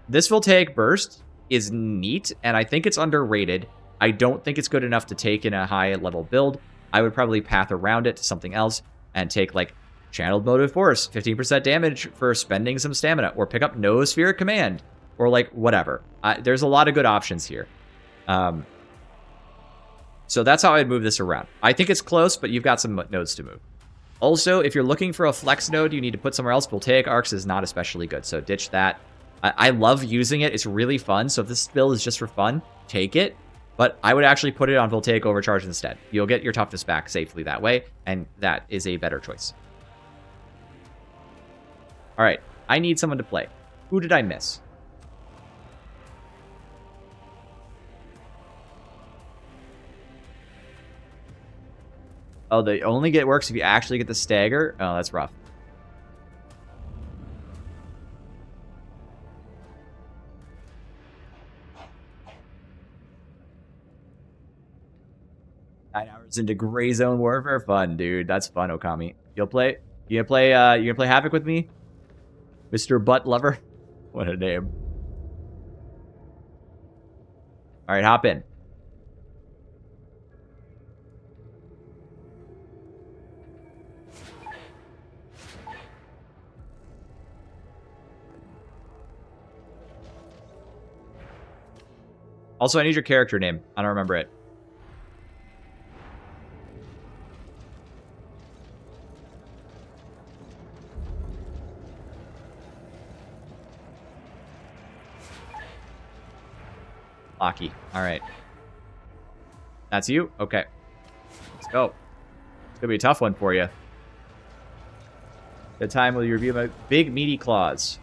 This Voltaic Burst is neat, and I think it's underrated. I don't think it's good enough to take in a high-level build. I would probably path around it to something else and take, like, Channeled Motive Force, 15% damage for spending some stamina, or pick up Noospheric Command, or, like, whatever. There's a lot of good options here. So that's how I'd move this around. I think it's close, but you've got some nodes to move. Also, if you're looking for a flex node you need to put somewhere else, Voltaic Arcs is not especially good, so ditch that. I love using it. It's really fun, so if this build is just for fun, take it. But I would actually put it on Voltaic Overcharge instead. You'll get your toughness back safely that way, and that is a better choice. All right, I need someone to play. Who did I miss? Oh, they only works if you actually get the stagger? Oh, that's rough. 9 hours into Gray Zone Warfare. Fun, dude. That's fun, Okami. You gonna play Havoc with me? Mr. Butt Lover? What a name. Alright, hop in. Also, I need your character name. I don't remember it. Locky. Alright. That's you? Okay. Let's go. It's gonna be a tough one for you. Good time will you review my big meaty claws.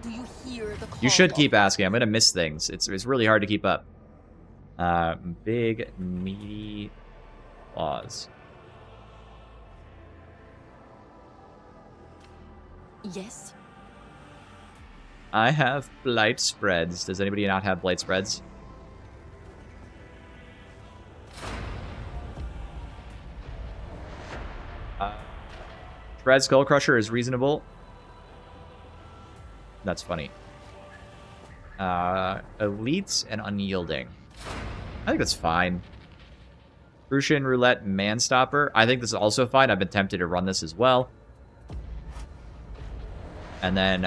Do you hear the call? You should keep asking. I'm gonna miss things. It's really hard to keep up. Big meaty claws. Yes. I have blight spreads. Does anybody not have blight spreads? Shred Skull Crusher is reasonable. That's funny. Elites and Unyielding. I think that's fine. Crucian Roulette Manstopper. I think this is also fine. I've been tempted to run this as well. And then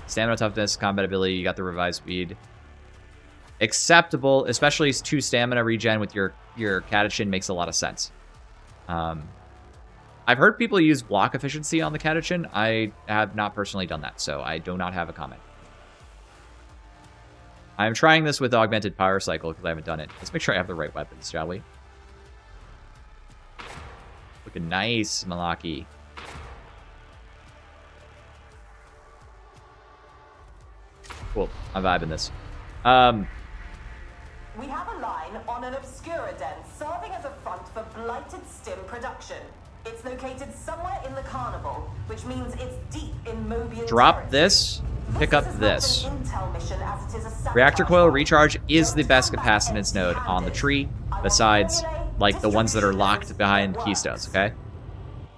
Stamina Toughness, Combat Ability, you got the Revive Speed. Acceptable, especially 2 stamina regen with your Catachin makes a lot of sense. I've heard people use block efficiency on the Catachin. I have not personally done that, so I do not have a comment. I'm trying this with Augmented Power Cycle because I haven't done it. Let's make sure I have the right weapons, shall we? Looking nice, Malaki. Cool. I'm vibing this. We have a line on an Obscura den serving as a front for blighted stim production. It's located somewhere in the carnival, which means it's deep in Mobian Drop territory. this. Pick up this. An intel mission as it is a sabotage Reactor Coil run. Recharge is the best capacitance node on the tree, besides, like, the ones that are locked behind keystones, okay?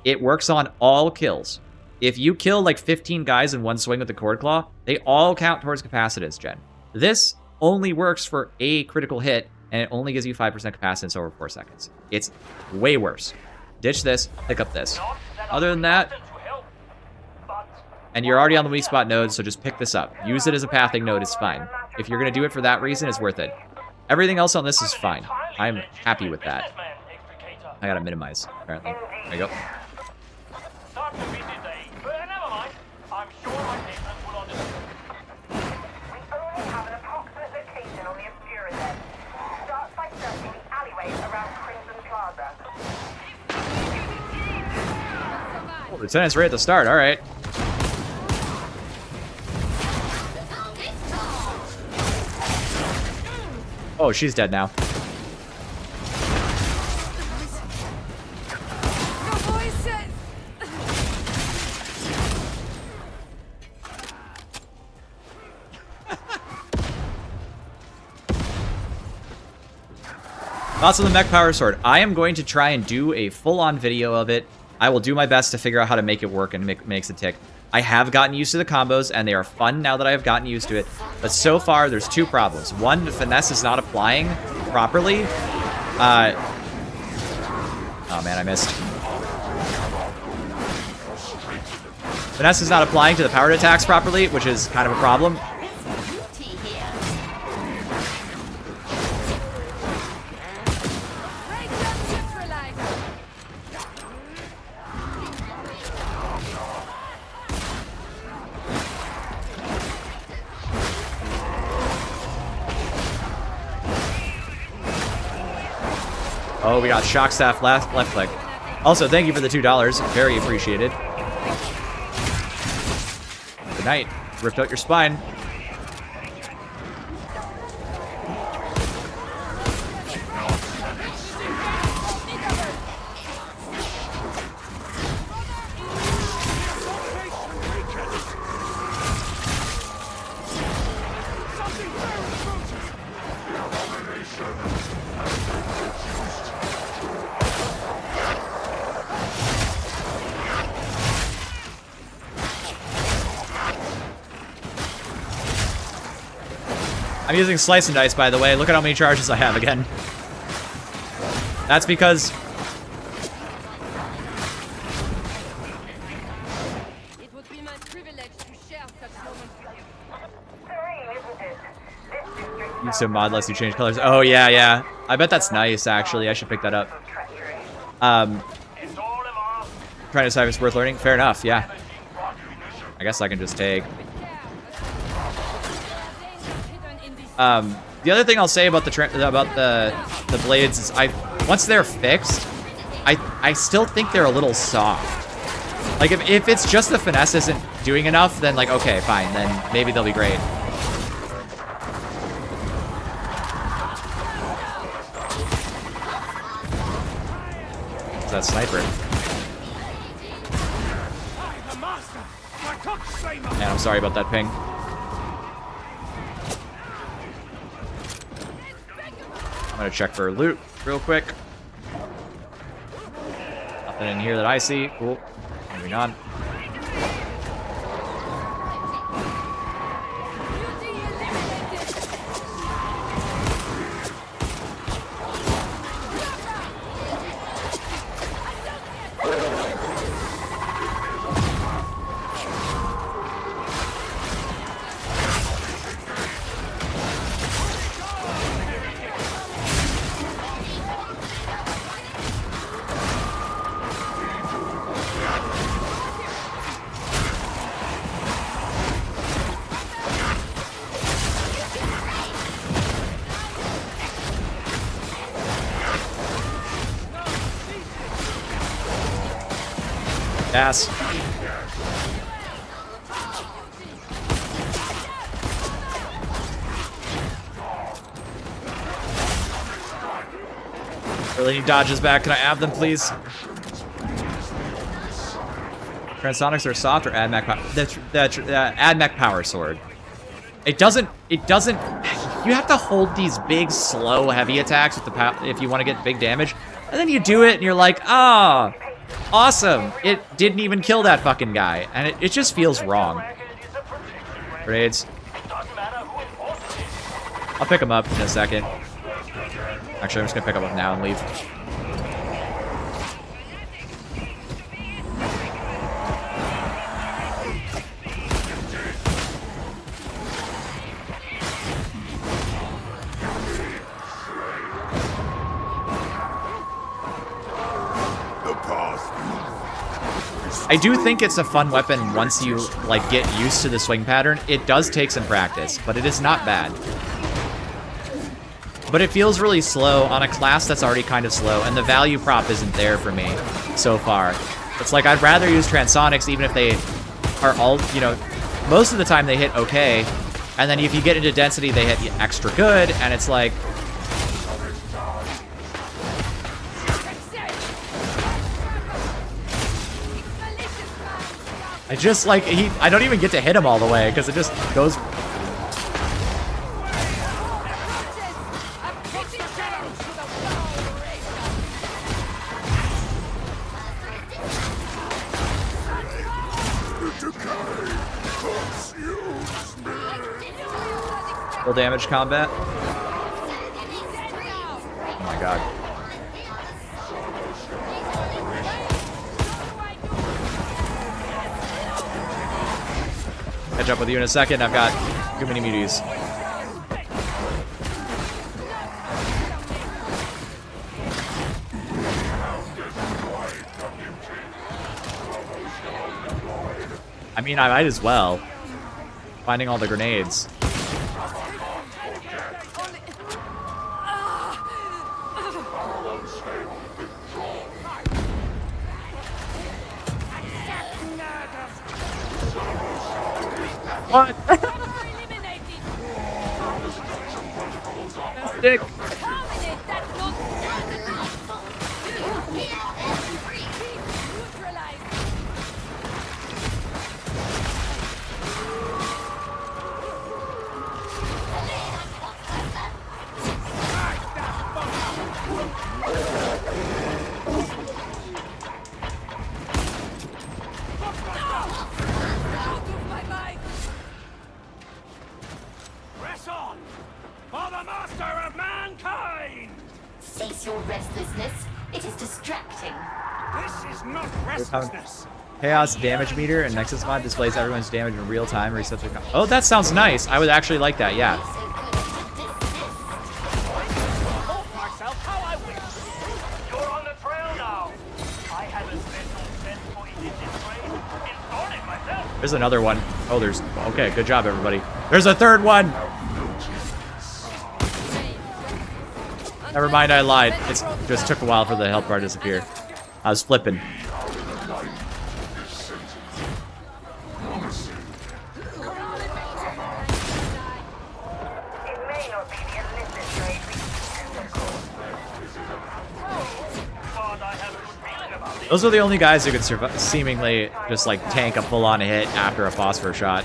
It works on all kills. If you kill, like, 15 guys in one swing with the Cord Claw, they all count towards capacitance gen. This only works for a critical hit, and it only gives you 5% capacitance over 4 seconds. It's way worse. Ditch this, pick up this. Other than that, and you're already on the weak spot node, so just pick this up. Use it as a pathing node, it's fine. If you're going to do it for that reason, it's worth it. Everything else on this is fine. I'm happy with that. I gotta minimize, apparently. There you go. Oh, Lieutenant's right at the start, alright. Oh, she's dead now. Thoughts on the mech power sword. I am going to try and do a full-on video of it. I will do my best to figure out how to make it work and makes it tick. I have gotten used to the combos, and they are fun now that I have gotten used to it. But so far, there's 2 problems. One, the finesse is not applying properly. Oh man, I missed. Finesse is not applying to the powered attacks properly, which is kind of a problem. Oh, we got Shock Staff left click. Also, thank you for the $2. Very appreciated. Good night. Ripped out your spine. I'm using Slice and Dice, by the way. Look at how many charges I have again. That's because... It would be my privilege to share such moments with you. Use some mod lets you change colors. Oh, yeah, yeah. I bet that's nice, actually. I should pick that up. Trying to decide if it's worth learning. Fair enough, yeah. I guess I can just take... the other thing I'll say about the blades is once they're fixed, I still think they're a little soft. Like if it's just the finesse isn't doing enough, then like okay, fine, then maybe they'll be great. Is that sniper? Man, I'm sorry about that ping. I'm gonna check for loot real quick. Nothing in here that I see. Cool. Moving on. Pass. Really need dodges back. Can I have them, please? Transonics are soft or AdMac power? AdMac power sword. It doesn't. You have to hold these big, slow, heavy attacks with the if you want to get big damage, and then you do it, and you're like, ah. Oh, awesome! It didn't even kill that fucking guy, and it just feels wrong. Grenades. I'll pick him up in a second. Actually, I'm just gonna pick him up now and leave. I do think it's a fun weapon once you like get used to the swing pattern. It does take some practice, but it is not bad. But it feels really slow on a class that's already kind of slow, and the value prop isn't there for me so far. It's like I'd rather use Transonics even if they are all, you know, most of the time they hit okay, and then if you get into density they hit extra good, and it's like... I just like I don't even get to hit him all the way because it just goes. Full damage combat. Oh my god. Catch up with you in a second. I've got too many muties. I mean, I might as well. Finding all the grenades. What? Dick. restlessness. It is distracting. This is not restlessness. Chaos damage meter and Nexus mod displays everyone's damage in real time. Resets their oh, that sounds nice. I would actually like that. Yeah. There's another one. Oh, there's... Okay, good job, everybody. There's a third one! Never mind, I lied. It just took a while for the health bar to disappear. I was flipping. Those are the only guys who can seemingly just like tank a full-on hit after a phosphor shot.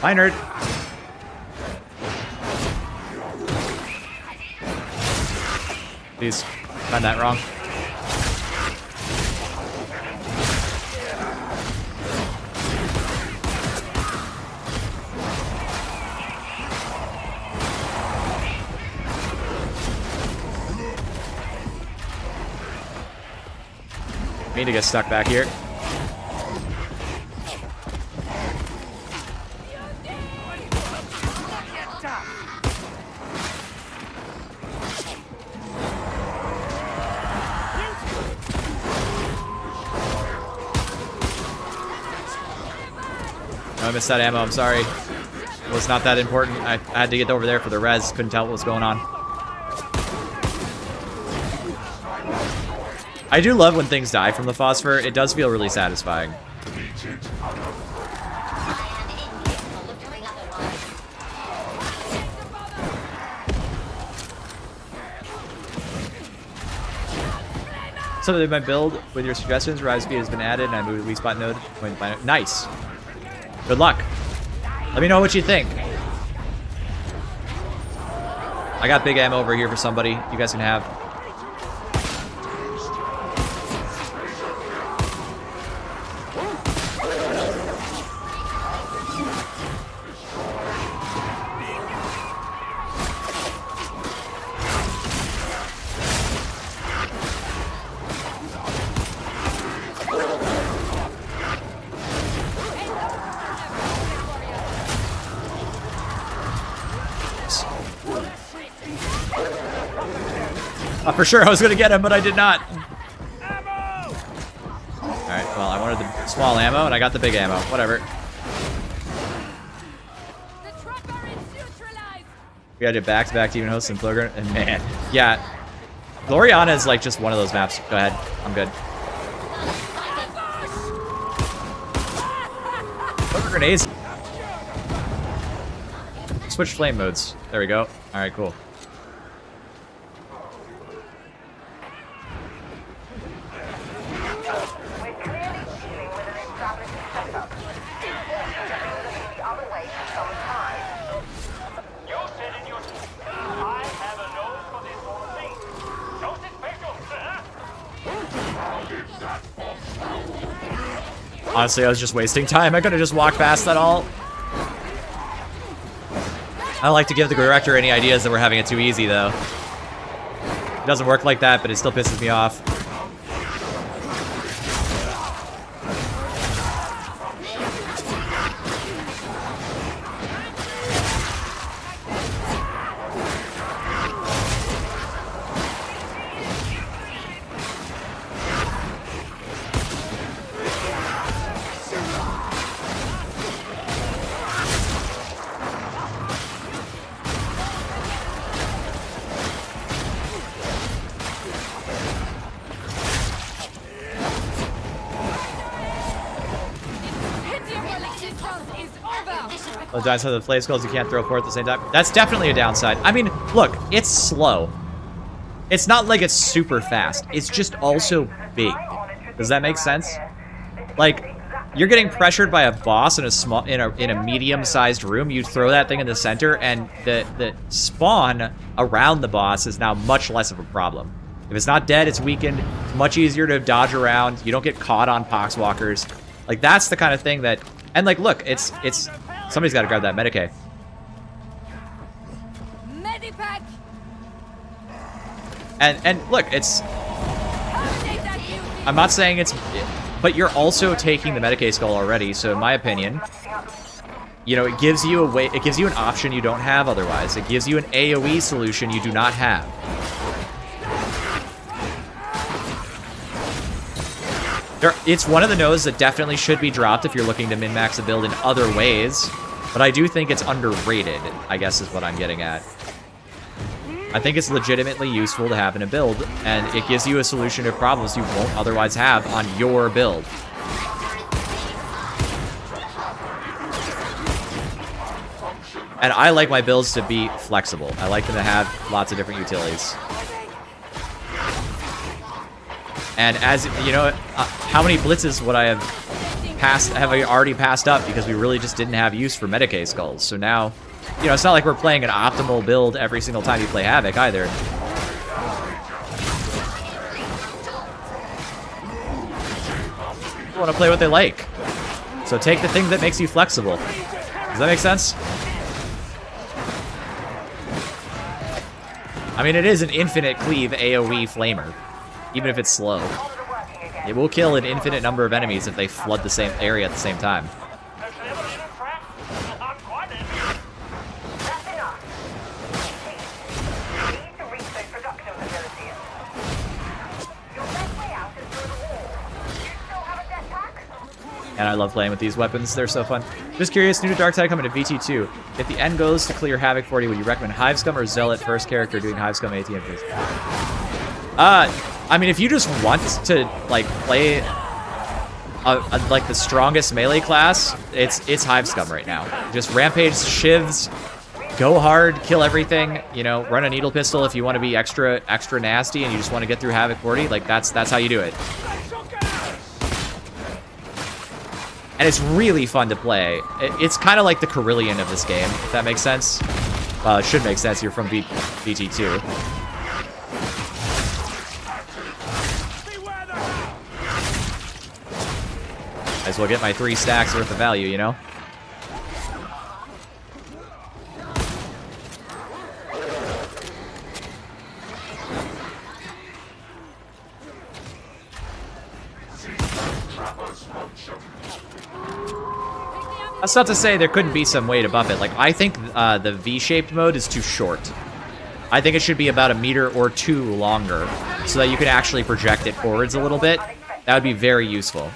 Hi, nerd. Please, find that wrong. Me to get stuck back here. Oh, I missed that ammo, I'm sorry. It was not that important. I had to get over there for the res, couldn't tell what was going on. I do love when things die from the phosphor. It does feel really satisfying. So my build with your suggestions, rise speed has been added, and I moved the weak spot node. Nice. Good luck. Let me know what you think. I got big ammo over here for somebody. You guys can have. For sure, I was gonna get him, but I did not. Alright, well, I wanted the small ammo, and I got the big ammo. Whatever. We had to back-to-back demon hosts and Flogger, and man, yeah. Gloriana is like just one of those maps. Go ahead, I'm good. Flogger grenades. Switch flame modes. There we go. Alright, cool. Honestly, I was just wasting time. I could have just walked past that all. I don't like to give the director any ideas that we're having it too easy, though. It doesn't work like that, but it still pisses me off. The downside of the flame skulls, you can't throw 4 at the same time. That's definitely a downside. I mean, look, it's slow. It's not like it's super fast. It's just also big. Does that make sense? Like, you're getting pressured by a boss in a small, in a medium-sized room. You throw that thing in the center, and the spawn around the boss is now much less of a problem. If it's not dead, it's weakened. It's much easier to dodge around. You don't get caught on poxwalkers. Like, that's the kind of thing that. And like, look, it's. Somebody's got to grab that Medicaid. Medipack. And look, it's... I'm not saying it's... But you're also taking the Medicaid skull already, so in my opinion, you know, it gives you a way... It gives you an option you don't have otherwise. It gives you an AoE solution you do not have. It's one of the nodes that definitely should be dropped if you're looking to min-max a build in other ways, but I do think it's underrated, I guess is what I'm getting at. I think it's legitimately useful to have in a build, and it gives you a solution to problems you won't otherwise have on your build. And I like my builds to be flexible. I like them to have lots of different utilities. And as you know, how many blitzes would I have already passed up because we really just didn't have use for Medicaid skulls. So now, you know, it's not like we're playing an optimal build every single time you play Havoc either. People want to play what they like. So take the thing that makes you flexible. Does that make sense? I mean, it is an infinite cleave AoE flamer. Even if it's slow. It will kill an infinite number of enemies if they flood the same area at the same time. And I love playing with these weapons, they're so fun. Just curious, new to Darktide coming to VT2. If the end goes to clear Havoc 40, would you recommend Hivescum or Zealot first character doing Hivescum ATM, please? I mean, if you just want to, like, play, like, the strongest melee class, it's Hivescum right now. Just rampage, shivs, go hard, kill everything, you know, run a needle pistol if you want to be extra nasty and you just want to get through Havoc 40, like, that's how you do it. And it's really fun to play. It's kind of like the Carillion of this game, if that makes sense. Well, it should make sense, you're from VT2. Might as well get my 3 stacks worth of value, you know? That's not to say there couldn't be some way to buff it. Like, I think the V-shaped mode is too short. I think it should be about 1 meter or 2 longer so that you can actually project it forwards a little bit. That would be very useful.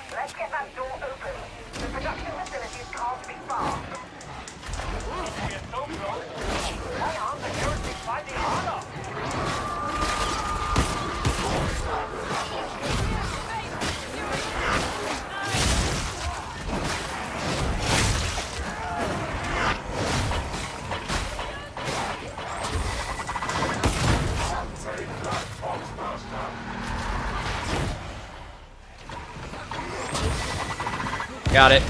Got it.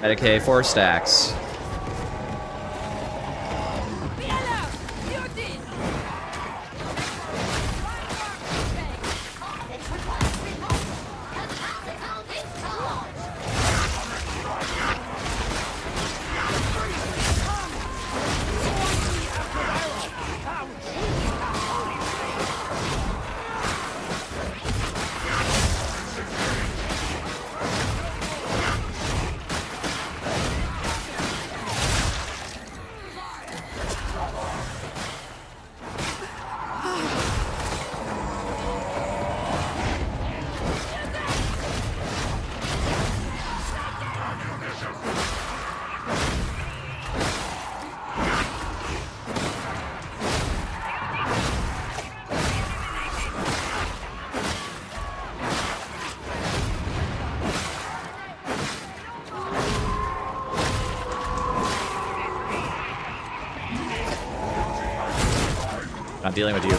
Okay, 4 stacks. I'm dealing with you.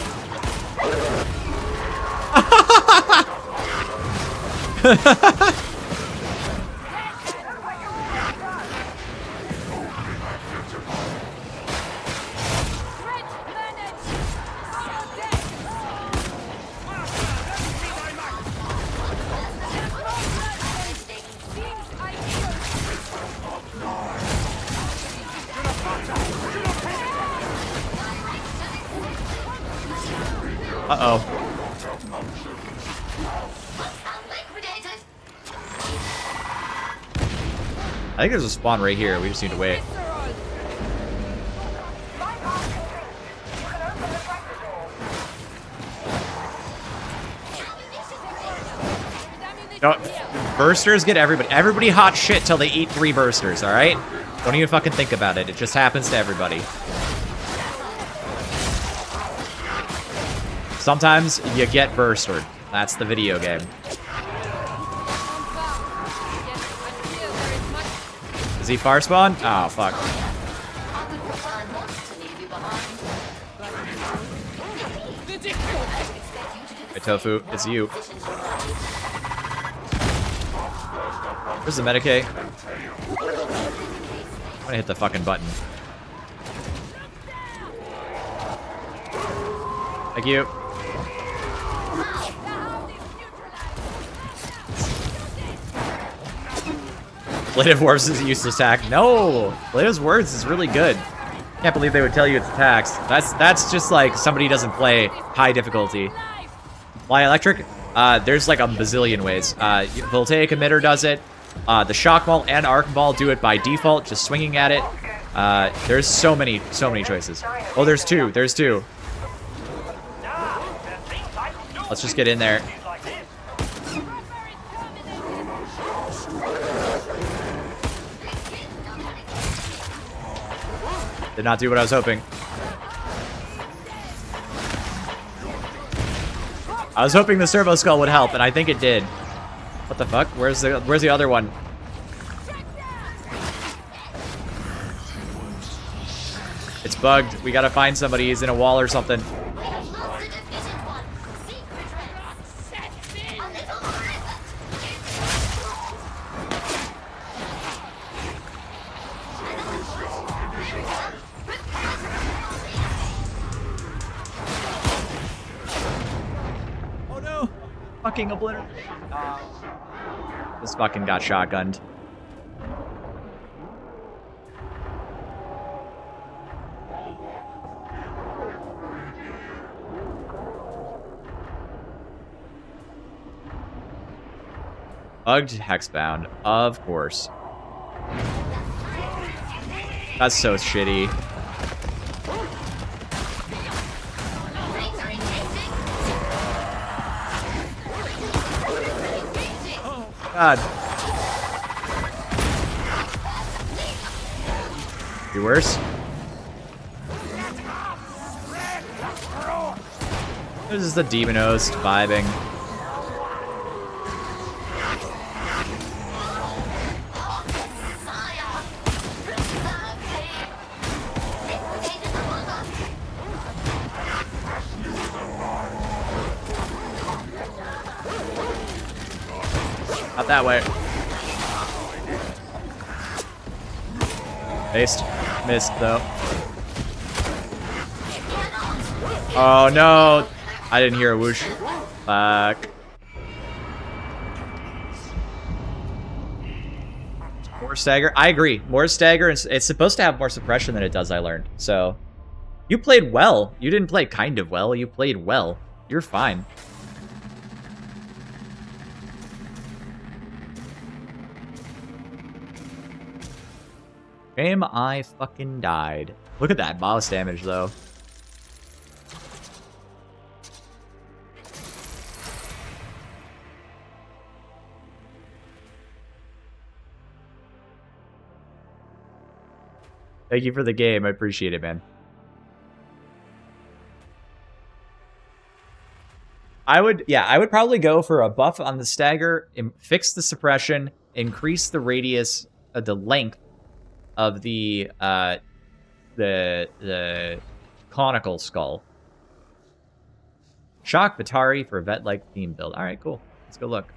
Uh-oh. I think there's a spawn right here. We just need to wait. No, bursters get everybody. Everybody hot shit till they eat 3 bursters, alright? Don't even fucking think about it. It just happens to everybody. Sometimes you get burstered. That's the video game. Is he far spawn? Oh, fuck. Hey, Tofu, it's you. Where's the Medicaid? I'm gonna hit the fucking button. Thank you. Blade of Words is a useless attack. No! Blade of Words is really good. Can't believe they would tell you it's attacks. That's just like somebody doesn't play high difficulty. Fly Electric? There's like a bazillion ways. Voltaic Emitter does it. The Shock Ball and Arc Ball do it by default, just swinging at it. There's so many choices. Oh, there's 2. There's 2. Let's just get in there. Did not do what I was hoping. I was hoping the Servo Skull would help, and I think it did. What the fuck? Where's the other one? It's bugged. We gotta find somebody. He's in a wall or something. Oh no! Fucking obliterated. This fucking got shotgunned. Bugged hexbound, of course. That's so shitty. God. Be worse. This is the Demon Host vibing. Not that way. Based. Missed, though. Oh, no. I didn't hear a whoosh. Fuck. More stagger? I agree. More stagger. It's supposed to have more suppression than it does, I learned. So, you played well. You didn't play kind of well. You played well. You're fine. Game, I fucking died. Look at that boss damage, though. Thank you for the game. I appreciate it, man. I would probably go for a buff on the stagger, fix the suppression, increase the radius, the length of the conical skull. Shock Batari for a vet-like theme build. All right, cool. Let's go look.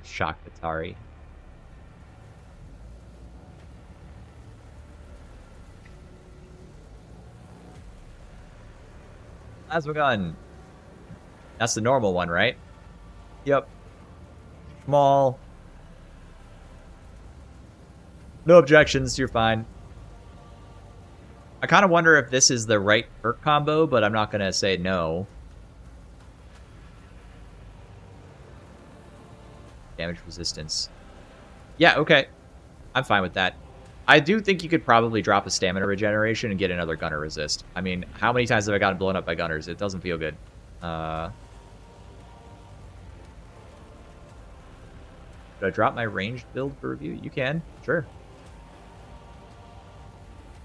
Shock Batari. Plasma gun. That's the normal one, right? Yep. Small. No objections, you're fine. I kind of wonder if this is the right perk combo, but I'm not going to say no. Damage resistance. Yeah, okay. I'm fine with that. I do think you could probably drop a stamina regeneration and get another gunner resist. I mean, how many times have I gotten blown up by gunners? It doesn't feel good. Should I drop my ranged build for review? You can. Sure.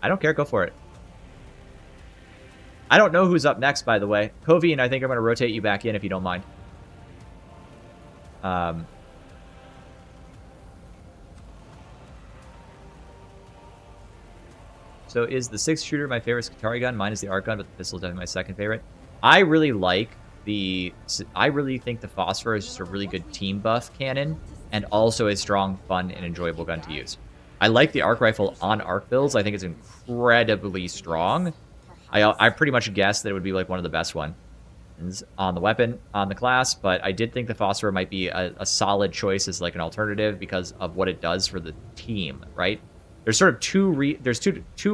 I don't care. Go for it. I don't know who's up next, by the way. Covey, and I think I'm going to rotate you back in if you don't mind. So is the 6-shooter my favorite Skitari gun? Mine is the arc gun, but the pistol is definitely my second favorite. I really think the Phosphor is just a really good team buff cannon, and also a strong, fun, and enjoyable gun to use. I like the arc rifle on arc builds. I think it's incredibly strong. I pretty much guessed that it would be like one of the best ones on the weapon, on the class, but I did think the Phosphor might be a solid choice as like an alternative because of what it does for the team, right? There's sort of two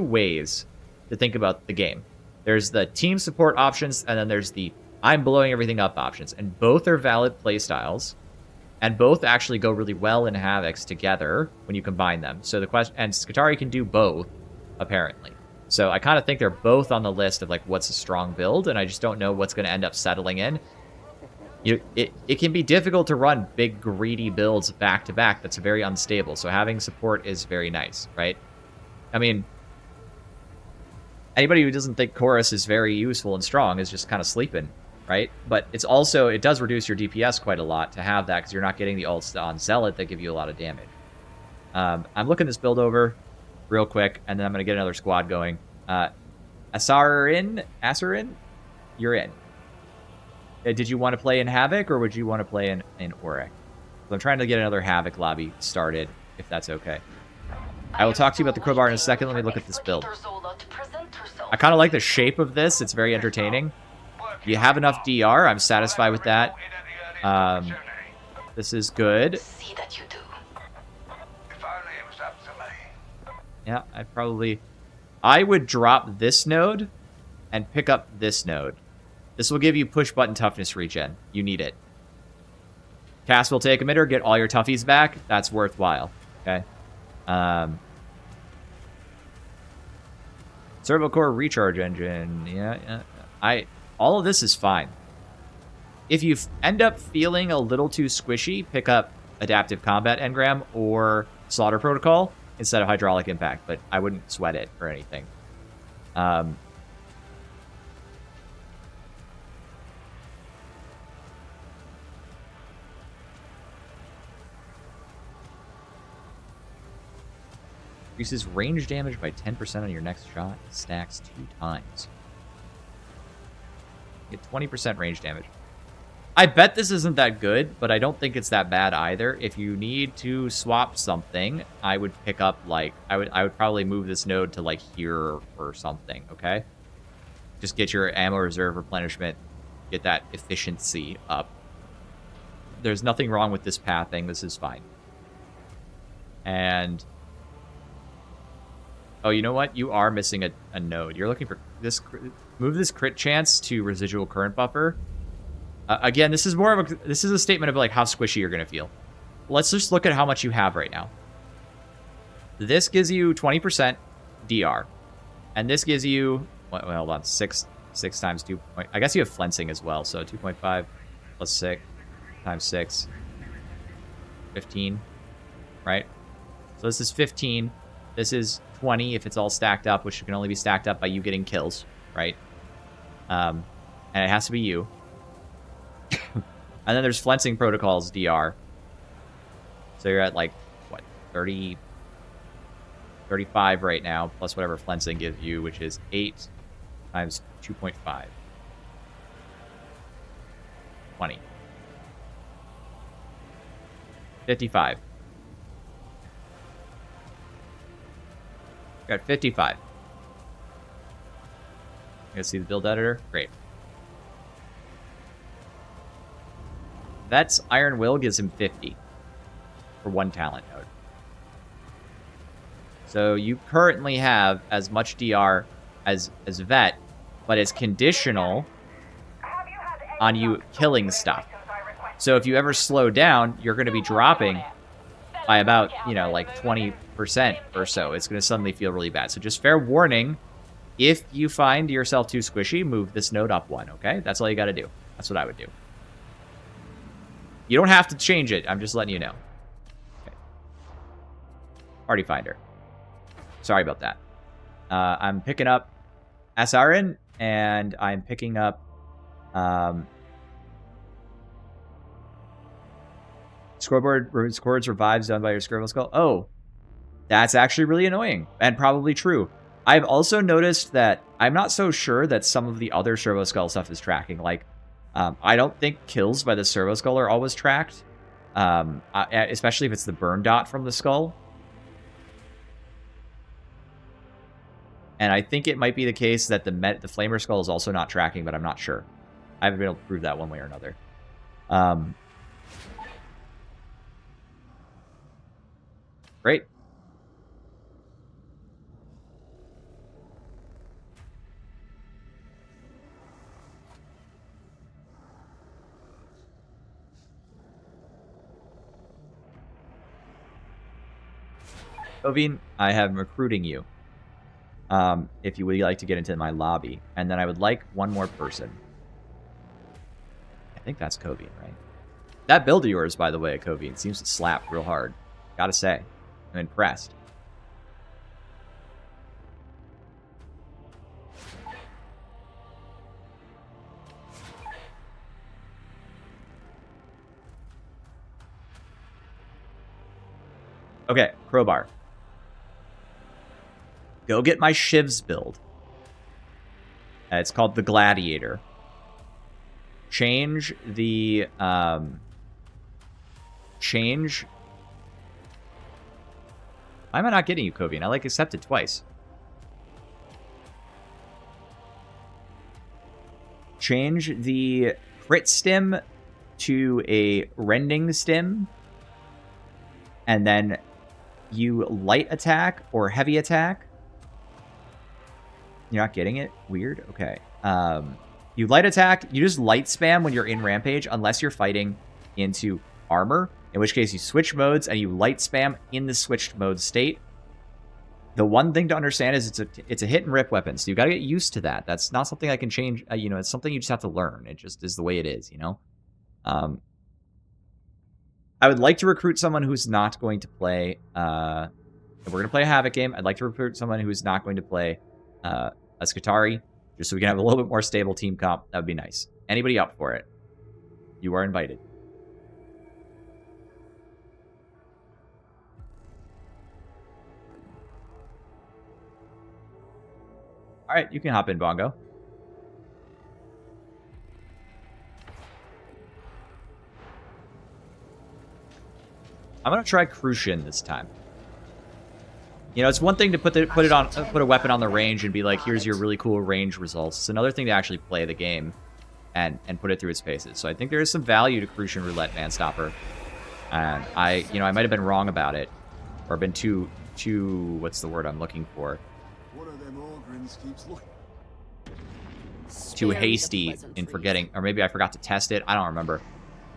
ways to think about the game. There's the team support options, and then there's the I'm blowing everything up options, and both are valid playstyles, and both actually go really well in Havocs together when you combine them. So the question, and Skitari can do both, apparently. So I kind of think they're both on the list of like what's a strong build, and I just don't know what's going to end up settling in. It can be difficult to run big, greedy builds back-to-back that's very unstable, so having support is very nice, right? I mean, anybody who doesn't think Chorus is very useful and strong is just kind of sleeping, right? But it's also, it does reduce your DPS quite a lot to have that, because you're not getting the ults on Zealot that give you a lot of damage. I'm looking this build over real quick, and then I'm going to get another squad going. Asarin, you're in. Did you want to play in Havoc, or would you want to play in Auric? So I'm trying to get another Havoc lobby started, if that's okay. I will talk to you about the crowbar in a second. Let me look at this build. I kind of like the shape of this. It's very entertaining. You have enough DR. I'm satisfied with that. This is good. Yeah, I would drop this node and pick up this node. This will give you push-button toughness regen. You need it. Cast will take emitter, get all your toughies back. That's worthwhile. Okay. Servo core recharge engine. Yeah. All of this is fine. If you end up feeling a little too squishy, pick up adaptive combat engram or slaughter protocol instead of hydraulic impact, but I wouldn't sweat it or anything. Increases range damage by 10% on your next shot. Stacks 2 times. Get 20% range damage. I bet this isn't that good, but I don't think it's that bad either. If you need to swap something, I would pick up, like, I would probably move this node to, like, here or something, okay? Just get your ammo reserve replenishment. Get that efficiency up. There's nothing wrong with this pathing. This is fine. And... oh, you know what? You are missing a node. You're looking for this. Move this crit chance to residual current buffer. Again, this is more of a. This is a statement of like how squishy you're gonna feel. Let's just look at how much you have right now. This gives you 20% DR, and this gives you. Well, hold on, 6 times 2. I guess you have flensing as well, so 2.5 plus 6 times 6. 15, right? So this is 15. This is 20 if it's all stacked up, which can only be stacked up by you getting kills, right? And it has to be you. And then there's flensing protocols DR. So you're at like, what, 30, 35 right now, plus whatever flensing gives you, which is 8 times 2.5. 20. 55. Got 55. You guys see the build editor? Great. That's Iron Will gives him 50 for 1 talent node. So you currently have as much DR as vet, but it's conditional on you killing stuff. So if you ever slow down, you're going to be dropping by about, you know, like 20% or so. It's going to suddenly feel really bad. So just fair warning, if you find yourself too squishy, move this node up one, okay? That's all you got to do. That's what I would do. You don't have to change it. I'm just letting you know. Okay. Party Finder. Sorry about that. I'm picking up SRN, and I'm picking up scoreboards revives done by your Scribble Skull. Oh, that's actually really annoying and probably true. I've also noticed that I'm not so sure that some of the other Servo Skull stuff is tracking. Like, I don't think kills by the Servo Skull are always tracked, especially if it's the burn dot from the skull. And I think it might be the case that the Flamer Skull is also not tracking, but I'm not sure. I haven't been able to prove that one way or another. Great. Ovine, I am recruiting you. If you would like to get into my lobby. And then I would like one more person. I think that's Covine, right? That build of yours, by the way, Covine, seems to slap real hard. Gotta say. I'm impressed. Okay, Crowbar. Go get my Shivs build. It's called the Gladiator. Change the, change... Why am I not getting you, Covine? I, like, accepted twice. Change the crit stim to a rending stim. And then you light attack or heavy attack. You're not getting it? Weird. Okay. You light attack. You just light spam when you're in Rampage, unless you're fighting into armor, in which case you switch modes and you light spam in the switched mode state. The one thing to understand is it's a hit and rip weapon, so you got to get used to that. That's not something I can change. You know, it's something you just have to learn. It just is the way it is, you know? I would like to recruit someone who's not going to play... if we're going to play a Havoc game, I'd like to recruit someone who's not going to play a Skitarii, just so we can have a little bit more stable team comp. That would be nice. Anybody up for it? You are invited. All right, you can hop in, Bongo. I'm gonna try Crucian this time. You know, it's one thing to put a weapon on the range and be like, here's your really cool range results. It's another thing to actually play the game and put it through its paces. So I think there is some value to Crucian Roulette Manstopper. And I might have been wrong about it, or been too what's the word I'm looking for? One of them Ogrins keeps looking. Too hasty in forgetting, or maybe I forgot to test it. I don't remember.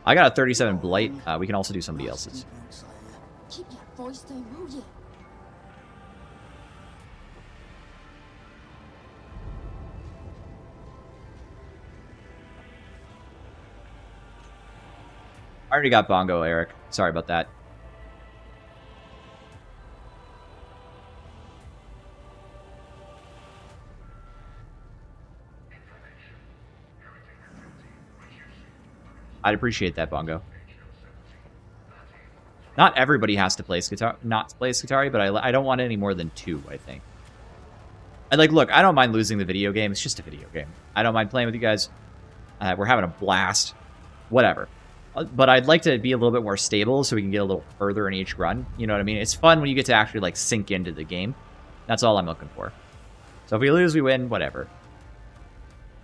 I got a 37 Blight. We can also do somebody else's. Keep your voice down, will you? I already got Bongo, Eric. Sorry about that. I'd appreciate that, Bongo. Not everybody has to play Skitarii, but I don't want any more than 2, I think. And, like, look, I don't mind losing the video game. It's just a video game. I don't mind playing with you guys. We're having a blast. Whatever. But I'd like to be a little bit more stable so we can get a little further in each run. You know what I mean? It's fun when you get to actually, like, sink into the game. That's all I'm looking for. So if we lose, we win, whatever.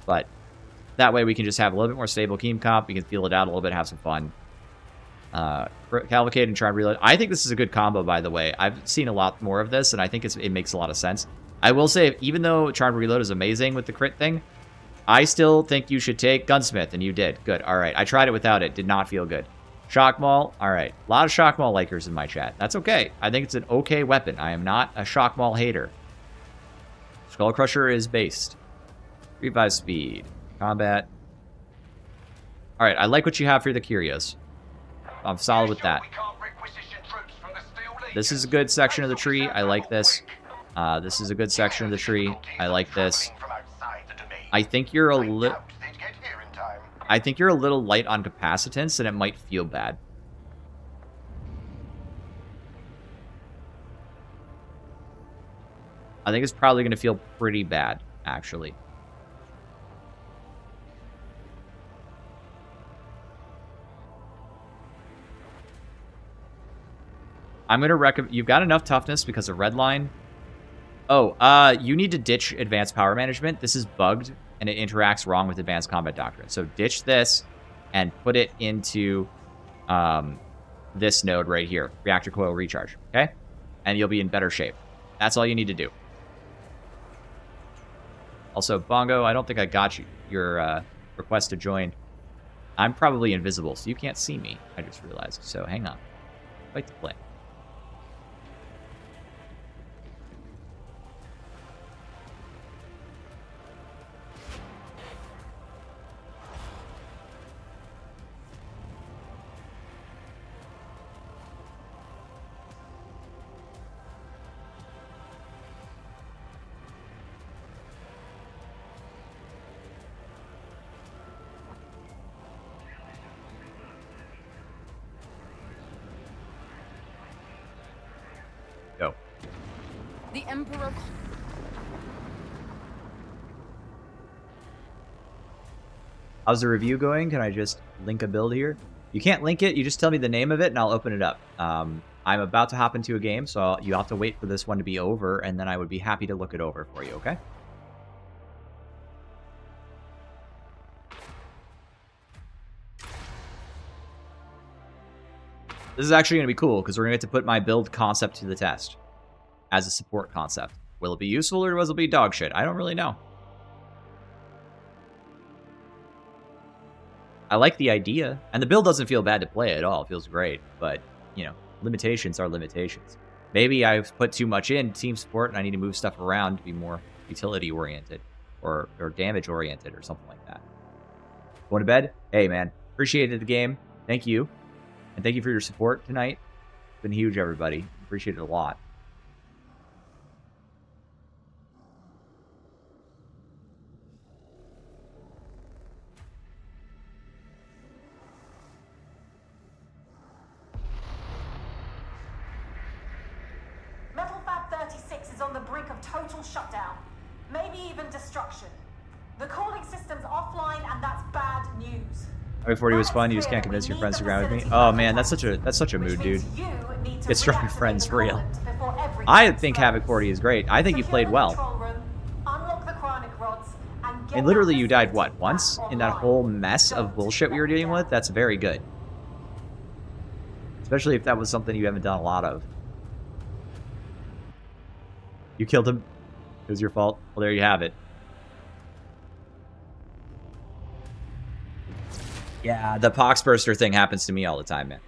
But that way we can just have a little bit more stable team comp. We can feel it out a little bit, have some fun. Cavalcade and try and reload. I think this is a good combo, by the way. I've seen a lot more of this, and I think it makes a lot of sense. I will say, even though Charmed Reload is amazing with the crit thing, I still think you should take Gunsmith, and you did. Good. All right. I tried it without it. Did not feel good. Shock Maul. All right. A lot of Shock Maul likers in my chat. That's okay. I think it's an okay weapon. I am not a Shock Maul hater. Skull Crusher is based. 3-5 speed. Combat. All right. I like what you have for the Curios. I'm solid with that. This is a good section of the tree. I like this. This is a good section of the tree. I like this. I think you're a little light on capacitance, and it might feel bad. I think it's probably going to feel pretty bad, actually. I'm going to recommend... You've got enough toughness because of Redline. Oh, you need to ditch Advanced Power Management. This is bugged, and it interacts wrong with Advanced Combat Doctrine. So ditch this and put it into this node right here. Reactor Coil Recharge, okay? And you'll be in better shape. That's all you need to do. Also, Bongo, I don't think I got your request to join. I'm probably invisible, so you can't see me, I just realized. So hang on. Wait to play. Go. The Emperor... How's the review going? Can I just link a build here? You can't link it. You just tell me the name of it, and I'll open it up. I'm about to hop into a game, so you have to wait for this one to be over, and then I would be happy to look it over for you, okay? This is actually going to be cool, because we're going to get to put my build concept to the test as a support concept. Will it be useful, or will it be dog shit? I don't really know. I like the idea, and the build doesn't feel bad to play at all. It feels great, but, you know, limitations are limitations. Maybe I've put too much in team support, and I need to move stuff around to be more utility-oriented, or damage-oriented, or something like that. Going to bed? Hey, man. Appreciated the game. Thank you. And thank you for your support tonight. It's been huge, everybody. Appreciate it a lot. Metal Fab 36 is on the brink of total shutdown. Maybe even destruction. The cooling system's offline, and that's bad news. H40 was fun. You just can't convince your friends to grind with me. Oh man, that's such a mood, dude. Get strong friends for real. I think Havoc 40 is great. I think you played well. And literally, you died what, once in that whole mess of bullshit we were dealing with? That's very good. Especially if that was something you haven't done a lot of. You killed him. It was your fault. Well, there you have it. Yeah, the Poxburster thing happens to me all the time, man.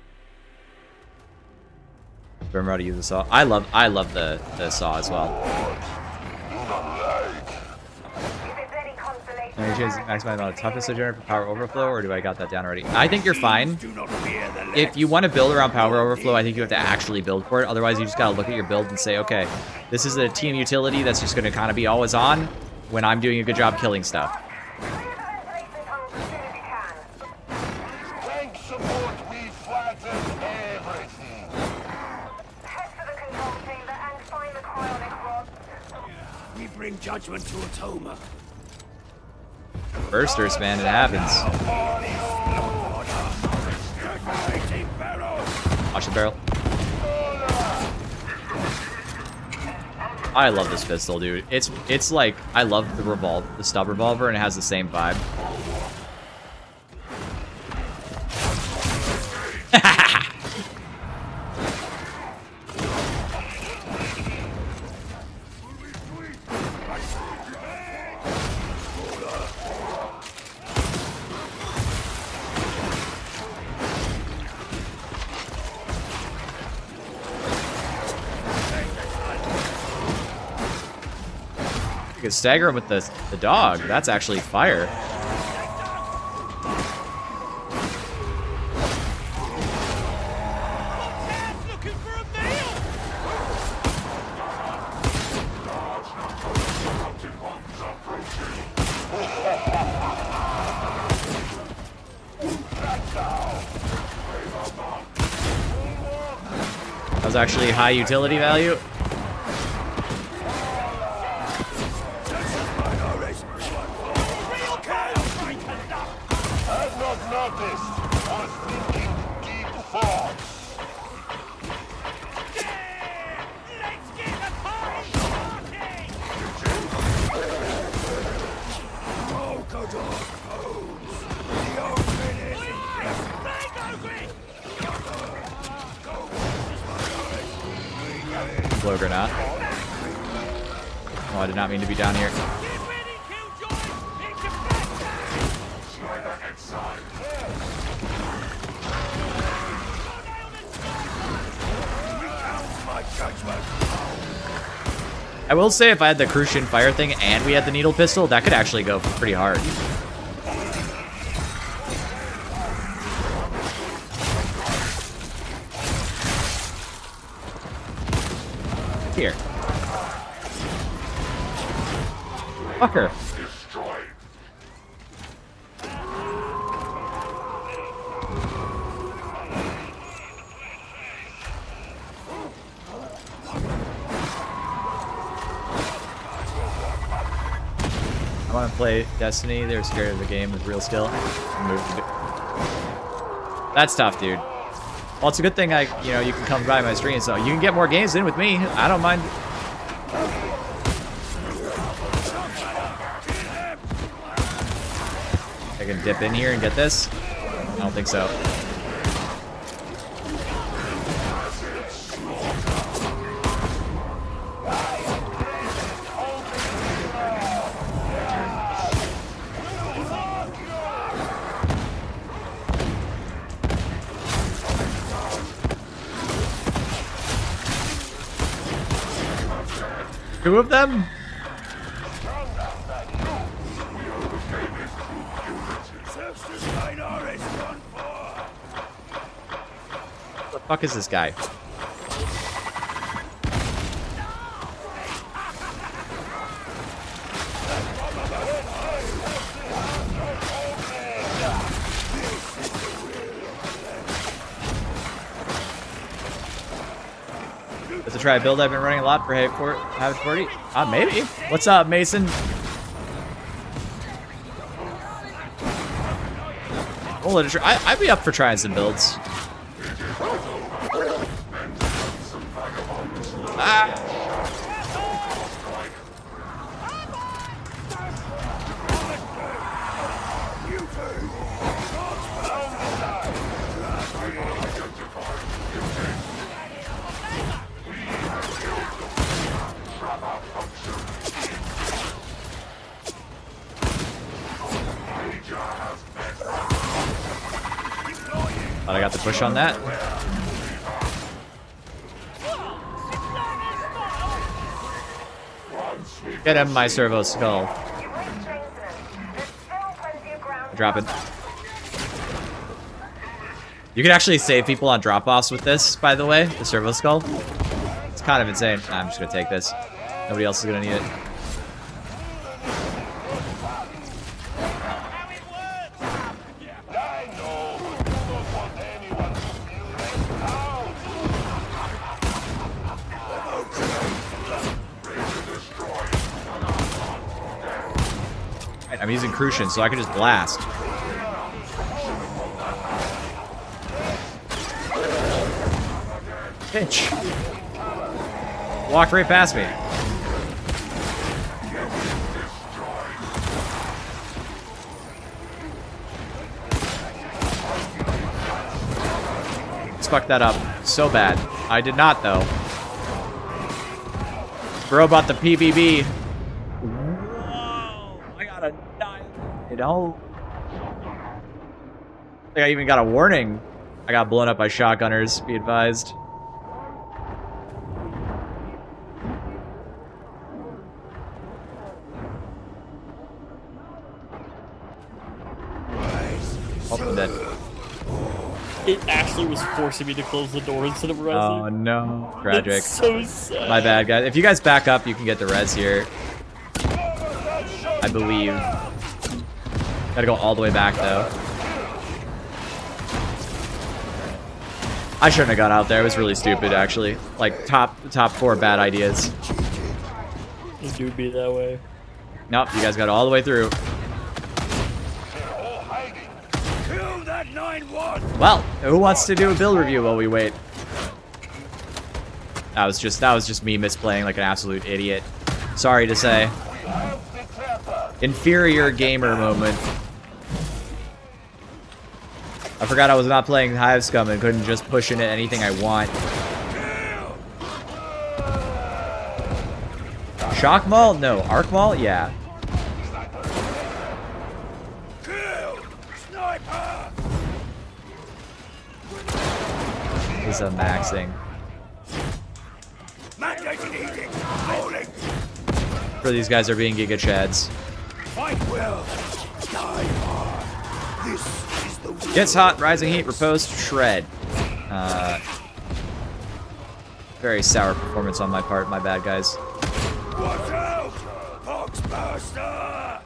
Remember how to use the saw? I love the saw as well. Any chance to maximize the amount of toughness to generate for power overflow, or do I got that down already? I think you're fine. If you want to build around power overflow, I think you have to actually build for it. Otherwise, you just gotta look at your build and say, okay, this is a team utility that's just gonna kind of be always on when I'm doing a good job killing stuff. Bring judgment to Atoma. Bursters, man, it happens. Watch the barrel. I love this pistol, dude. It's like, I love the stub revolver, and it has the same vibe. could stagger him with the dog. That's actually fire. That was actually high utility value. Blow grenade. Oh, I did not mean to be down here. I will say if I had the Crucian fire thing and we had the needle pistol, that could actually go pretty hard. Here. Fucker. I want to play Destiny. They're scared of the game with real skill. That's tough, dude. Well, it's a good thing you can come by my stream, so you can get more games in with me. I don't mind. I can dip in here and get this? I don't think so. Two of them? What the fuck is this guy? Let's try a build I've been running a lot for Havoc 40. Maybe. What's up, Mason? Well, I'd be up for trying some builds. Ah. Thought I got the push on that. Get him, my servo skull. Drop it. You can actually save people on drop-offs with this, by the way, the servo skull. It's kind of insane. I'm just gonna take this. Nobody else is gonna need it. I'm using Crucian, so I can just blast. Pinch. Walked right past me. Let's fuck that up so bad. I did not, though. Bro bought the PBB. You know, I think I even got a warning. I got blown up by shotgunners, be advised. Oh, I'm dead. It actually was forcing me to close the door instead of resing. Oh no. Tragic. It's so sad. My bad, guys. If you guys back up, you can get the res here. I believe. Gotta go all the way back, though. I shouldn't have got out there. It was really stupid, actually. Like, top 4 bad ideas. It do be that way. Nope, you guys got all the way through. Well, who wants to do a build review while we wait? That was just me misplaying like an absolute idiot. Sorry to say. Inferior gamer moment. I forgot I was not playing Hive Scum and couldn't just push into anything I want. Shock Maul? No. Arc Maul? Yeah. This is a maxing. For these guys are being Giga Chads. Gets hot, rising heat, riposte, shred. Very sour performance on my part, my bad, guys.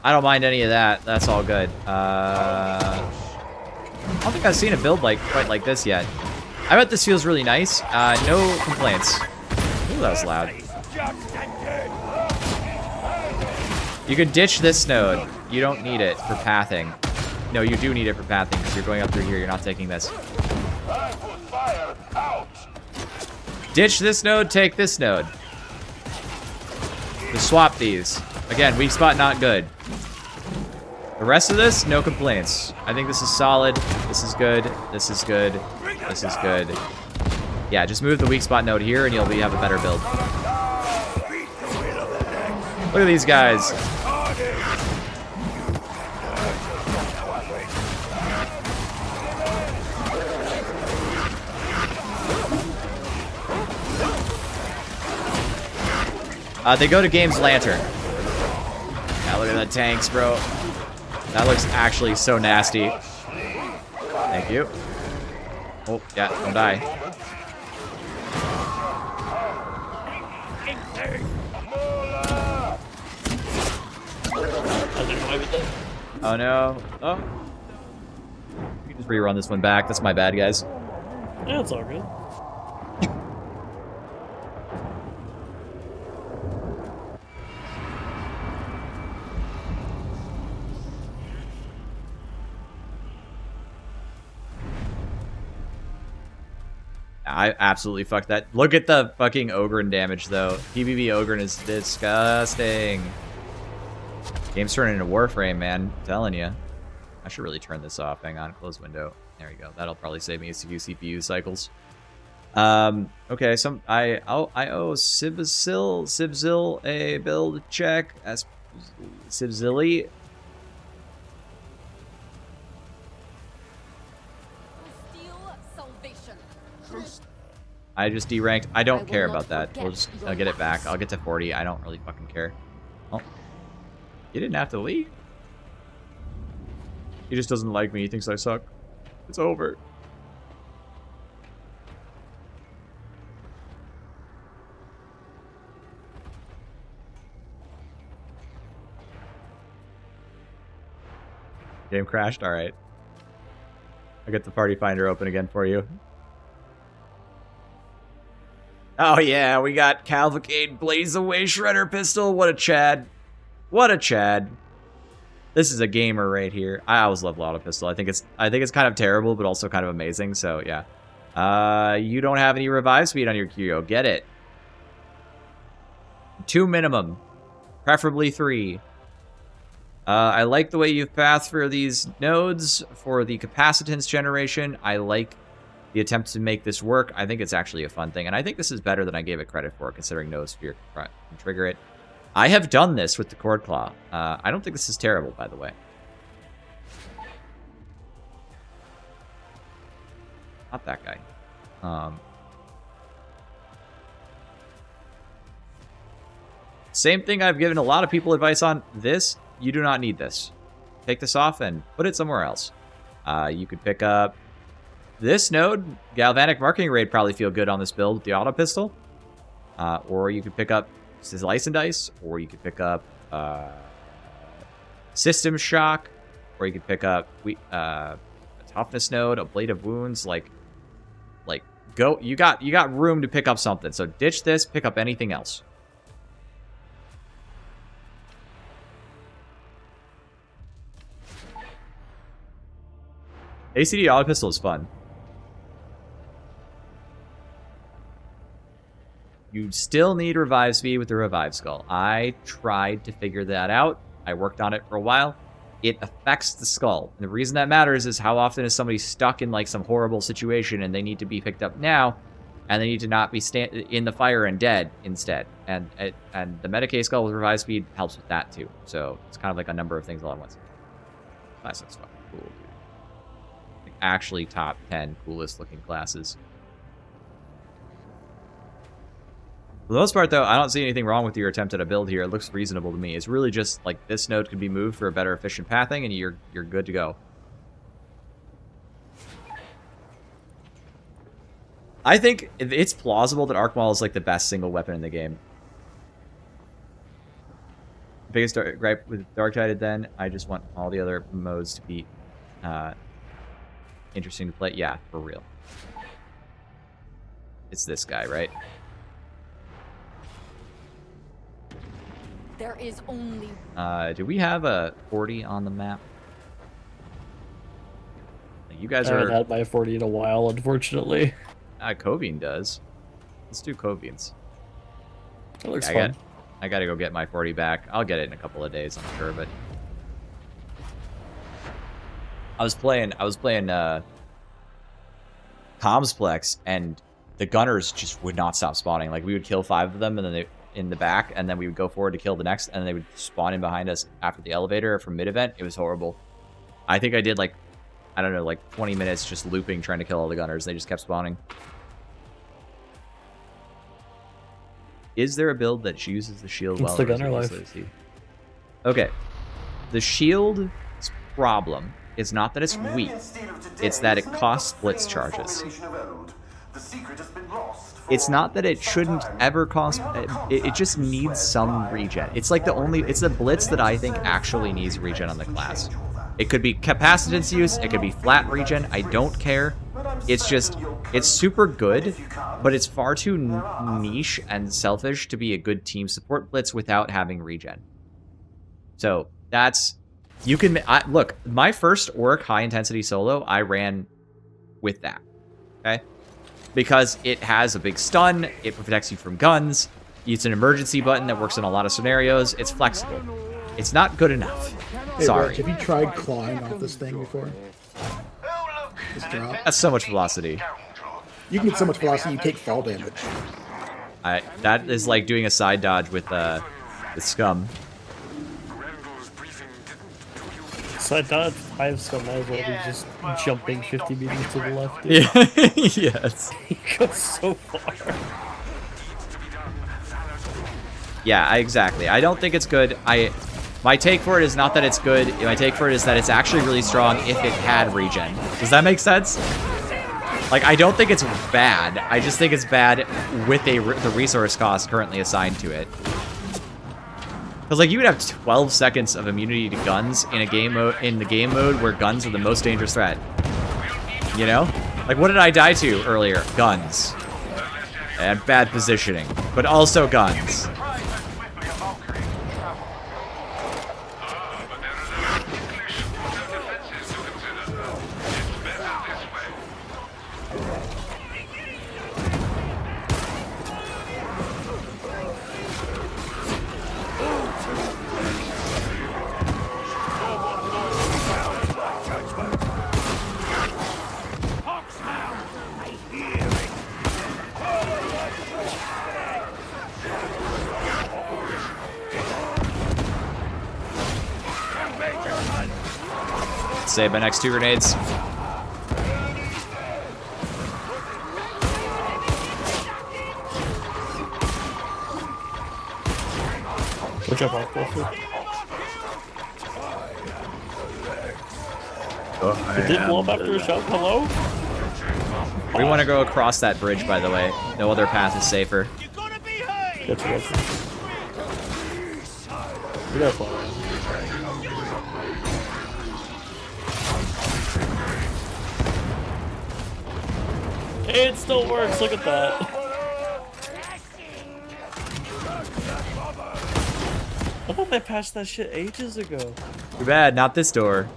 I don't mind any of that. That's all good. I don't think I've seen a build quite like this yet. I bet this feels really nice. No complaints. Ooh, that was loud. You could ditch this node. You don't need it for pathing. No, you do need it for pathing because you're going up through here. You're not taking this. Ditch this node, take this node. Just swap these. Again, weak spot not good. The rest of this, no complaints. I think this is solid. This is good. This is good. This is good. Yeah, just move the weak spot node here and you'll have a better build. Look at these guys. They go to Game's Lantern. Yeah, look at the tanks, bro. That looks actually so nasty. Thank you. Oh, yeah, don't die. Oh no. Oh. You can just rerun this one back. That's my bad, guys. Yeah, it's all good. I absolutely fucked that. Look at the fucking Ogre damage, though. PvP Ogre is disgusting. Game's turning into Warframe, man. I'm telling you. I should really turn this off. Hang on. Close window. There we go. That'll probably save me a few CPU cycles. Okay, I owe Sibzil a build check. As Sibzilly. I just deranked. I don't care about that. We'll just get it back. I'll get to 40. I don't really fucking care. Oh. You didn't have to leave. He just doesn't like me. He thinks I suck. It's over. Game crashed? Alright. I'll get the party finder open again for you. Oh yeah, we got Cavalcade Blaze Away Shredder Pistol. What a Chad. What a Chad. This is a gamer right here. I always love Auto Pistol. I think it's kind of terrible, but also kind of amazing, so yeah. You don't have any revive speed on your Curio. Get it. 2 minimum. Preferably 3. I like the way you've pathed for these nodes for the capacitance generation. I like the attempt to make this work. I think it's actually a fun thing, and I think this is better than I gave it credit for, considering no sphere can trigger it. I have done this with the Cord Claw. I don't think this is terrible, by the way. Not that guy. Same thing I've given a lot of people advice on. This, you do not need this. Take this off and put it somewhere else. You could pick up this node. Galvanic Marking Ray probably feel good on this build with the auto pistol. Or you could pick up Slice and Dice, or you could pick up System Shock, or you could pick up a Toughness node, a Blade of Wounds. Like go. You got room to pick up something. So ditch this. Pick up anything else. ACD auto pistol is fun. You still need revive speed with the revive skull. I tried to figure that out. I worked on it for a while. It affects the skull. And the reason that matters is how often is somebody stuck in like some horrible situation and they need to be picked up now, and they need to not be in the fire and dead instead. And the Medicaid skull with revive speed helps with that too. So it's kind of like a number of things all at once. Classic's fucking cool, dude. Like actually top 10 coolest looking classes. For the most part, though, I don't see anything wrong with your attempt at a build here. It looks reasonable to me. It's really just like this node could be moved for a better efficient pathing, and you're good to go. I think it's plausible that Arc Maul is like the best single weapon in the game. Biggest gripe with Darktide, then I just want all the other modes to be interesting to play. Yeah, for real. It's this guy, right? There is only... do we have a 40 on the map? You guys I haven't had my 40 in a while, unfortunately. Covine does. Let's do Covines. That looks fun. I gotta go get my 40 back. I'll get it in a couple of days, I'm sure, but... I was playing Comsplex, and the gunners just would not stop spawning. Like, we would kill 5 of them, and then they... in the back, and then we would go forward to kill the next, and they would spawn in behind us after the elevator from mid-event. It was horrible. I think I did like, I don't know, like 20 minutes just looping trying to kill all the gunners. They just kept spawning. Is there a build that uses the shield well? It's the gunner life. Okay. The shield's problem is not that it's weak. It's that it costs blitz charges. It's not that it shouldn't ever cost... It just needs some regen. It's like it's the blitz that I think actually needs regen on the class. It could be capacitance use, it could be flat regen, I don't care. It's just, it's super good, but it's far too niche and selfish to be a good team support blitz without having regen. So, that's... You can... look, my first Auric high-intensity solo, I ran with that. Okay? Because it has a big stun, it protects you from guns, it's an emergency button that works in a lot of scenarios, it's flexible. It's not good enough. Hey, sorry. Rich, have you tried clawing off this thing before? This drop? That's so much velocity. You can get so much velocity, you take fall damage. That is like doing a side dodge with Scum. Side dodge, I have Scum as well, he's just jumping 50 meters to the left. Yeah. Yes. He goes so far. Yeah, exactly. I don't think it's good. My take for it is not that it's good. My take for it is that it's actually really strong if it had regen. Does that make sense? Like, I don't think it's bad. I just think it's bad with the resource cost currently assigned to it. Because, like, you would have 12 seconds of immunity to guns in the game mode where guns are the most dangerous threat. You know? Like, what did I die to earlier? Guns. And bad positioning. But also guns. Save my next 2 grenades. Which up, It did blow up after a shot. Hello? We want to go across that bridge, by the way. No other path is safer. That's right. We gotta fly. It still works, look at that. I thought they patched that shit ages ago. Too bad, not this door.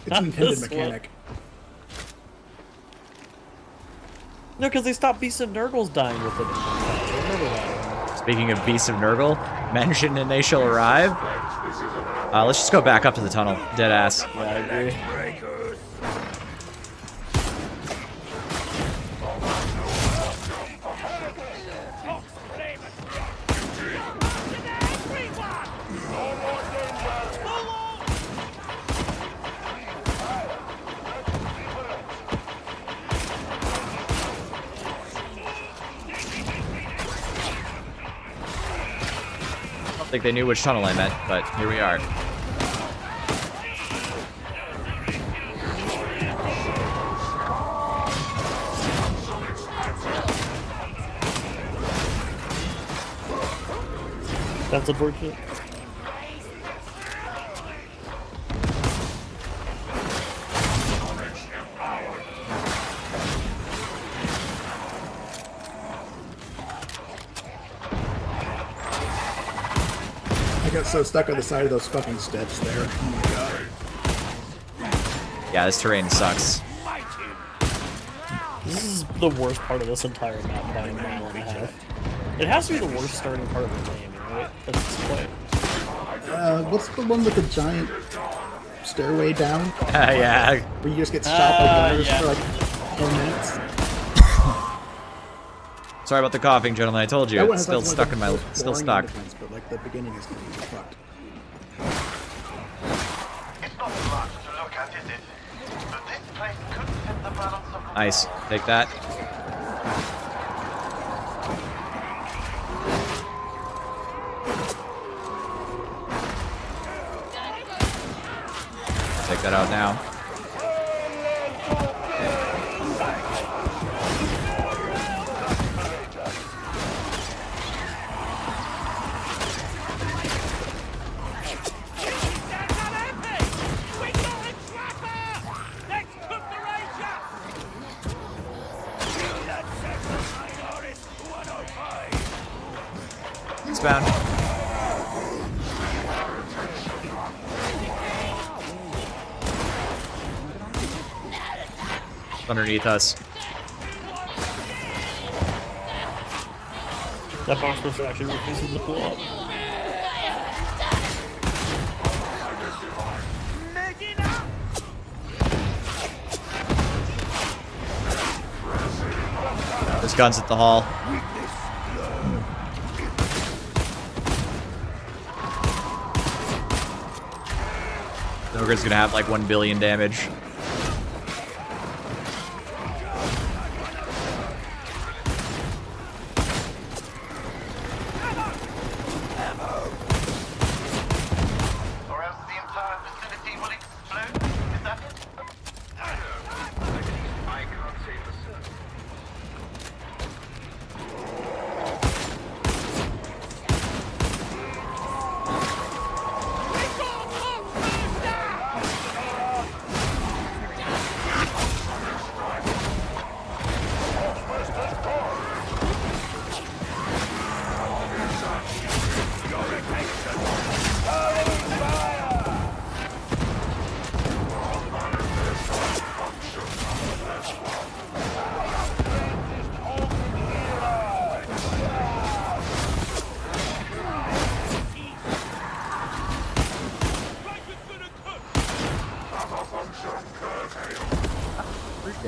It's an intended mechanic. No, because they stopped Beasts of Nurgle's dying with it. I remember that. Speaking of Beasts of Nurgle, mentioned and they shall arrive. Let's just go back up to the tunnel. Dead ass. Yeah, I agree. I don't think they knew which tunnel I meant, but here we are. That's unfortunate. I got so stuck on the side of those fucking steps there. Oh my god. Yeah, this terrain sucks. This is the worst part of this entire map by a mile and a half. It has to be the worst starting part of the game, right? At this point. What's the one with the giant stairway down? Yeah. Where you just get shot by gunners for like 10 minutes? Sorry about the coughing, gentlemen. I told you, That one it's has, still like, stuck one in of my... the most Still boring stuck. endings, but like the beginning is gonna be fucked. Nice. Take that. Take that out now. It's bound. Underneath us. That box was actually refusing to pull up. There's guns at the hall. The ogre's gonna have like 1 billion damage.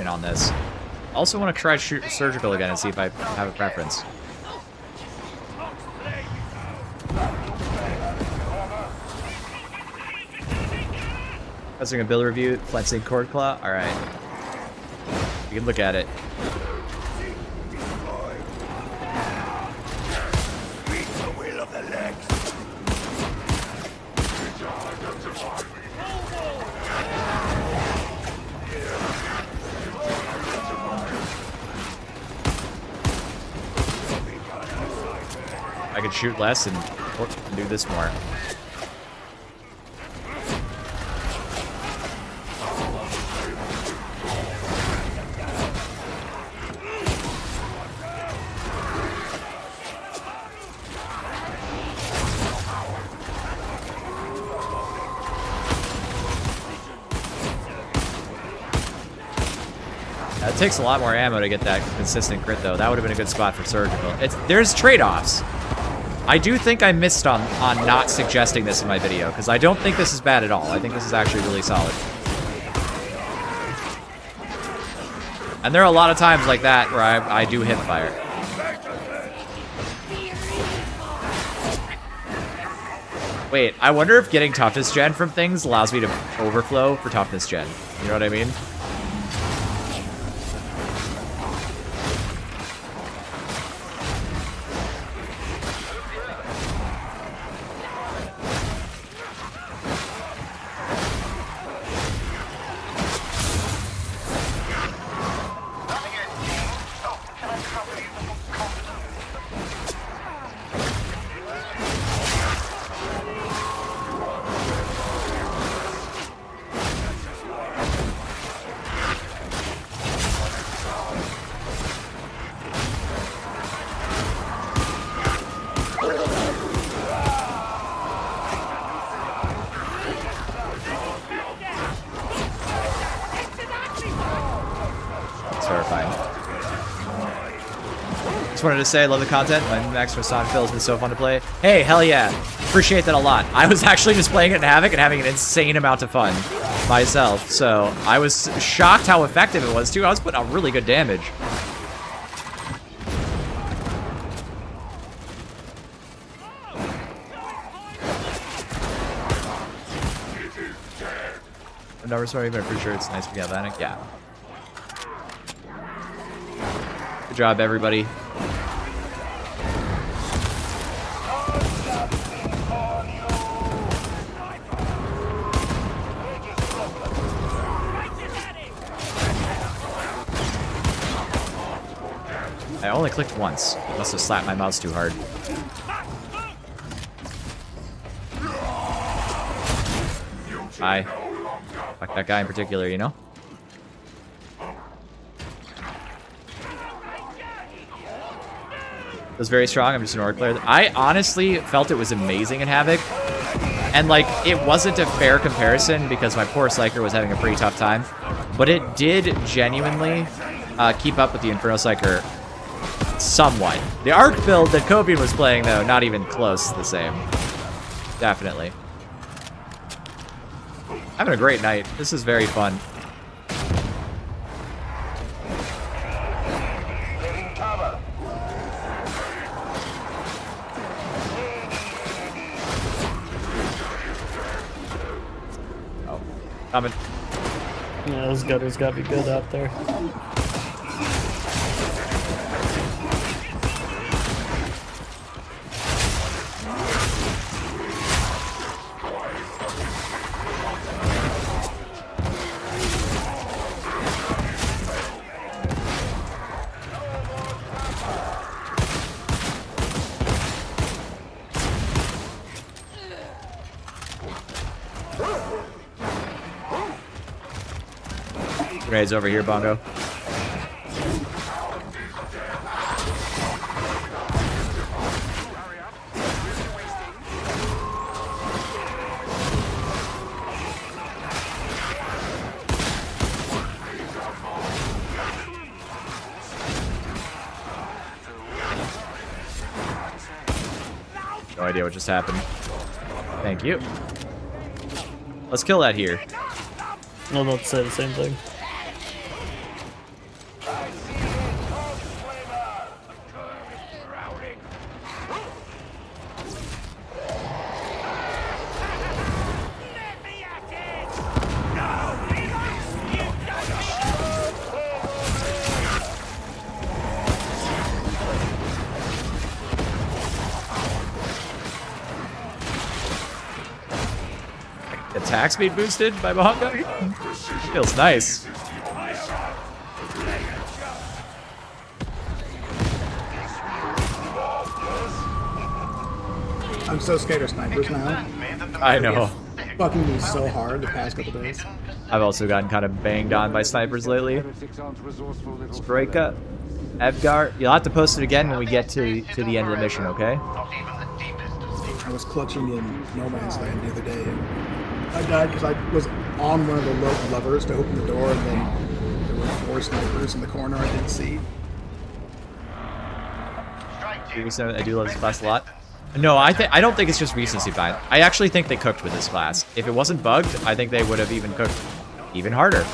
On this. I also want to try surgical again and see if I have a preference. Pressing a build review, flexing cord claw. All right, you can look at it. could shoot less and do this more. It takes a lot more ammo to get that consistent crit, though. That would have been a good spot for surgical. There's trade-offs. I do think I missed on not suggesting this in my video, because I don't think this is bad at all. I think this is actually really solid. And there are a lot of times like that where I do hip fire. Wait, I wonder if getting toughness gen from things allows me to overflow for toughness gen. You know what I mean? Wanted to say I love the content. My Max Rasan Phil has been so fun to play. Hey, hell yeah. Appreciate that a lot. I was actually just playing it in Havoc and having an insane amount of fun myself. So I was shocked how effective it was too. I was putting out really good damage. The numbers aren't even pretty sure it's nice to be Atlantic. Yeah. Good job, everybody. I only clicked once. Must have slapped my mouse too hard. Bye. Fuck that guy in particular, you know? It was very strong. I'm just an Auric player. I honestly felt it was amazing in Havoc. And, like, it wasn't a fair comparison because my poor Psyker was having a pretty tough time. But it did genuinely keep up with the Inferno Psyker somewhat. The Arc build that Copian was playing, though, not even close to the same. Definitely. Having a great night. This is very fun. Oh, coming. Yeah, those gutters gotta be good out there. Grenades over here, Bongo. No idea what just happened. Thank you. Let's kill that here. No, not to say the same thing. Attack speed boosted by Bongo? Feels nice. I'm so scared of snipers now. I know. Fucking me so hard the past couple days. I've also gotten kind of banged on by snipers lately. Sprayka, Edgar, you'll have to post it again when we get to the end of the mission, okay? I was clutching in No Man's Land the other day, and I died because I was on one of the levers to open the door, and then there were 4 snipers in the corner I didn't see. I do love this class a lot. No, I don't think it's just recency bias. I actually think they cooked with this class. If it wasn't bugged, I think they would have even cooked even harder.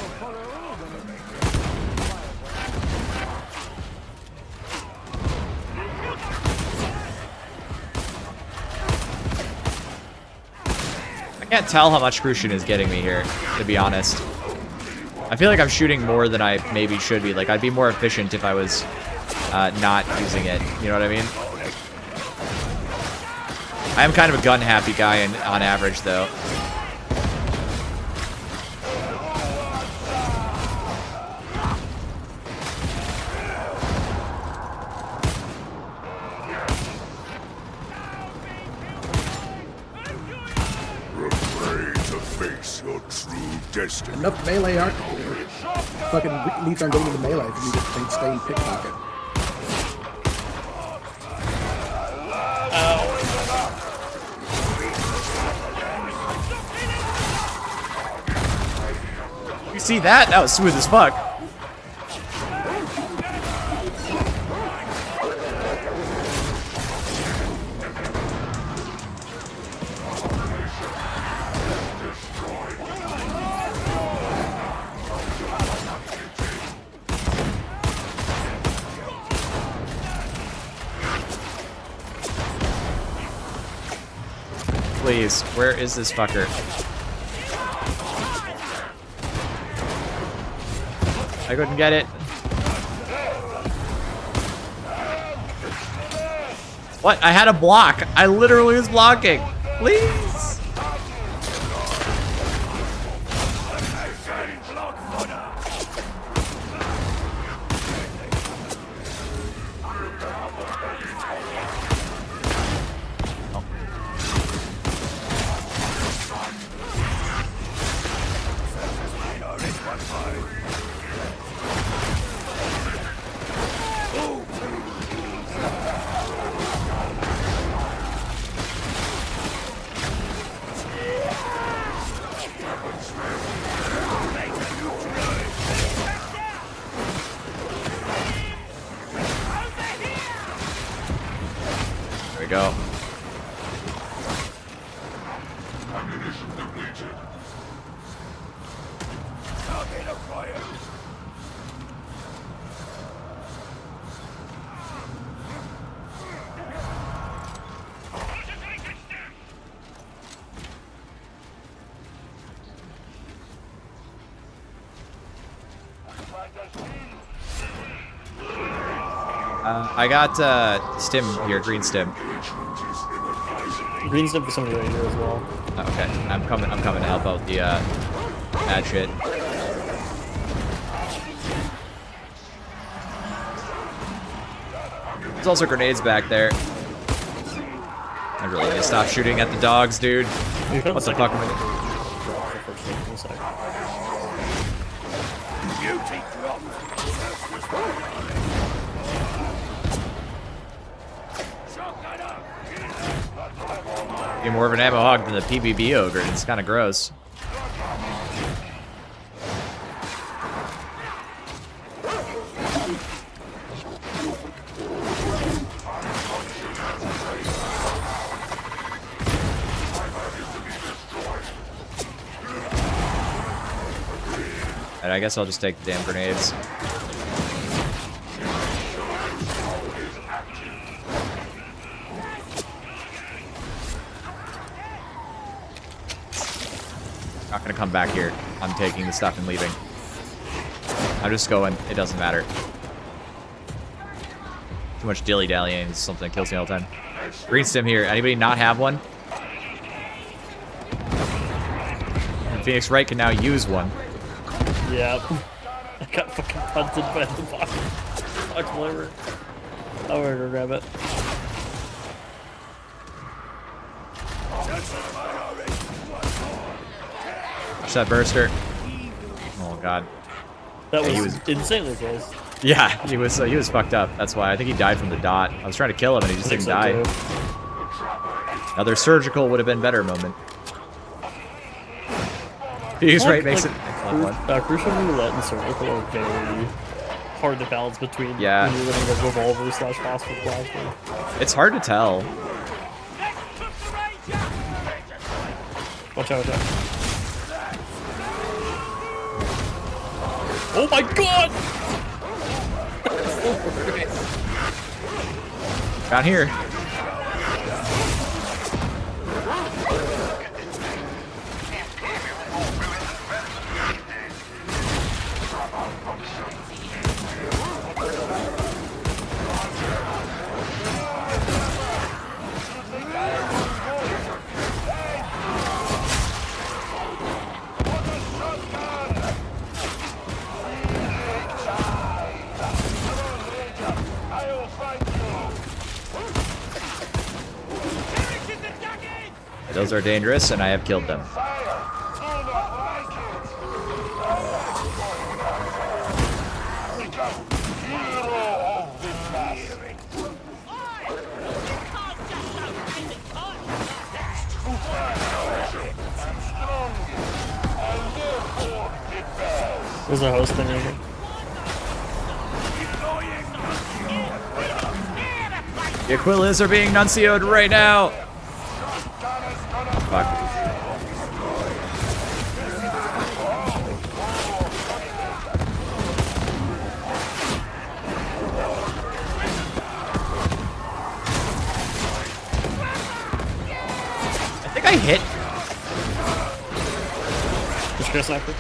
I can't tell how much Crucian is getting me here, to be honest. I feel like I'm shooting more than I maybe should be. Like, I'd be more efficient if I was not using it. You know what I mean? I am kind of a gun-happy guy on average, though. Refrain to face your true destiny. Enough melee arc. Fucking leads on going to the melee if you just stay in pickpocket. You see that? That was smooth as fuck. Please, where is this fucker? I couldn't get it. What? I had a block. I literally was blocking. Please. Go. I got stim here, green stim. Green stim for somebody right here as well. Oh, okay, I'm coming to help out the bad shit. There's also grenades back there. I really need to stop shooting at the dogs, dude. What the fuck am I doing? You're more of an ammo hog than the PvP ogre. It's kind of gross. And I guess I'll just take the damn grenades. Not gonna come back here. I'm taking the stuff and leaving. I'm just going. It doesn't matter. Too much dilly-dallying. Something kills me all the time. Green stim here. Anybody not have one? And Phoenix Wright can now use one. Yeah. I got fucking punted by the box. Fuck liver. I'm gonna go grab it. Watch that burster. Oh god. That Yeah, was, he was insanely close. Yeah, he was fucked up. That's why I think he died from the dot. I was trying to kill him and he just didn't die. Another surgical would have been better moment. He's right, makes it. Crucial roulette and surgical are very hard to balance between. Yeah. When you're running a revolver / phosphor plasma. It's hard to tell. Watch out! Oh my god! Down here. Those are dangerous, and I have killed them. There's a host in here. The Aquilas are being nuncioed right now. Fuck. I think I hit. Just go sniper.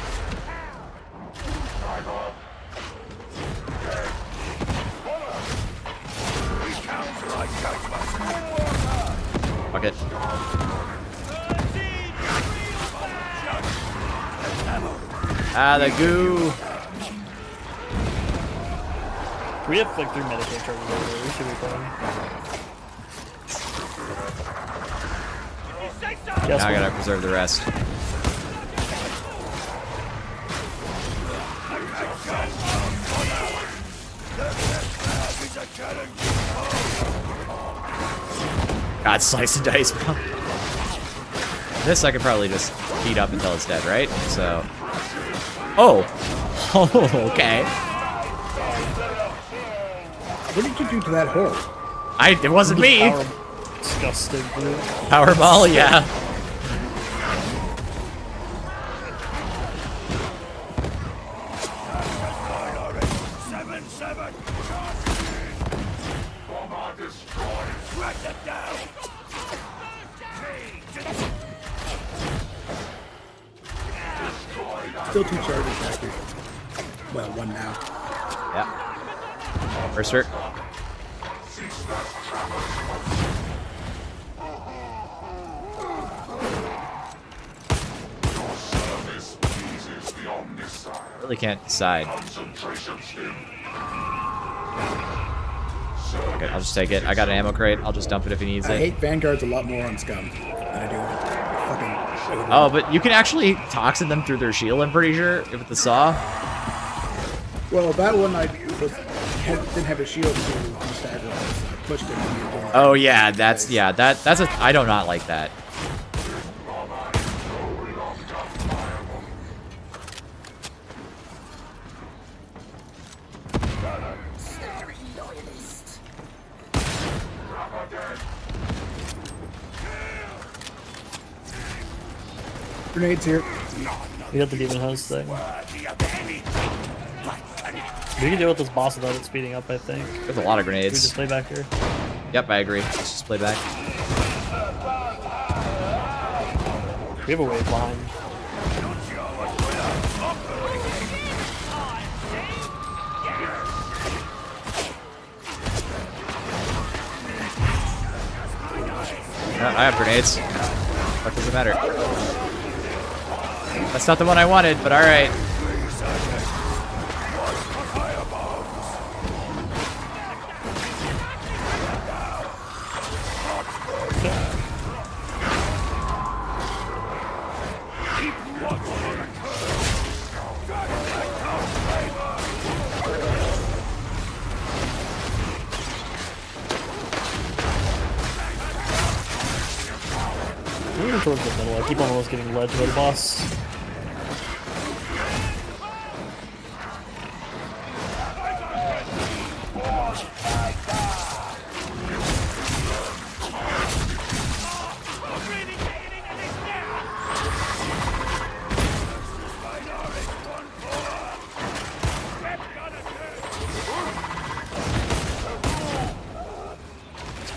Fuck it. Ah, the goo. We have like 3 medical charges over there. We should be fine. Now I gotta preserve the rest. God, slice and dice, bro. This I could probably just beat up until it's dead, right? So. Oh! Oh, okay. What did you do to that hole? It wasn't me! Disgusting, dude. Powerball, yeah. Still 2 charges after. Well, 1 now. Yeah. First hurt. Really can't decide. Okay, I'll just take it. I got an ammo crate. I'll just dump it if he needs I it. hate Vanguards a lot more on Scum than I do fucking. Oh, but you can actually toxin them through their shield, I'm pretty sure, with the saw. Well, that one didn't have a shield to stagger, so I pushed it. Oh yeah, that's a I do not like that. Grenades here. We got the demon host thing. We can deal with this boss without it speeding up, I think. There's a lot of Can we grenades. just play back here? Yep, I agree. Let's just play back. We have a wave behind. I have grenades. What does it matter? That's not the one I wanted, but alright. towards the middle. I keep on almost getting ledged by the boss.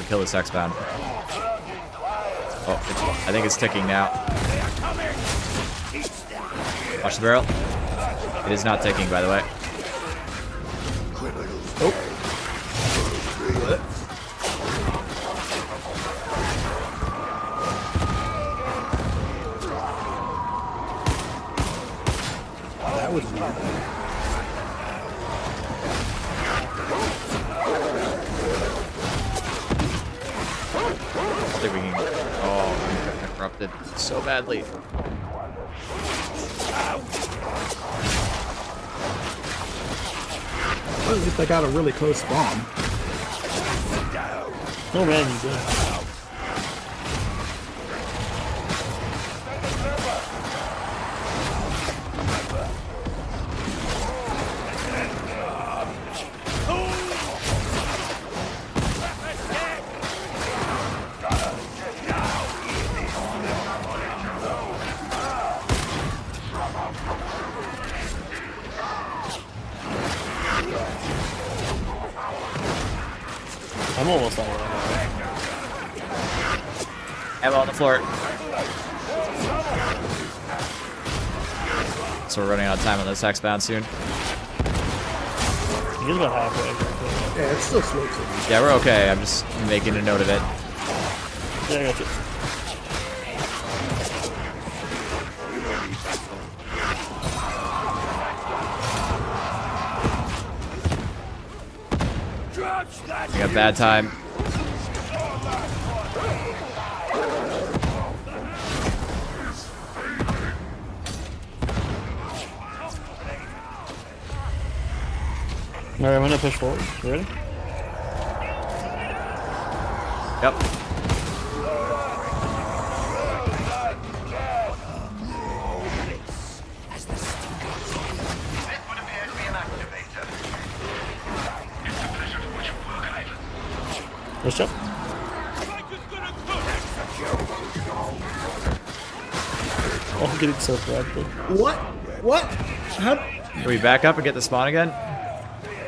Kill this X-Bound. Oh, I think it's ticking now. Watch the barrel. It is not ticking, by the way. Oh. That was weird. I think we can. Oh, we got corrupted so badly. Well, at least I got a really close spawn. Oh man, you did. I'm almost on it. Ammo on the floor. So we're running out of time on this X-Bound soon. He's about halfway. Yeah, it's still slow too. Yeah, we're okay. I'm just making a note of it. Yeah, I got you. I got bad time. Alright, I'm gonna push forward. You ready? Yep. Let's jump. Oh, I'm getting so corrupted. What? What? How? Can we back up and get the spawn again?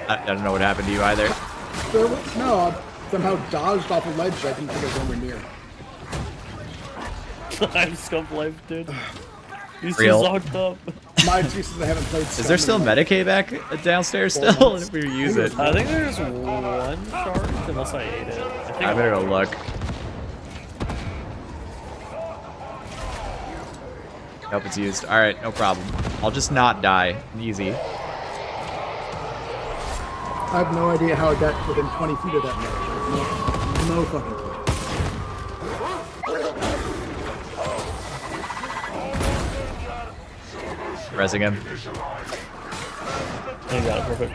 I don't know what happened to you either. No, I somehow dodged off a ledge. I didn't think I was anywhere near. I'm scump life, dude. He's Real. so zonked up. My excuse is I haven't played. Is there still Medicaid back downstairs still? If we use it. I think there's one shark, unless I ate it. I better go look. Nope, it's used. Alright, no problem. I'll just not die. Easy. I have no idea how I got within 20 feet of that ledge. No fucking clue. Resing him. You got it, perfect.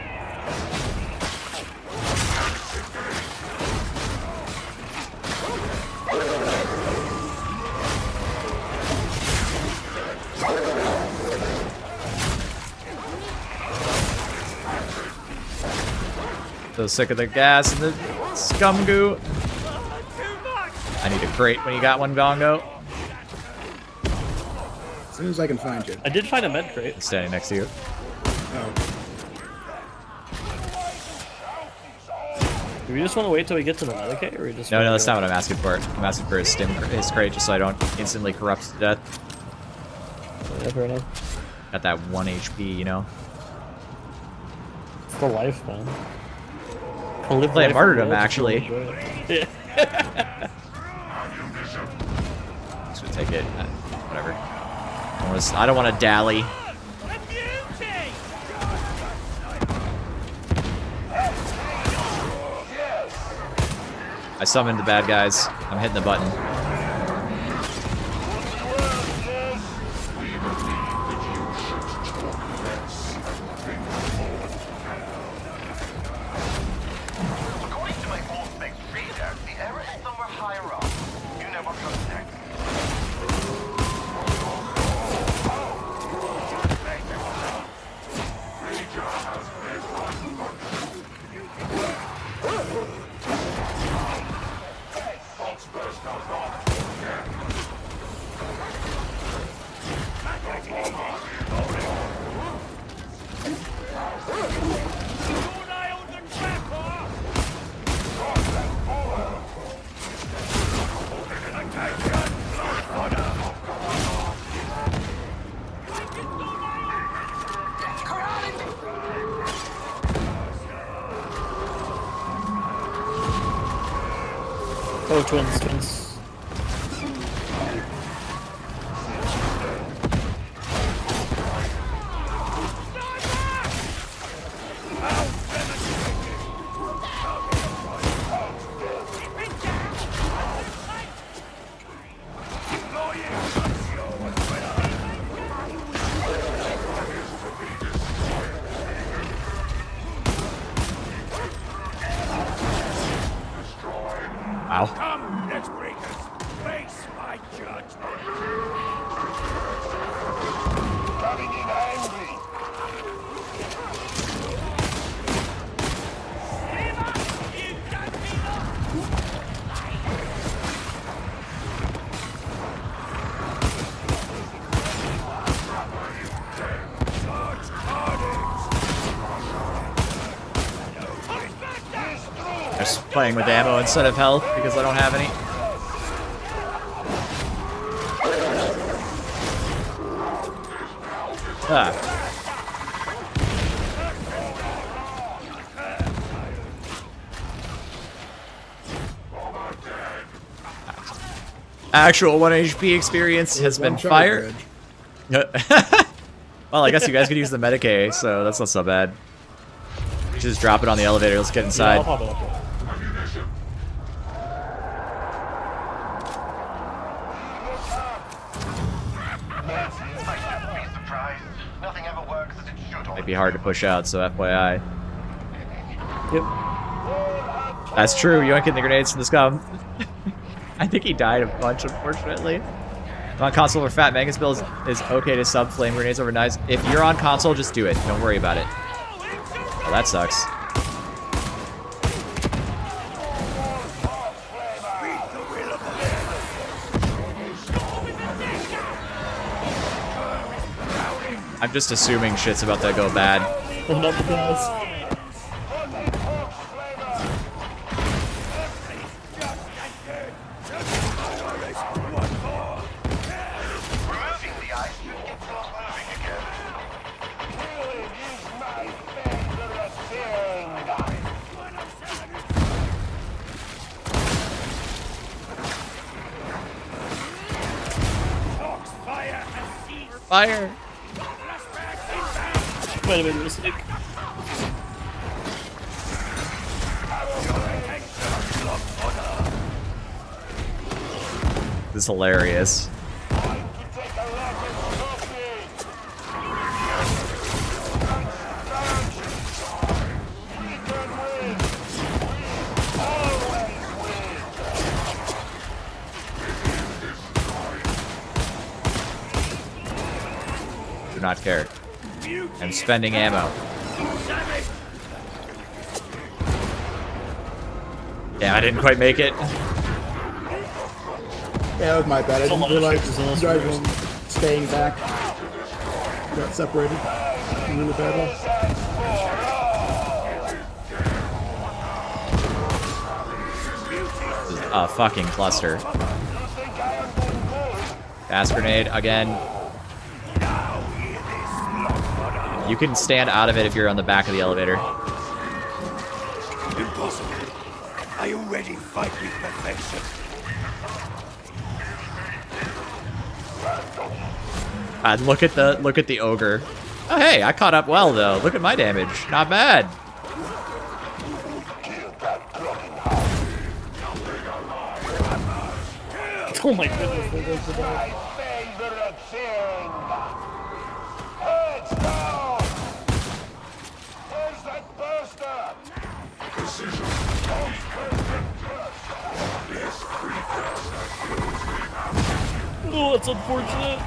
So sick of the gas and the scum goo. I need a crate when you got one, Gongo. As soon as I can find you. I did find a med crate. It's standing next to you. Oh. Do we just want to wait till we get to the Medicaid, or we just? No, that's not what I'm asking for. I'm asking for his crate, just so I don't instantly corrupt to death. Yeah, fair enough. Got that 1 HP, you know. It's the life, man. Play Martyrdom, actually. Yeah. Just gonna take it. Whatever. I don't want to dally. I summoned the bad guys. I'm hitting the button. Oh, twins. Wow. Come, let's break us. Face my judgment. Coming in angry. Just playing with ammo instead of health because I don't have any. Actual 1 HP experience has been fire. Well, I guess you guys could use the Medicaid, so that's not so bad. Just drop it on the elevator. Let's get inside. Yeah, I'll pop it up. Might be hard to push out, so FYI. Yep. That's true. You ain't getting the grenades from the scum. I think he died a bunch, unfortunately. On console or Fat Mangus build is okay to sub flame grenades over knives. If you're on console, just do it. Don't worry about it. Oh, that sucks. I'm just assuming shit's about to go bad. Not the best. Fire! Might have been a mistake. This is hilarious. Do not care. I'm spending ammo. Yeah, I didn't quite make it. Yeah, that was my bad. I didn't realize you guys were staying back. Got separated. In the battle. This is a fucking cluster. Gas grenade again. You can stand out of it if you're on the back of the elevator. Impossible. I already fight with perfection. Look at the ogre. Oh hey, I caught up well though. Look at my damage. Not bad. Oh my goodness, there goes the dog. Oh, that's unfortunate.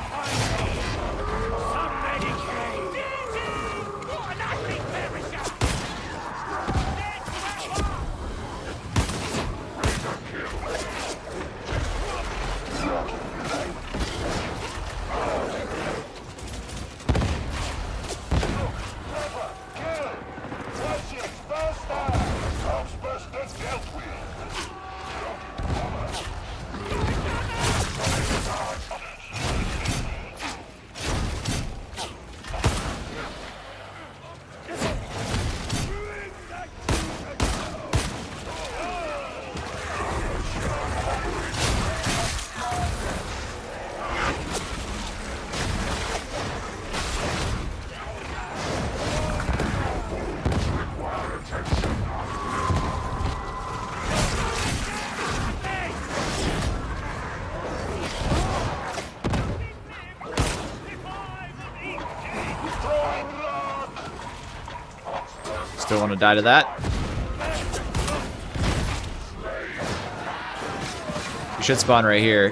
Still want to die to that. You should spawn right here.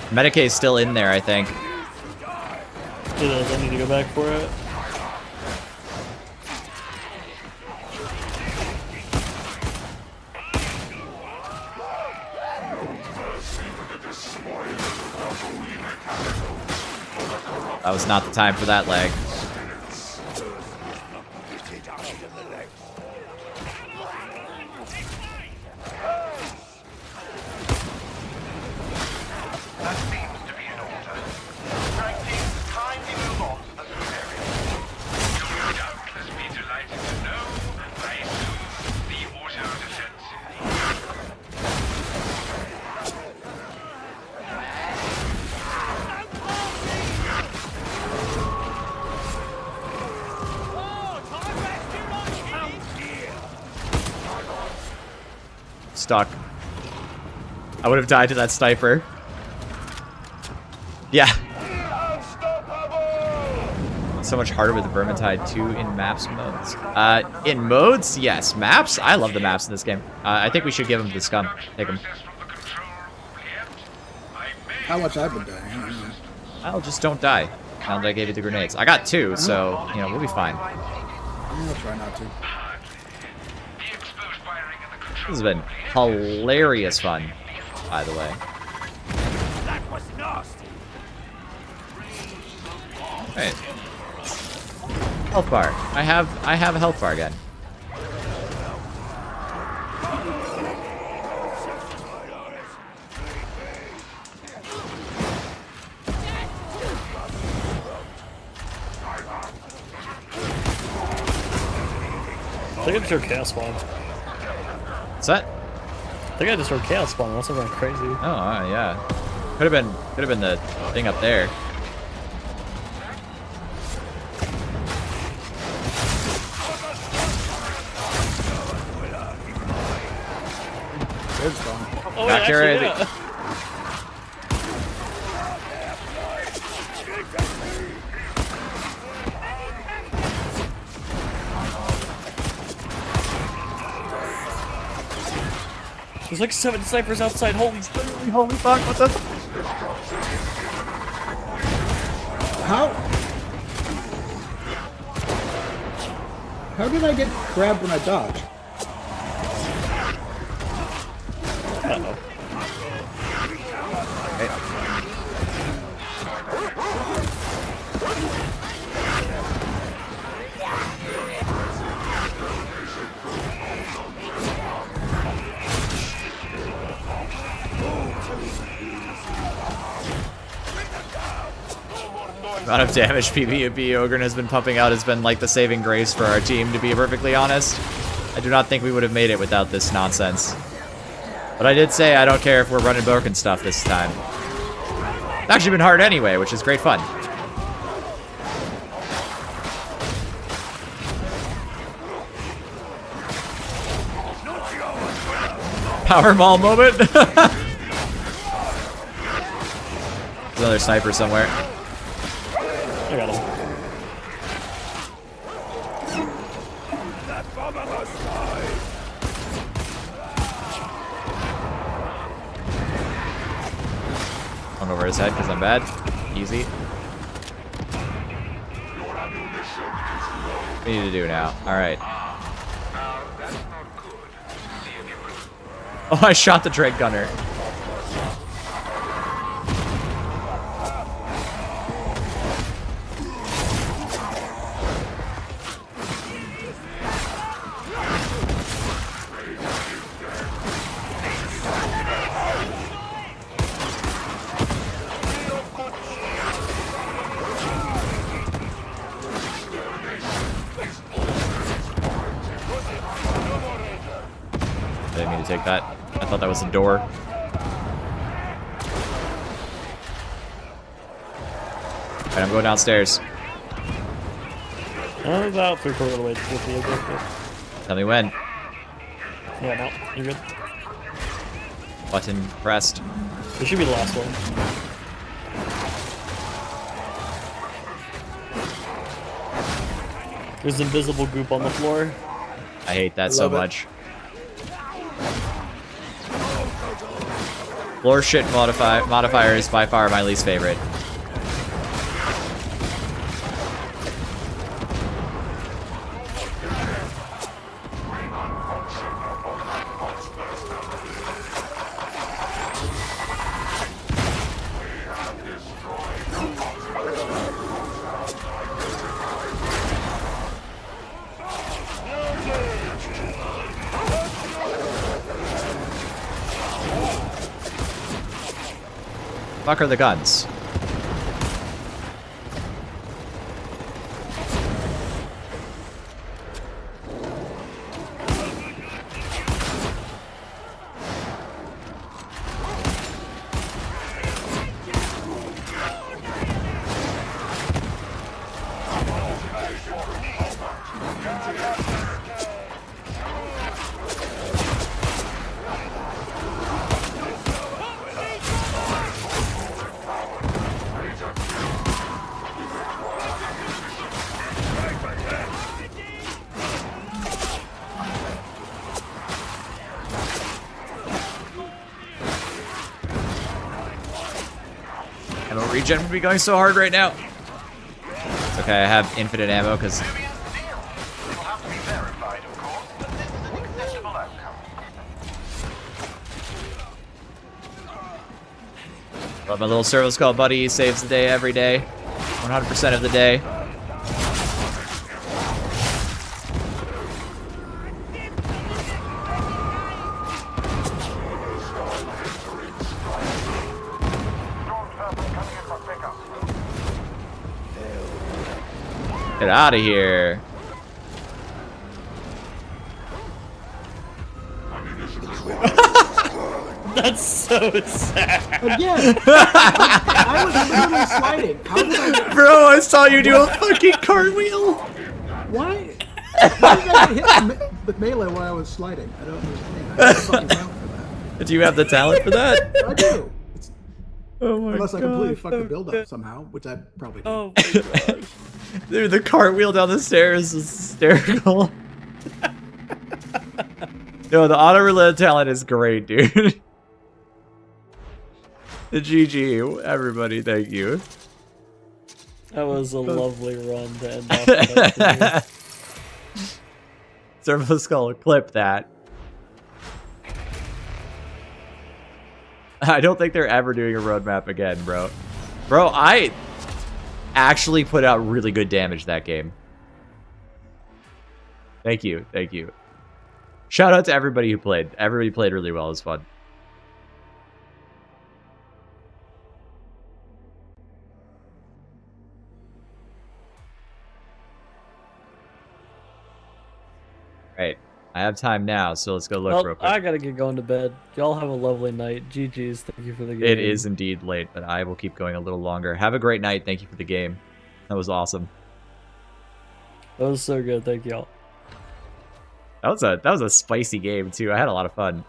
Medicaid's still in there, I think. It is. I need to go back for it. That was not the time for that lag. Stuck. I would have died to that sniper. Yeah. So much harder with the Vermintide 2 in maps modes. In modes, yes. Maps? I love the maps in this game. I think we should give them to Scum. Take them. How much I've been dying? I don't know. Well, just don't die. Now that I gave you the grenades. I got 2, so, you know, we'll be fine. I'll try not to. This has been hilarious fun, by the way. That was nasty. Alright. Health bar. I have a health bar again. I think I just heard Chaos Spawn. What's that? I think I just heard Chaos Spawn. That's going crazy. Oh, yeah. Could have been the thing up there. It's gone. Oh, Back here, actually, I think. There's like 7 snipers outside. Holy fuck! What the? How did I get grabbed when I dodged? Uh-oh. The amount of damage PvP Ogre has been pumping out has been like the saving grace for our team, to be perfectly honest. I do not think we would have made it without this nonsense. But I did say I don't care if we're running broken stuff this time. It's actually been hard anyway, which is great fun. Power Mall moment. There's another sniper somewhere. I got him. Going over his head because I'm bad. Easy. What do we need to do now? Alright. Oh, I shot the Drake Gunner. Didn't mean to take that. I thought that was the door. Alright, I'm going downstairs. I'm about 3/4 of the way to the objective. Tell me when. Yeah, no, you're good. Button pressed. This should be the last one. There's invisible goop on the floor. I hate that so much. Floor shit modifier is by far my least favorite. Fuck are the guns? Regen would be going so hard right now. It's okay, I have infinite ammo because love my little service call buddy. He saves the day every day, 100% of the day. Get out of here. That's so sad. Again, I was literally sliding. How did I... Bro, I saw you do a fucking cartwheel. Why? Why did I hit the melee while I was sliding? I don't understand. I have a fucking talent for that. Do you have the talent for that? I do. Oh my Unless god. I completely fucked the build up somehow, which I probably did. Oh my god. Dude, the cartwheel down the stairs is hysterical. No, the auto reload talent is great, dude. The GG, everybody, thank you. That was a lovely run to end off that. Servo Skull, clip that. I don't think they're ever doing a roadmap again, bro. Bro, I actually put out really good damage that game. Thank you, thank you. Shout out to everybody who played. Everybody played really well. It was fun. Right. I have time now, so let's go look real quick. I gotta get going to bed. Y'all have a lovely night. GG's. Thank you for the game. It is indeed late, but I will keep going a little longer. Have a great night. Thank you for the game. That was awesome. That was so good. Thank y'all. That was a spicy game too. I had a lot of fun.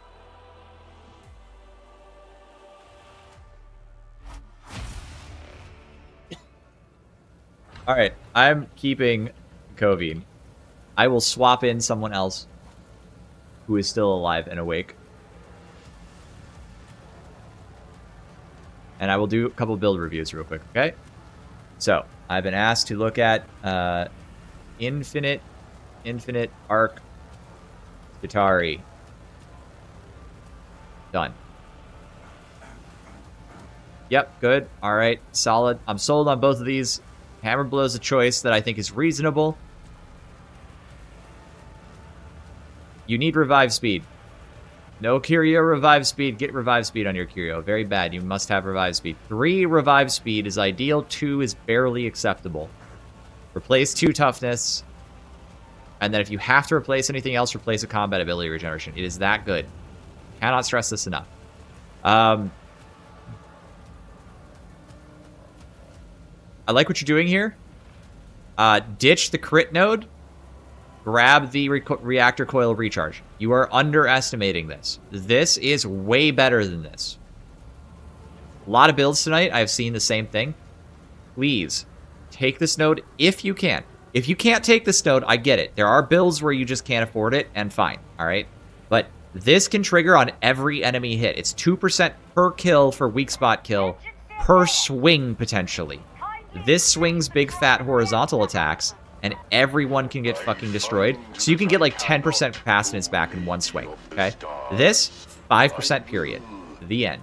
All right, I'm keeping Covine. I will swap in someone else who is still alive and awake. And I will do a couple build reviews real quick, okay? So, I've been asked to look at Infinite Arc Guitari. Done. Yep, good. All right, solid. I'm sold on both of these. Hammer Blow is a choice that I think is reasonable. You need revive speed. No Curio revive speed. Get revive speed on your Curio. Very bad. You must have revive speed. 3 revive speed is ideal. 2 is barely acceptable. Replace 2 toughness. And then if you have to replace anything else, replace a combat ability regeneration. It is that good. Cannot stress this enough. I like what you're doing here. Ditch the crit node. Grab the reactor coil recharge. You are underestimating this. This is way better than this. A lot of builds tonight, I've seen the same thing. Please, take this node if you can. If you can't take this node, I get it. There are builds where you just can't afford it, and fine, all right? But this can trigger on every enemy hit. It's 2% per kill for weak spot kill per swing, potentially. This swings big fat horizontal attacks, and everyone can get fucking destroyed. So you can get like 10% capacitance back in one swing, okay? This, 5% period. The end.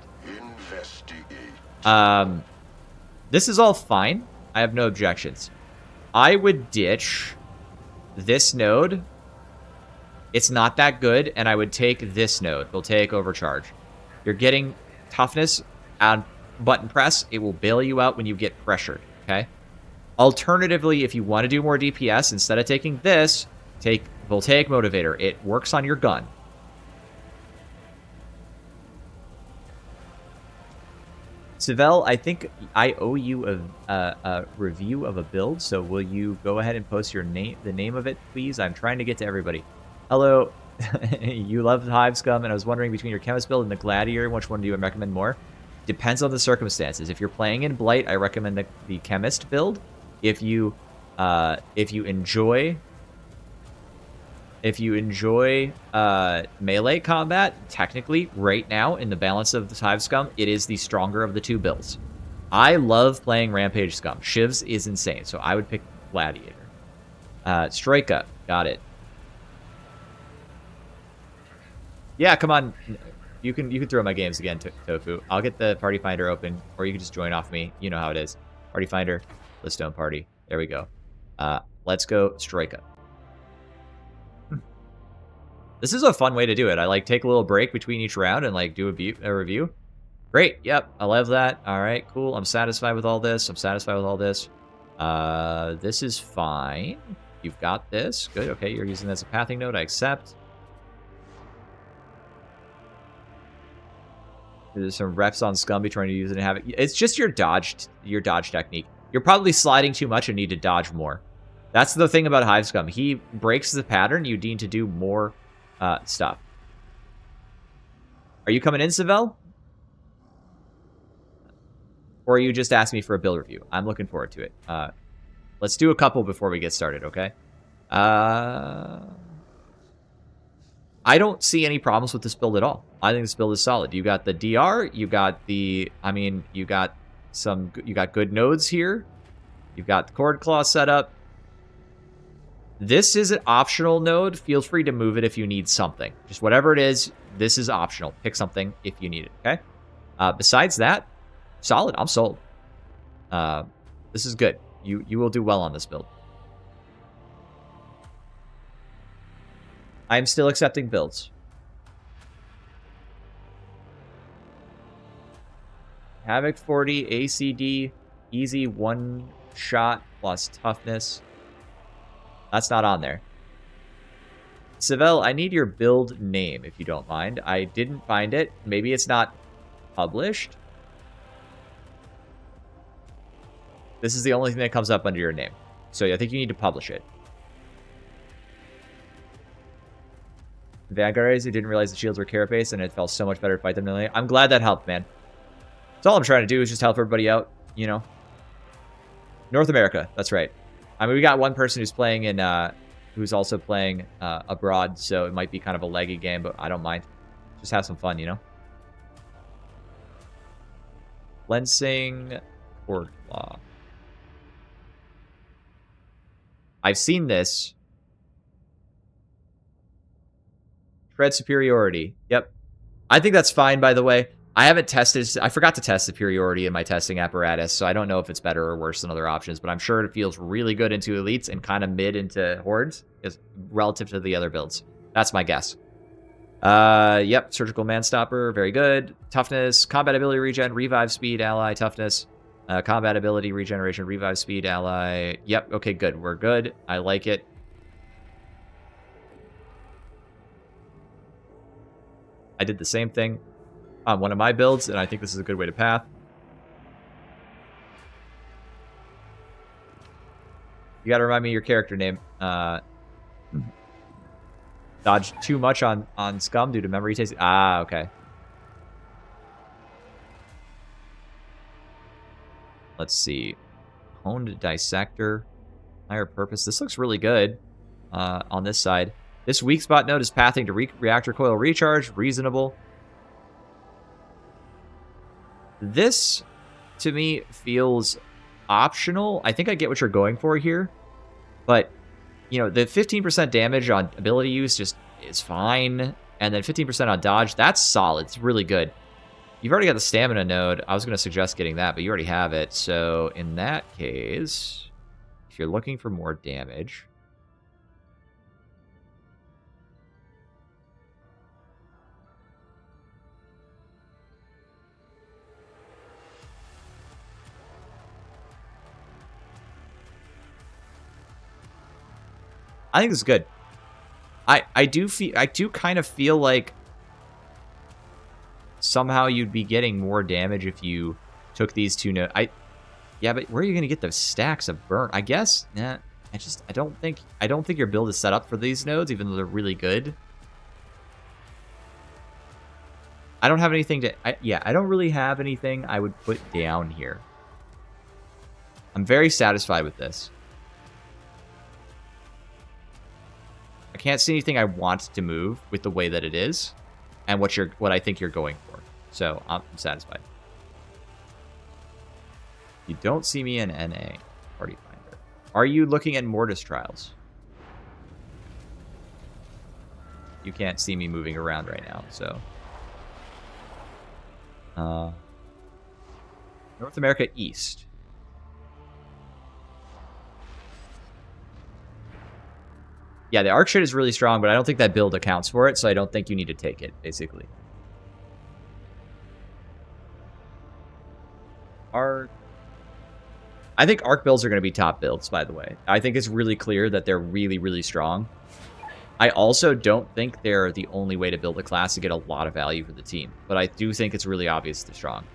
This is all fine. I have no objections. I would ditch this node. It's not that good, and I would take this node. We'll take Overcharge. You're getting toughness on button press. It will bail you out when you get pressured, okay? Alternatively, if you want to do more DPS, instead of taking this, take Voltaic Motivator. It works on your gun. Seville, I think I owe you a review of a build, so will you go ahead and post your name, the name of it, please? I'm trying to get to everybody. Hello, you love Hive Scum, and I was wondering between your Chemist build and the Gladiator, which one do you recommend more? Depends on the circumstances. If you're playing in Blight, I recommend the Chemist build. If you enjoy melee combat, technically, right now, in the balance of the Hive Scum, it is the stronger of the two builds. I love playing Rampage Scum. Shivs is insane, so I would pick Gladiator. Strike Up, got it. Yeah, come on. You can throw my games again, Tofu. I'll get the Party Finder open, or you can just join off me. You know how it is. Party Finder, Listone Party. There we go. Let's go Strike Up. This is a fun way to do it. I like take a little break between each round and like do a review. Great. Yep. I love that. All right. Cool. I'm satisfied with all this. This is fine. You've got this. Good. Okay. You're using this as a pathing node. I accept. There's some reps on Scumby trying to use it and have it. It's just your dodge technique. You're probably sliding too much and need to dodge more. That's the thing about Hive Scum. He breaks the pattern. You need to do more stuff. Are you coming in, Seville? Or are you just asking me for a build review? I'm looking forward to it. Let's do a couple before we get started, okay? I don't see any problems with this build at all. I think this build is solid. You got the DR, you got the, you got good nodes here. You've got the Cord Claw set up. This is an optional node. Feel free to move it if you need something. Just whatever it is, this is optional. Pick something if you need it, okay? Besides that, solid. I'm sold. This is good. You will do well on this build. I'm still accepting builds. Havoc 40, ACD, easy one shot plus toughness. That's not on there. Seville, I need your build name, if you don't mind. I didn't find it. Maybe it's not published. This is the only thing that comes up under your name. So I think you need to publish it. Vanguards, who didn't realize the shields were carrot-based, and it felt so much better to fight them than I'm glad that helped, man. That's all I'm trying to do is just help everybody out, you know. North America, that's right. I mean, we got one person who's playing in, who's also playing abroad, so it might be kind of a leggy game, but I don't mind. Just have some fun, you know. Lensing Cord Claw. I've seen this. Shred superiority. Yep. I think that's fine, by the way. I haven't tested. I forgot to test superiority in my testing apparatus, so I don't know if it's better or worse than other options, but I'm sure it feels really good into elites and kind of mid into hordes relative to the other builds. That's my guess. Yep. Surgical Manstopper. Very good. Toughness. Combat ability regen. Revive speed. Ally. Toughness. Combat ability regeneration. Revive speed. Ally. Yep. Okay, good. We're good. I like it. I did the same thing on one of my builds, and I think this is a good way to path. You gotta remind me your character name. Dodged too much on Scum due to memory taste. Ah, okay. Let's see. Honed Dissector. Higher purpose. This looks really good on this side. This weak spot node is pathing to reactor coil recharge. Reasonable. This, to me, feels optional. I think I get what you're going for here. But, you know, the 15% damage on ability use just is fine. And then 15% on dodge, that's solid. It's really good. You've already got the stamina node. I was going to suggest getting that, but you already have it. So, in that case, if you're looking for more damage... I think this is good. I do kind of feel like somehow you'd be getting more damage if you took these two nodes. Yeah, but where are you gonna get those stacks of burn? I guess. Nah. I don't think your build is set up for these nodes, even though they're really good. I don't have anything to. I don't really have anything I would put down here. I'm very satisfied with this. I can't see anything I want to move with the way that it is, and what I think you're going for. So I'm satisfied. You don't see me in NA Party Finder. Are you looking at Mortis Trials? You can't see me moving around right now, so. North America East. Yeah, the arc shit is really strong, but I don't think that build accounts for it, so I don't think you need to take it, basically. Arc. I think arc builds are going to be top builds, by the way. I think it's really clear that they're really, really strong. I also don't think they're the only way to build a class to get a lot of value for the team, but I do think it's really obvious they're strong.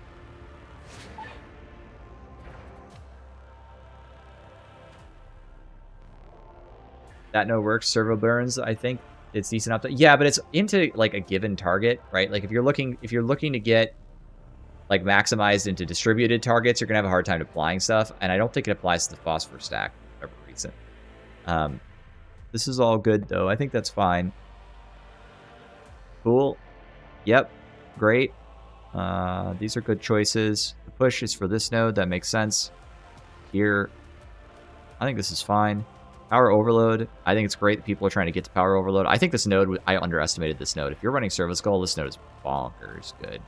That no works. Servo burns, I think it's decent up. Yeah, but it's into like a given target, right? Like if you're looking to get like maximized into distributed targets, you're gonna have a hard time applying stuff, and I don't think it applies to the phosphor stack for whatever reason. This is all good though. I think that's fine. Cool. Yep. Great. These are good choices. The push is for this node. That makes sense. Here, I think this is fine. Power overload. I think it's great that people are trying to get to power overload. I think this node, I underestimated this node. If you're running service goal, this node is bonkers good.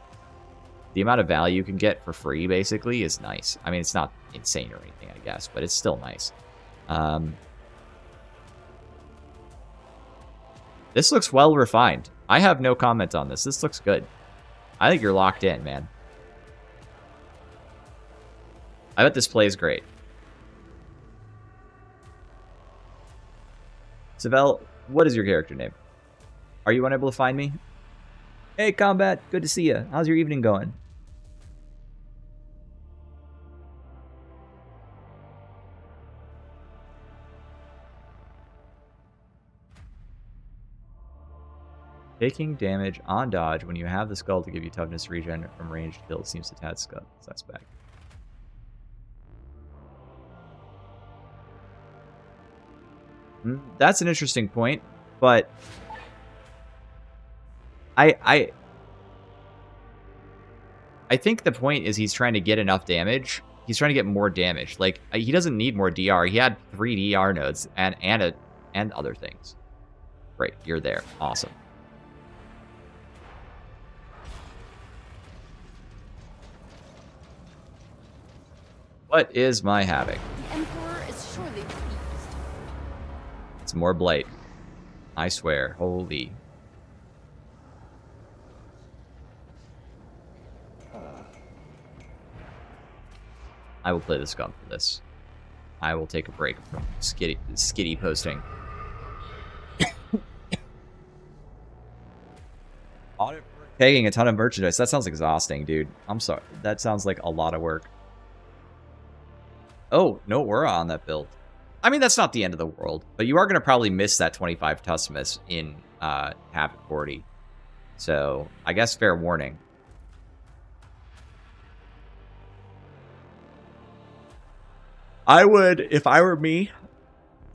The amount of value you can get for free, basically, is nice. I mean, it's not insane or anything, I guess, but it's still nice. This looks well refined. I have no comment on this. This looks good. I think you're locked in, man. I bet this plays great. Savell, what is your character name? Are you unable to find me? Hey, Combat. Good to see you. How's your evening going? Taking damage on dodge when you have the skull to give you toughness regen from ranged kills seems to tad skull suspect. That's an interesting point, but I think the point is he's trying to get enough damage. He's trying to get more damage. Like, he doesn't need more DR. He had 3 DR nodes and other things. Great, you're there. Awesome. What is my Havoc? The Emperor is surely pleased. It's more Blight. I swear. Holy. I will play the scum for this. I will take a break from skitty posting. Pegging a ton of merchandise. That sounds exhausting, dude. I'm sorry. That sounds like a lot of work. Oh, no Aura on that build. I mean, that's not the end of the world, but you are going to probably miss that 25 Tussimus in Havoc 40. So, I guess fair warning. I would, if I were me,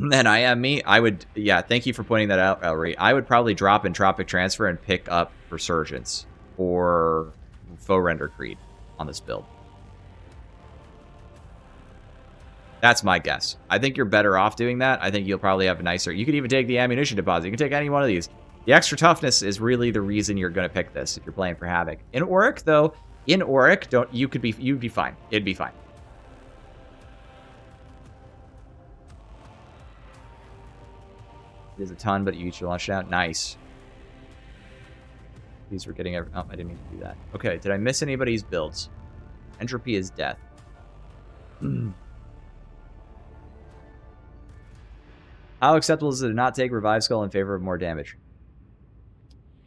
And I am me. I would, yeah, thank you for pointing that out, Ellery. I would probably drop Entropic Transfer and pick up Resurgence or Faux Render Creed on this build. That's my guess. I think you're better off doing that. I think you'll probably have a nicer... You could even take the ammunition deposit. You can take any one of these. The extra toughness is really the reason you're going to pick this if you're playing for Havoc. In Auric, though, you'd be fine. It'd be fine. There's a ton, but you each launched out. Nice. These were getting... Oh, I didn't mean to do that. Okay, did I miss anybody's builds? Entropy is death. How acceptable is it to not take Revive Skull in favor of more damage?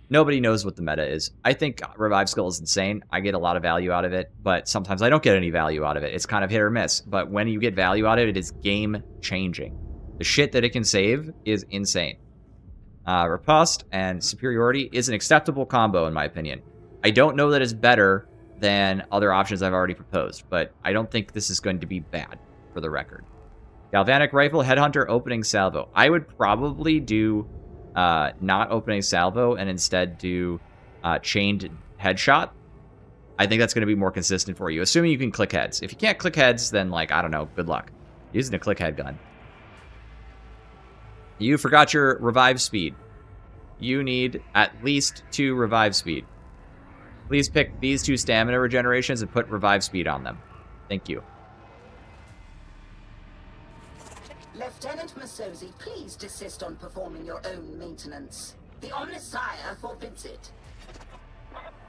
Nobody knows what the meta is. I think Revive Skull is insane. I get a lot of value out of it, but sometimes I don't get any value out of it. It's kind of hit or miss. But when you get value out of it, it's game-changing. The shit that it can save is insane. Riposte and Superiority is an acceptable combo, in my opinion. I don't know that it's better than other options I've already proposed, but I don't think this is going to be bad, for the record. Galvanic Rifle, Headhunter, Opening Salvo. I would probably do not Opening Salvo and instead do Chained Headshot. I think that's going to be more consistent for you, assuming you can click heads. If you can't click heads, then, like, I don't know, good luck. Using a click head gun. You forgot your Revive Speed. You need at least 2 Revive Speed. Please pick these 2 Stamina Regenerations and put Revive Speed on them. Thank you. Lieutenant Masozi, please desist on performing your own maintenance. The Omnissiah forbids it.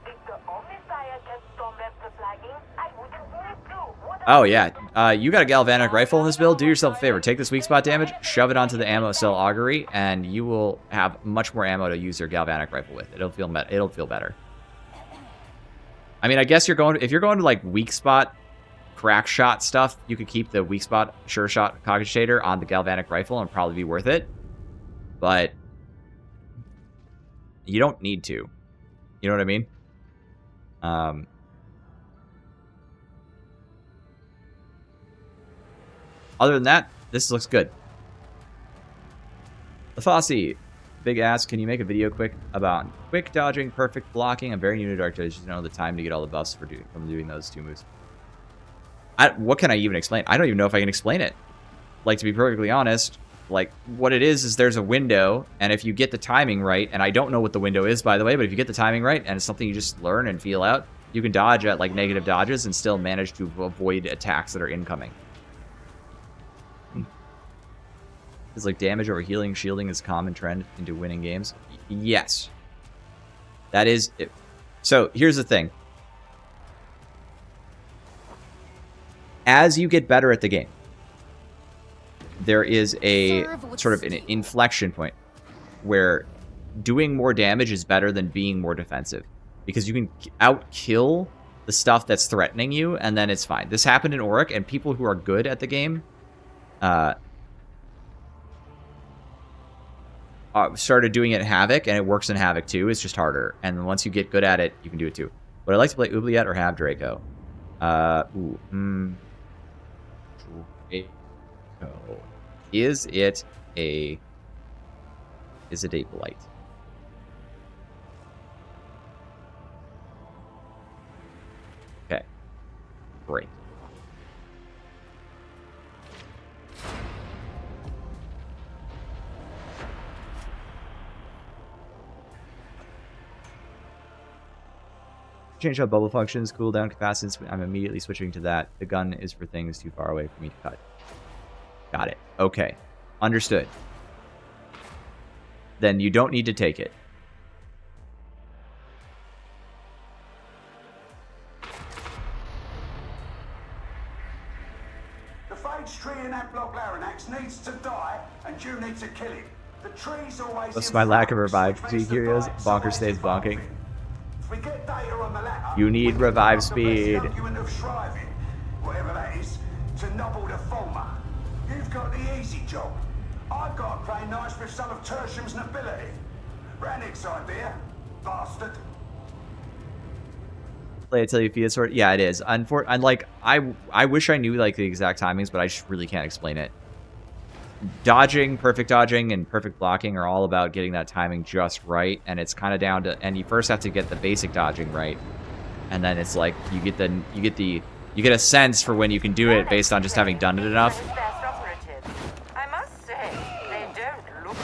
If the Omnissiah can storm the flagging, I wouldn't need to. Oh, yeah. You got a Galvanic Rifle in this build. Do yourself a favor. Take this weak spot damage, shove it onto the Ammo Cell Augury, and you will have much more ammo to use your Galvanic Rifle with. It'll feel better. I mean, I guess if you're going to, like, weak spot crack shot stuff, you could keep the weak spot sure shot cogitator on the Galvanic Rifle and probably be worth it, but you don't need to. You know what I mean? Other than that, this looks good. The Fossey, big ass, can you make a video about quick dodging, perfect blocking? I'm very new to Darktide. Just know the time to get all the buffs from doing those 2 moves. What can I even explain? I don't even know if I can explain it. Like, to be perfectly honest, like, what it is there's a window, and if you get the timing right, and I don't know what the window is, by the way, but if you get the timing right, and it's something you just learn and feel out, you can dodge at, like, negative dodges and still manage to avoid attacks that are incoming. It's like damage over healing, shielding is a common trend into winning games. Yes. That is it. So, here's the thing. As you get better at the game, there is a sort of an inflection point where doing more damage is better than being more defensive, because you can outkill the stuff that's threatening you, and then it's fine. This happened in Auric, and people who are good at the game started doing it in Havoc, and it works in Havoc too. It's just harder, and once you get good at it, you can do it too. Would I like to play Oubliette or have Draco? Is it a blight? Okay. Great. Change how bubble functions, cooldown, capacitance. I'm immediately switching to that. The gun is for things too far away for me to cut. Got it. Okay. Understood. Then you don't need to take it. The phage tree in that block larynx needs to die, and you need to kill it. The tree's always. That's my lack of revive. See, curious. Bonker stays bonking. We get data on the latter. You need revive speed. Whatever that is, to nobble the former. You've got the easy job. I've got to play nice with some of Tertium's nobility. Rannick's idea, bastard. Play it till you feel sort. Yeah, it is. I wish I knew like the exact timings, but I just really can't explain it. dodging, perfect dodging, and perfect blocking are all about getting that timing just right, and it's kind of down to, and you first have to get the basic dodging right, and then it's like you get a sense for when you can do it based on just having done it enough. I must say, they don't look.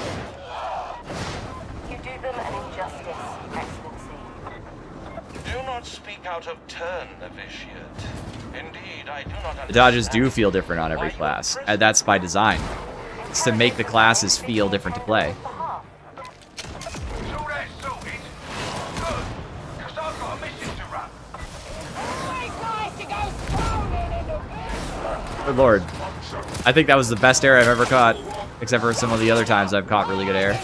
You do them an injustice, Excellency. Do not speak out of turn, novitiate. Indeed, I do not. The dodges do feel different on every class, and that's by design. It's to make the classes feel different to play. Good lord. I think that was the best air I've ever caught, except for some of the other times I've caught really good air.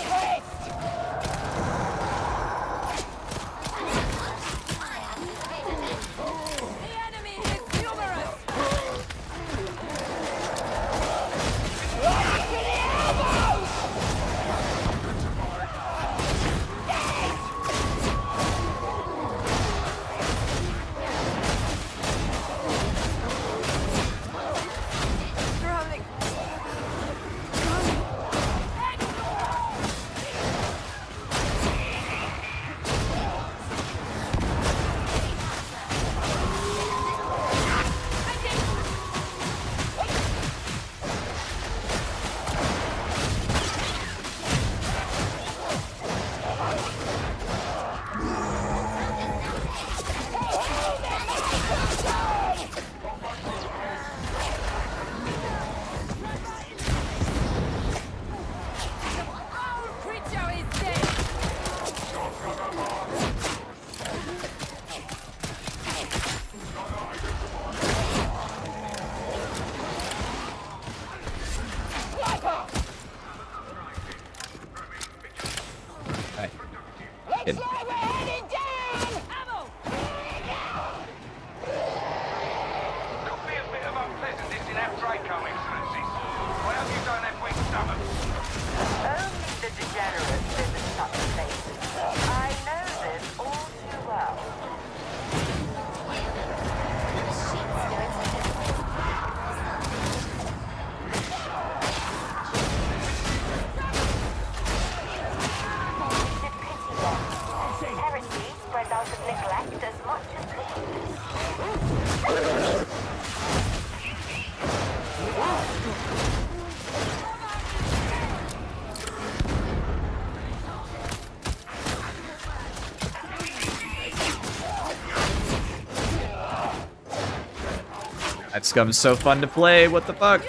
That scum's so fun to play. What the fuck?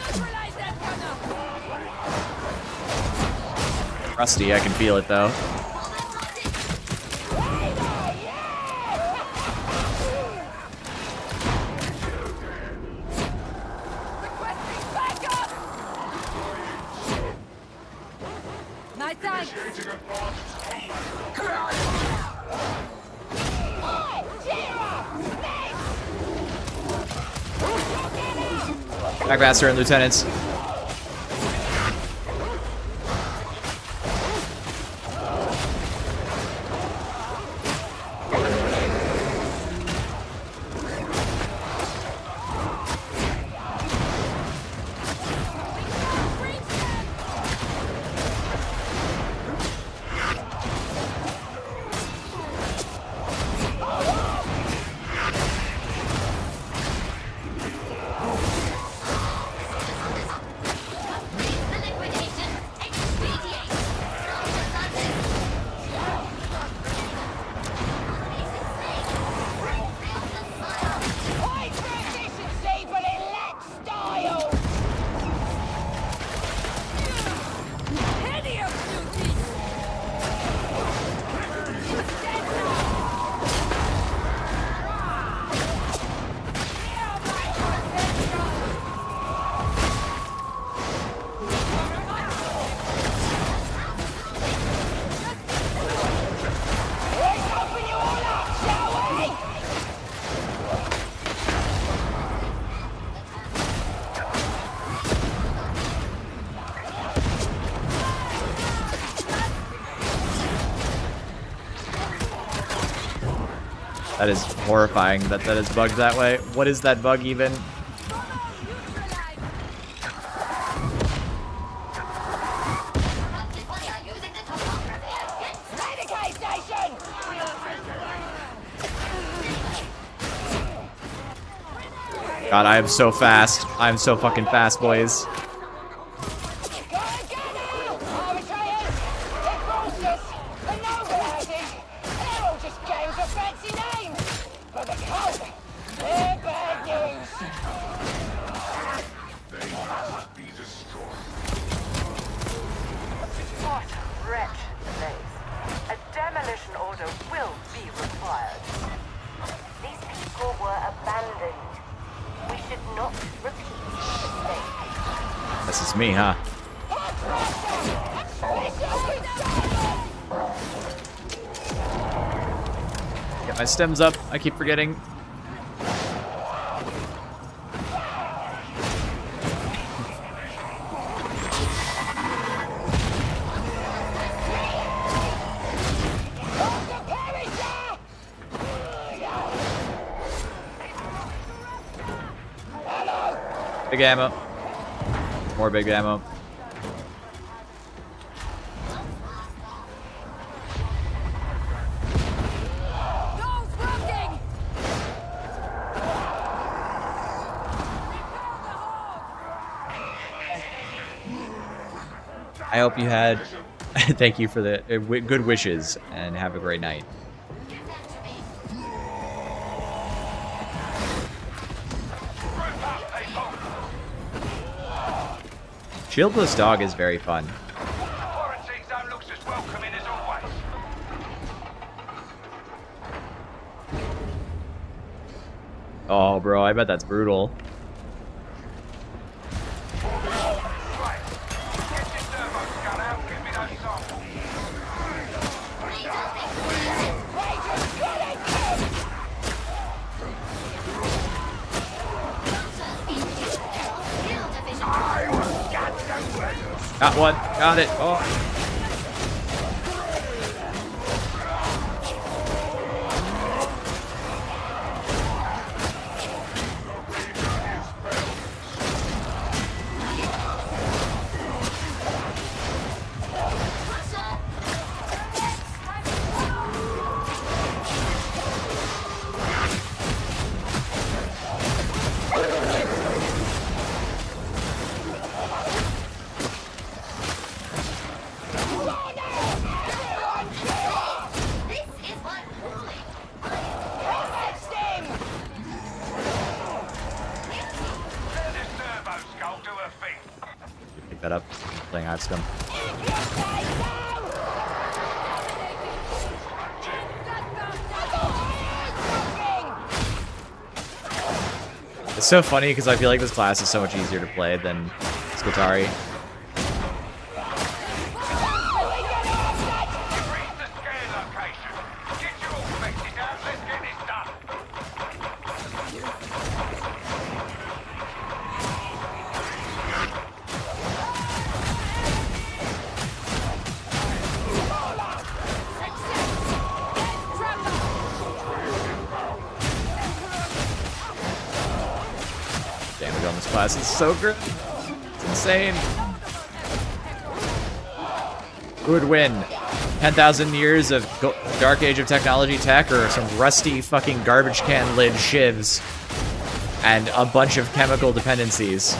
Rusty, I can feel it though. Backmaster and lieutenants. That is horrifying that that is bugged that way. What is that bug even? God, I am so fast. I'm so fucking fast, boys. This is me, huh? Get my stems up. I keep forgetting. Big ammo. More big ammo. I hope you had. Thank you for the good wishes and have a great night. Shieldless dog is very fun. Oh, bro, I bet that's brutal. Got one. Got it. Oh. Pick that up. I'm playing hot scum. It's so funny because I feel like this class is so much easier to play than Skitari. Damage on this class is so good. It's insane. Who would win? 10,000 years of dark age of technology tech or some rusty fucking garbage can lid shivs and a bunch of chemical dependencies?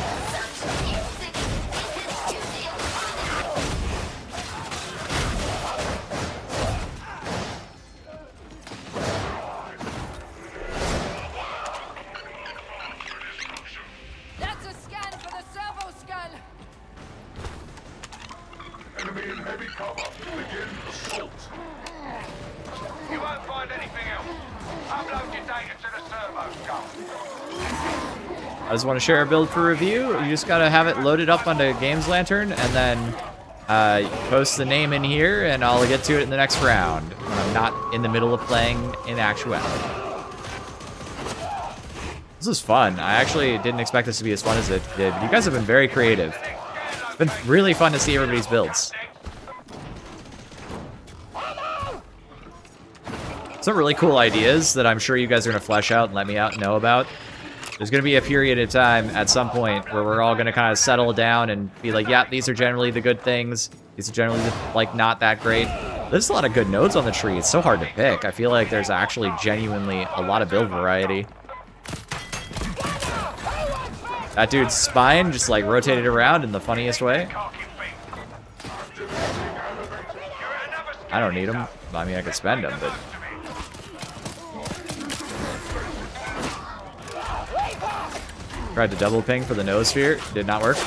I just want to share a build for review. You just gotta have it loaded up onto Games Lantern and then post the name in here and I'll get to it in the next round when I'm not in the middle of playing in actuality. This is fun. I actually didn't expect this to be as fun as it did. You guys have been very creative. It's been really fun to see everybody's builds. Some really cool ideas that I'm sure you guys are going to flesh out and let me know about. There's going to be a period of time at some point where we're all going to kind of settle down and be like, yeah, these are generally the good things. These are generally, like, not that great. There's a lot of good nodes on the tree. It's so hard to pick. I feel like there's actually genuinely a lot of build variety. That dude's spine just like rotated around in the funniest way. I don't need him. I mean, I could spend him, but... Tried to double ping for the nose sphere. Did not work.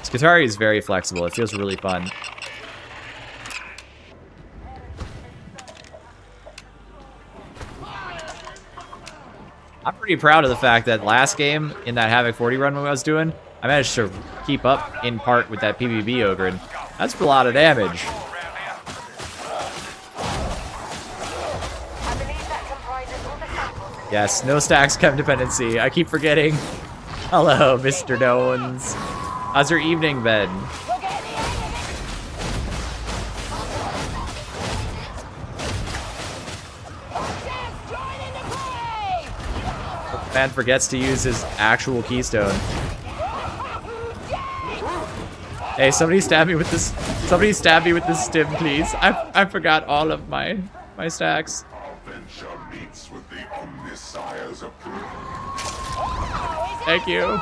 Skitari is very flexible. It feels really fun. I'm pretty proud of the fact that last game in that Havoc 40 run I was doing, I managed to keep up in part with that PvP Ogre. That's a lot of damage. Yes, no stacks chem dependency. I keep forgetting. Hello, Mr. Dones. How's your evening been? Man forgets to use his actual keystone. Hey, somebody stab me with this. Somebody stab me with this stim, please. I forgot all of my stacks. Thank you.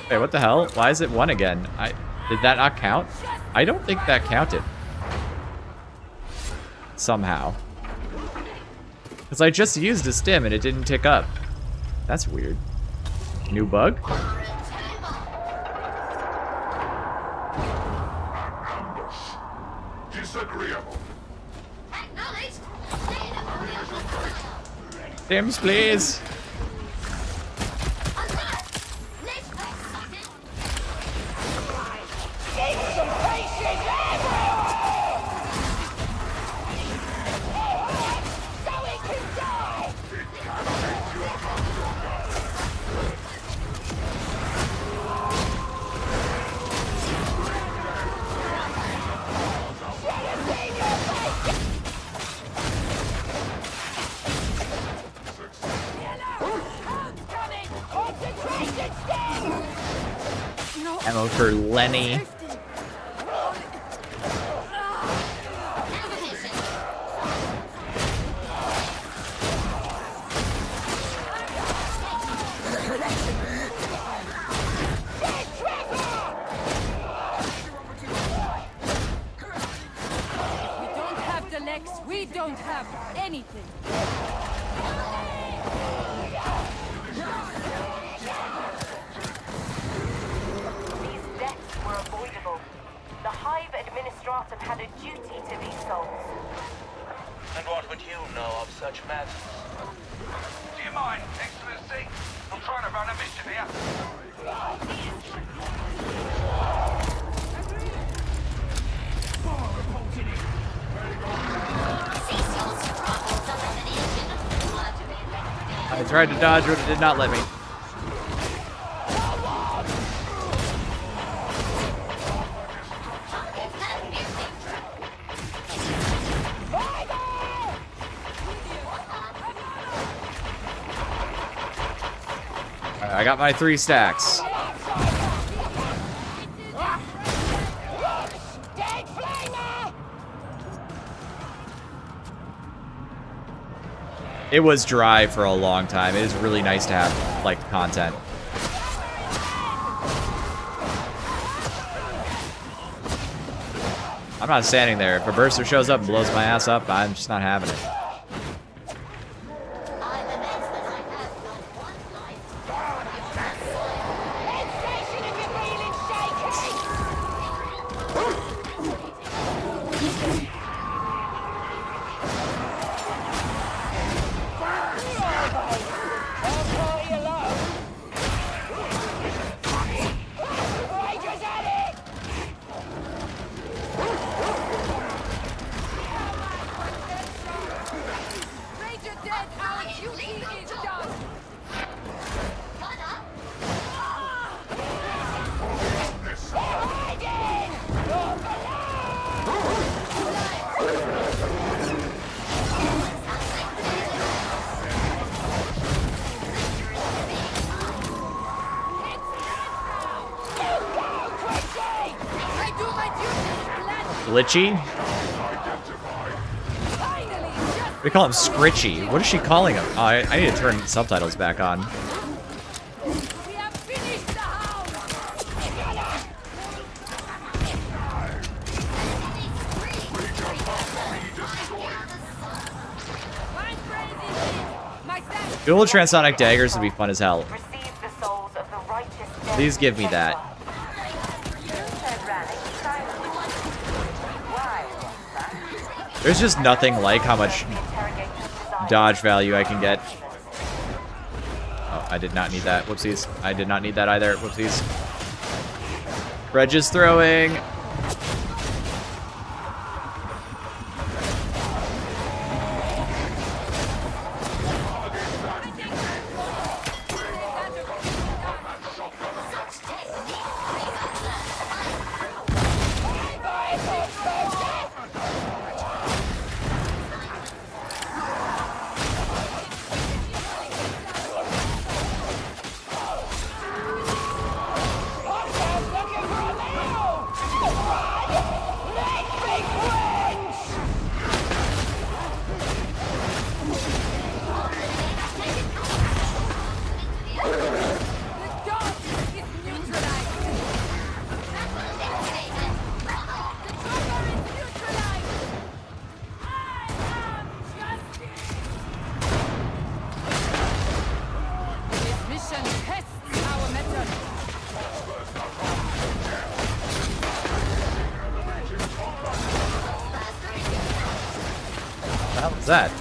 Wait, what the hell? Why is it 1 again? Did that not count? I don't think that counted. Somehow. Because I just used a stim and it didn't tick up. That's weird. New bug? Disagreeable. Stims, please. Ammo for Lenny. We don't have anything. These deaths were avoidable. The Hive Administratum had a duty to these souls. And what would you know of such matters? Do you mind, Excellency? I'm trying to run a mission here. I tried to dodge, but it did not let me. Alright, I got my 3 stacks. It was dry for a long time. It is really nice to have, like, content. I'm not standing there. If a burster shows up and blows my ass up, I'm just not having it. Glitchy? We call him Scritchy. What is she calling him? Oh, I need to turn subtitles back on. Dual transonic daggers would be fun as hell. Please give me that. There's just nothing like how much dodge value I can get. Oh, I did not need that. Whoopsies. I did not need that either. Whoopsies. Reg is throwing. What was that?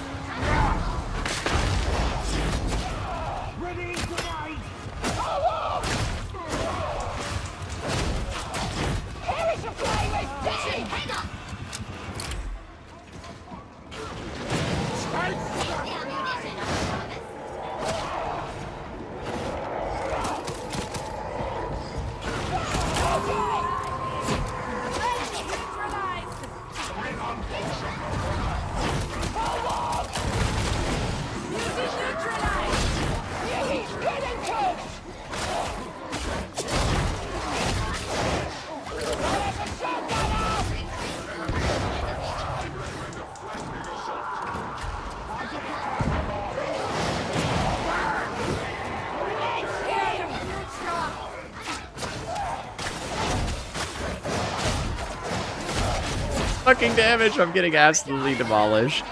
Fucking damage, I'm getting absolutely demolished.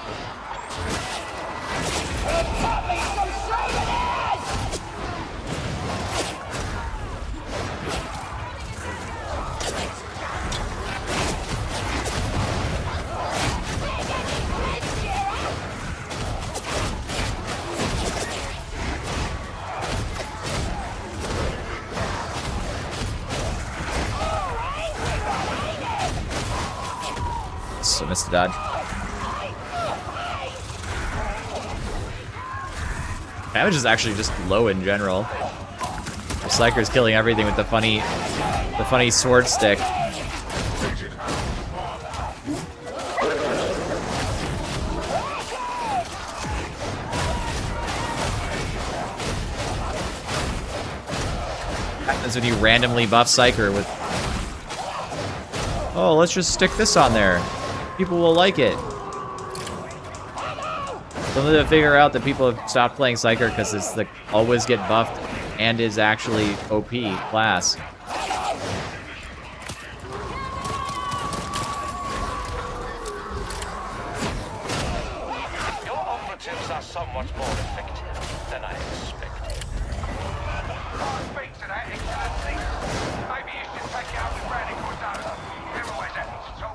So missed the dodge. Damage is actually just low in general. The Psyker's killing everything with the funny sword stick. Happens when you randomly buff Psyker with. Oh, let's just stick this on there. People will like it. Something to figure out that people have stopped playing Psyker because it's the always get buffed and is actually OP class. Your operatives are somewhat more effective than I expected. Can't speak to that, Excellency. Maybe you should take it out with Brannick or Doe. Never always happy to talk.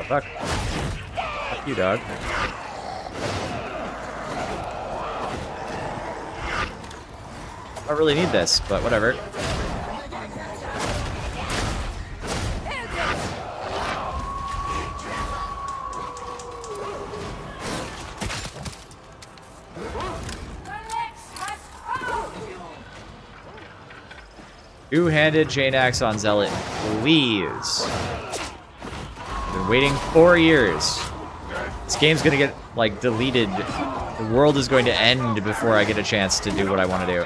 Fuck. Fuck you, dog. I don't really need this, but whatever. Two-handed chain axe on Zealot, please. Been waiting 4 years. This game's gonna get, like, deleted. The world is going to end before I get a chance to do what I want to do.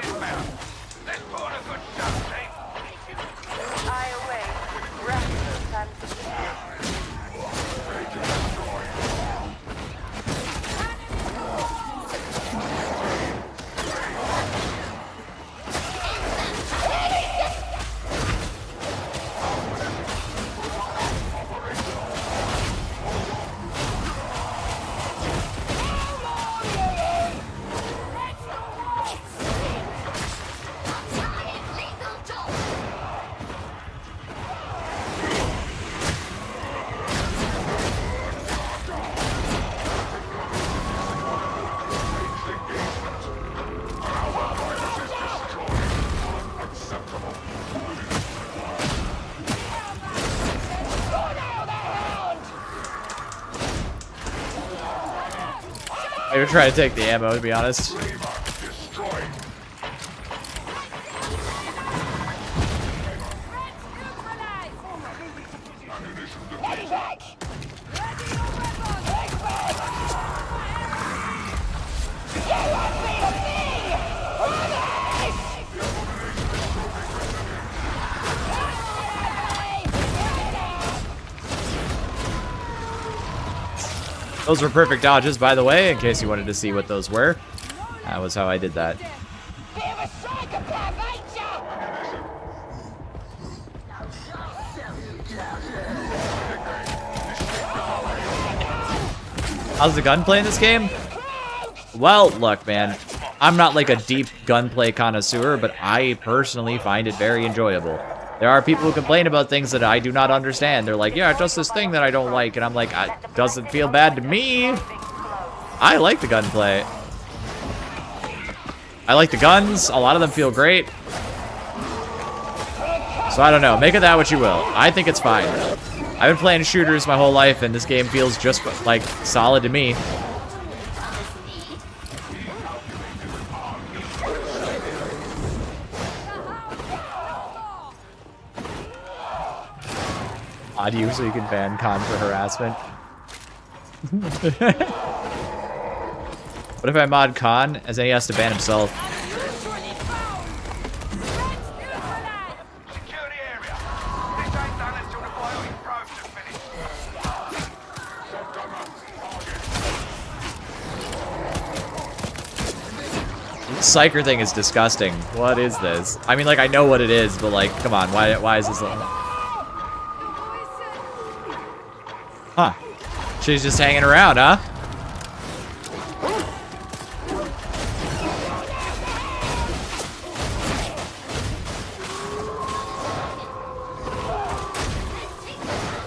I would try to take the ammo, to be honest. Those were perfect dodges, by the way, in case you wanted to see what those were. That was how I did that. How's the gunplay in this game? Well, look, man. I'm not like a deep gunplay connoisseur, but I personally find it very enjoyable. There are people who complain about things that I do not understand. They're like, yeah, just this thing that I don't like. And I'm like, it doesn't feel bad to me. I like the gunplay. I like the guns. A lot of them feel great. So I don't know. Make of that what you will. I think it's fine. I've been playing shooters my whole life, and this game feels just, like, solid to me. Odd you so you can ban Khan for harassment. What if I mod Khan, as then he has to ban himself? This Psyker thing is disgusting. What is this? I mean, like, I know what it is, but, like, come on, why is this... Huh. She's just hanging around, huh?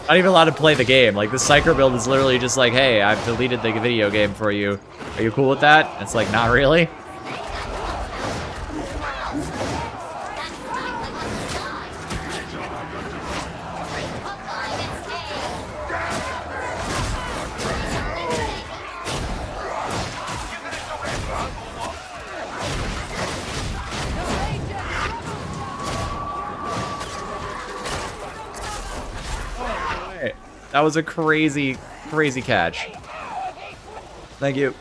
Not even allowed to play the game. Like, this Psyker build is literally just like, hey, I've deleted the video game for you. Are you cool with that? It's like, not really. That was a crazy, crazy catch. Thank you.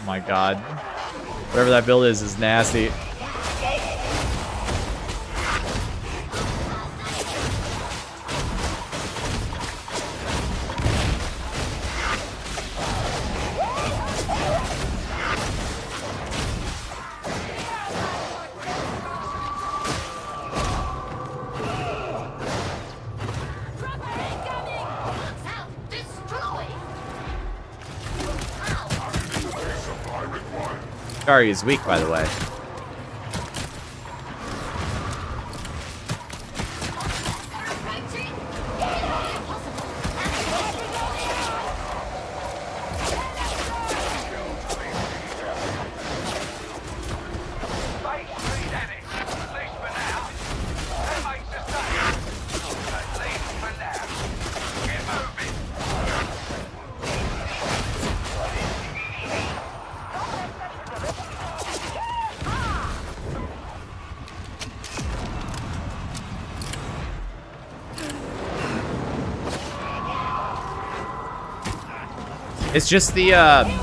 my god. Whatever that build is nasty. Sorry, he's weak, by the way. It's just the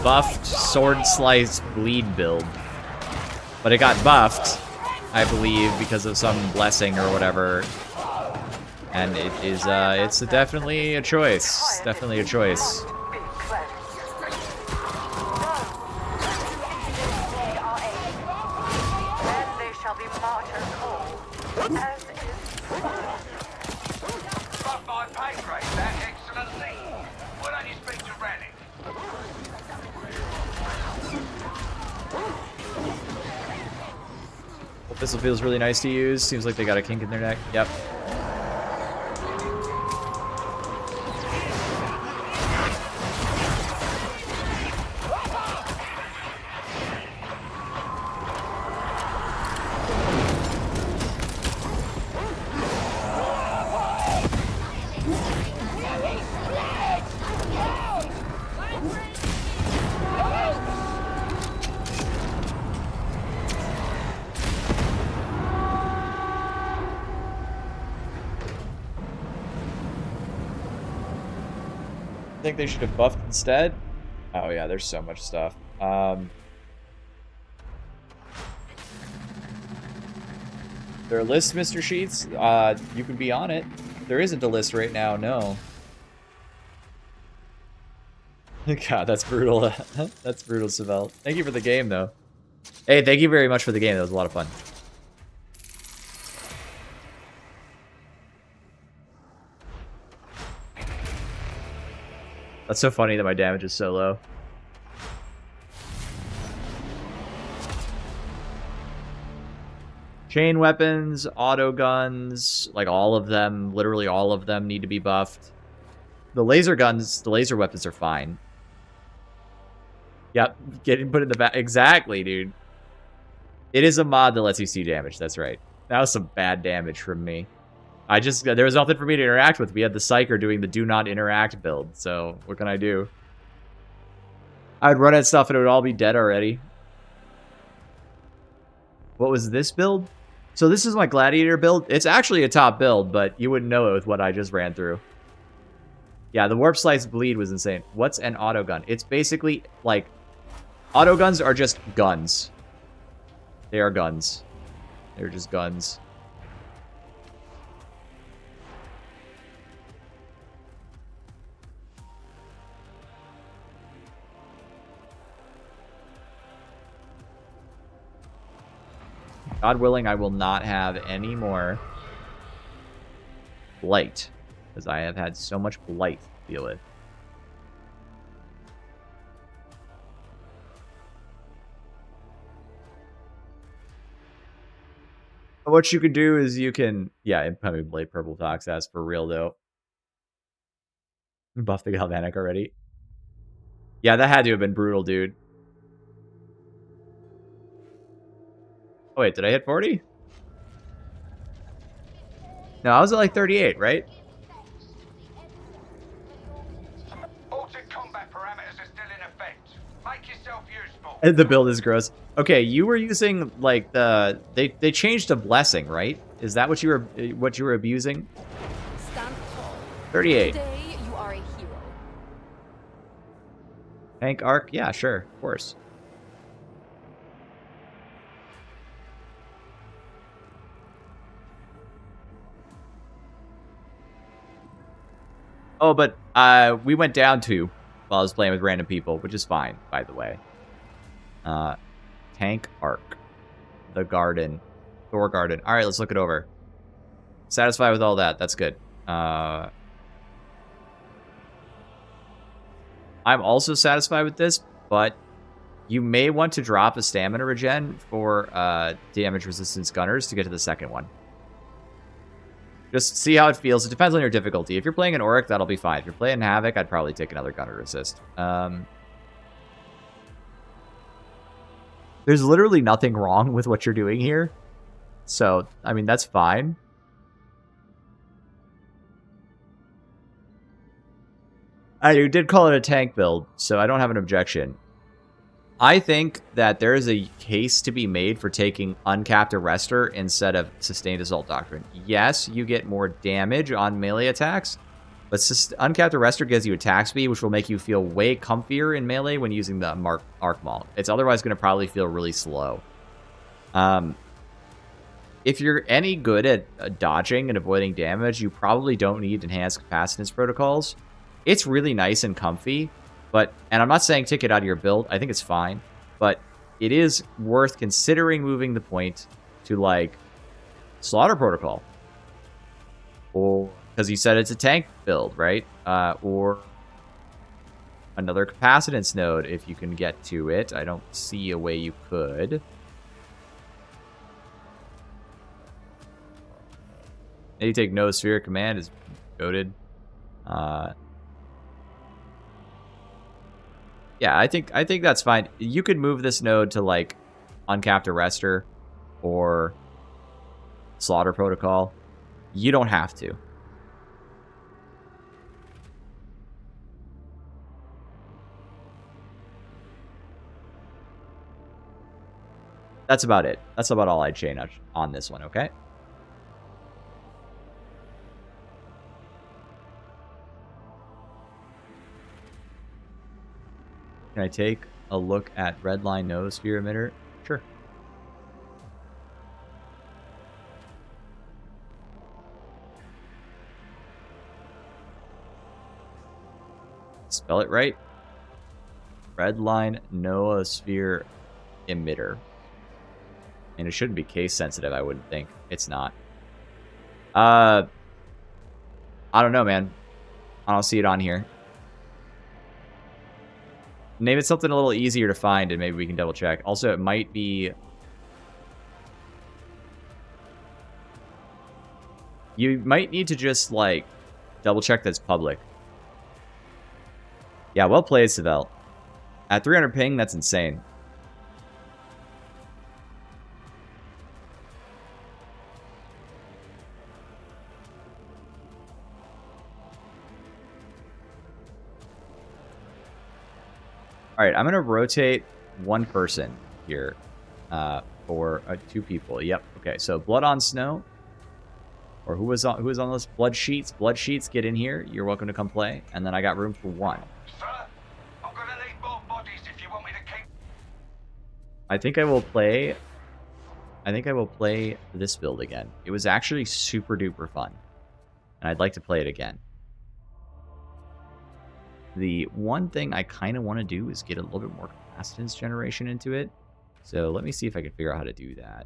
buffed sword slice bleed build. But it got buffed, I believe, because of some blessing or whatever. And it is it's definitely a choice. Definitely a choice. This feels really nice to use. Seems like they got a kink in their neck. Yep. I think they should have buffed instead. Oh yeah, there's so much stuff. There are lists, Mr. Sheets. You can be on it. There isn't a list right now, no. God, that's brutal. That's brutal, Savell. Thank you for the game, though. Hey, thank you very much for the game. That was a lot of fun. That's so funny that my damage is so low. Chain weapons, auto guns, like all of them, literally all of them need to be buffed. The laser guns, the laser weapons are fine. Yep, getting put in the back. Exactly, dude. It is a mod that lets you see damage, that's right. That was some bad damage from me. There was nothing for me to interact with. We had the Psyker doing the do not interact build, so what can I do? I would run at stuff and it would all be dead already. What was this build? So this is my Gladiator build. It's actually a top build, but you wouldn't know it with what I just ran through. Yeah, the Warp Slice Bleed was insane. What's an autogun? It's basically, like, autoguns are just guns. They are guns. They're just guns. God willing, I will not have any more blight, because I have had so much blight to deal with. What you could do is you can, yeah, probably Blade Purple Fox, that's for real though. Buff the Galvanic already. Yeah, that had to have been brutal, dude. Oh, wait, did I hit 40? No, I was at like 38, right? Altered combat parameters are still in effect. Make yourself useful. The build is gross. Okay, you were using like the they changed to blessing, right? Is that what you were abusing? Stand tall. 38. Today you are a hero. Tank arc? Yeah, sure, of course. Oh, but we went down 2 while I was playing with random people, which is fine, by the way. Tank Arc. The Garden. Thor Garden. All right, let's look it over. Satisfied with all that. That's good. I'm also satisfied with this, but you may want to drop a stamina regen for damage resistance gunners to get to the second one. Just see how it feels. It depends on your difficulty. If you're playing an Auric, that'll be fine. If you're playing Havoc, I'd probably take another gunner assist. There's literally nothing wrong with what you're doing here. So, I mean, that's fine. You did call it a tank build, so I don't have an objection. I think that there is a case to be made for taking Uncapped Arrestor instead of Sustained Assault Doctrine. Yes, you get more damage on melee attacks, but Uncapped Arrestor gives you attack speed, which will make you feel way comfier in melee when using the Arc Maul. It's otherwise going to probably feel really slow. If you're any good at dodging and avoiding damage, you probably don't need Enhanced Capacitance Protocols. It's really nice and comfy, but, and I'm not saying take it out of your build, I think it's fine, but it is worth considering moving the point to, like, Slaughter Protocol. Or, because you said it's a tank build, right? Or another Capacitance node if you can get to it. I don't see a way you could. And you take no Sphere Command is goated. Yeah, I think that's fine. You could move this node to, like, Uncapped Arrestor or Slaughter Protocol. You don't have to. That's about it. That's about all I'd change on this one, okay? Can I take a look at Redline Noosphere Emitter? Sure. Spell it right. Redline Noosphere Emitter. And it shouldn't be case sensitive, I wouldn't think. It's not. I don't know, man. I don't see it on here. Name it something a little easier to find, and maybe we can double check. Also, it might be... You might need to just, like, double check that's public. Yeah, well played, Seville. At 300 ping, that's insane. All right, I'm gonna rotate one person here for 2 people. Yep. Okay. So Blood on Snow, or who was on those Blood Sheets? Blood Sheets, get in here. You're welcome to come play. And then I got room for 1. Sir, I'm gonna need more bodies if you want me to keep. I think I will play. I think I will play this build again. It was actually super duper fun, and I'd like to play it again. The one thing I kind of want to do is get a little bit more capacitance generation into it. So let me see if I can figure out how to do that.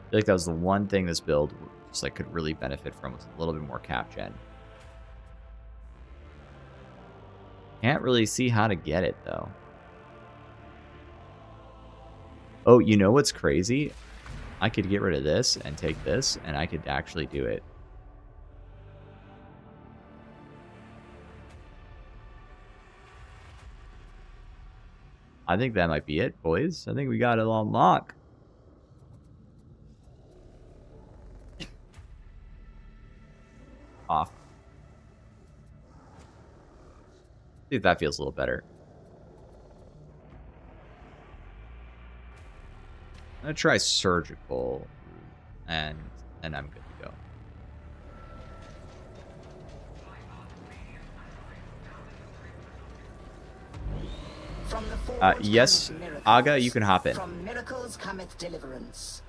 I feel like that was the one thing this build just like could really benefit from, was a little bit more cap gen. Can't really see how to get it though. Oh, you know what's crazy? I could get rid of this and take this, and I could actually do it. I think that might be it, boys. I think we got it on lock. Off. See if that feels a little better. I'm gonna try surgical, and I'm good to go. Yes, Aga, you can hop in. From miracles cometh deliverance.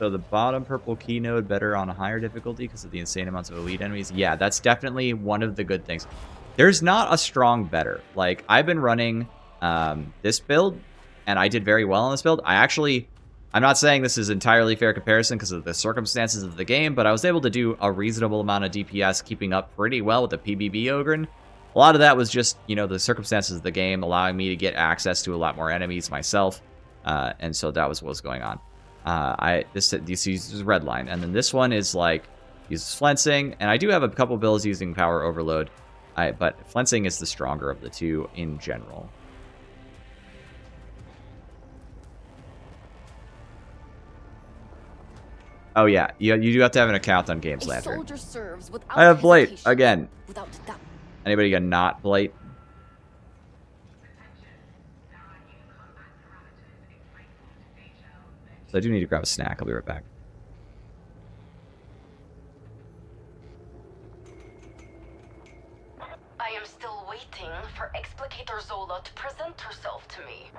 So the bottom purple key node better on a higher difficulty because of the insane amounts of elite enemies. Yeah, that's definitely one of the good things. There's not a strong better. Like, I've been running this build, and I did very well on this build. I'm not saying this is entirely fair comparison because of the circumstances of the game, but I was able to do a reasonable amount of DPS, keeping up pretty well with the PBB Ogren. A lot of that was just, you know, the circumstances of the game allowing me to get access to a lot more enemies myself, and so that was what was going on. This uses Redline, and then this one is like uses Flensing, and I do have a couple builds using Power Overload, but Flensing is the stronger of the two in general. Oh yeah, you do have to have an account on Games Lantern. I have Blight again. Anybody got not Blight? So I do need to grab a snack. I'll be right back. I am still waiting for Explicator Zola to present herself to me.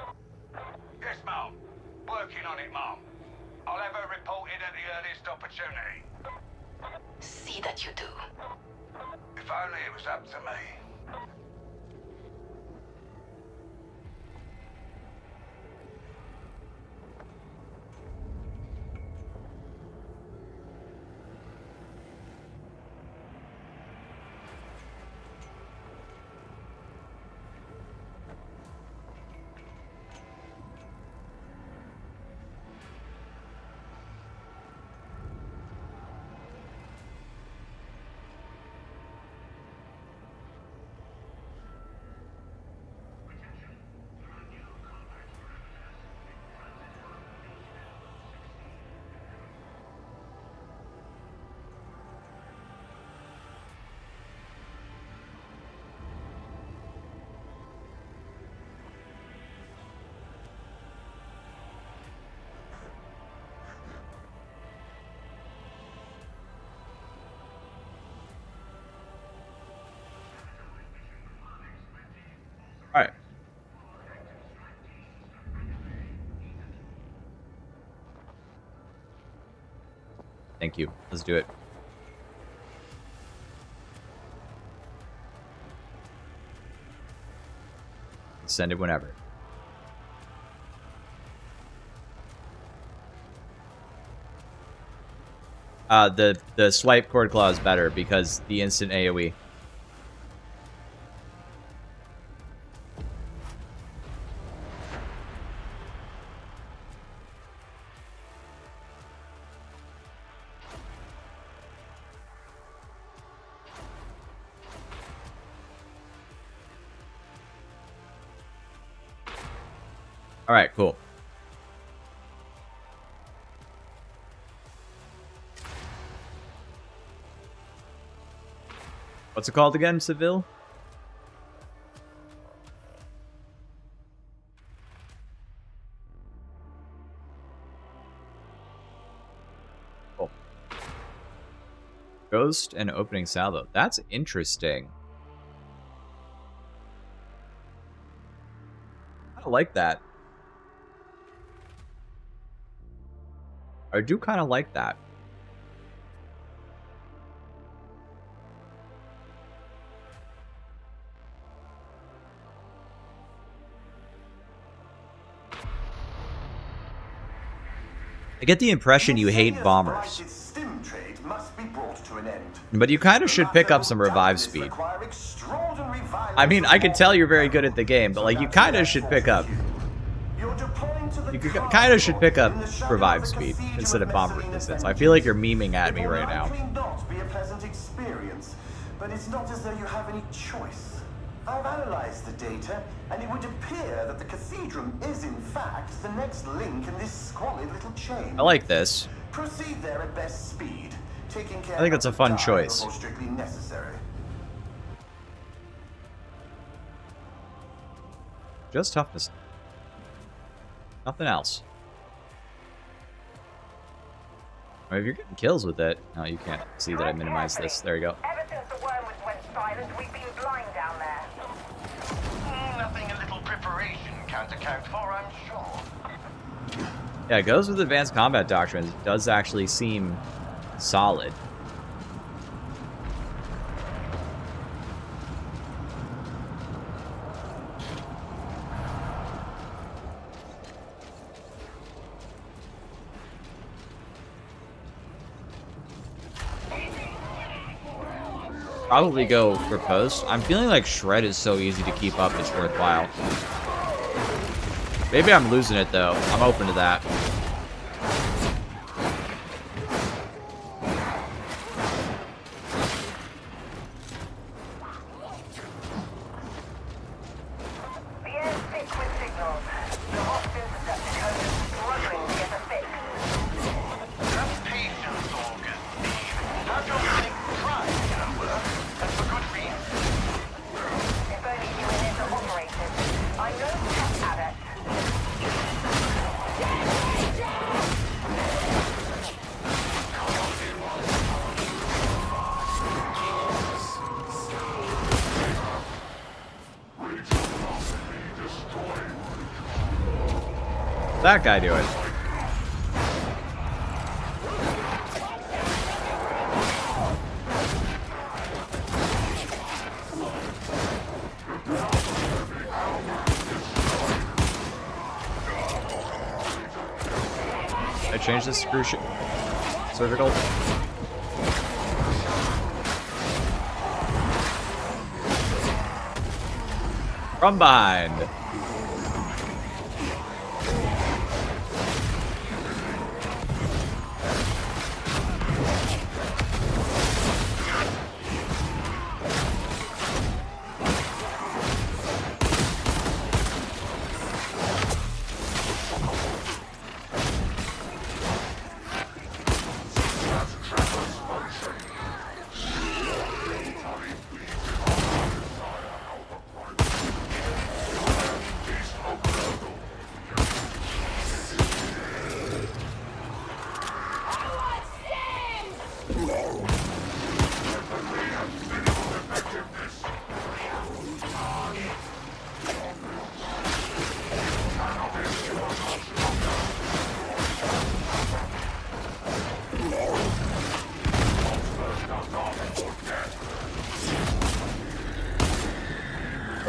Yes, Mom. Working on it, Mom. I'll have her reported at the earliest opportunity. See that you do. If only it was up to me. Alright. Thank you. Let's do it. Send it whenever. The swipe cord claw is better because the instant AoE. All right, cool. What's it called again, Seville? Cool. Ghost and opening salvo. That's interesting. I like that. I do kind of like that. I get the impression you hate bombers. But you kind of should pick up some revive speed. I mean, I can tell you're very good at the game, but like you kind of should pick up. You kind of should pick up revive speed instead of bomb resistance. I feel like you're memeing at me right now. Not be a pleasant experience, but it's not as though you have any choice. I've analyzed the data, and it would appear that the Cathedral is in fact the next link in this squalid little chain. I like this. Proceed there at best speed, taking care I think that's a fun choice. before strictly necessary. Just toughness. Nothing else. Or if you're getting kills with it. No, you can't see that I minimized this. There you go. Ever since the wormwood went silent, we've been blind down there. Nothing a little preparation can't account for, I'm sure. Yeah, it goes with advanced combat doctrines. It does actually seem solid. Probably go for post. I'm feeling like Shred is so easy to keep up, it's worthwhile. Maybe I'm losing it, though. I'm open to that. That guy do it. I changed this screw shit. Surgical. From behind.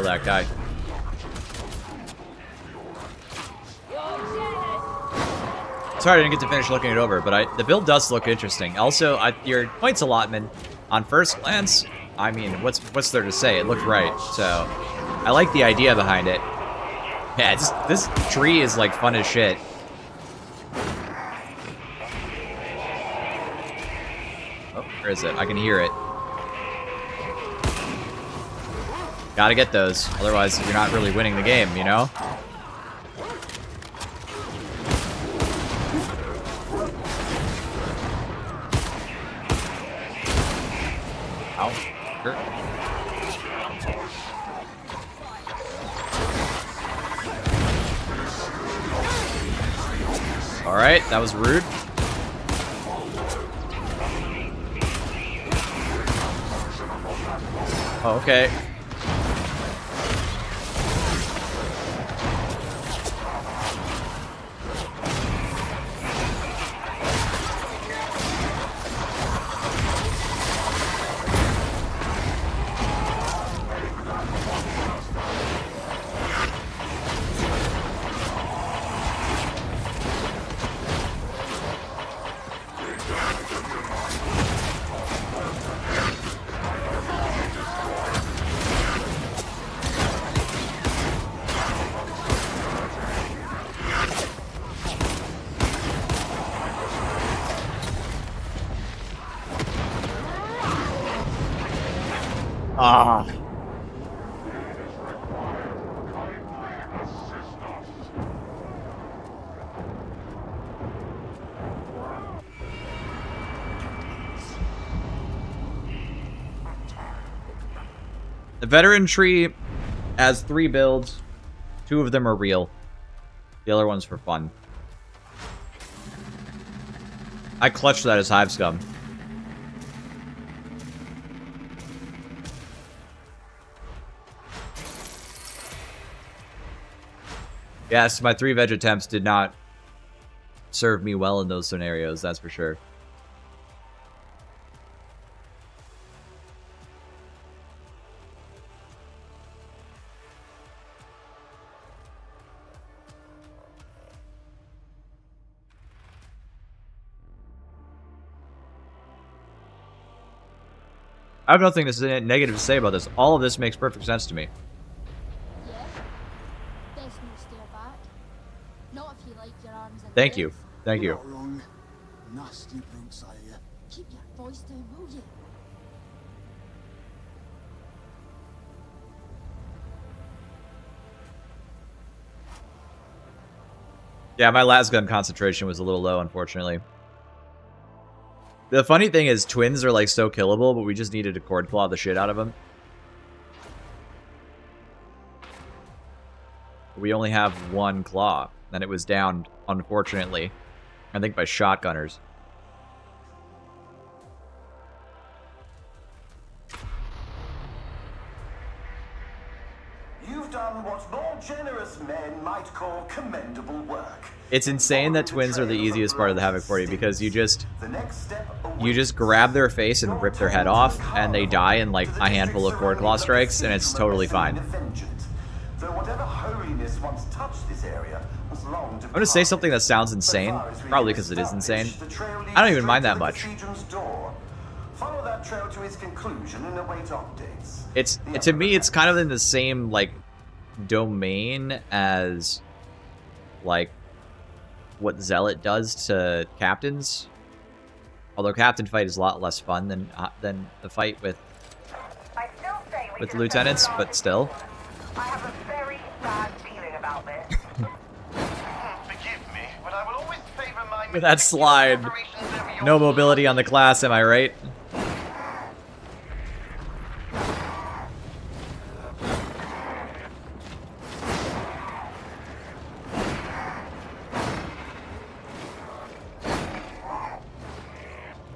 That guy. Sorry I didn't get to finish looking it over, but the build does look interesting. Also, your points allotment, on first glance, I mean, what's there to say? It looked right, so I like the idea behind it. Yeah, this tree is like fun as shit. Oh, where is it? I can hear it. Gotta get those, otherwise you're not really winning the game, you know? Ow. Hurt. Alright, that was rude. Oh, okay. Ah. The veteran tree has 3 builds. 2 of them are real. The other one's for fun. I clutched that as Hive Scum. Yes, my 3 veg attempts did not served me well in those scenarios, that's for sure. I have nothing negative to say about this. All of this makes perfect sense to me. Yeah, there's no stare back. Not if you like your arms and Thank you. Thank you. Not wrong. Nasty brutes, I hear. Keep your voice down, will you? Yeah, my last gun concentration was a little low, unfortunately. The funny thing is, twins are like so killable, but we just needed to cord claw the shit out of them. We only have one claw, and it was downed, unfortunately, I think by shotgunners. You've done what more generous men might call commendable work. It's insane that twins are the easiest part of the Havoc 40 because you just grab their face and rip their head off, and they die in like a handful of cord claw strikes, and it's totally fine. I'm gonna say something that sounds insane, probably because it is insane. I don't even mind that much. Follow that trail to its conclusion and await updates. It's to me, it's kind of in the same like domain as like what Zealot does to captains. Although captain fight is a lot less fun than the fight with lieutenants, but still. I have a very bad feeling about this. Forgive me, but I will always favor my With that slide, no mobility on the class, am I right?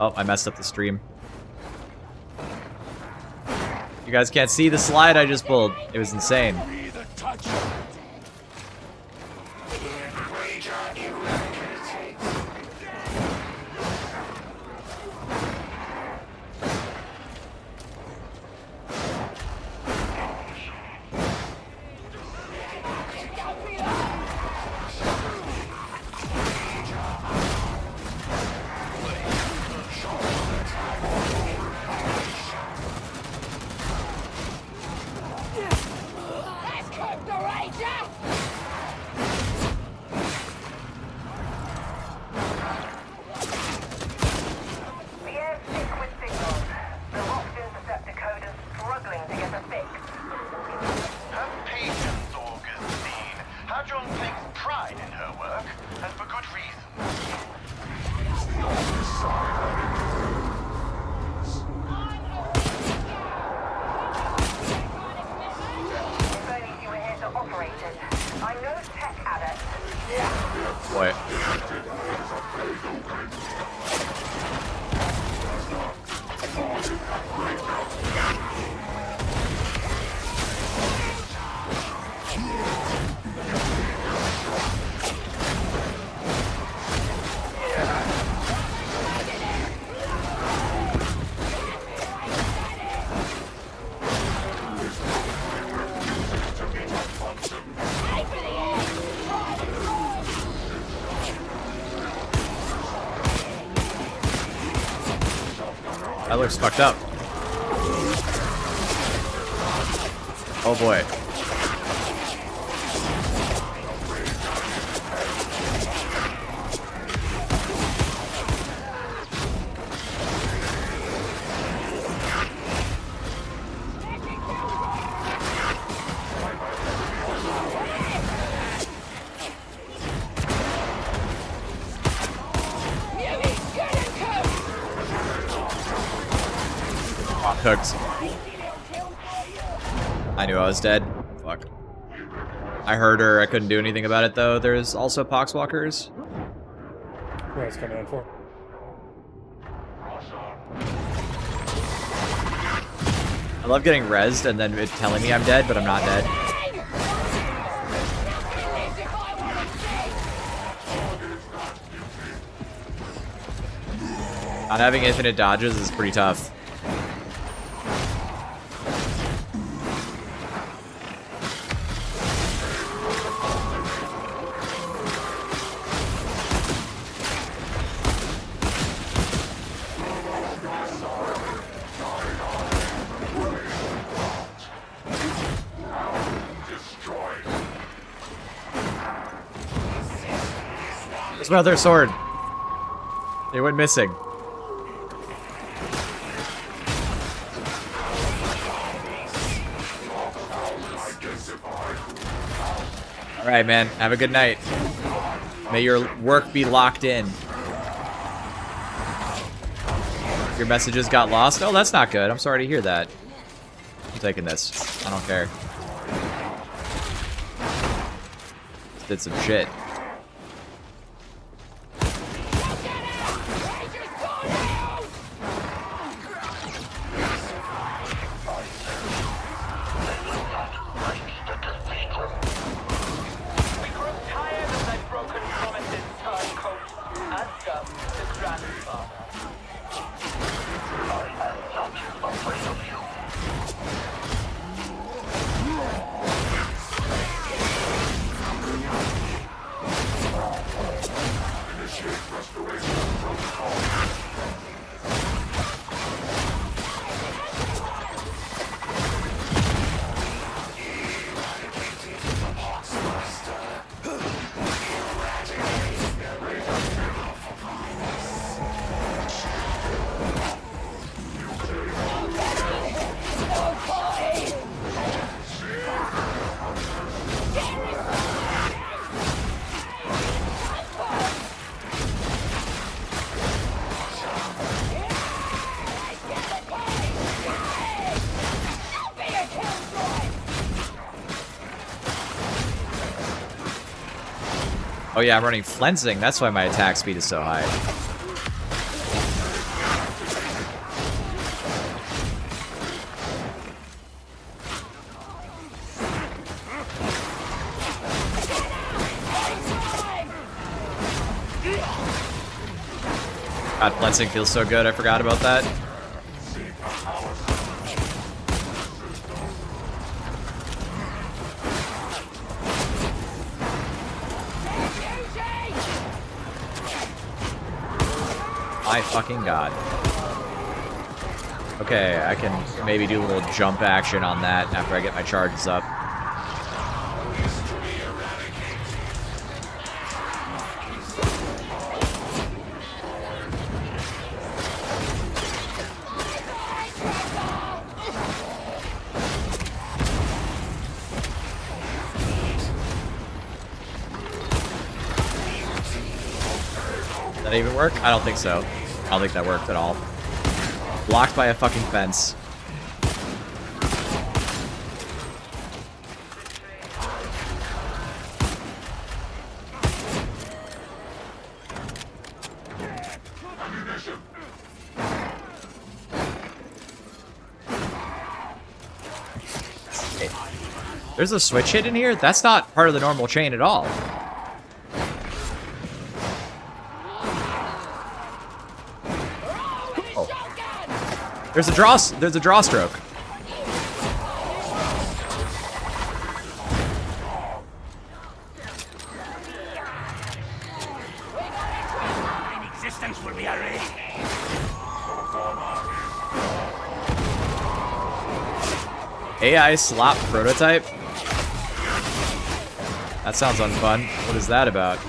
Oh, I messed up the stream. You guys can't see the slide I just pulled. It was insane. Boy. That looks fucked up. Oh boy. Cooked. I knew I was dead. Fuck. I heard her. I couldn't do anything about it though. There's also poxwalkers. Where's coming in for? I love getting rezzed and then it telling me I'm dead, but I'm not dead. Not having infinite dodges is pretty tough. Where's my other sword? It went missing. Alright, man. Have a good night. May your work be locked in. Your messages got lost? Oh, that's not good. I'm sorry to hear that. I'm taking this. I don't care. Did some shit. Oh yeah, I'm running flensing. That's why my attack speed is so high. God, flensing feels so good. I forgot about that. My fucking god. Okay, I can maybe do a little jump action on that after I get my charges up. Did that even work? I don't think so. I don't think that worked at all. Blocked by a fucking fence. Okay. There's a switch hidden here? That's not part of the normal chain at all. There's a draw stroke. Existence will be erased. AI slop prototype? That sounds unfun. What is that about?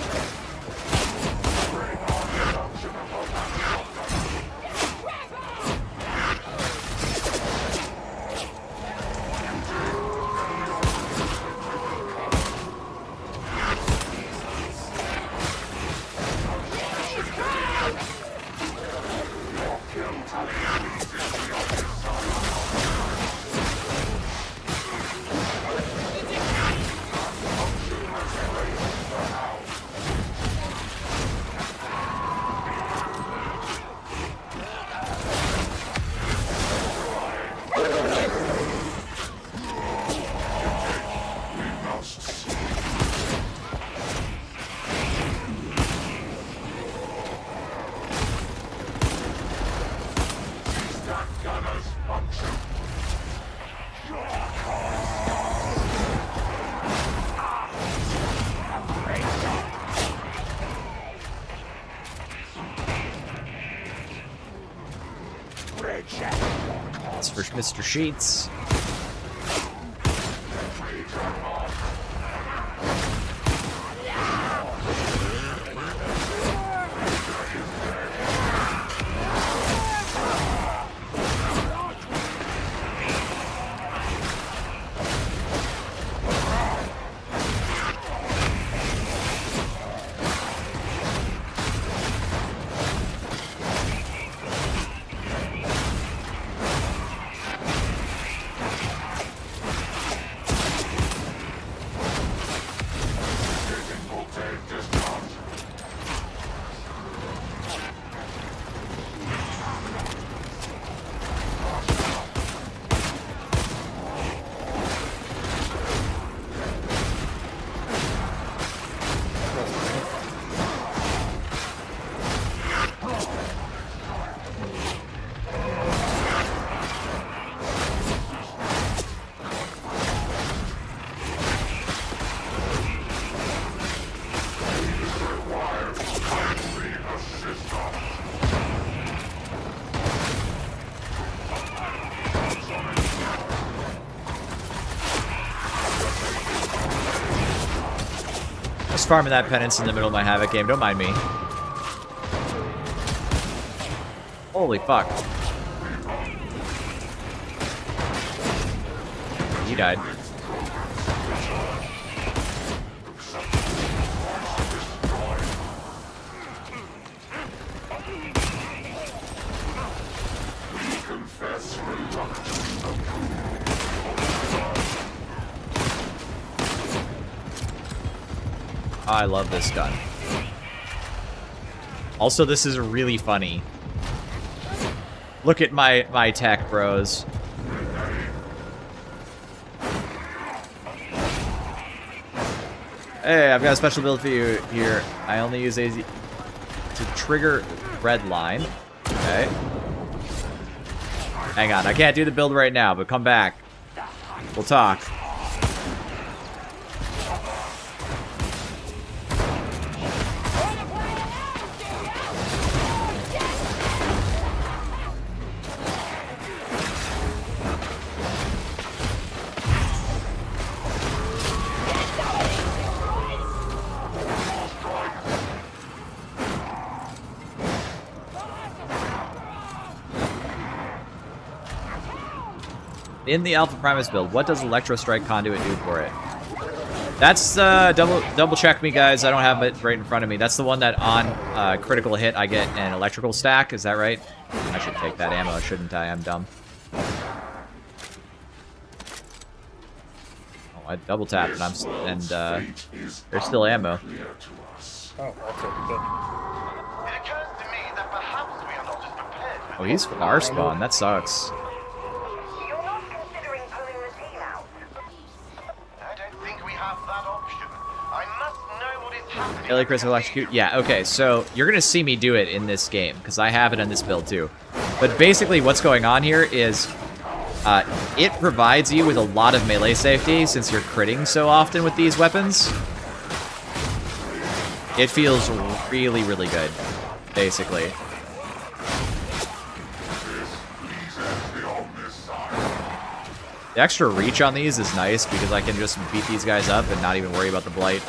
for Mr. Sheets. Just farming that penance in the middle of my Havoc game. Don't mind me. Holy fuck. He died. I love this gun. Also, this is really funny. Look at my tech, bros. Hey, I've got a special build for you here. I only use AZ to trigger red line. Okay. Hang on, I can't do the build right now, but come back. We'll talk. In the Alpha Primus build, what does Electro Strike Conduit do for it? That's, double check me, guys. I don't have it right in front of me. That's the one that on critical hit, I get an electrical stack. Is that right? I should take that ammo, shouldn't I? I'm dumb. Oh, I double tapped, and there's still ammo. Oh, that's okay. Oh, he's far spawn. That sucks. Daily Crystal Execute? Yeah, okay, so you're gonna see me do it in this game, because I have it in this build too. But basically what's going on here is it provides you with a lot of melee safety since you're critting so often with these weapons. It feels really, really good, basically. The extra reach on these is nice because I can just beat these guys up and not even worry about the blight.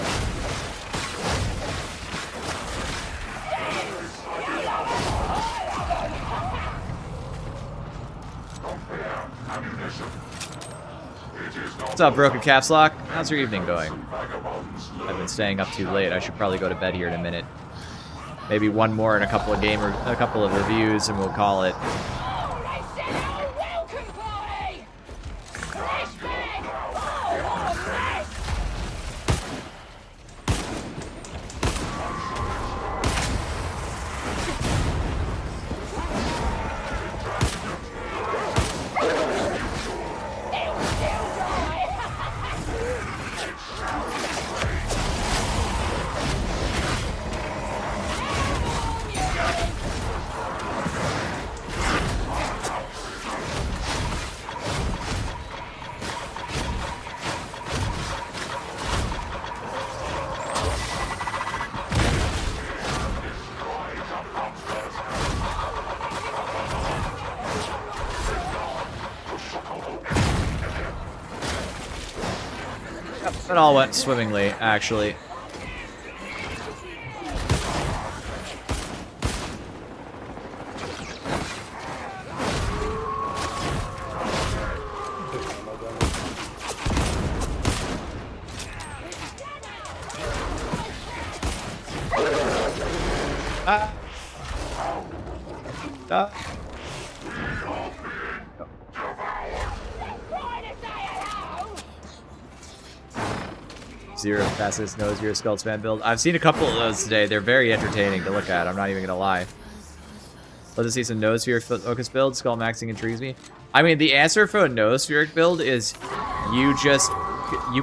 What's up, Broken Caps Lock? How's your evening going? I've been staying up too late. I should probably go to bed here in a minute. Maybe one more and a couple of reviews, and we'll call it. It all went swimmingly, actually. Zero fastest knows your skull spam build. I've seen a couple of those today. They're very entertaining to look at. I'm not even gonna lie. Let's see some Noosphere focus build. Skull maxing intrigues me. I mean, the answer for a Noospheric build is you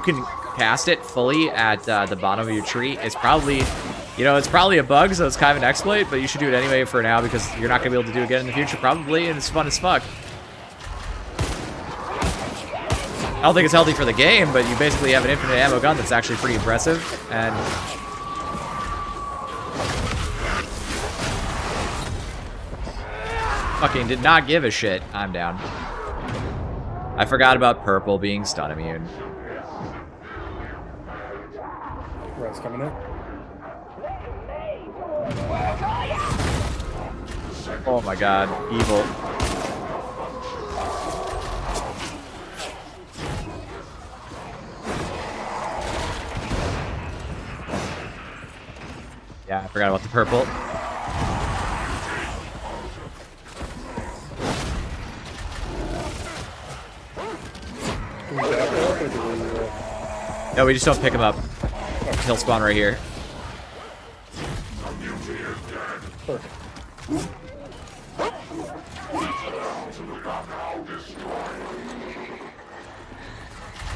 can cast it fully at the bottom of your tree. It's probably, you know, it's probably a bug, so it's kind of an exploit, but you should do it anyway for now because you're not gonna be able to do it again in the future probably, and it's fun as fuck. I don't think it's healthy for the game, but you basically have an infinite ammo gun that's actually pretty impressive, and fucking did not give a shit. I'm down. I forgot about purple being stun immune. Red's coming in. Oh my god, evil. Yeah, I forgot about the purple. No, we just don't pick him up. He'll spawn right here.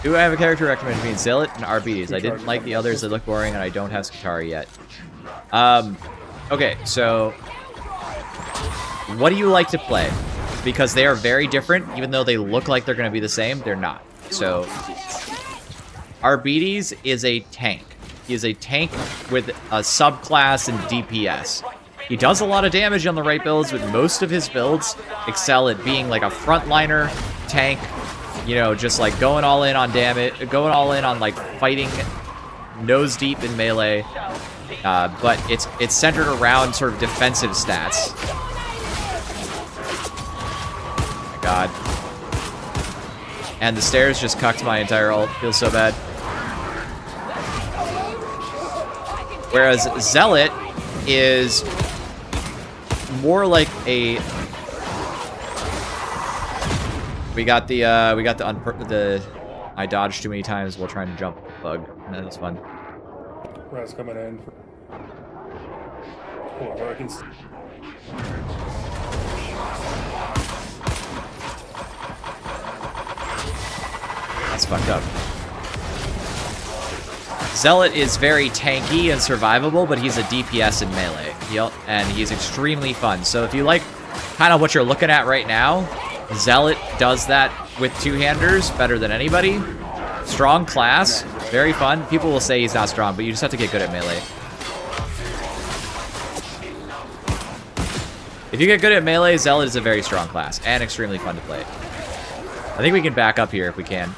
Do I have a character recommended between Zealot and RBs? I didn't like the others, they look boring, and I don't have Skatari yet. Okay, so what do you like to play? Because they are very different, even though they look like they're going to be the same, they're not. So Arbides is a tank. He is a tank with a subclass in DPS. He does a lot of damage on the right builds, but most of his builds excel at being like a frontliner tank, you know, just like going all in on damage, going all in on like fighting nose deep in melee. But it's centered around sort of defensive stats. Oh my god. And the stairs just cucked my entire ult. Feels so bad. Whereas Zealot is more like a... We got the I dodged too many times while trying to jump bug. And that was fun. Red's coming in. Oh, I can... That's fucked up. Zealot is very tanky and survivable, but he's a DPS in melee. And he's extremely fun. So if you like kind of what you're looking at right now, Zealot does that with two-handers better than anybody. Strong class, very fun. People will say he's not strong, but you just have to get good at melee. If you get good at melee, Zealot is a very strong class and extremely fun to play. I think we can back up here if we can.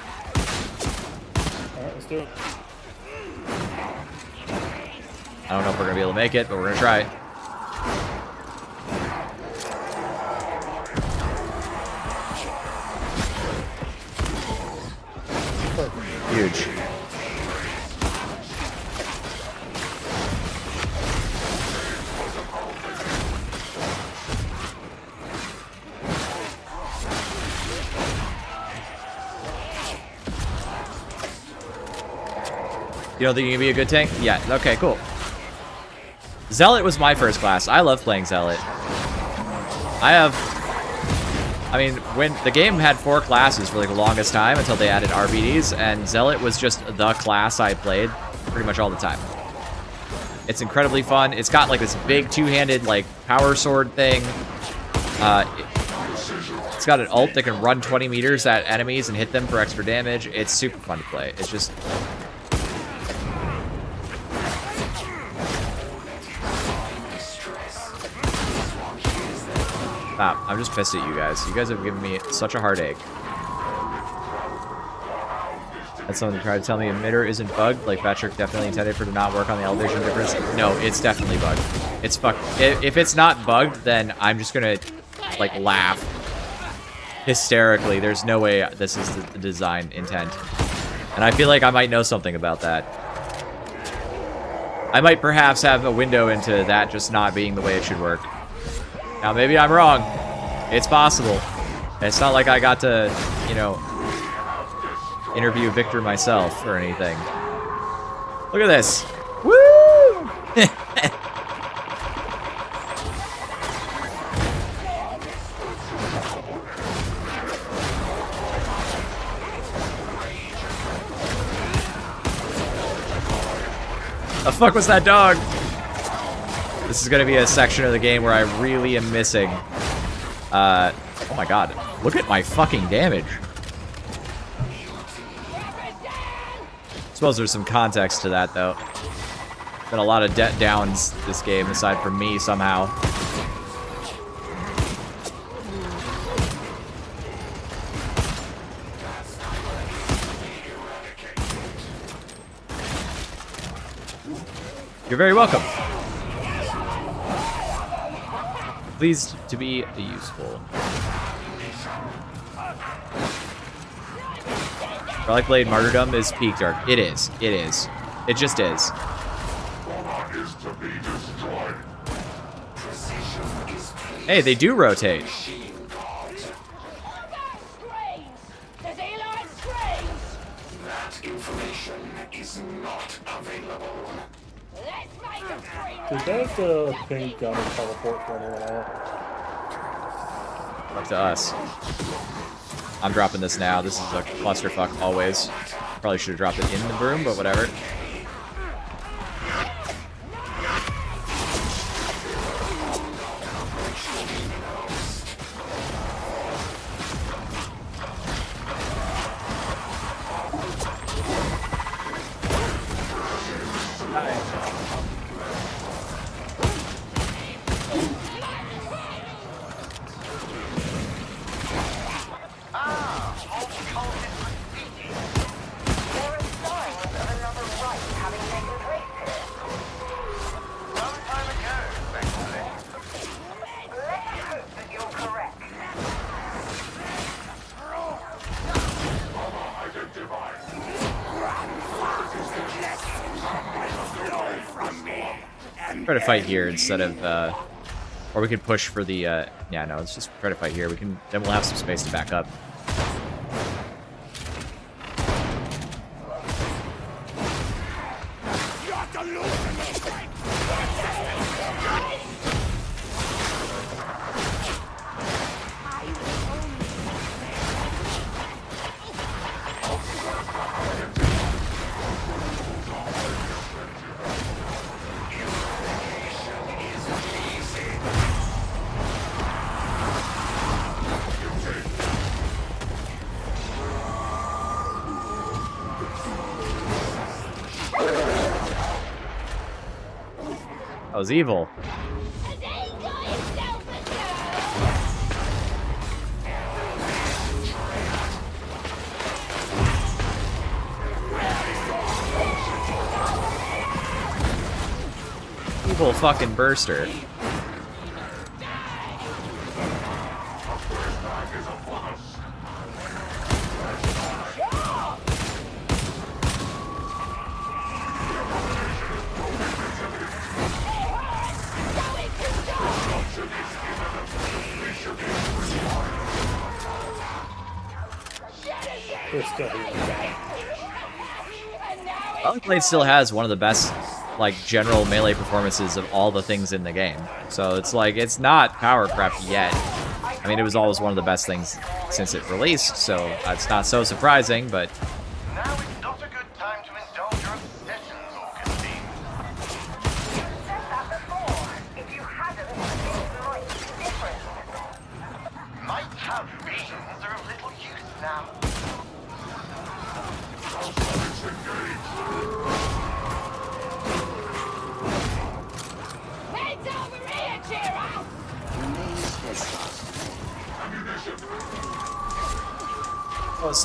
Alright, let's do it. I don't know if we're gonna be able to make it, but we're gonna try. Huge. You don't think you can be a good tank? Yeah, okay, cool. Zealot was my first class. I love playing Zealot. I mean, when the game had 4 classes for like the longest time until they added RBDs, and Zealot was just the class I played pretty much all the time. It's incredibly fun. It's got like this big two-handed like power sword thing. It's got an ult that can run 20 meters at enemies and hit them for extra damage. It's super fun to play. It's just... Stop. I'm just pissed at you guys. You guys have given me such a heartache. That's someone tried to tell me emitter isn't bugged. Like Fatshark definitely intended for it to not work on the elevation difference. No, it's definitely bugged. It's fucked. If it's not bugged, then I'm just gonna like laugh hysterically. There's no way this is the design intent. And I feel like I might know something about that. I might perhaps have a window into that just not being the way it should work. Now, maybe I'm wrong. It's possible. It's not like I got to, you know, interview Victor myself or anything. Look at this. Woo! The fuck was that dog? This is gonna be a section of the game where I really am missing. Oh my god. Look at my fucking damage. I suppose there's some context to that, though. Been a lot of downs this game, aside from me, somehow. You're very welcome. Pleased to be useful. Relic Blade Martyrdom is peak dark. It is. It is. It just is. Hey, they do rotate. Does the pink gun teleport for anyone else? Up to us. I'm dropping this now. This is a clusterfuck always. Probably should have dropped it in the room, but whatever. Try to fight here instead of, or we could push for the, yeah, no, let's just try to fight here. We can, then we'll have some space to back up. That was evil. Evil fucking burster. Relic Blade still has one of the best, like, general melee performances of all the things in the game. So it's like, it's not power crept yet. I mean, it was always one of the best things since it released, so it's not so surprising, but...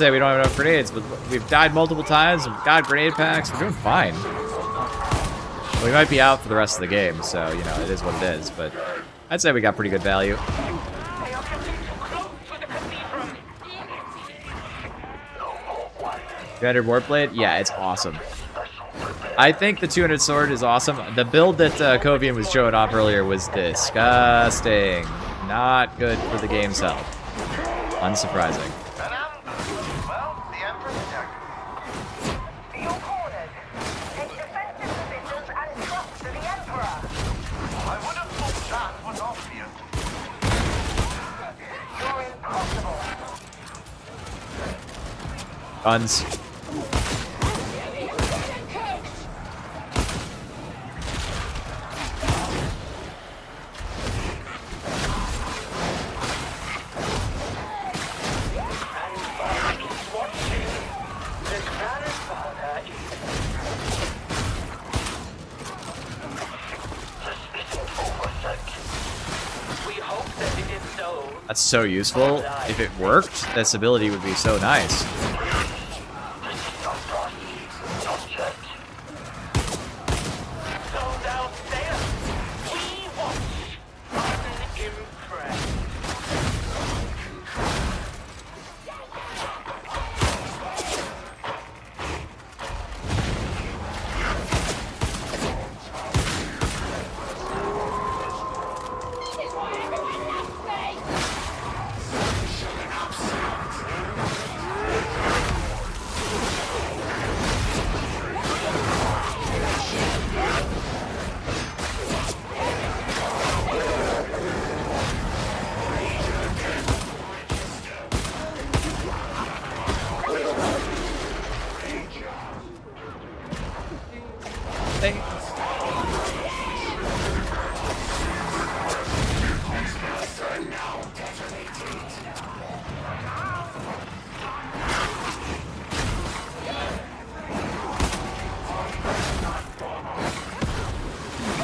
say we don't have enough grenades, but we've died multiple times. We've got grenade packs. We're doing fine. We might be out for the rest of the game, so, you know, it is what it is. But I'd say we got pretty good value. 300 Warblade? Yeah, it's awesome. I think the 200 sword is awesome. The build that Kovian was showing off earlier was disgusting. Not good for the game's health. Unsurprising. Guns. That's so useful. If it worked, this ability would be so nice.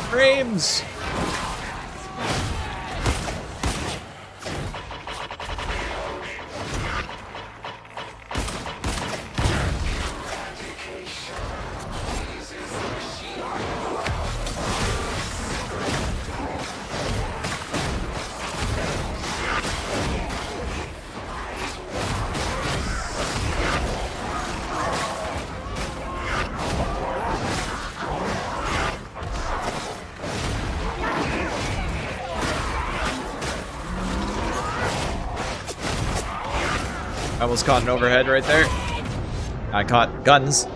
Frames. I almost caught an overhead right there. I caught guns.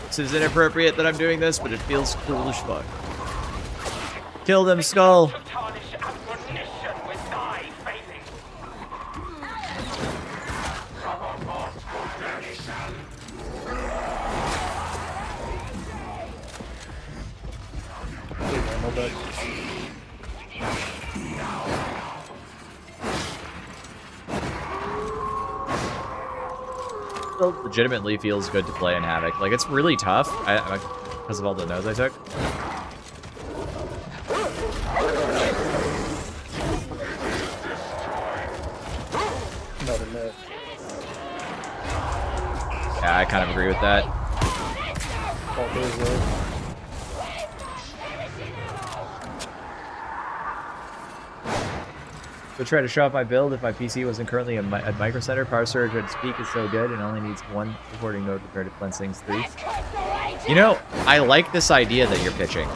This is inappropriate that I'm doing this, but it feels cool as fuck. Kill them, Skull! Legitimately feels good to play in Havoc. Like, it's really tough because of all the nodes I took. Yeah, I kind of agree with that. So try to show off my build if my PC wasn't currently at Micro Center. Power surge at its peak is so good, and only needs one recording node compared to cleanse things 3. You know, I like this idea that you're pitching.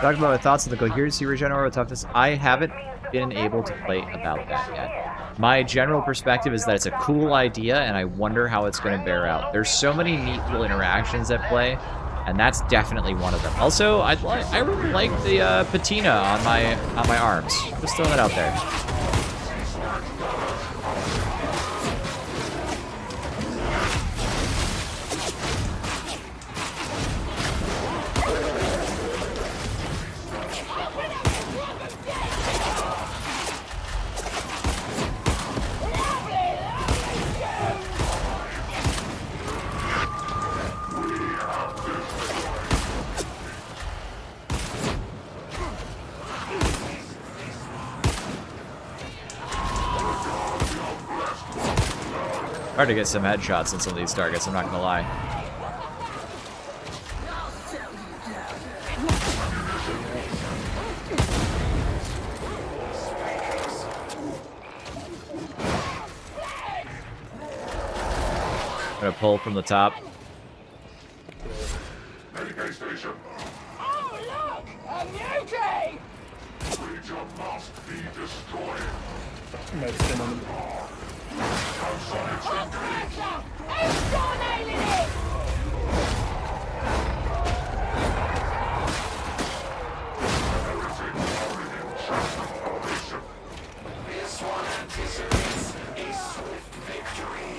Talking about my thoughts on the coherency regen or toughness, I haven't been able to play about that yet. My general perspective is that it's a cool idea, and I wonder how it's going to bear out. There's so many neat little interactions at play, and that's definitely one of them. Also, I really like the patina on my arms. Just throw that out there. Hard to get some headshots in some of these targets, I'm not gonna lie. I'm gonna pull from the top. Station. Oh, look! A mutiny! Region must be destroyed. Operator! Exterminating it! This one anticipates a swift victory.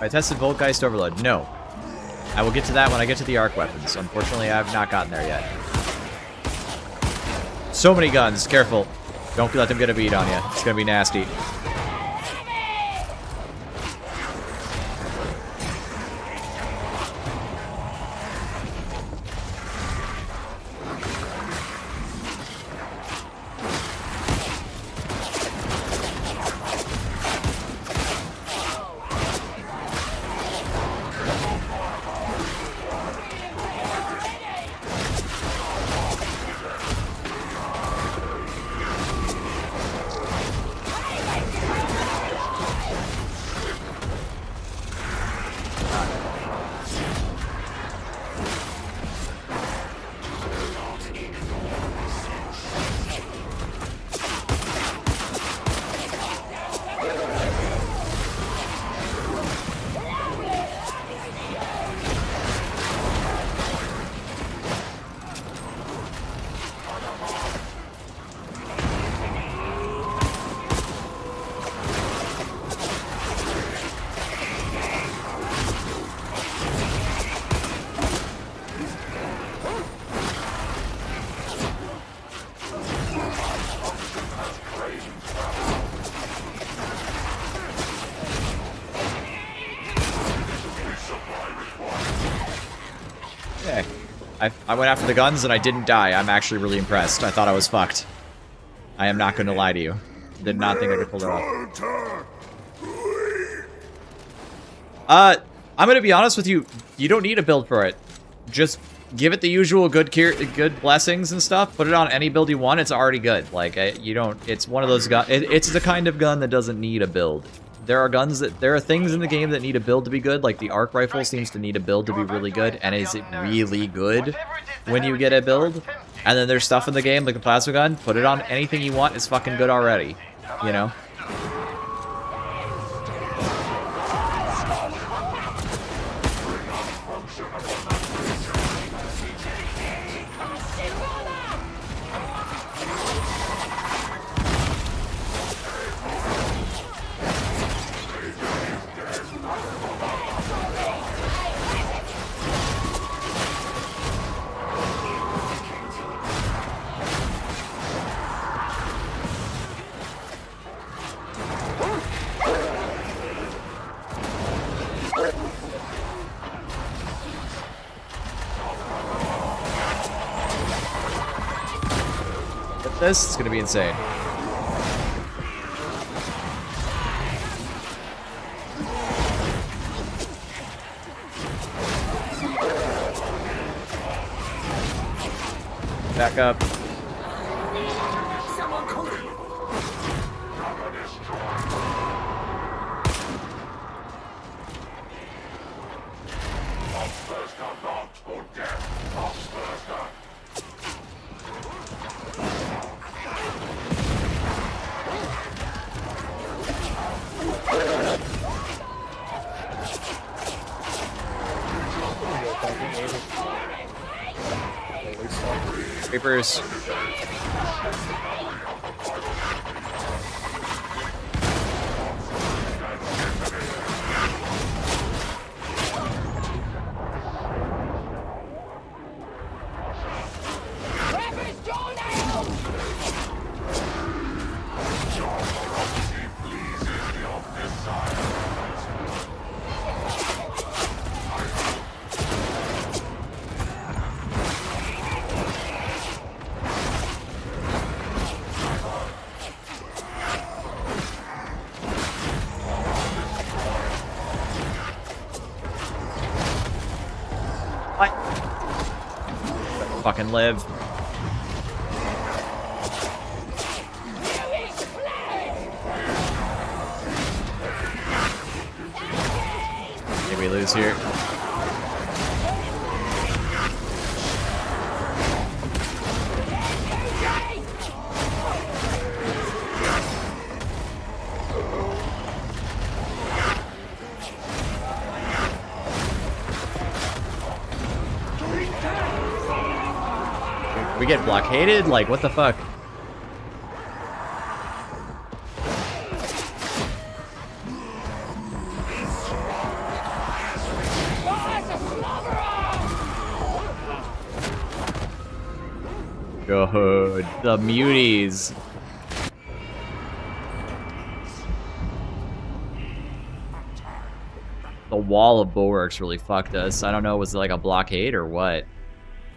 I tested Voltgeist Overload. No. I will get to that when I get to the arc weapons. Unfortunately, I have not gotten there yet. So many guns. Careful. Don't let them get a bead on you. It's going to be nasty. I went after the guns and I didn't die. I'm actually really impressed. I thought I was fucked. I am not going to lie to you. Did not think I could pull it off. I'm going to be honest with you. You don't need a build for it. Just give it the usual good blessings and stuff. Put it on any build you want. It's already good. Like, you don't... It's one of those guns... It's the kind of gun that doesn't need a build. There are things in the game that need a build to be good. Like, the arc rifle seems to need a build to be really good. And is it really good when you get a build? And then there's stuff in the game, like the plasma gun. Put it on anything you want. It's fucking good already. You know? This is gonna be insane. Back up. Creepers. Fucking live. Maybe we lose here. We get blockaded? Like, what the fuck? Good. The muties. The wall of bulwarks really fucked us. I don't know, was it like a blockade or what?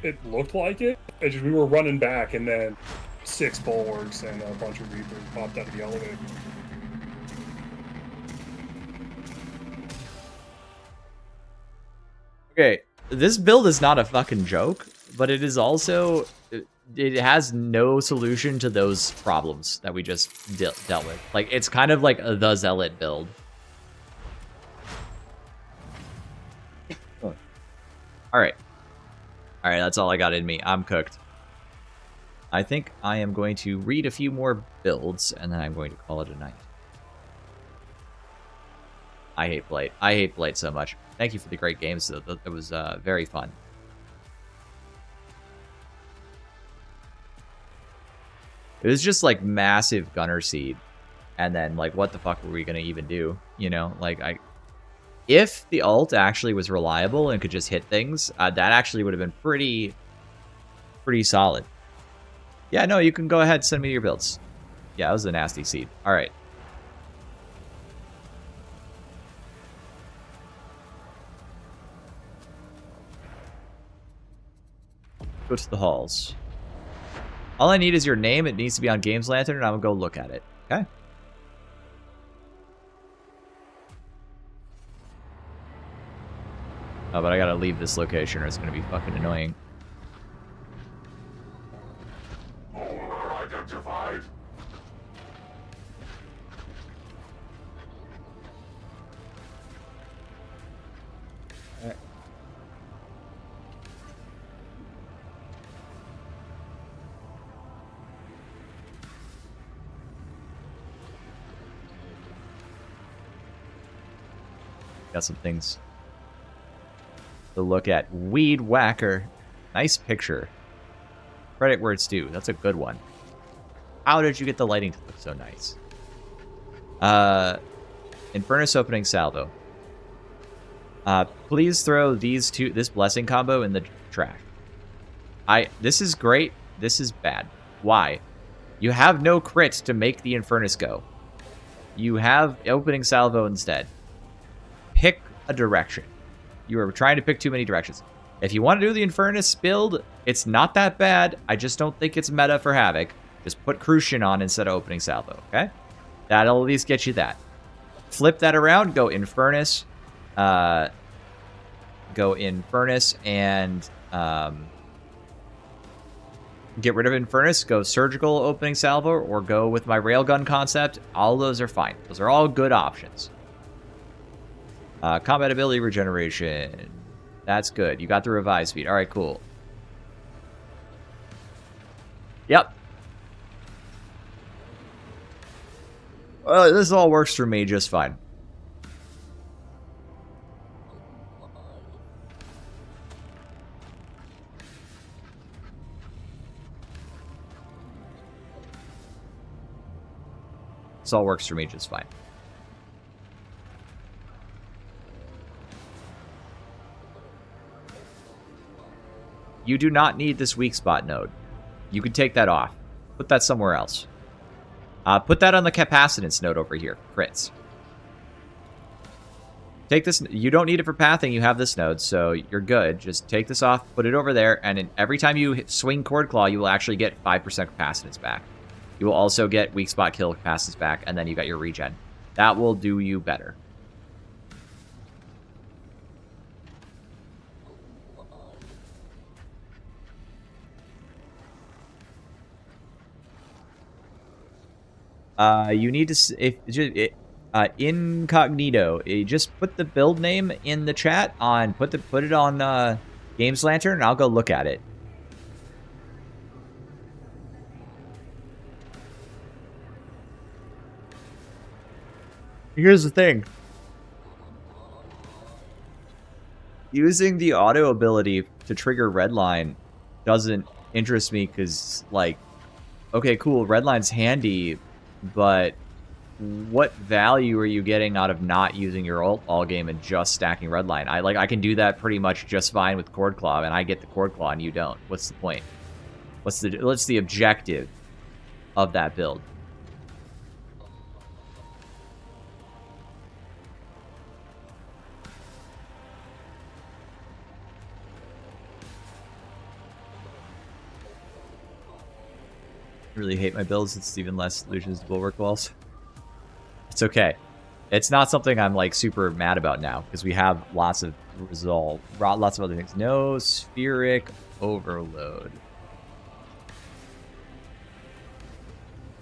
It looked like it. It's just we were running back, and then 6 bulwarks and a bunch of Reapers popped out of the elevator. Okay, this build is not a fucking joke, but it is also... It has no solution to those problems that we just dealt with. Like, it's kind of like the Zealot build. Alright. Alright, that's all I got in me. I'm cooked. I think I am going to read a few more builds, and then I'm going to call it a night. I hate Blight. I hate Blight so much. Thank you for the great games, though. That was very fun. It was just, like, massive gunner seed. And then, like, what the fuck were we going to even do? You know, like, if the ult actually was reliable and could just hit things, that actually would have been pretty solid. Yeah, no, you can go ahead and send me your builds. Yeah, that was a nasty seed. All right. Go to the halls. All I need is your name. It needs to be on Games Lantern, and I'm gonna go look at it. Okay. Oh, but I gotta leave this location or it's gonna be fucking annoying. Owner identified. Got some things to look at. Weed Whacker. Nice picture. Credit where it's due. That's a good one. How did you get the lighting to look so nice? Infernus opening salvo. Please throw this blessing combo in the trash. This is great. This is bad. Why? You have no crit to make the Infernus go. You have opening salvo instead. Pick a direction. You are trying to pick too many directions. If you want to do the Infernus build, it's not that bad. I just don't think it's meta for Havoc. Just put Crucian on instead of opening salvo, okay? That'll at least get you that. Flip that around, go Infernus. And get rid of Infernus, go Surgical opening salvo, or go with my Railgun concept. All those are fine. Those are all good options. Combat ability regeneration. That's good. You got the revive speed. Alright, cool. Yep. Well, this all works for me just fine. This all works for me just fine. You do not need this weak spot node. You can take that off. Put that somewhere else. Put that on the capacitance node over here. Crits. Take this. You don't need it for pathing. You have this node, so you're good. Just take this off, put it over there, and every time you swing Cord Claw, you will actually get 5% capacitance back. You will also get weak spot kill capacitance back, and then you got your regen. That will do you better. You need to incognito. Just put the build name in the chat on. Put it on Games Lantern, and I'll go look at it. Here's the thing. Using the auto ability to trigger Redline doesn't interest me because, like, okay, cool, Redline's handy, but what value are you getting out of not using your ult all game and just stacking Redline? I can do that pretty much just fine with Cord Claw, and I get the Cord Claw and you don't. What's the point? What's the objective of that build? Really hate my builds. It's even less Illusions Bulwark Walls. It's okay. It's not something I'm like super mad about now because we have lots of resolve, lots of other things. No spheric overload.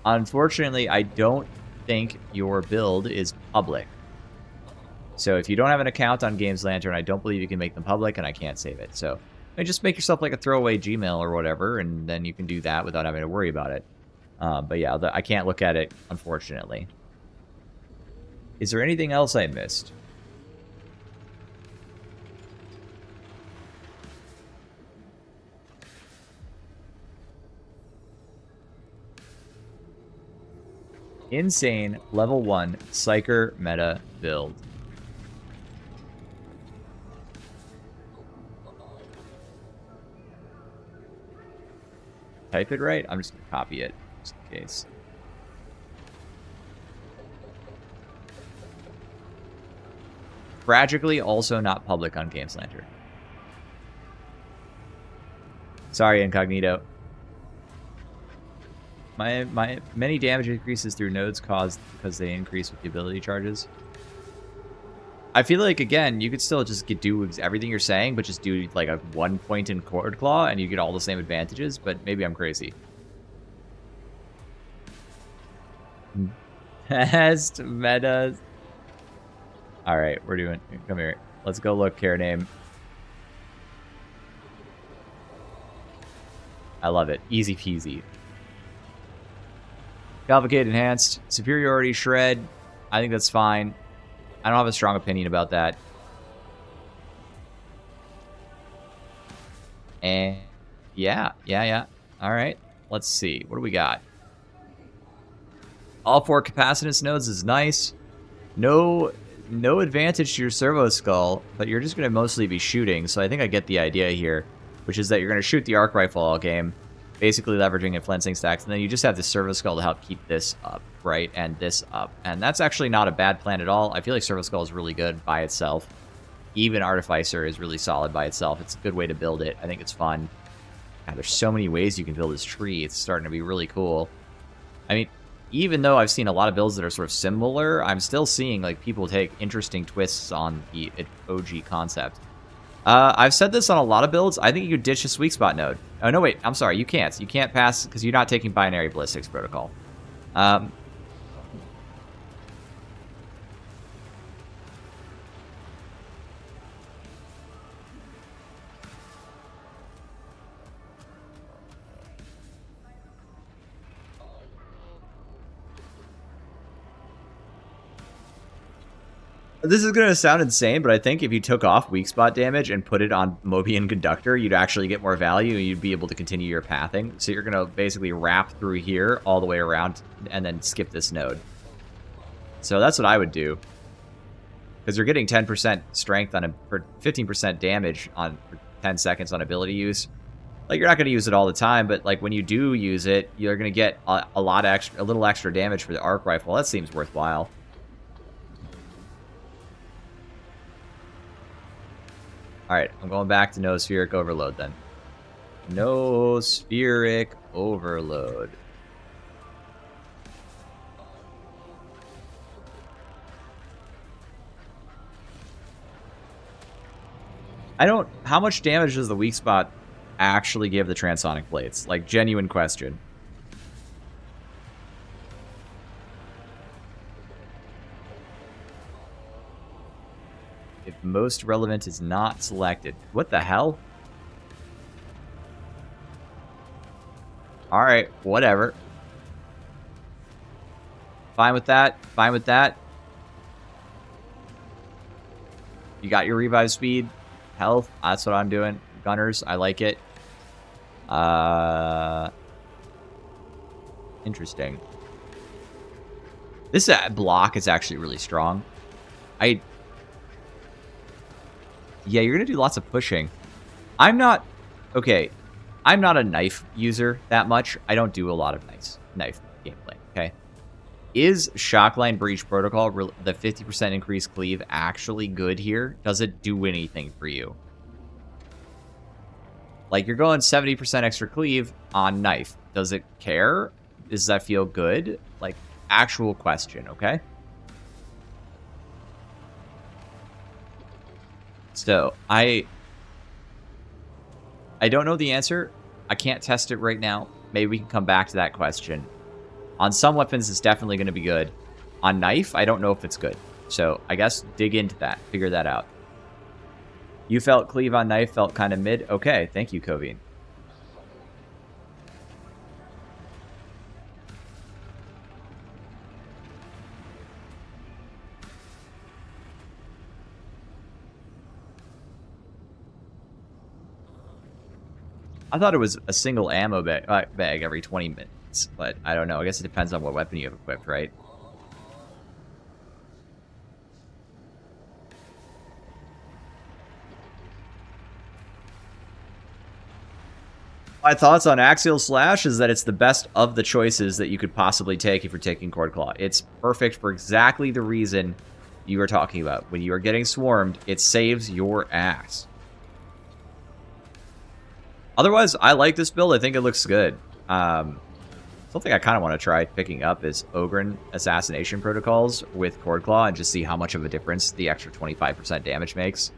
Unfortunately, I don't think your build is public. So if you don't have an account on Games Lantern, I don't believe you can make them public, and I can't save it. So just make yourself like a throwaway Gmail or whatever, and then you can do that without having to worry about it. But yeah, I can't look at it, unfortunately. Is there anything else I missed? Insane level 1 Psyker meta build. Type it right? I'm just going to copy it, just in case. Tragically, also not public on Games Lantern. Sorry, Incognito. My many damage increases through nodes caused because they increase with the ability charges. I feel like, again, you could still just do everything you're saying, but just do like a 1 point in Cord Claw and you get all the same advantages, but maybe I'm crazy. Best metas. Alright, we're doing... Come here. Let's go look, care name. I love it. Easy peasy. Cavalcade Enhanced. Superiority Shred. I think that's fine. I don't have a strong opinion about that. And yeah. Alright. Let's see. What do we got? All 4 capacitance nodes is nice. No advantage to your servo skull, but you're just going to mostly be shooting, so I think I get the idea here, which is that you're going to shoot the arc rifle all game, basically leveraging influencing stacks, and then you just have the servo skull to help keep this up, right, and this up. And that's actually not a bad plan at all. I feel like servo skull is really good by itself. Even Artificer is really solid by itself. It's a good way to build it. I think it's fun. God, there's so many ways you can build this tree. It's starting to be really cool. I mean, even though I've seen a lot of builds that are sort of similar, I'm still seeing like people take interesting twists on the OG concept. I've said this on a lot of builds. I think you could ditch a sweet spot node. Oh, no, wait. I'm sorry. You can't. You can't pass because you're not taking binary ballistics protocol. This is going to sound insane, but I think if you took off weak spot damage and put it on Mobian Conductor, you'd actually get more value and you'd be able to continue your pathing. So you're going to basically wrap through here all the way around and then skip this node. So that's what I would do. Because you're getting 10% strength on a 15% damage on 10 seconds on ability use. Like, you're not going to use it all the time, but like when you do use it, you're going to get a little extra damage for the arc rifle. That seems worthwhile. Alright, I'm going back to Noospheric Overload then. Noospheric Overload. How much damage does the weak spot actually give the transonic blades? Like, genuine question. If most relevant is not selected. What the hell? Alright, whatever. Fine with that. Fine with that. You got your revive speed. Health. That's what I'm doing. Gunners. I like it. Interesting. This block is actually really strong. Yeah, you're going to do lots of pushing. I'm not a knife user that much. I don't do a lot of knife gameplay, okay? Is Shockline Breach Protocol, the 50% increased cleave, actually good here? Does it do anything for you? Like, you're going 70% extra cleave on knife. Does it care? Does that feel good? Like, actual question, okay? So, I don't know the answer. I can't test it right now. Maybe we can come back to that question. On some weapons, it's definitely going to be good. On knife, I don't know if it's good. So, I guess dig into that. Figure that out. You felt cleave on knife, felt kind of mid. Okay, thank you, Covine. I thought it was a single ammo bag every 20 minutes, but I don't know. I guess it depends on what weapon you have equipped, right? My thoughts on Axial Slash is that it's the best of the choices that you could possibly take if you're taking Cord Claw. It's perfect for exactly the reason you were talking about. When you are getting swarmed, it saves your ass. Otherwise, I like this build. I think it looks good. Something I kind of want to try picking up is Ogren Assassination Protocols with Cord Claw and just see how much of a difference the extra 25% damage makes.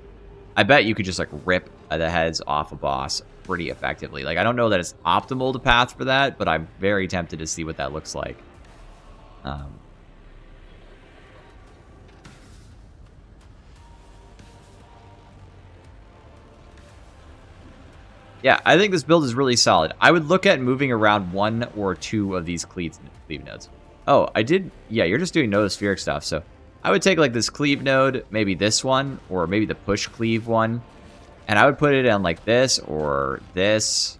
I bet you could just like rip the heads off a boss pretty effectively. Like, I don't know that it's optimal to path for that, but I'm very tempted to see what that looks like. Yeah, I think this build is really solid. I would look at moving around 1 or 2 of these cleave nodes. Oh, I did. Yeah, you're just doing nodospheric stuff. So I would take like this cleave node, maybe this one, or maybe the push cleave one. And I would put it on like this, or this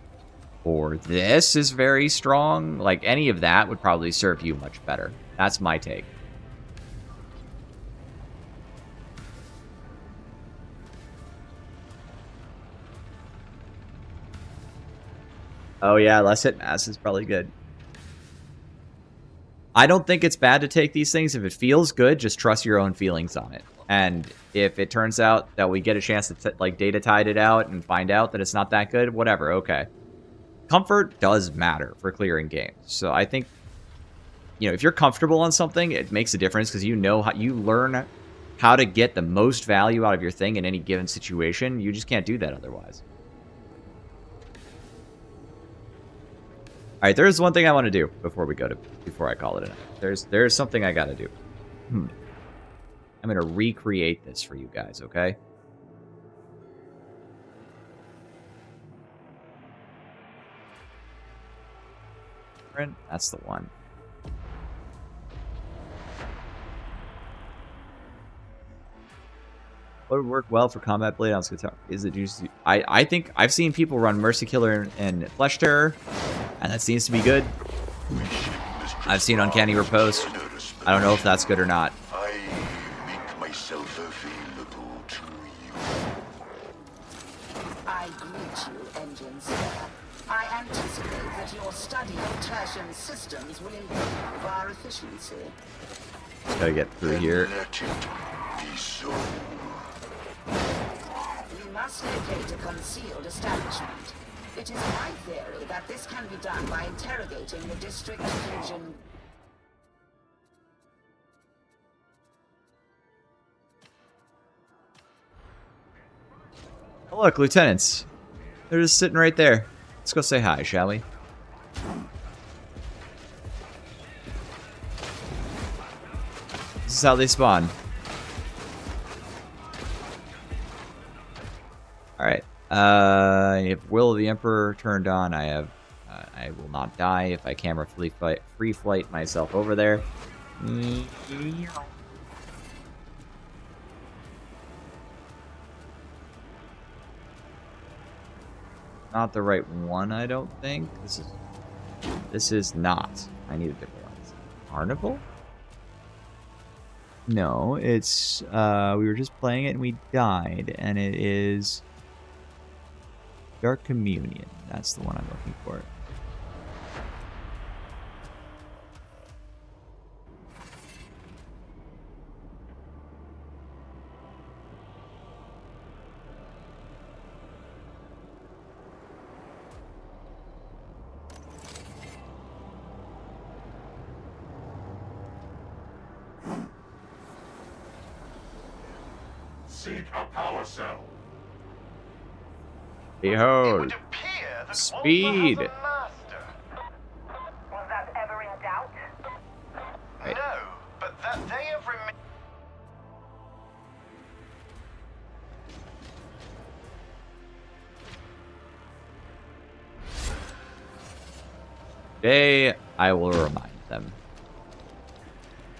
is very strong. Like any of that would probably serve you much better. That's my take. Oh yeah, less hit mass is probably good. I don't think it's bad to take these things. If it feels good, just trust your own feelings on it. And if it turns out that we get a chance to like data tide it out and find out that it's not that good, whatever, okay. Comfort does matter for clearing games. So I think, you know, if you're comfortable on something, it makes a difference because you know how you learn how to get the most value out of your thing in any given situation. You just can't do that otherwise. All right, there's one thing I want to do before I call it a night. There's something I got to do. I'm going to recreate this for you guys, okay? That's the one. What would work well for combat blade on guitar? Is it juicy? I think I've seen people run Mercy Killer and Flesh Terror, and that seems to be good. I've seen Uncanny Riposte. I don't know if that's good or not. I make myself available to you. I greet you, Engine Sir. I anticipate that your study of Tertian systems will improve our efficiency. Just gotta get through here. Let it be so. You must locate a concealed establishment. It is my theory that this can be done by interrogating the district fusion. Oh, look, lieutenants. They're just sitting right there. Let's go say hi, shall we? This is how they spawn. Alright. If Will of the Emperor turned on, I will not die if I camera free flight myself over there. Not the right one, I don't think. This is not. I need a different one. Carnival? No, it's we were just playing it and we died, and it is Dark Communion. That's the one I'm looking for. Seek a power cell. Behold, speed. Was that ever in doubt? Right. No, but that they have remained. Today, I will remind them.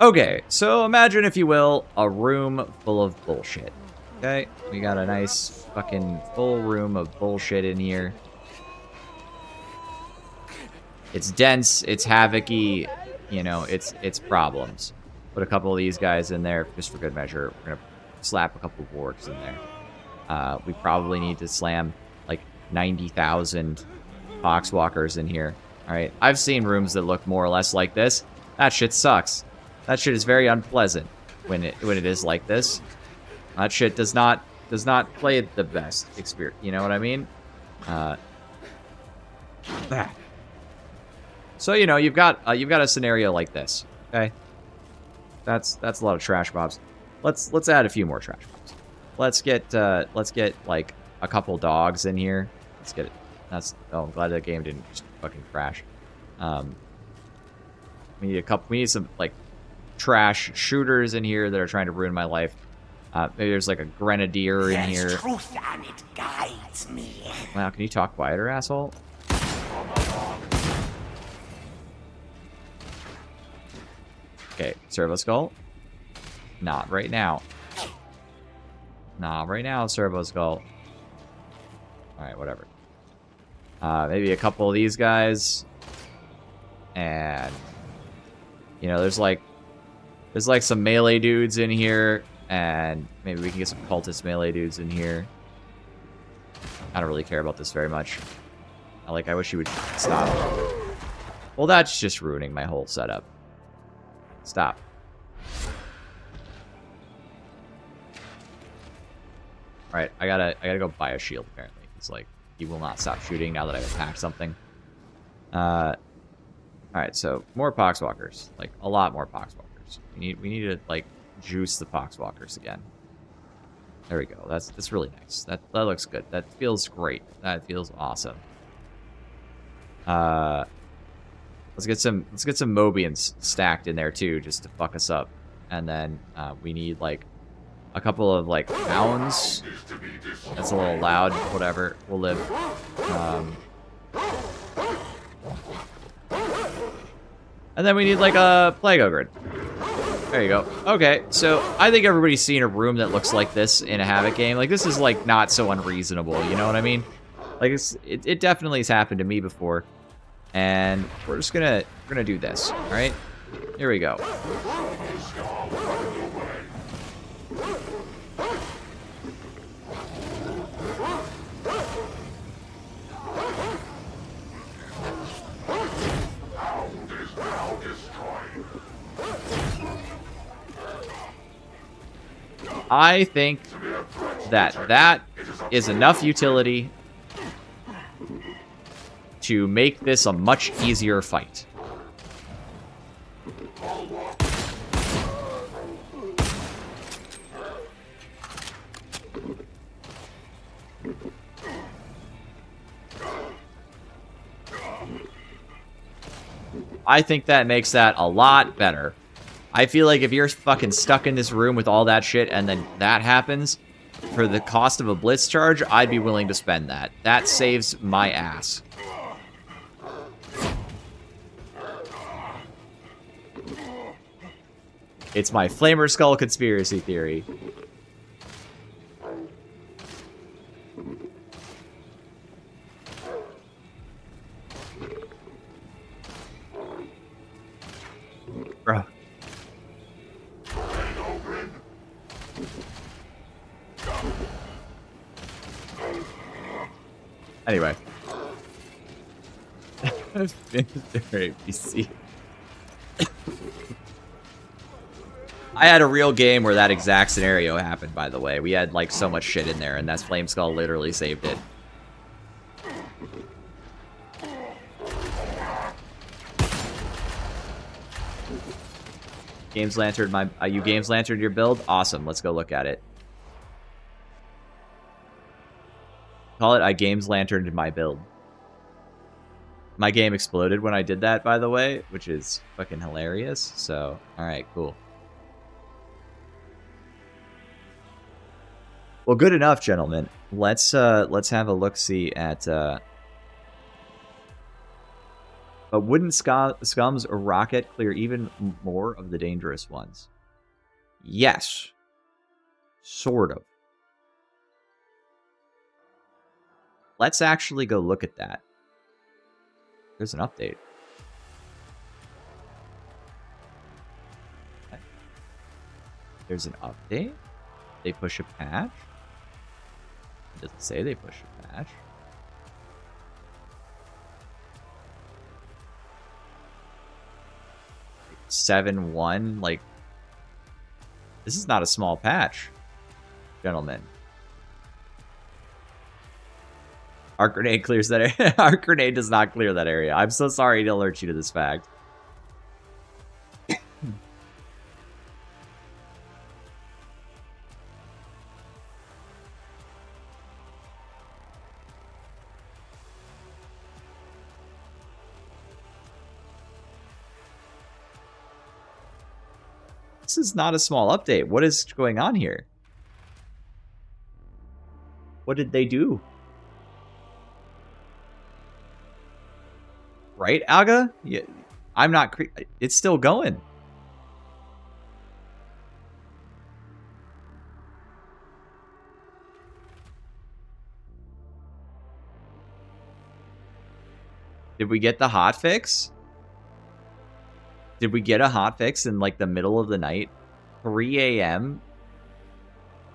Okay, so imagine, if you will, a room full of bullshit. Okay, we got a nice fucking full room of bullshit in here. It's dense, it's havoc-y, you know, it's problems. Put a couple of these guys in there just for good measure. We're gonna slap a couple of wargs in there. We probably need to slam like 90,000 Foxwalkers in here. Alright, I've seen rooms that look more or less like this. That shit sucks. That shit is very unpleasant when it is like this. That shit does not play the best experience. You know what I mean? So you know you've got a scenario like this. Okay, that's a lot of trash mobs. Let's add a few more trash mobs. Let's get like a couple dogs in here. Let's get it. Oh, I'm glad that game didn't just fucking crash. We need some like trash shooters in here that are trying to ruin my life. Maybe there's like a grenadier in here. Truth and it guides me. Wow, can you talk quieter, asshole? Okay, Servo Skull. Not right now. Not right now, Servo Skull. Alright, whatever. Maybe a couple of these guys. And you know, there's like some melee dudes in here, and maybe we can get some cultist melee dudes in here. I don't really care about this very much. I wish you would stop. Well, that's just ruining my whole setup. Stop. Alright, I gotta go buy a shield, apparently. It's like, he will not stop shooting now that I've attacked something. Alright, so more Poxwalkers. Like, a lot more Poxwalkers. We need to, like, juice the Poxwalkers again. There we go. That's really nice. That looks good. That feels great. That feels awesome. Let's get some Mobians stacked in there too, just to fuck us up. And then we need like a couple of like hounds. That's a little loud. Whatever. We'll live. And then we need like a Plague Ogre. There you go. Okay, so I think everybody's seen a room that looks like this in a Havoc game. Like, this is like not so unreasonable, you know what I mean? Like, it definitely has happened to me before. And we're just gonna do this, all right? Here we go. I think that is enough utility to make this a much easier fight. I think that makes that a lot better. I feel like if you're fucking stuck in this room with all that shit and then that happens, for the cost of a blitz charge, I'd be willing to spend that. That saves my ass. It's my Flamer Skull conspiracy theory. Bro. Anyway. APC. I had a real game where that exact scenario happened, by the way. We had, like, so much shit in there, and that Flame Skull literally saved it. Games Lantern, you Games Lantern your build? Awesome, let's go look at it. Call it I Games Lanterned my build. My game exploded when I did that, by the way, which is fucking hilarious. So, alright, cool. Well, good enough, gentlemen. Let's have a look-see at but wouldn't Scum's rocket clear even more of the dangerous ones? Yes. Sort of. Let's actually go look at that. There's an update. Okay. There's an update? They push a patch? It doesn't say they push a patch. Like 7.1, like... This is not a small patch, gentlemen. Arc Grenade clears that area. Arc Grenade does not clear that area. I'm so sorry to alert you to this fact. This is not a small update. What is going on here? What did they do? Right, Aga? Yeah, I'm not... It's still going. Did we get the hotfix? Did we get a hotfix in, like, the middle of the night? 3 a.m.?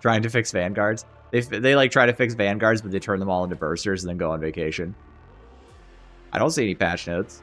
Trying to fix Vanguards? They like, try to fix Vanguards, but they turn them all into Bursters and then go on vacation. I don't see any patch notes.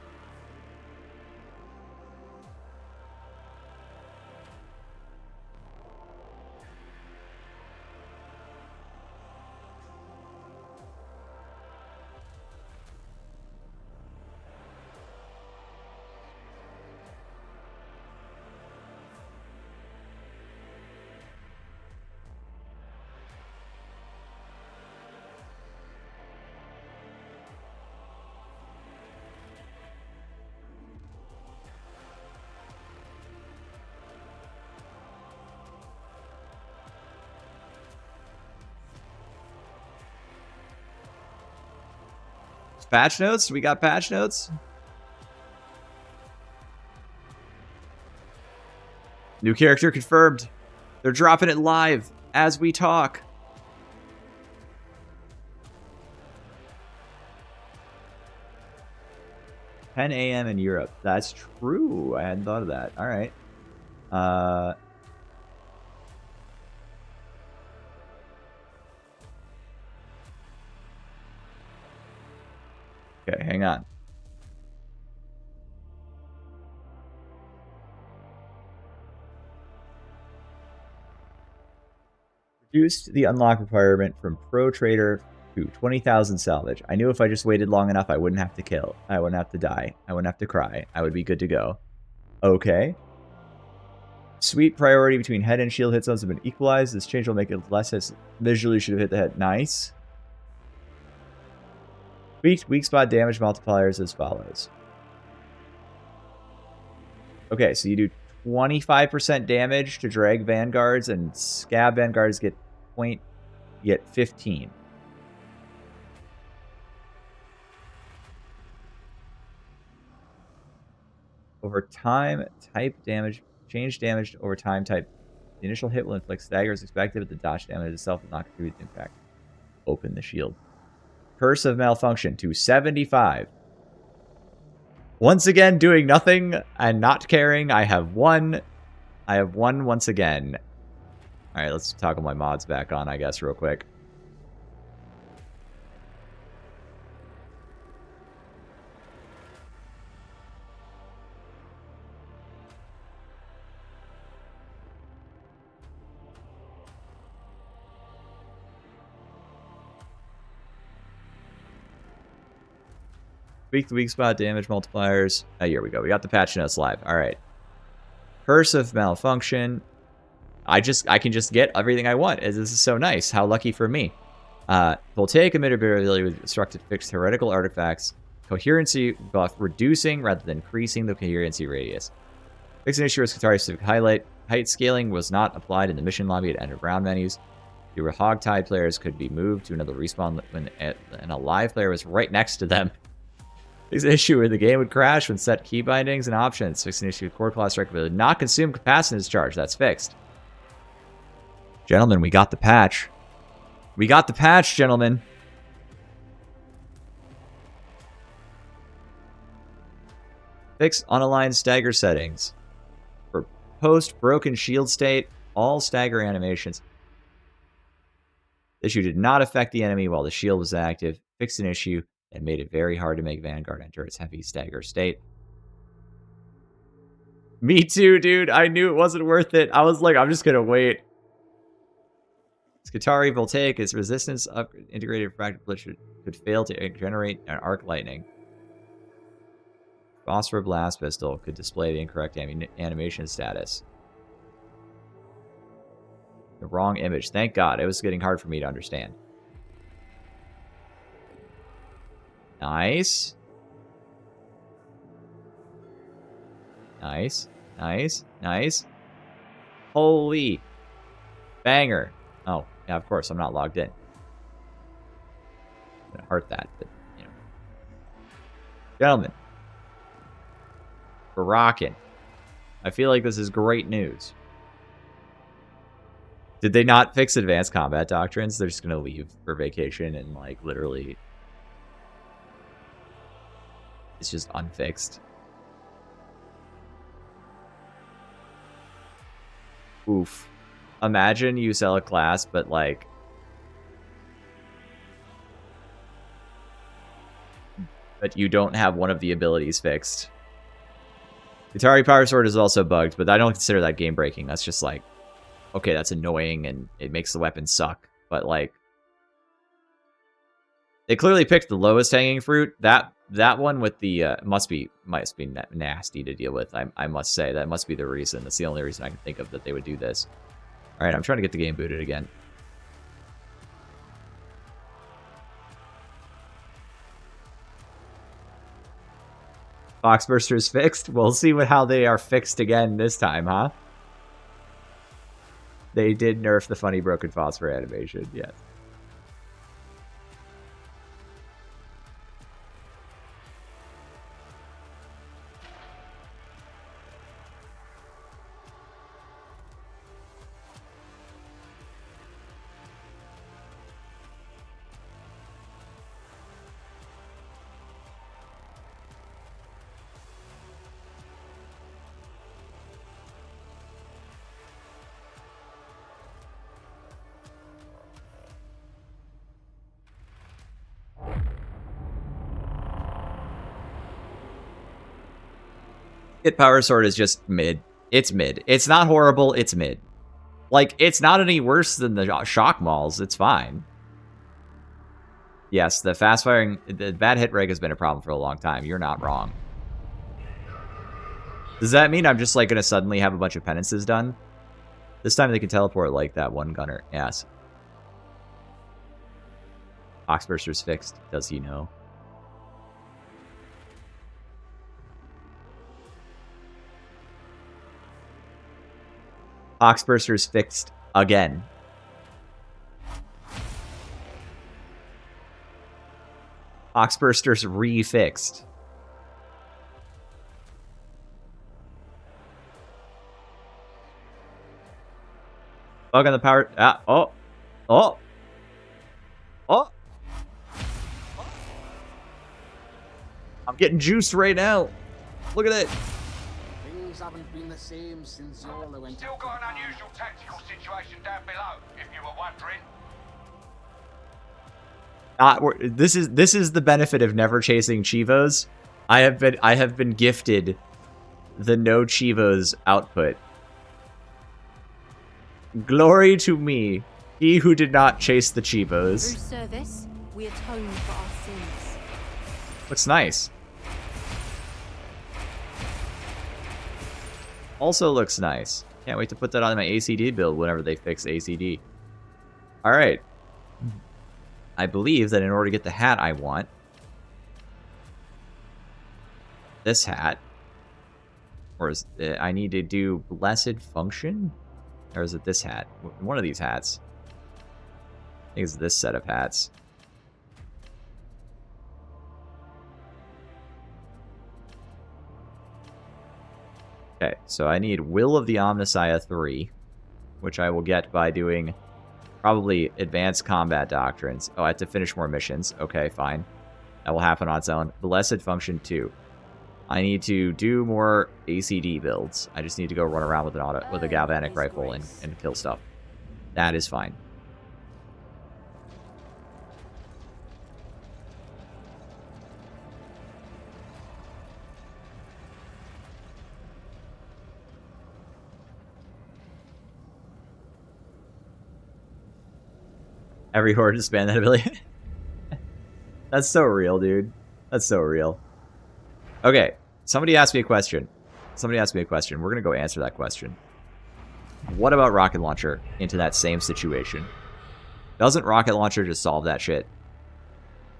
Patch notes? We got patch notes? New character confirmed. They're dropping it live as we talk. $10 a.m. in Europe. That's true. I hadn't thought of that. All right. Okay, hang on. Reduced the unlock requirement from Pro Trader to 20,000 salvage. I knew if I just waited long enough, I wouldn't have to kill. I wouldn't have to die. I wouldn't have to cry. I would be good to go. Okay. Sweet priority between head and shield hit zones have been equalized. This change will make it less hits. Visually should have hit the head. Nice. Weak spot damage multipliers as follows. Okay, so you do 25% damage to drag vanguards, and scab vanguards get 15. Over time, type damage, change damage over time type. The initial hit will inflict stagger as expected, but the dodge damage itself will not contribute to impact. Open the shield. Curse of Malfunction to 75. Once again, doing nothing and not caring. I have won. I have won once again. All right, let's toggle my mods back on, I guess, real quick. Tweak the weak spot damage multipliers. Oh, here we go. We got the patch notes live. All right. Curse of Malfunction. I can just get everything I want. This is so nice. How lucky for me. Voltaic emitter ability with instructed fixed heretical artifacts. Coherency buff reducing rather than increasing the coherency radius. Fix an issue with Katari specific highlight. Height scaling was not applied in the mission lobby at end of round menus. Your Hogtide players could be moved to another respawn when a live player was right next to them. Fix an issue where the game would crash when set key bindings and options. Fix an issue with core class strike ability. Not consume capacitance charge. That's fixed. Gentlemen, we got the patch. We got the patch, gentlemen. Fix unaligned stagger settings. For post-broken shield state, all stagger animations. The issue did not affect the enemy while the shield was active. Fixed an issue and made it very hard to make Vanguard enter its heavy stagger state. Me too, dude. I knew it wasn't worth it. I was like, I'm just gonna wait. Skitari Voltaic is resistance up integrated fractal blitz could fail to generate an arc lightning. Phosphor Blast Pistol could display the incorrect animation status. The wrong image. Thank God. It was getting hard for me to understand. Nice. Nice. Nice. Nice. Holy banger. Oh, yeah, of course. I'm not logged in. I'm going to heart that, but, you know. Gentlemen. We're rocking. I feel like this is great news. Did they not fix advanced combat doctrines? They're just going to leave for vacation and, like, literally... It's just unfixed. Oof. Imagine you sell a class, but, like... But you don't have one of the abilities fixed. Atari Power Sword is also bugged, but I don't consider that game breaking. That's just like... Okay, that's annoying, and it makes the weapon suck. But, like... They clearly picked the lowest hanging fruit. That one with the... must be nasty to deal with, I must say. That must be the reason. That's the only reason I can think of that they would do this. Alright, I'm trying to get the game booted again. Foxburster's fixed? We'll see how they are fixed again this time, huh? They did nerf the funny broken phosphor animation, yes. Git Power Sword is just mid. It's mid. It's not horrible, it's mid. Like, it's not any worse than the shock mauls. It's fine. Yes, the fast firing, the bad hit reg has been a problem for a long time. You're not wrong. Does that mean I'm just, like, gonna suddenly have a bunch of penances done? This time they can teleport like that one gunner. Yes. Oxburster's fixed. Does he know? Oxburster's fixed again. Oxburster's re-fixed. Bug on the power. Ah, oh. Oh. Oh. I'm getting juiced right now. Look at it. Things haven't been the same since Yola went. Still got an unusual tactical situation down below, if you were wondering. This is the benefit of never chasing Chivos. I have been gifted the no Chivos output. Glory to me, he who did not chase the Chivos. Through service, we atone for our sins. Looks nice. Also looks nice. Can't wait to put that on my ACD build whenever they fix ACD. Alright. I believe that in order to get the hat I want, this hat, or is it, I need to do Blessed Function? Or is it this hat? One of these hats. I think it's this set of hats. Okay, so I need Will of the Omnissiah 3, which I will get by doing probably Advanced Combat Doctrines. Oh, I have to finish more missions. Okay, fine. That will happen on its own. Blessed Function 2. I need to do more ACD builds. I just need to go run around with a galvanic rifle and kill stuff. That is fine. Every horde to span that ability. That's so real, dude. That's so real. Okay, somebody asked me a question. We're going to go answer that question. What about Rocket Launcher into that same situation? Doesn't Rocket Launcher just solve that shit?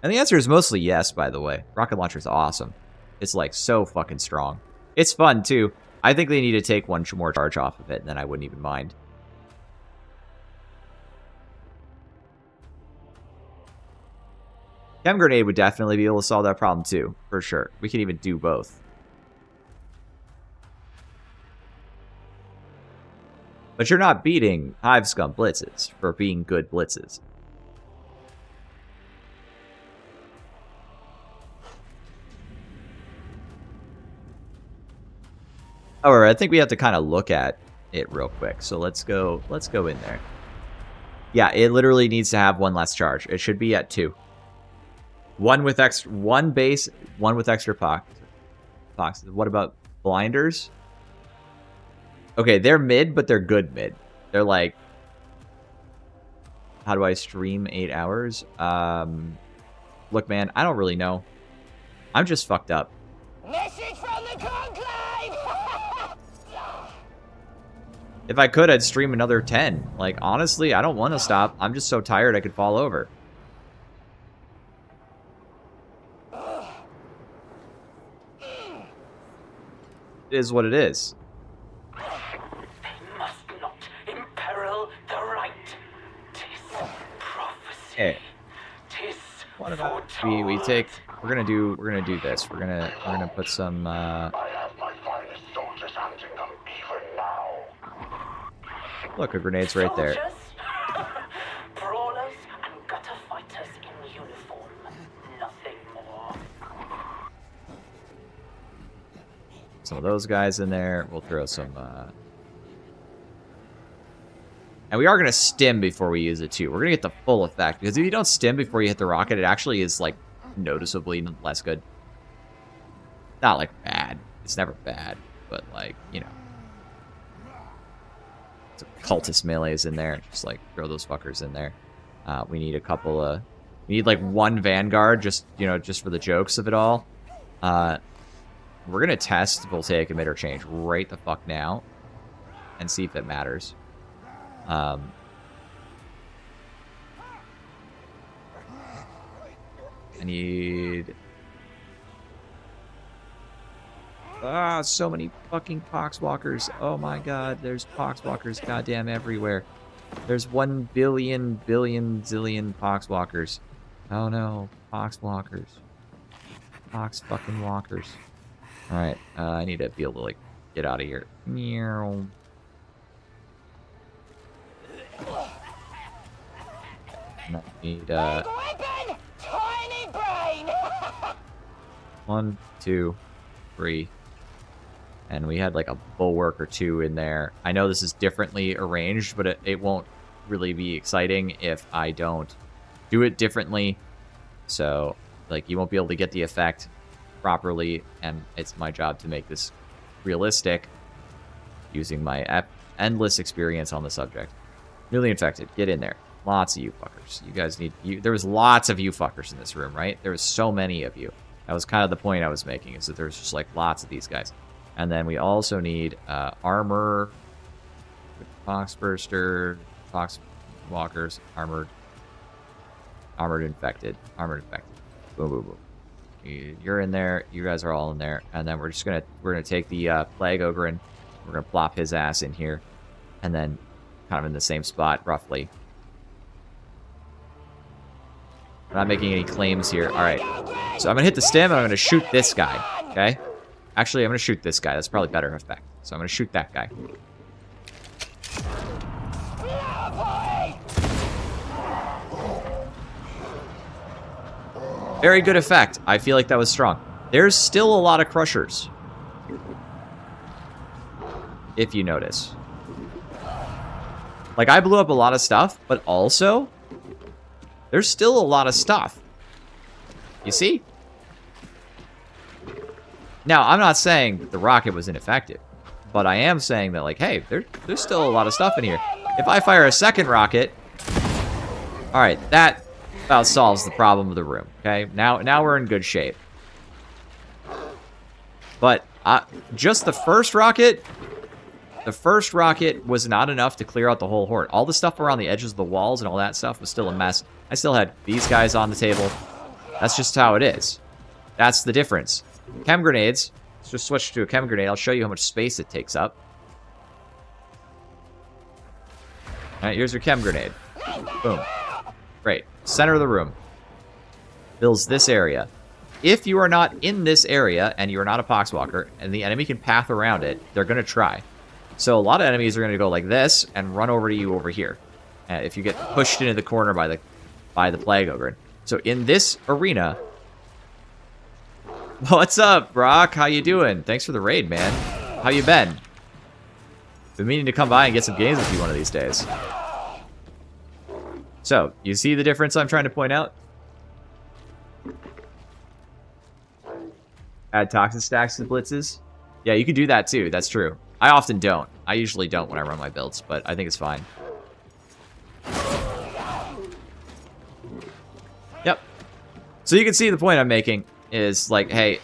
And the answer is mostly yes, by the way. Rocket Launcher is awesome. It's, like, so fucking strong. It's fun, too. I think they need to take one more charge off of it, and then I wouldn't even mind. Chem Grenade would definitely be able to solve that problem, too. For sure. We can even do both. But you're not beating Hive Scum blitzes for being good blitzes. However, I think we have to kind of look at it real quick. So let's go in there. Yeah, it literally needs to have one less charge. It should be at 2. One base, one with extra boxes. What about blinders? Okay, they're mid, but they're good mid. They're like, how do I stream 8 hours? Look, man, I don't really know. I'm just fucked up. Message from the conclave! If I could, I'd stream another 10. Like, honestly, I don't want to stop. I'm just so tired I could fall over. It is what it is. They must not imperil the right. 'Tis prophecy. Okay. What about we take? We're gonna do this. We're gonna put some. Look, a grenade's right there. Brawlers and gutter fighters in uniform. Nothing more. Some of those guys in there. We'll throw some. And we are going to stim before we use it, too. We're going to get the full effect. Because if you don't stim before you hit the rocket, it actually is, like, noticeably less good. Not, like, bad. It's never bad. But, like, you know. Some cultist melees in there. Just, like, throw those fuckers in there. We need a couple of... We need, like, one Vanguard, just, you know, just for the jokes of it all. We're going to test Voltaic Emitter Change right the fuck now. And see if it matters. I need... so many fucking Poxwalkers. Oh my god, there's Poxwalkers goddamn everywhere. There's 1 billion zillion Poxwalkers. Oh no, Poxwalkers. Pox fucking walkers. Alright, I need to be able to, like, get out of here. Meow. I need, Weapon! Tiny brain! 1, 2, 3. And we had like a bulwark or 2 in there. I know this is differently arranged, but it won't really be exciting if I don't do it differently. So, like, you won't be able to get the effect properly, and it's my job to make this realistic using my endless experience on the subject. Newly infected, get in there. Lots of you fuckers. You guys need... There was lots of you fuckers in this room, right? There was so many of you. That was kind of the point I was making, is that there's just, like, lots of these guys. And then we also need armor, Foxburster, Foxwalkers, armored infected. Boom, boom, boom. You're in there. You guys are all in there. And then we're gonna take the Plague Ogre. We're gonna plop his ass in here. And then kind of in the same spot, roughly. I'm not making any claims here. Alright. So I'm going to hit the stim, and I'm going to shoot this guy. Okay? Actually, I'm going to shoot this guy. That's probably better effect. So I'm going to shoot that guy. Very good effect. I feel like that was strong. There's still a lot of crushers. If you notice. Like, I blew up a lot of stuff, but also... there's still a lot of stuff. You see? Now, I'm not saying that the rocket was ineffective. But I am saying that, like, hey, there's still a lot of stuff in here. If I fire a second rocket... Alright, that about solves the problem of the room, okay? Now we're in good shape. But just the first rocket was not enough to clear out the whole horde. All the stuff around the edges of the walls and all that stuff was still a mess. I still had these guys on the table. That's just how it is. That's the difference. Chem grenades. Let's just switch to a chem grenade. I'll show you how much space it takes up. Alright, here's your chem grenade. Boom. Great. Center of the room. Fills this area. If you are not in this area, and you are not a poxwalker, and the enemy can path around it, they're going to try. So a lot of enemies are going to go like this, and run over to you over here. If you get pushed into the corner by the Plague Ogre. So in this arena... What's up, Brock? How you doing? Thanks for the raid, man. How you been? Been meaning to come by and get some games with you one of these days. So, you see the difference I'm trying to point out? Add toxin stacks to blitzes? Yeah, you could do that too, that's true. I often don't. I usually don't when I run my builds, but I think it's fine. Yep. So you can see the point I'm making is like, hey,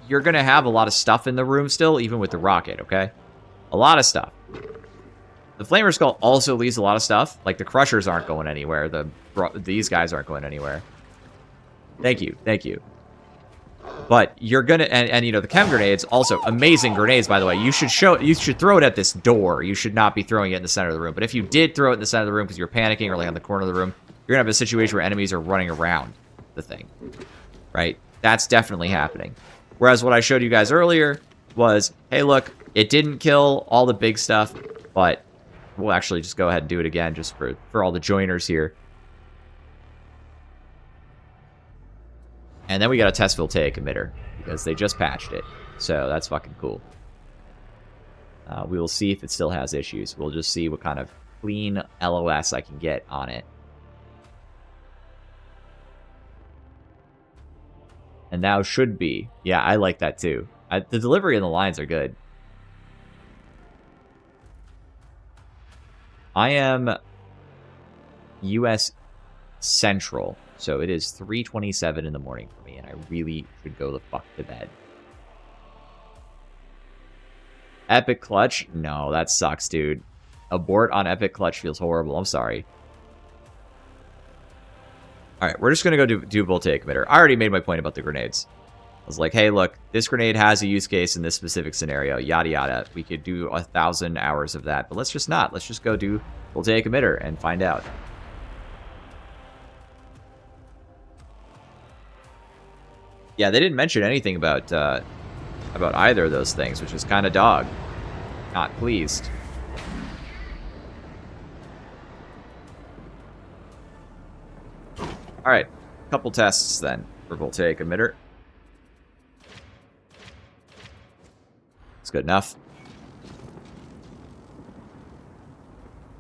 you're going to have a lot of stuff in the room still, even with the rocket, okay? A lot of stuff. The Flamer Skull also leaves a lot of stuff. Like, the Crushers aren't going anywhere. These guys aren't going anywhere. Thank you. Thank you. But you're going to... And, you know, the Chem Grenades, also amazing grenades, by the way. You should throw it at this door. You should not be throwing it in the center of the room. But if you did throw it in the center of the room because you're panicking or like on the corner of the room, you're going to have a situation where enemies are running around the thing. Right? That's definitely happening. Whereas what I showed you guys earlier was, hey, look, it didn't kill all the big stuff, but we'll actually just go ahead and do it again just for all the joiners here. And then we got a test voltaic emitter because they just patched it. So that's fucking cool. We will see if it still has issues. We'll just see what kind of clean LOS I can get on it. And now should be. Yeah, I like that too. The delivery and the lines are good. I am US Central, so it is 3:27 in the morning for me, and I really should go the fuck to bed. Epic Clutch? No, that sucks, dude. Abort on Epic Clutch feels horrible. I'm sorry. Alright, we're just going to go do voltaic emitter. I already made my point about the grenades. I was like, hey, look, this grenade has a use case in this specific scenario, yada yada. We could do 1,000 hours of that, but let's just not. Let's just go do voltaic emitter and find out. Yeah, they didn't mention anything about either of those things, which was kind of dog. Not pleased. Alright, couple tests then for voltaic emitter. It's good enough.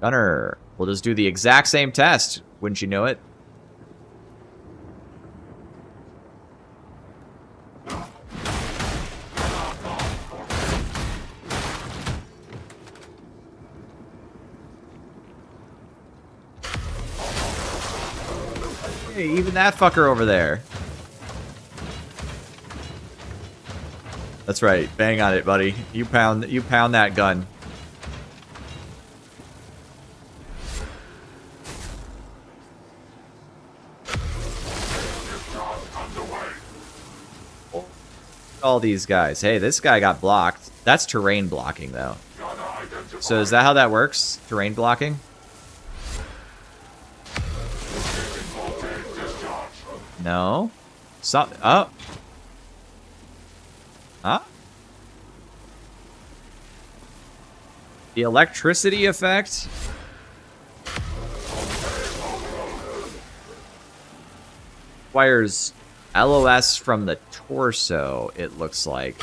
Gunner, we'll just do the exact same test, wouldn't you know it? Hey, even that fucker over there. That's right. Bang on it, buddy. You pound that gun. All these guys. Hey, this guy got blocked. That's terrain blocking, though. So is that how that works? Terrain blocking? No. Oh. Huh? The electricity effect? Requires LOS from the torso, it looks like.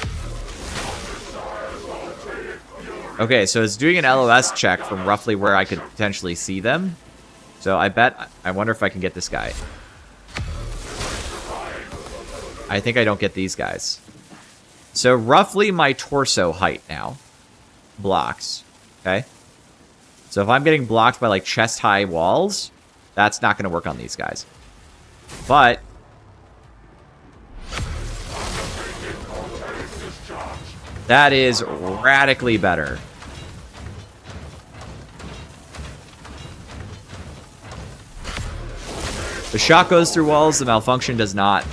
Okay, so it's doing an LOS check from roughly where I could potentially see them. So I wonder if I can get this guy. I think I don't get these guys. So roughly my torso height now blocks. Okay. So if I'm getting blocked by like chest high walls, That's not going to work on these guys. But that is radically better. The shot goes through walls, the malfunction does not.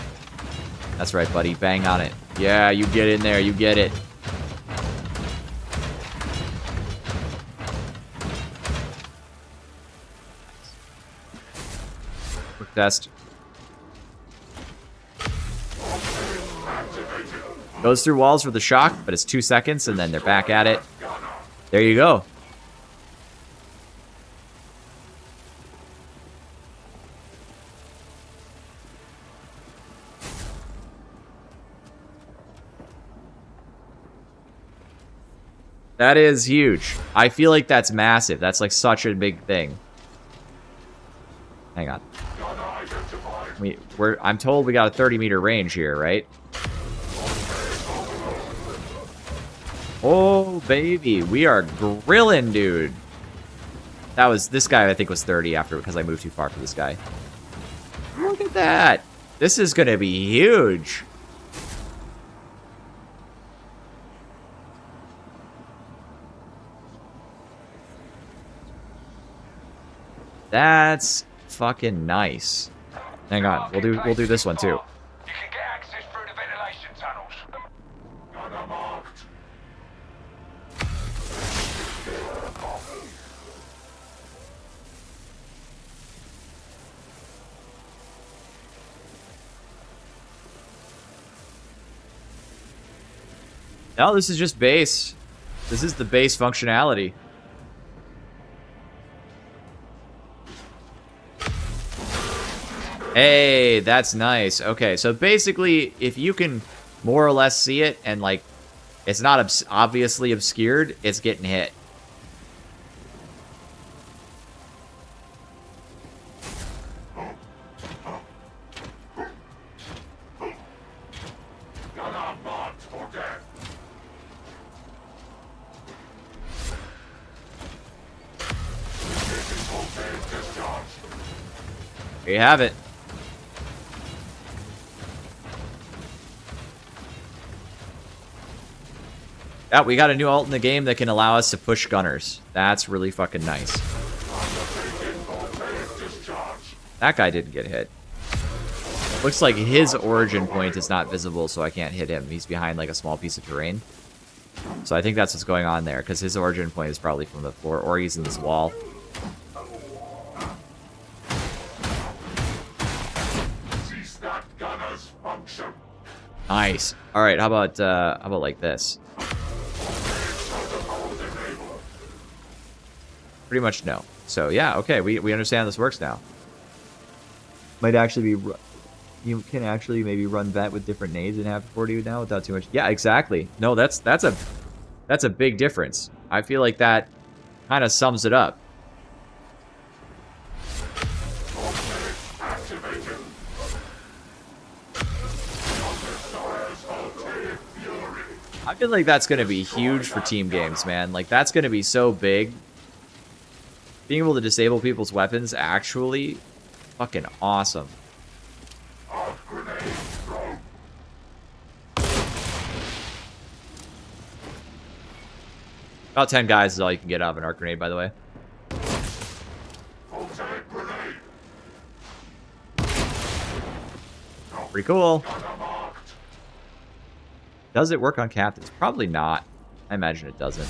That's right, buddy. Bang on it. Yeah, you get in there. You get it. Quick test. Goes through walls for the shock, but it's 2 seconds, and then they're back at it. There you go. That is huge. I feel like that's massive. That's like such a big thing. Hang on. I'm told we got a 30-meter range here, right? Oh, baby. We are grilling, dude. This guy I think was 30 after because I moved too far for this guy. Look at that. This is going to be huge. That's fucking nice. Hang on, we'll do this one too. You can get access through the ventilation tunnels. Gunner marked. No, this is just base. This is the base functionality. Hey, that's nice. Okay, so basically, if you can more or less see it and, like, it's not obviously obscured, it's getting hit. There you have it. Yeah, we got a new ult in the game that can allow us to push gunners. That's really fucking nice. That guy didn't get hit. Looks like his origin point is not visible, so I can't hit him. He's behind like a small piece of terrain. So I think that's what's going on there, because his origin point is probably from the floor, or he's in this wall. Nice. All right, how about like this? Pretty much no. So yeah, okay, we understand how this works now. Might actually be, you can actually maybe run vet with different nades in H40 now without too much. Yeah, exactly. No, that's a big difference. I feel like that kind of sums it up. I feel like that's going to be huge for team games, man. Like, that's going to be so big. Being able to disable people's weapons, actually, fucking awesome. About 10 guys is all you can get out of an arc grenade, by the way. Pretty cool. Does it work on captains? Probably not. I imagine it doesn't.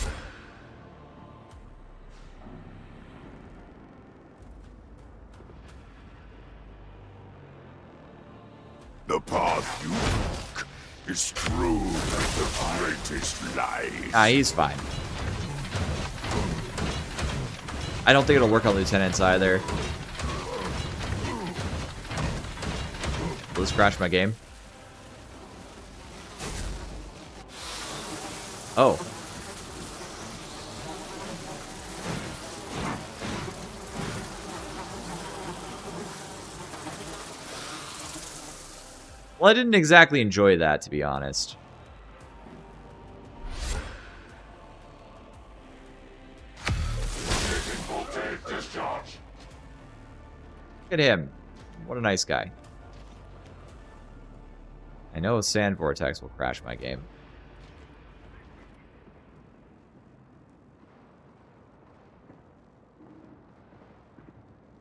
The path you walk is strewn with the greatest lies. Ah, he's fine. I don't think it'll work on lieutenants either. Will this crash my game? Oh. Well, I didn't exactly enjoy that, to be honest. Look at him. What a nice guy. I know Sand Vortex will crash my game.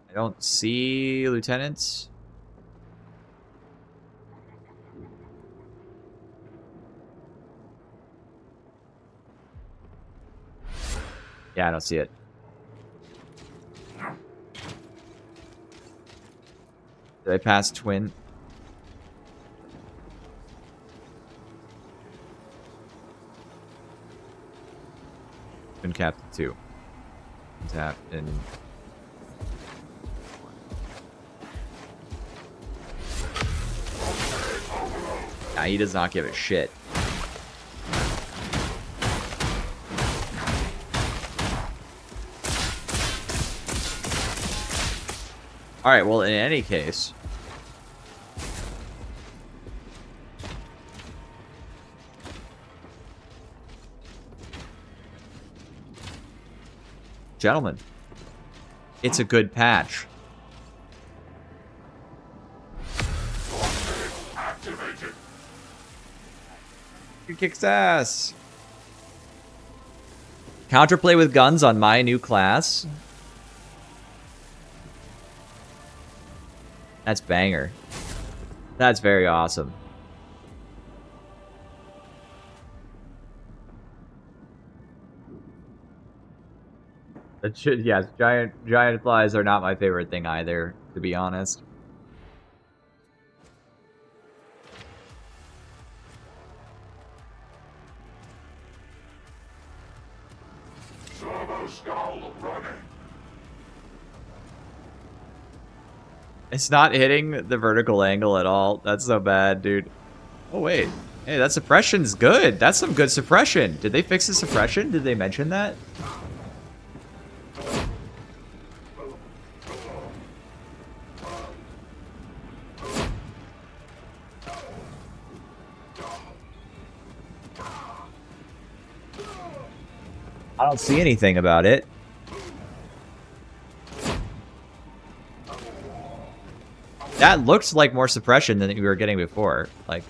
I don't see lieutenants. Yeah, I don't see it. Did I pass Twin? Twin Captain 2. Captain. Nah, he does not give a shit. Alright, well, in any case... Gentlemen, it's a good patch. It kicks ass. Counterplay with guns on my new class. That's banger. That's very awesome. That should, yes, giant flies are not my favorite thing either, to be honest. It's not hitting the vertical angle at all. That's so bad, dude. Oh, wait. Hey, that suppression's good. That's some good suppression. Did they fix the suppression? Did they mention that? I don't see anything about it. That looks like more suppression than we were getting before. Like,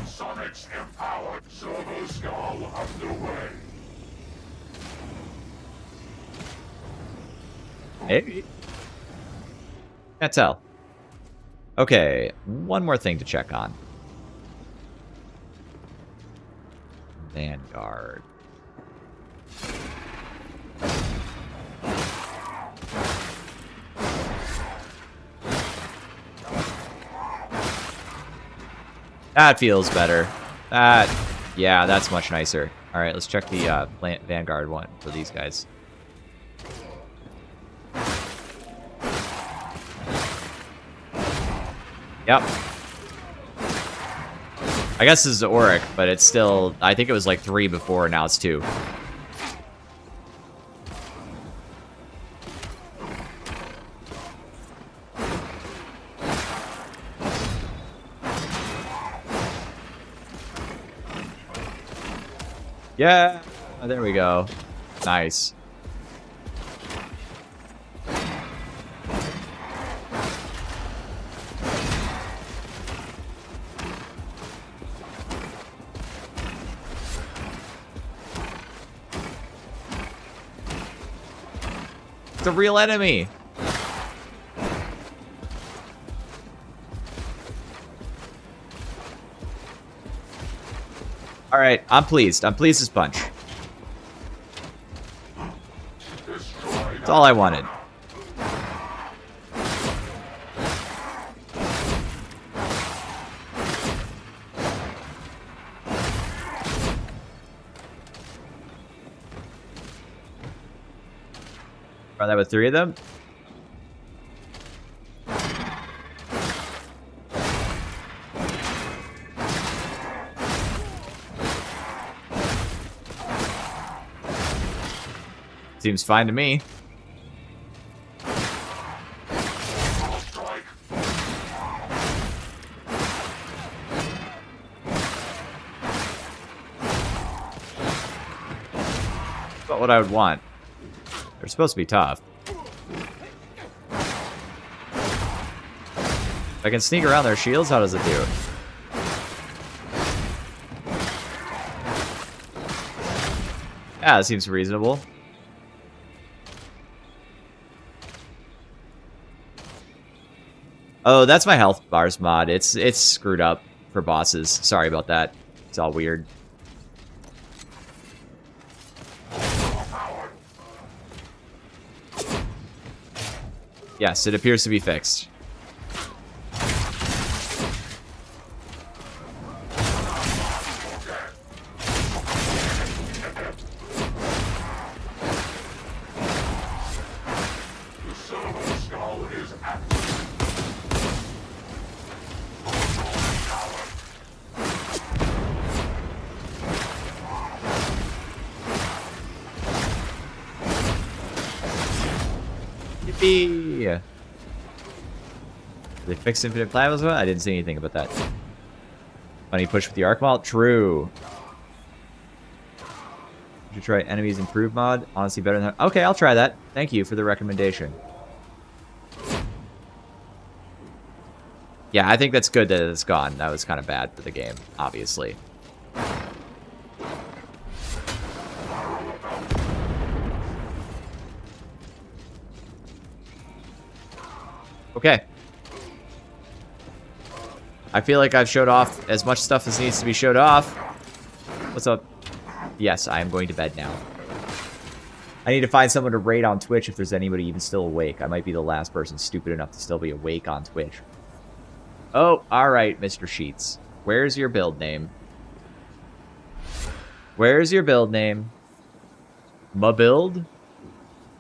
Sonic's empowered Servo Skull underway. maybe. Can't tell. Okay, one more thing to check on. Vanguard. That feels better. Yeah, that's much nicer. All right, let's check the Vanguard one for these guys. Yep. I guess this is Auric, but it's still... I think it was like 3 before, now it's 2. Yeah! Oh, there we go. Nice. It's a real enemy. All right, I'm pleased. I'm pleased as punch. That's all I wanted. Run that with 3 of them. Seems fine to me. Not what I would want. They're supposed to be tough. If I can sneak around their shields, how does it do? Yeah, that seems reasonable. Oh, that's my health bars mod. It's screwed up for bosses. Sorry about that. It's all weird. Yes, it appears to be fixed. Yippee! They fixed infinite plasma? I didn't see anything about that. Funny push with the arc malt? True. You should try enemies improved mod. Honestly, better than... Okay, I'll try that. Thank you for the recommendation. Yeah, I think that's good that it's gone. That was kind of bad for the game, obviously. Okay. I feel like I've showed off as much stuff as needs to be showed off. What's up? Yes, I am going to bed now. I need to find someone to raid on Twitch if there's anybody even still awake. I might be the last person stupid enough to still be awake on Twitch. Oh, alright, Mr. Sheets. Where's your build name? Where's your build name? Ma build?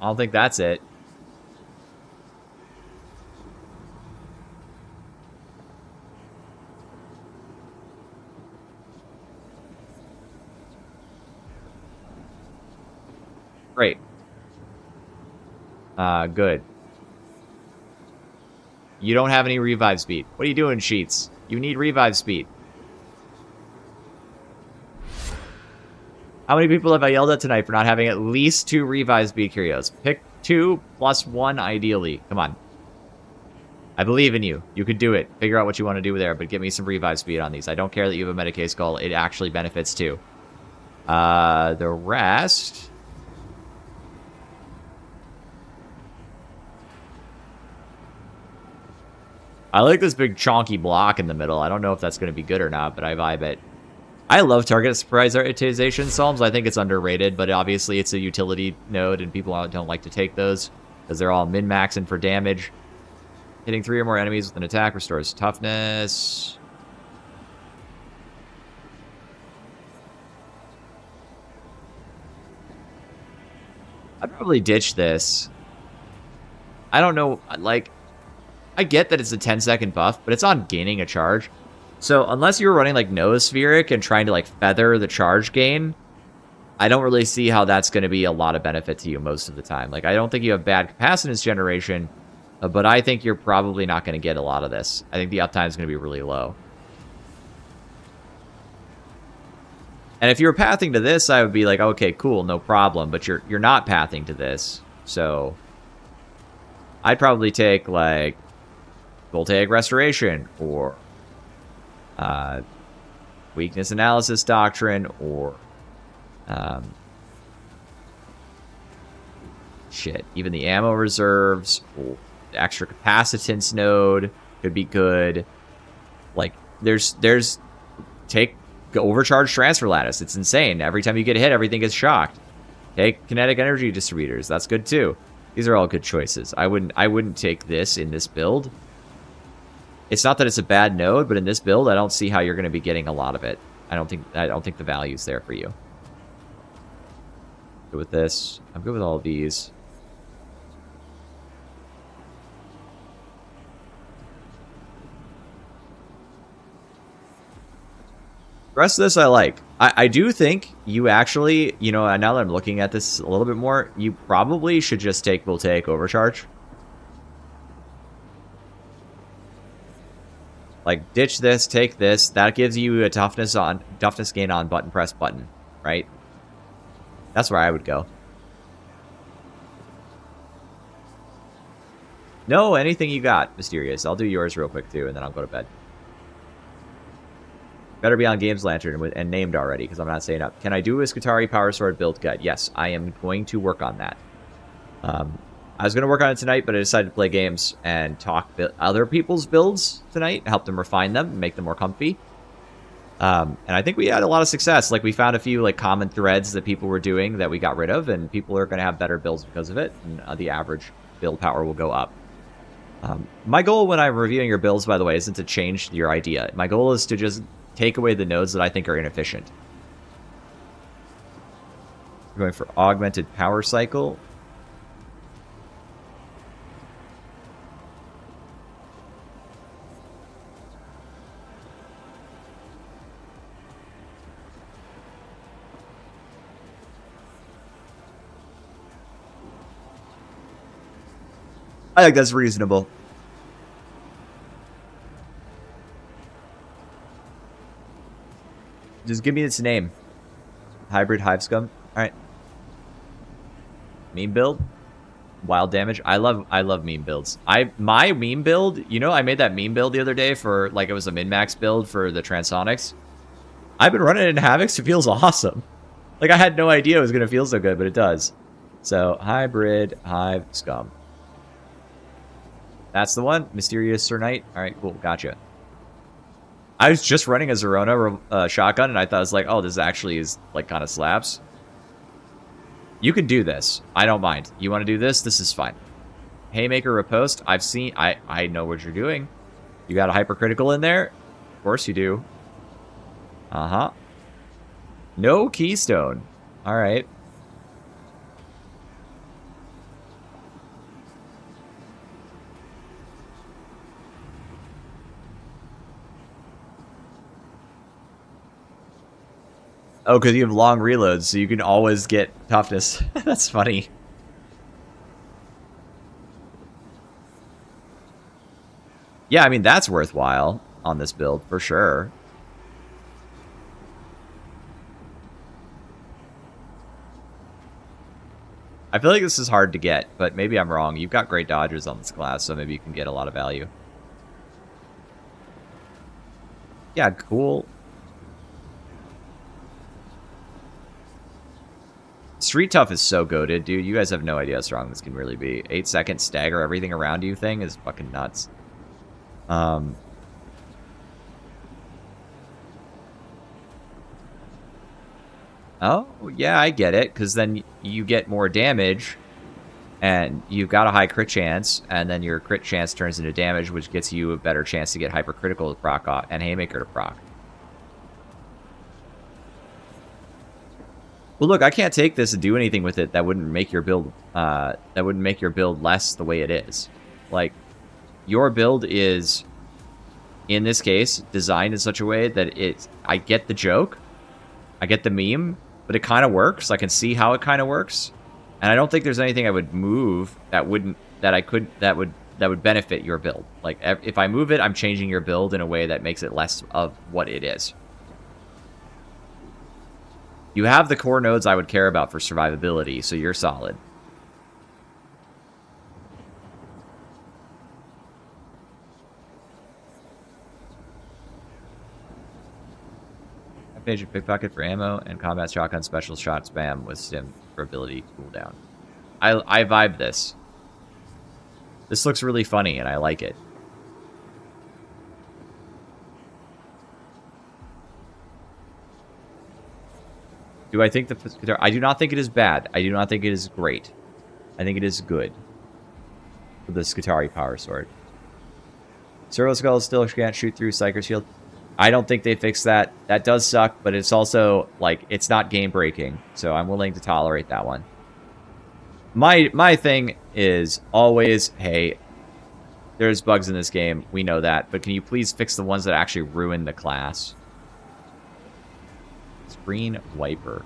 I don't think that's it. Great. Good. You don't have any revive speed. What are you doing, Sheets? You need revive speed. How many people have I yelled at tonight for not having at least 2 revive speed curios? Pick 2 plus 1 ideally. Come on. I believe in you. You could do it. Figure out what you want to do there, but give me some revive speed on these. I don't care that you have a Medicaid skull. It actually benefits too. The rest... I like this big chonky block in the middle. I don't know if that's going to be good or not, but I vibe it. I love target prioritization psalms. I think it's underrated, but obviously it's a utility node, and people don't like to take those because they're all min-maxing for damage. Hitting 3 or more enemies with an attack restores toughness. I'd probably ditch this. I don't know, like... I get that it's a 10-second buff, but it's on gaining a charge. So unless you were running like Noospheric and trying to like feather the charge gain, I don't really see how that's going to be a lot of benefit to you most of the time. Like, I don't think you have bad capacitance generation, but I think you're probably not going to get a lot of this. I think the uptime is going to be really low. And if you were pathing to this, I would be like, okay, cool, no problem. But you're not pathing to this, so I'd probably take like Voltaic Restoration, or Weakness Analysis Doctrine, or shit, even the ammo reserves, or the extra capacitance node could be good. Like, take Overcharge Transfer Lattice. It's insane. Every time you get hit, everything gets shocked. Take Kinetic Energy Distributors. That's good too. These are all good choices. I wouldn't take this in this build. It's not that it's a bad node, but in this build, I don't see how you're going to be getting a lot of it. I don't think the value's there for you. Good with this. I'm good with all of these. The rest of this I like. I do think you actually, you know, now that I'm looking at this a little bit more, you probably should just take Voltaic Overcharge. Like, ditch this, take this. That gives you a toughness gain on button press button, right? That's where I would go. No, anything you got, Mysterious. I'll do yours real quick, too, and then I'll go to bed. Better be on Games Lantern and named already, because I'm not saying up. Can I do a Skitarii Power Sword build guide? Yes, I am going to work on that. I was going to work on it tonight, but I decided to play games and talk other people's builds tonight, help them refine them, and make them more comfy. And I think we had a lot of success. Like, we found a few, like, common threads that people were doing that we got rid of, and people are going to have better builds because of it, and the average build power will go up. My goal when I'm reviewing your builds, by the way, isn't to change your idea. My goal is to just take away the nodes that I think are inefficient. We're going for augmented power cycle. I think that's reasonable. Just give me its name. Hybrid Hive Scum. Alright. Meme build. Wild damage. I love meme builds. My meme build, you know, I made that meme build the other day for, like, it was a min-max build for the Transonics. I've been running it in Havocs. It feels awesome. Like, I had no idea it was going to feel so good, but it does. So, Hybrid Hive Scum. That's the one. Mysterious Sir Knight. Alright, cool. Gotcha. I was just running a Zerona shotgun, and I thought I was like, oh, this actually is, like, kind of slaps. You can do this. I don't mind. You want to do this? This is fine. Haymaker Riposte. I've seen... I know what you're doing. You got a hypercritical in there? Of course you do. Uh-huh. No Keystone. Alright. Oh, because you have long reloads, so you can always get toughness. That's funny. Yeah, I mean, that's worthwhile on this build, for sure. I feel like this is hard to get, but maybe I'm wrong. You've got great dodgers on this class, so maybe you can get a lot of value. Yeah, cool. Street Tough is so goated, dude. You guys have no idea how strong this can really be. 8-second stagger everything around you thing is fucking nuts. Oh, yeah, I get it. Because then you get more damage, and you've got a high crit chance, and then your crit chance turns into damage, which gets you a better chance to get hypercritical to proc and Haymaker to proc. Well, look, I can't take this and do anything with it that wouldn't make your build less the way it is. Like, your build is, in this case, designed in such a way that I get the joke, I get the meme, but it kind of works. I can see how it kind of works, and I don't think there's anything I would move that would benefit your build. Like, if I move it, I'm changing your build in a way that makes it less of what it is. You have the core nodes I would care about for survivability, so you're solid. Page of pickpocket for ammo and combat shotgun special shot spam with stim for ability cooldown. I vibe this. This looks really funny and I like it. Do I think I do not think it is bad. I do not think it is great. I think it is good for the Skitarii Power Sword. Servo Skull still can't shoot through Psyker Shield. I don't think they fixed that. That does suck, but it's also, like, it's not game-breaking, so I'm willing to tolerate that one. My thing is always, hey, there's bugs in this game. We know that, but can you please fix the ones that actually ruin the class? Screen wiper.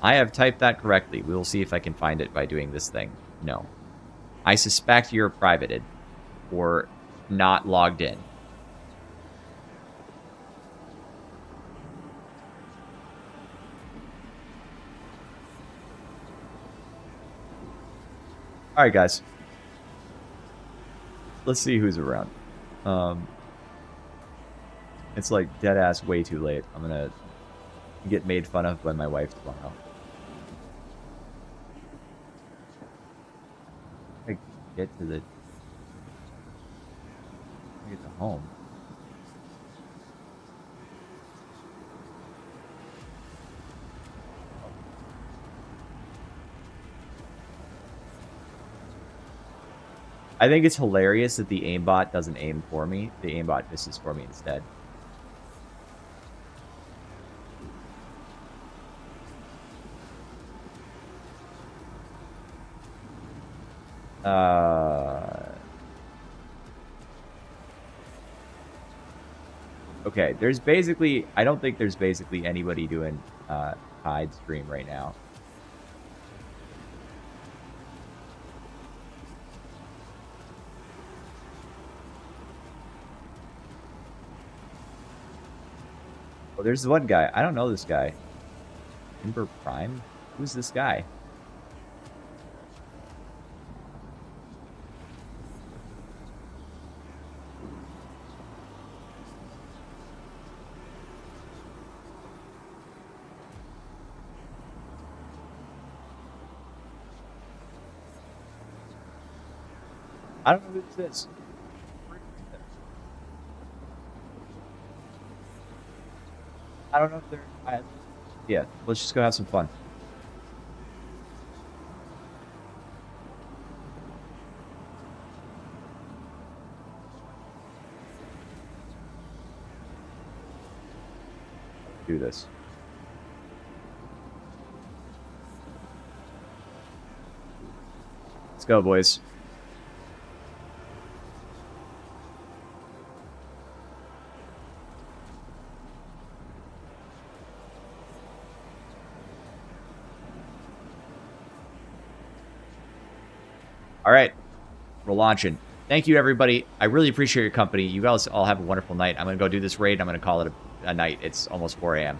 I have typed that correctly. We will see if I can find it by doing this thing. No. I suspect you're privated or not logged in. Alright, guys. Let's see who's around. It's like dead ass way too late. I'm gonna get made fun of by my wife tomorrow. I get to the. I get to home. I think it's hilarious that the aimbot doesn't aim for me. The aimbot misses for me instead. Okay, there's basically... I don't think there's basically anybody doing Tide stream right now. Oh, there's one guy. I don't know this guy. Ember Prime? Who's this guy? I don't know who this is. I don't know if they're... yeah, let's just go have some fun. Do this. Let's go, boys. All right, we're launching. Thank you, everybody. I really appreciate your company. You guys all have a wonderful night. I'm going to go do this raid. I'm going to call it a night. It's almost 4 a.m.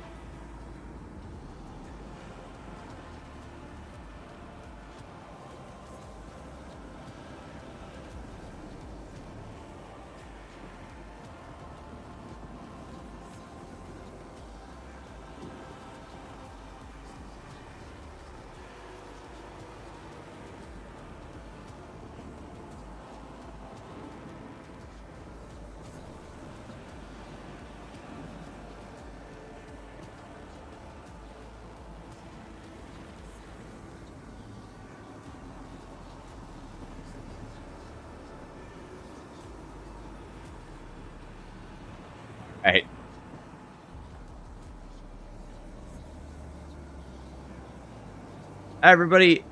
All right. Everybody,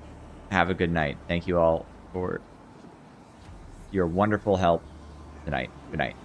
have a good night. Thank you all for your wonderful help tonight. Good night.